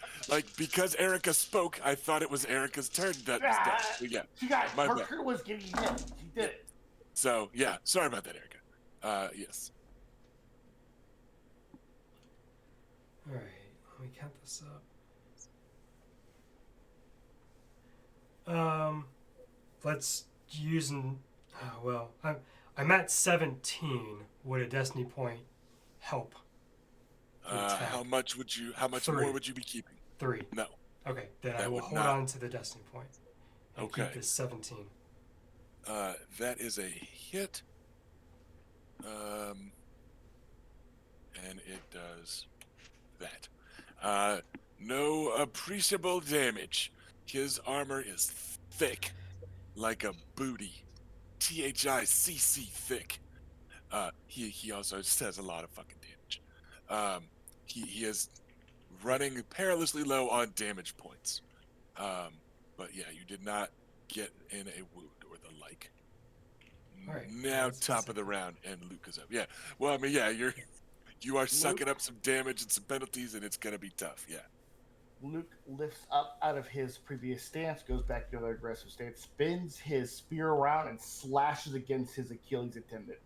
Speaker 1: because Erica spoke, I thought it was Erica's turn. That was done. So, yeah.
Speaker 4: She got it.
Speaker 1: My
Speaker 4: Her
Speaker 1: bad.
Speaker 4: crew was getting hit. She did it.
Speaker 1: So yeah, sorry about that, Erica. Yes.
Speaker 3: All right, let me count this up. Let's use I'm at 17. Would a destiny point help?
Speaker 1: How much
Speaker 3: Three.
Speaker 1: more would you be keeping?
Speaker 3: 3.
Speaker 1: No.
Speaker 3: Okay, then
Speaker 1: That
Speaker 3: I will
Speaker 1: would
Speaker 3: hold
Speaker 1: not.
Speaker 3: on to the destiny point and
Speaker 1: Okay.
Speaker 3: keep this 17.
Speaker 1: That is a hit. And it does that. No appreciable damage. His armor is thick, like a booty. THICC thick. He also just has a lot of fucking damage. He is running perilously low on damage points. But yeah, you did not get in a wound or the like.
Speaker 3: All right.
Speaker 1: Now
Speaker 3: That's
Speaker 1: top of the round, and Luke is up. Yeah. Well, I mean, yeah, you are sucking up some damage and some penalties, and it's gonna be tough. Yeah.
Speaker 4: Luke lifts up out of his previous stance, goes back to the aggressive stance, spins his spear around, and slashes against his Achilles tendon.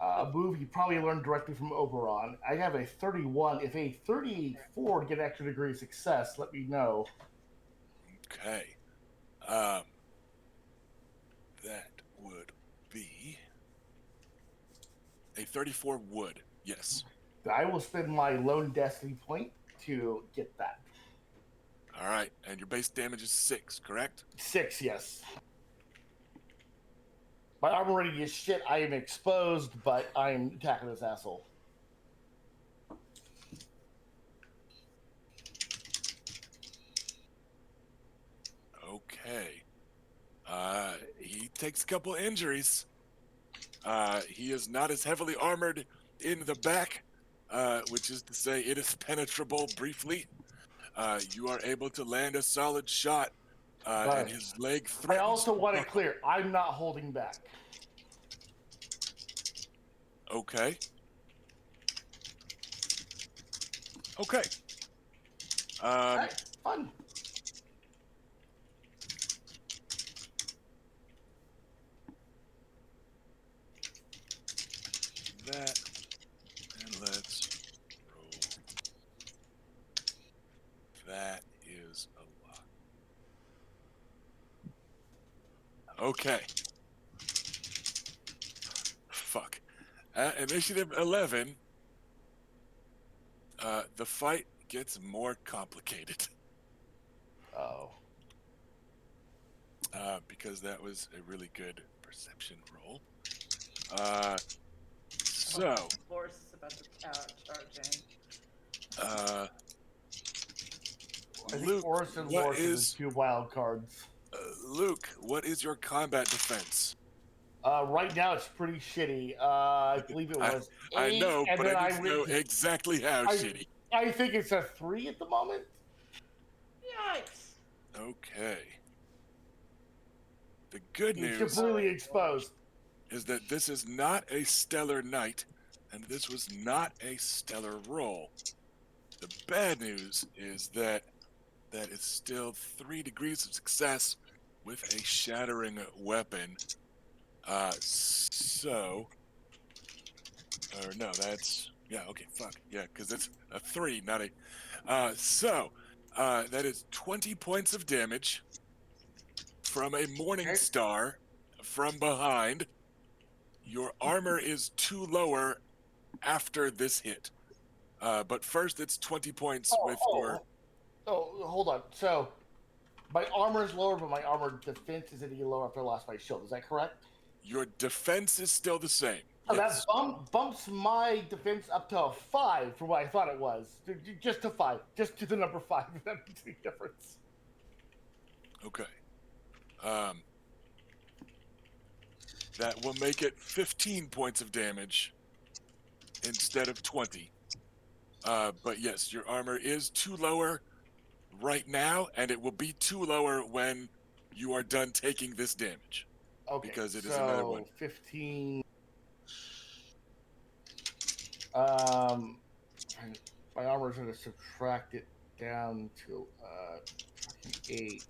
Speaker 4: A move you probably learned directly from Oberon. I have a 31. If a 34 to get extra degree of success, let me know.
Speaker 1: Okay. That would be a 34 would. Yes.
Speaker 4: I will spend my lone destiny point to get that.
Speaker 1: All right. And your base damage is 6, correct?
Speaker 4: 6, yes. My armor rating is shit. I am exposed, but I'm attacking this asshole.
Speaker 1: Okay. He takes a couple injuries. He is not as heavily armored in the back, which is to say it is penetrable briefly. You are able to land a solid shot, and his leg
Speaker 4: I
Speaker 1: threatens.
Speaker 4: also want it clear. I'm not holding back.
Speaker 1: Okay. Okay.
Speaker 4: Alright, fun.
Speaker 1: That, and let's roll. That is a lot. Okay. Fuck. At initiative 11, the fight gets more complicated.
Speaker 4: Oh.
Speaker 1: Because that was a really good perception roll. So,
Speaker 2: Force is about to charge in.
Speaker 4: I think
Speaker 1: Luke,
Speaker 4: Oris and
Speaker 1: what
Speaker 4: Loris are the
Speaker 1: is
Speaker 4: 2 wild cards.
Speaker 1: Luke? What is your combat defense?
Speaker 4: Right now, it's pretty shitty. I believe it was 8,
Speaker 1: I know,
Speaker 4: and
Speaker 1: but
Speaker 4: then
Speaker 1: I need to know
Speaker 4: went
Speaker 1: exactly how shitty.
Speaker 4: I think it's a 3 at the moment.
Speaker 2: Yikes!
Speaker 1: Okay. The good
Speaker 4: He's
Speaker 1: news
Speaker 4: completely exposed.
Speaker 1: is that this is not a stellar night, and this was not a stellar roll. The bad news is that that is still 3 degrees of success with a shattering weapon. Or no, that's, yeah, okay, fuck, yeah, because it's a 3, not a, that is 20 points of damage from a morning star from behind. Your armor is 2 lower after this hit. But first it's 20 points with your...
Speaker 4: Oh, hold on. So, my armor is lower, but my armor defense is any lower after I lost my shield. Is that correct?
Speaker 1: Your defense is still the same.
Speaker 4: Oh,
Speaker 1: Yes.
Speaker 4: that bumps my defense up to a 5 from what I thought it was. Just to 5. Just to the number 5. That makes a difference.
Speaker 1: Okay. That will make it 15 points of damage instead of 20. But yes, your armor is 2 lower right now, and it will be 2 lower when you are done taking this damage.
Speaker 4: Okay,
Speaker 1: Because it is another one.
Speaker 4: 15. My armor is going to subtract it down to 8.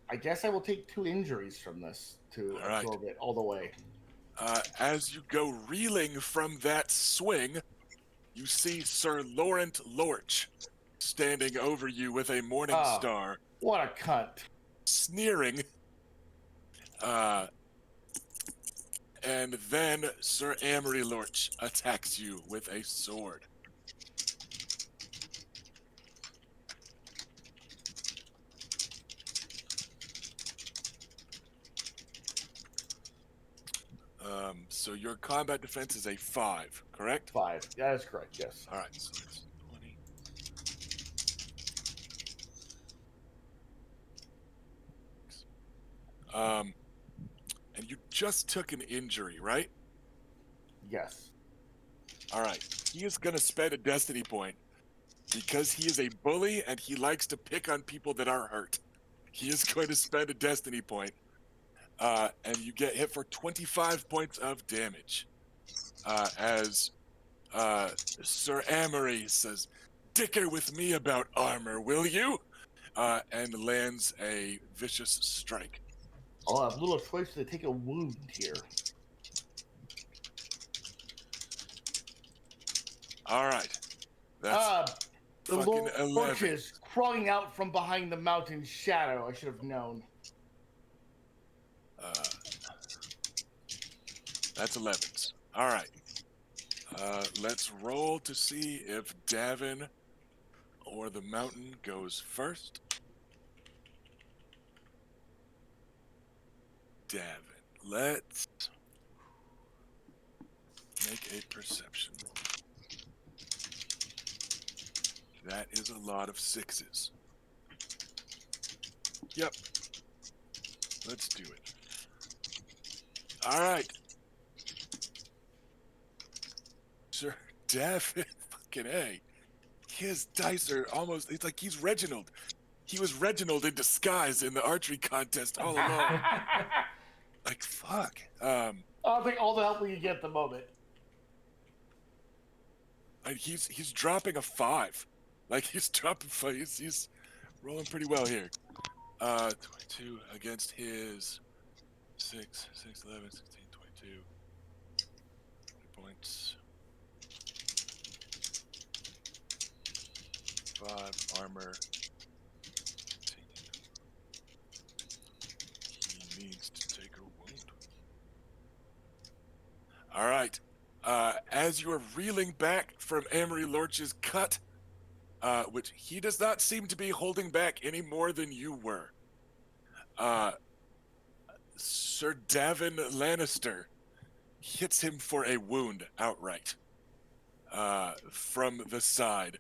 Speaker 4: I guess I will take 2 injuries from this to absorb it all the way.
Speaker 1: As you go reeling from that swing, you see Sir Laurent Lorch standing over you with a morning star.
Speaker 4: What a cunt.
Speaker 1: Sneering. And then Sir Amory Lorch attacks you with a sword. So your combat defense is a 5, correct?
Speaker 4: 5. That is correct, yes.
Speaker 1: All right, so that's 20. And you just took an injury, right?
Speaker 4: Yes.
Speaker 1: All right. He is going to spend a destiny point because he is a bully and he likes to pick on people that are hurt. He is going to spend a destiny point and you get hit for 25 points of damage. As Sir Amory says, "Dicker with me about armor, will you?" And lands a vicious strike.
Speaker 4: I'll have little choice to take a wound here.
Speaker 1: All right. That's
Speaker 4: The
Speaker 1: fucking
Speaker 4: Lord
Speaker 1: 11.
Speaker 4: is crawling out from behind the mountain shadow. I should have known.
Speaker 1: That's 11s. All right. Let's roll to see if Davin or the mountain goes first. Davin, let's make a perception. That is a lot of 6s. Yep. Let's do it. All right. Sir Davin, fucking A. His dice are almost, it's like he's Reginald. He was Reginald in disguise in the archery contest all along. Like, fuck.
Speaker 4: I'll take all the help we can get at the moment.
Speaker 1: He's dropping a 5. Like, he's dropping 5. He's rolling pretty well here. 22 against his 6, 11, 16, 22. 20 points. 5 armor. He needs to take a wound. All right. As you are reeling back from Amory Lorch's cut, which he does not seem to be holding back any more than you were, Sir Davin Lannister hits him for a wound outright from the side.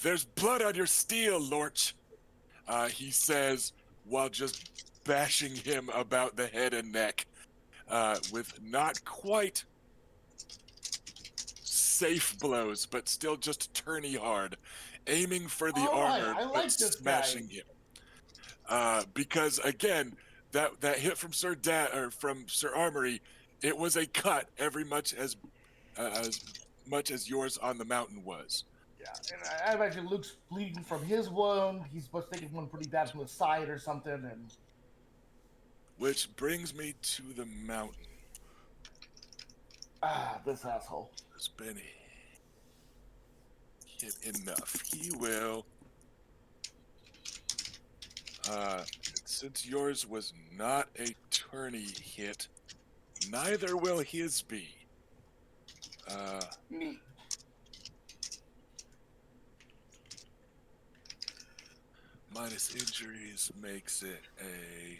Speaker 1: There's blood on your steel, Lorch, he says, while just bashing him about the head and neck with not quite safe blows, but still just tourney hard, aiming for the armor,
Speaker 4: I like
Speaker 1: but
Speaker 4: this
Speaker 1: smashing him. Because again, that hit from Sir Armory, it was a cut every much as much as yours on the mountain was.
Speaker 4: Yeah, and I imagine Luke's bleeding from his wound. He's supposed to take one pretty bad from the side or something, and
Speaker 1: Which brings me to the mountain.
Speaker 4: this asshole.
Speaker 1: Has been hit enough. He will. Since yours was not a tourney hit, neither will his be.
Speaker 4: Neat.
Speaker 1: Minus injuries makes it a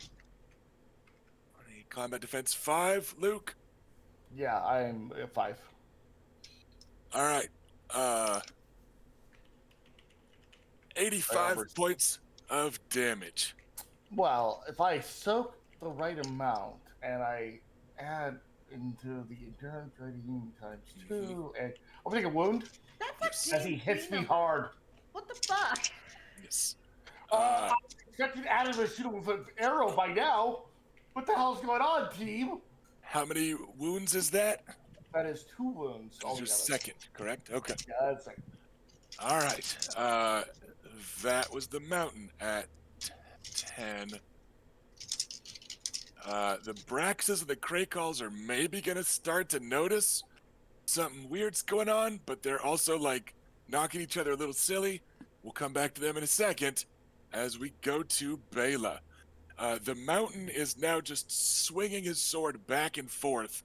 Speaker 1: combat defense 5, Luke.
Speaker 4: Yeah, I'm at 5.
Speaker 1: All right. 85 points of damage.
Speaker 4: Well, if I soak the right amount and I add into the endurance rating times 2, and I'll take a wound
Speaker 2: That's
Speaker 4: as he hits me hard.
Speaker 2: What the fuck?
Speaker 1: Yes.
Speaker 4: I expected Adam to shoot him with an arrow by now. What the hell's going on, team?
Speaker 1: How many wounds is that?
Speaker 4: That is 2 wounds.
Speaker 1: Your second, correct? Okay.
Speaker 4: Yeah, that's second.
Speaker 1: All right. That was the mountain at 10. The Braxes and the Kraykalls are maybe going to start to notice something weird's going on, but they're also like knocking each other a little silly. We'll come back to them in a second as we go to Bela. The mountain is now just swinging his sword back and forth,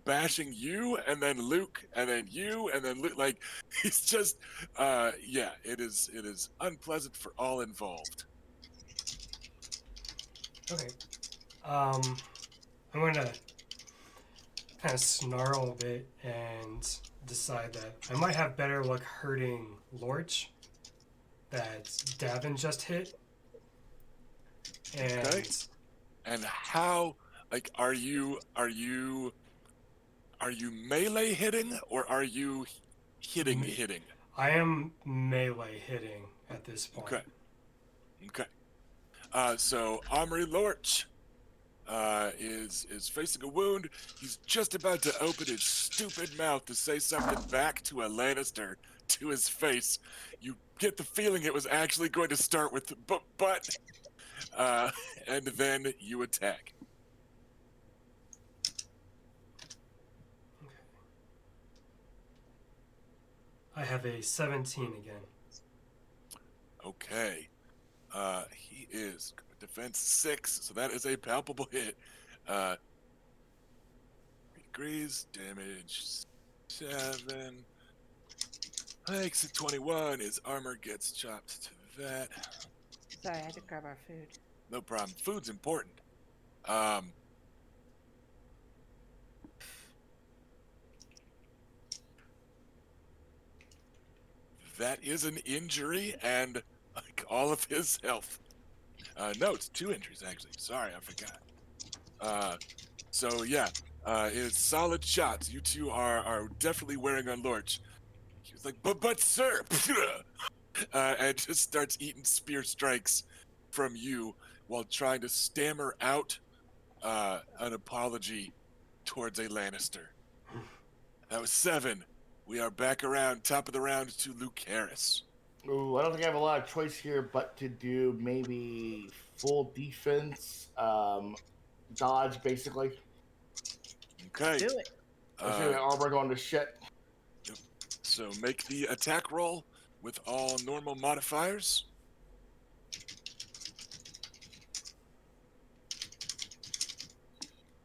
Speaker 1: bashing you, and then Luke, and then you, and then Luke. Like, he's just, it is unpleasant for all involved.
Speaker 3: Okay. I'm going to kind of snarl a bit and decide that I might have better luck hurting Lorch that Davin just hit. And
Speaker 1: Okay. And how, like, are you melee hitting, or are you hitting?
Speaker 3: I am melee hitting at this point.
Speaker 1: Okay. So Omri Lorch is facing a wound. He's just about to open his stupid mouth to say something back to a Lannister to his face. You get the feeling it was actually going to start with but, and then you attack.
Speaker 3: I have a 17 again.
Speaker 1: Okay. He is defense 6, so that is a palpable hit. 3 degrees, damage 7. Makes it 21. His armor gets chopped to that.
Speaker 2: Sorry, I had to grab our food.
Speaker 1: No problem. Food's important. That is an injury and like all of his health. No, it's 2 injuries actually. Sorry, I forgot. So yeah, it's solid shots. You two are definitely wearing on Lorch. He was like, but sir, and just starts eating spear strikes from you while trying to stammer out an apology towards a Lannister. That was 7. We are back around, top of the round to Luke Harris.
Speaker 4: Ooh, I don't think I have a lot of choice here, but to do maybe full defense, dodge basically.
Speaker 1: Okay.
Speaker 2: Do it.
Speaker 4: I see my armor going to shit.
Speaker 1: So make the attack roll with all normal modifiers.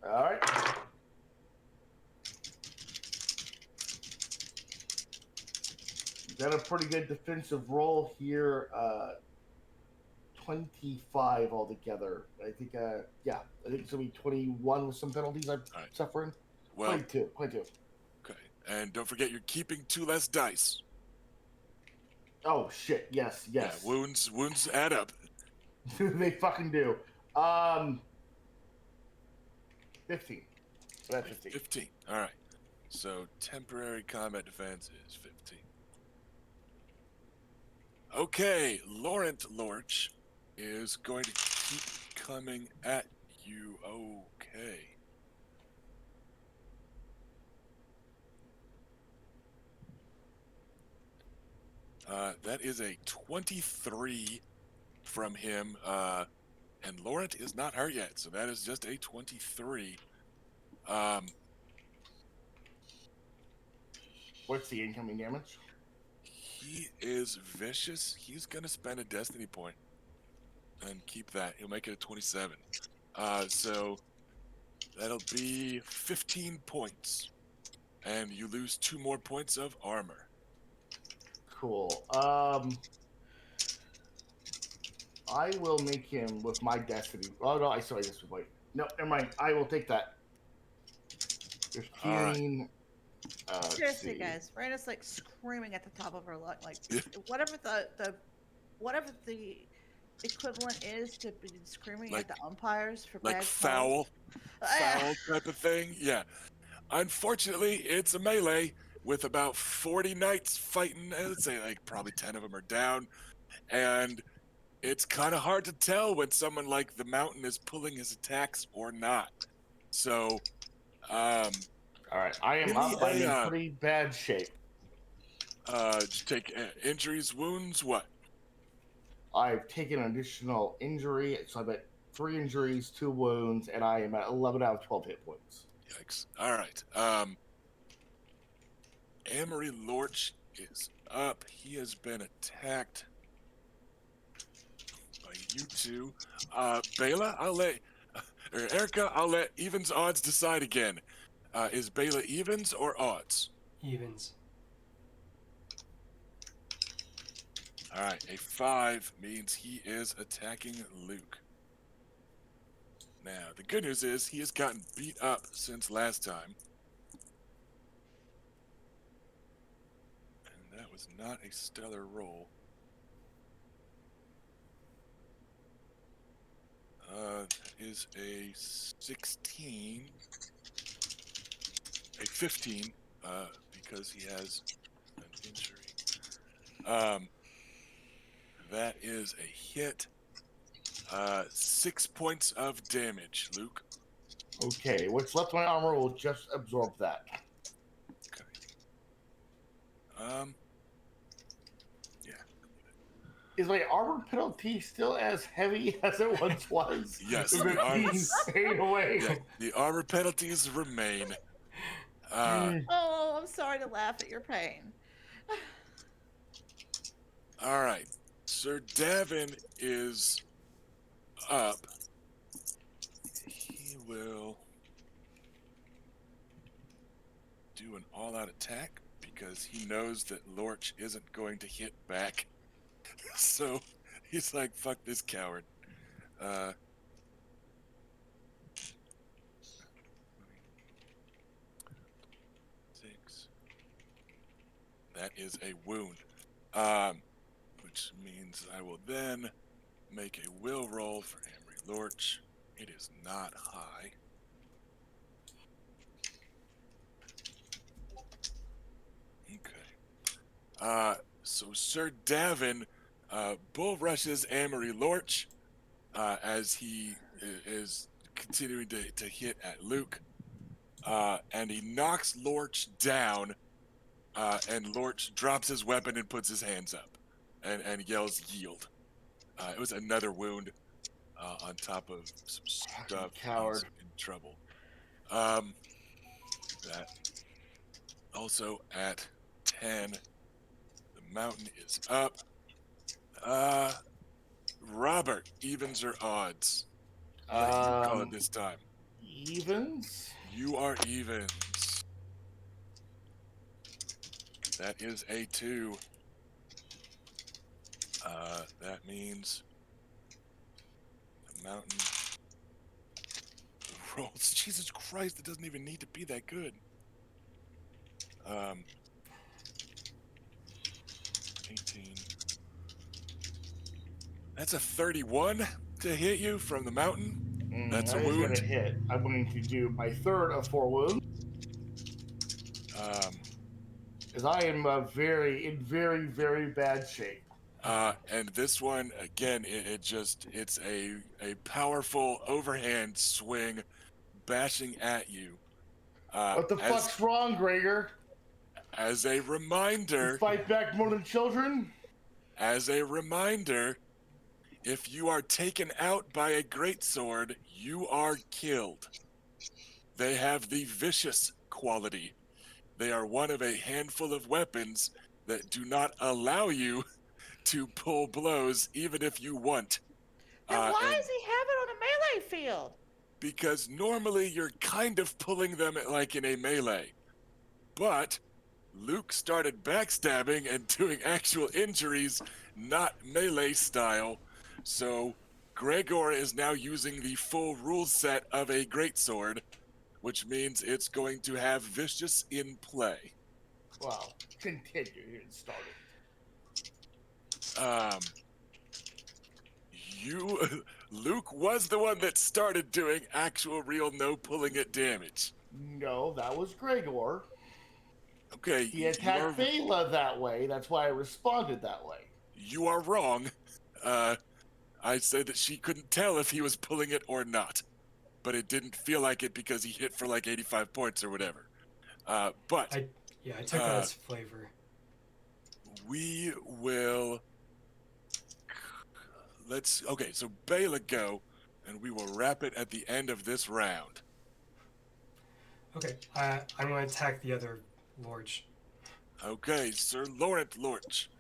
Speaker 4: All right. Got a pretty good defensive roll here. 25 altogether. I think, yeah, I think it's gonna be 21 with some penalties I'm
Speaker 1: right.
Speaker 4: suffering.
Speaker 1: Well,
Speaker 4: 22.
Speaker 1: okay. And don't forget, you're keeping 2 less dice.
Speaker 4: Oh shit! Yes.
Speaker 1: Yeah, wounds add up.
Speaker 4: They fucking do. 15. That's 15.
Speaker 1: 15. All right. So temporary combat defense is 15. Okay, Laurent Lorch is going to keep coming at you. Okay. That is a 23 from him, and Laurent is not hurt yet, so that is just a 23.
Speaker 4: What's the incoming damage?
Speaker 1: He is vicious. He's gonna spend a destiny point and keep that. He'll make it a 27. So that'll be 15 points, and you lose 2 more points of armor.
Speaker 4: Cool. I will make him with my destiny. Oh no, I saw this. Wait, no, never mind. I will take that. 15.
Speaker 2: Seriously, guys, Miranda's like screaming at the top of her lungs, like whatever the equivalent is to be screaming
Speaker 1: Like-
Speaker 2: at the umpires for
Speaker 1: Like
Speaker 2: bad
Speaker 1: foul
Speaker 2: calls.
Speaker 1: type of thing. Yeah. Unfortunately, it's a melee with about 40 knights fighting. I'd say like probably 10 of them are down, and it's kind of hard to tell when someone like the Mountain is pulling his attacks or not. So,
Speaker 4: All right, I am up. I'm in pretty bad shape.
Speaker 1: take injuries, wounds, what?
Speaker 4: I've taken an additional injury, so I'm at 3 injuries, 2 wounds, and I am at 11 out of 12 hit points.
Speaker 1: Yikes. All right. Amory Lorch is up. He has been attacked by you two. Bela, Erica, I'll let evens odds decide again. Is Bela evens or odds?
Speaker 3: Evens.
Speaker 1: All right, a 5 means he is attacking Luke. Now, the good news is he has gotten beat up since last time. And that was not a stellar roll. That is a 16. A 15, because he has an injury. That is a hit. 6 points of damage, Luke.
Speaker 4: Okay, what's left of my armor will just absorb that.
Speaker 1: Yeah.
Speaker 4: Is my armor penalty still as heavy as it once was?
Speaker 1: Yes,
Speaker 4: Is
Speaker 1: the
Speaker 4: it
Speaker 1: armor.
Speaker 4: being paid away?
Speaker 1: Yeah, the armor penalties remain. Uh,
Speaker 2: Oh, I'm sorry to laugh at your pain.
Speaker 1: all right. Sir Davin is up. He will do an all-out attack because he knows that Lorch isn't going to hit back. So he's like, fuck this coward. Six. That is a wound. Which means I will then make a will roll for Amory Lorch. It is not high. Okay. So Sir Davin bull rushes Amory Lorch as he is continuing to hit at Luke. And he knocks Lorch down, and Lorch drops his weapon and puts his hands up and yells, yield. It was another wound on top of some stuff.
Speaker 4: Coward.
Speaker 1: He's in trouble. That also at 10. The mountain is up. Robert, evens or odds? I'll let you call it this time.
Speaker 4: Evens?
Speaker 1: You are evens. That is a 2. That means the mountain rolls. Jesus Christ, it doesn't even need to be that good. 18. That's a 31 to hit you from the mountain. That's a
Speaker 4: That is
Speaker 1: wound.
Speaker 4: gonna hit. I'm going to do my third of 4 wounds. Because I am in very, very bad shape.
Speaker 1: And this one, again, it's a powerful overhand swing bashing at you.
Speaker 4: What the fuck's wrong, Gregor?
Speaker 1: As a reminder,
Speaker 4: You fight back more than children?
Speaker 1: as a reminder, if you are taken out by a greatsword, you are killed. They have the vicious quality. They are one of a handful of weapons that do not allow you to pull blows even if you want.
Speaker 2: Then why
Speaker 1: and
Speaker 2: does he have it on a melee field?
Speaker 1: Because normally you're kind of pulling them like in a melee. But Luke started backstabbing and doing actual injuries, not melee style. So Gregor is now using the full rule set of a greatsword, which means it's going to have vicious in play.
Speaker 4: Well, continue. You didn't start it.
Speaker 1: Luke was the one that started doing actual real no pulling it damage.
Speaker 4: No, that was Gregor.
Speaker 1: Okay,
Speaker 4: He attacked Vela that way. That's why I responded that way.
Speaker 1: You are wrong. I said that she couldn't tell if he was pulling it or not, but it didn't feel like it because he hit for like 85 points or whatever.
Speaker 3: I took that as flavor.
Speaker 1: We will. Okay, so Bela go, and we will wrap it at the end of this round.
Speaker 3: Okay, I'm going to attack the other Lorch.
Speaker 1: Okay, Sir Laurent Lorch.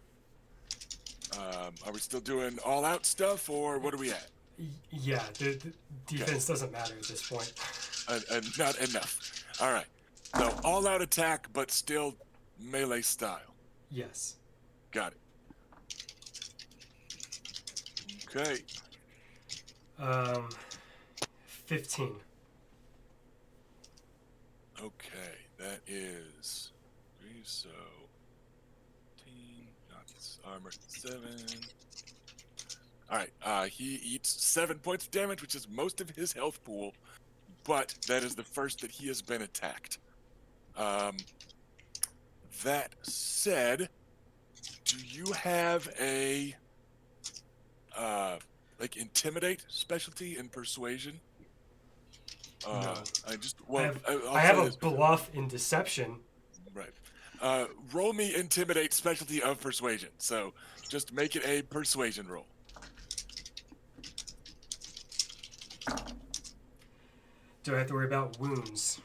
Speaker 1: Are we still doing all-out stuff, or what are we at?
Speaker 3: Yeah, the defense doesn't matter at this point.
Speaker 1: Not enough. All right. So all-out attack, but still melee style.
Speaker 3: Yes.
Speaker 1: Got it. Okay.
Speaker 3: 15.
Speaker 1: Okay, that is 3, so 10, not this armor, 7. All right, he eats 7 points of damage, which is most of his health pool, but that is the first that he has been attacked. That said, do you have a like intimidate specialty in persuasion?
Speaker 3: No.
Speaker 1: I just
Speaker 3: I have a bluff in deception.
Speaker 1: right. Roll me intimidate specialty of persuasion. So just make it a persuasion roll.
Speaker 3: Do I have to worry about wounds?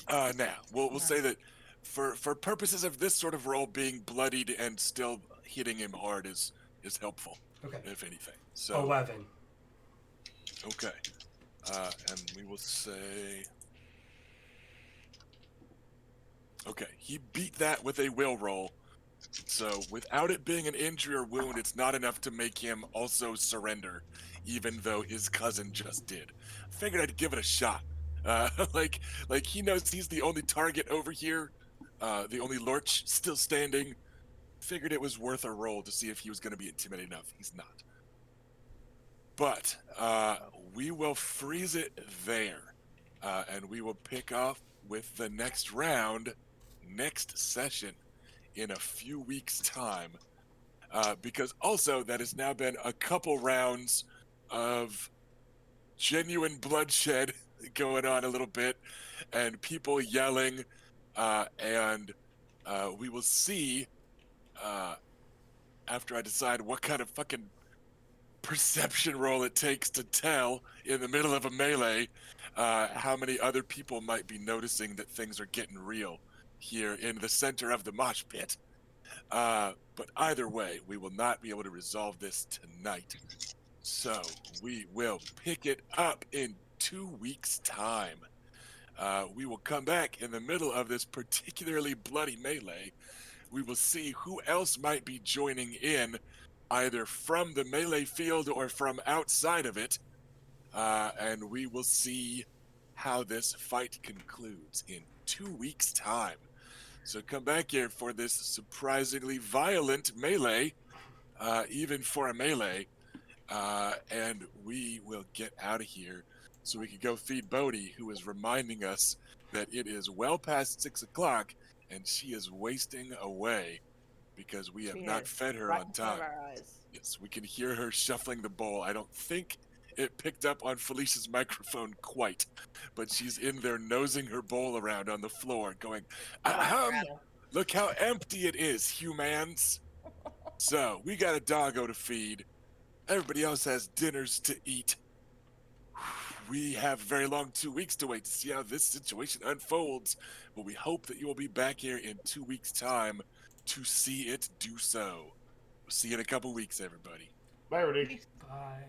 Speaker 1: Now we'll say that for purposes of this sort of roll, being bloodied and still hitting him hard is helpful,
Speaker 3: Okay.
Speaker 1: if anything. So
Speaker 3: 11.
Speaker 1: okay, and we will say, okay, he beat that with a will roll. So without it being an injury or wound, it's not enough to make him also surrender, even though his cousin just did. Figured I'd give it a shot. Like he knows he's the only target over here, the only lurch still standing. Figured it was worth a roll to see if he was going to be intimidated enough. He's not. But we will freeze it there, and we will pick off with the next round, next session, in a few weeks' time. Because also that has now been a couple rounds of genuine bloodshed going on a little bit, and people yelling, and we will see after I decide what kind of fucking perception roll it takes to tell in the middle of a melee how many other people might be noticing that things are getting real here in the center of the mosh pit. But either way, we will not be able to resolve this tonight. So we will pick it up in 2 weeks' time. We will come back in the middle of this particularly bloody melee. We will see who else might be joining in, either from the melee field or from outside of it. And we will see how this fight concludes in 2 weeks' time. So come back here for this surprisingly violent melee, even for a melee. And we will get out of here so we can go feed Bodhi, who is reminding us that it is well past 6 o'clock and she is wasting away because we have
Speaker 2: She
Speaker 1: not
Speaker 2: is
Speaker 1: fed her
Speaker 2: right
Speaker 1: on
Speaker 2: in front of
Speaker 1: time.
Speaker 2: our eyes.
Speaker 1: Yes, we can hear her shuffling the bowl. I don't think it picked up on Felicia's microphone quite, but she's in there nosing her bowl around on the floor going, look how empty it is, humans. So we got a doggo to feed. Everybody else has dinners to eat. We have very long 2 weeks to wait to see how this situation unfolds, but we hope that you will be back here in 2 weeks' time to see it do so. We'll see you in a couple weeks, everybody.
Speaker 4: Bye, Rudy.
Speaker 3: Bye.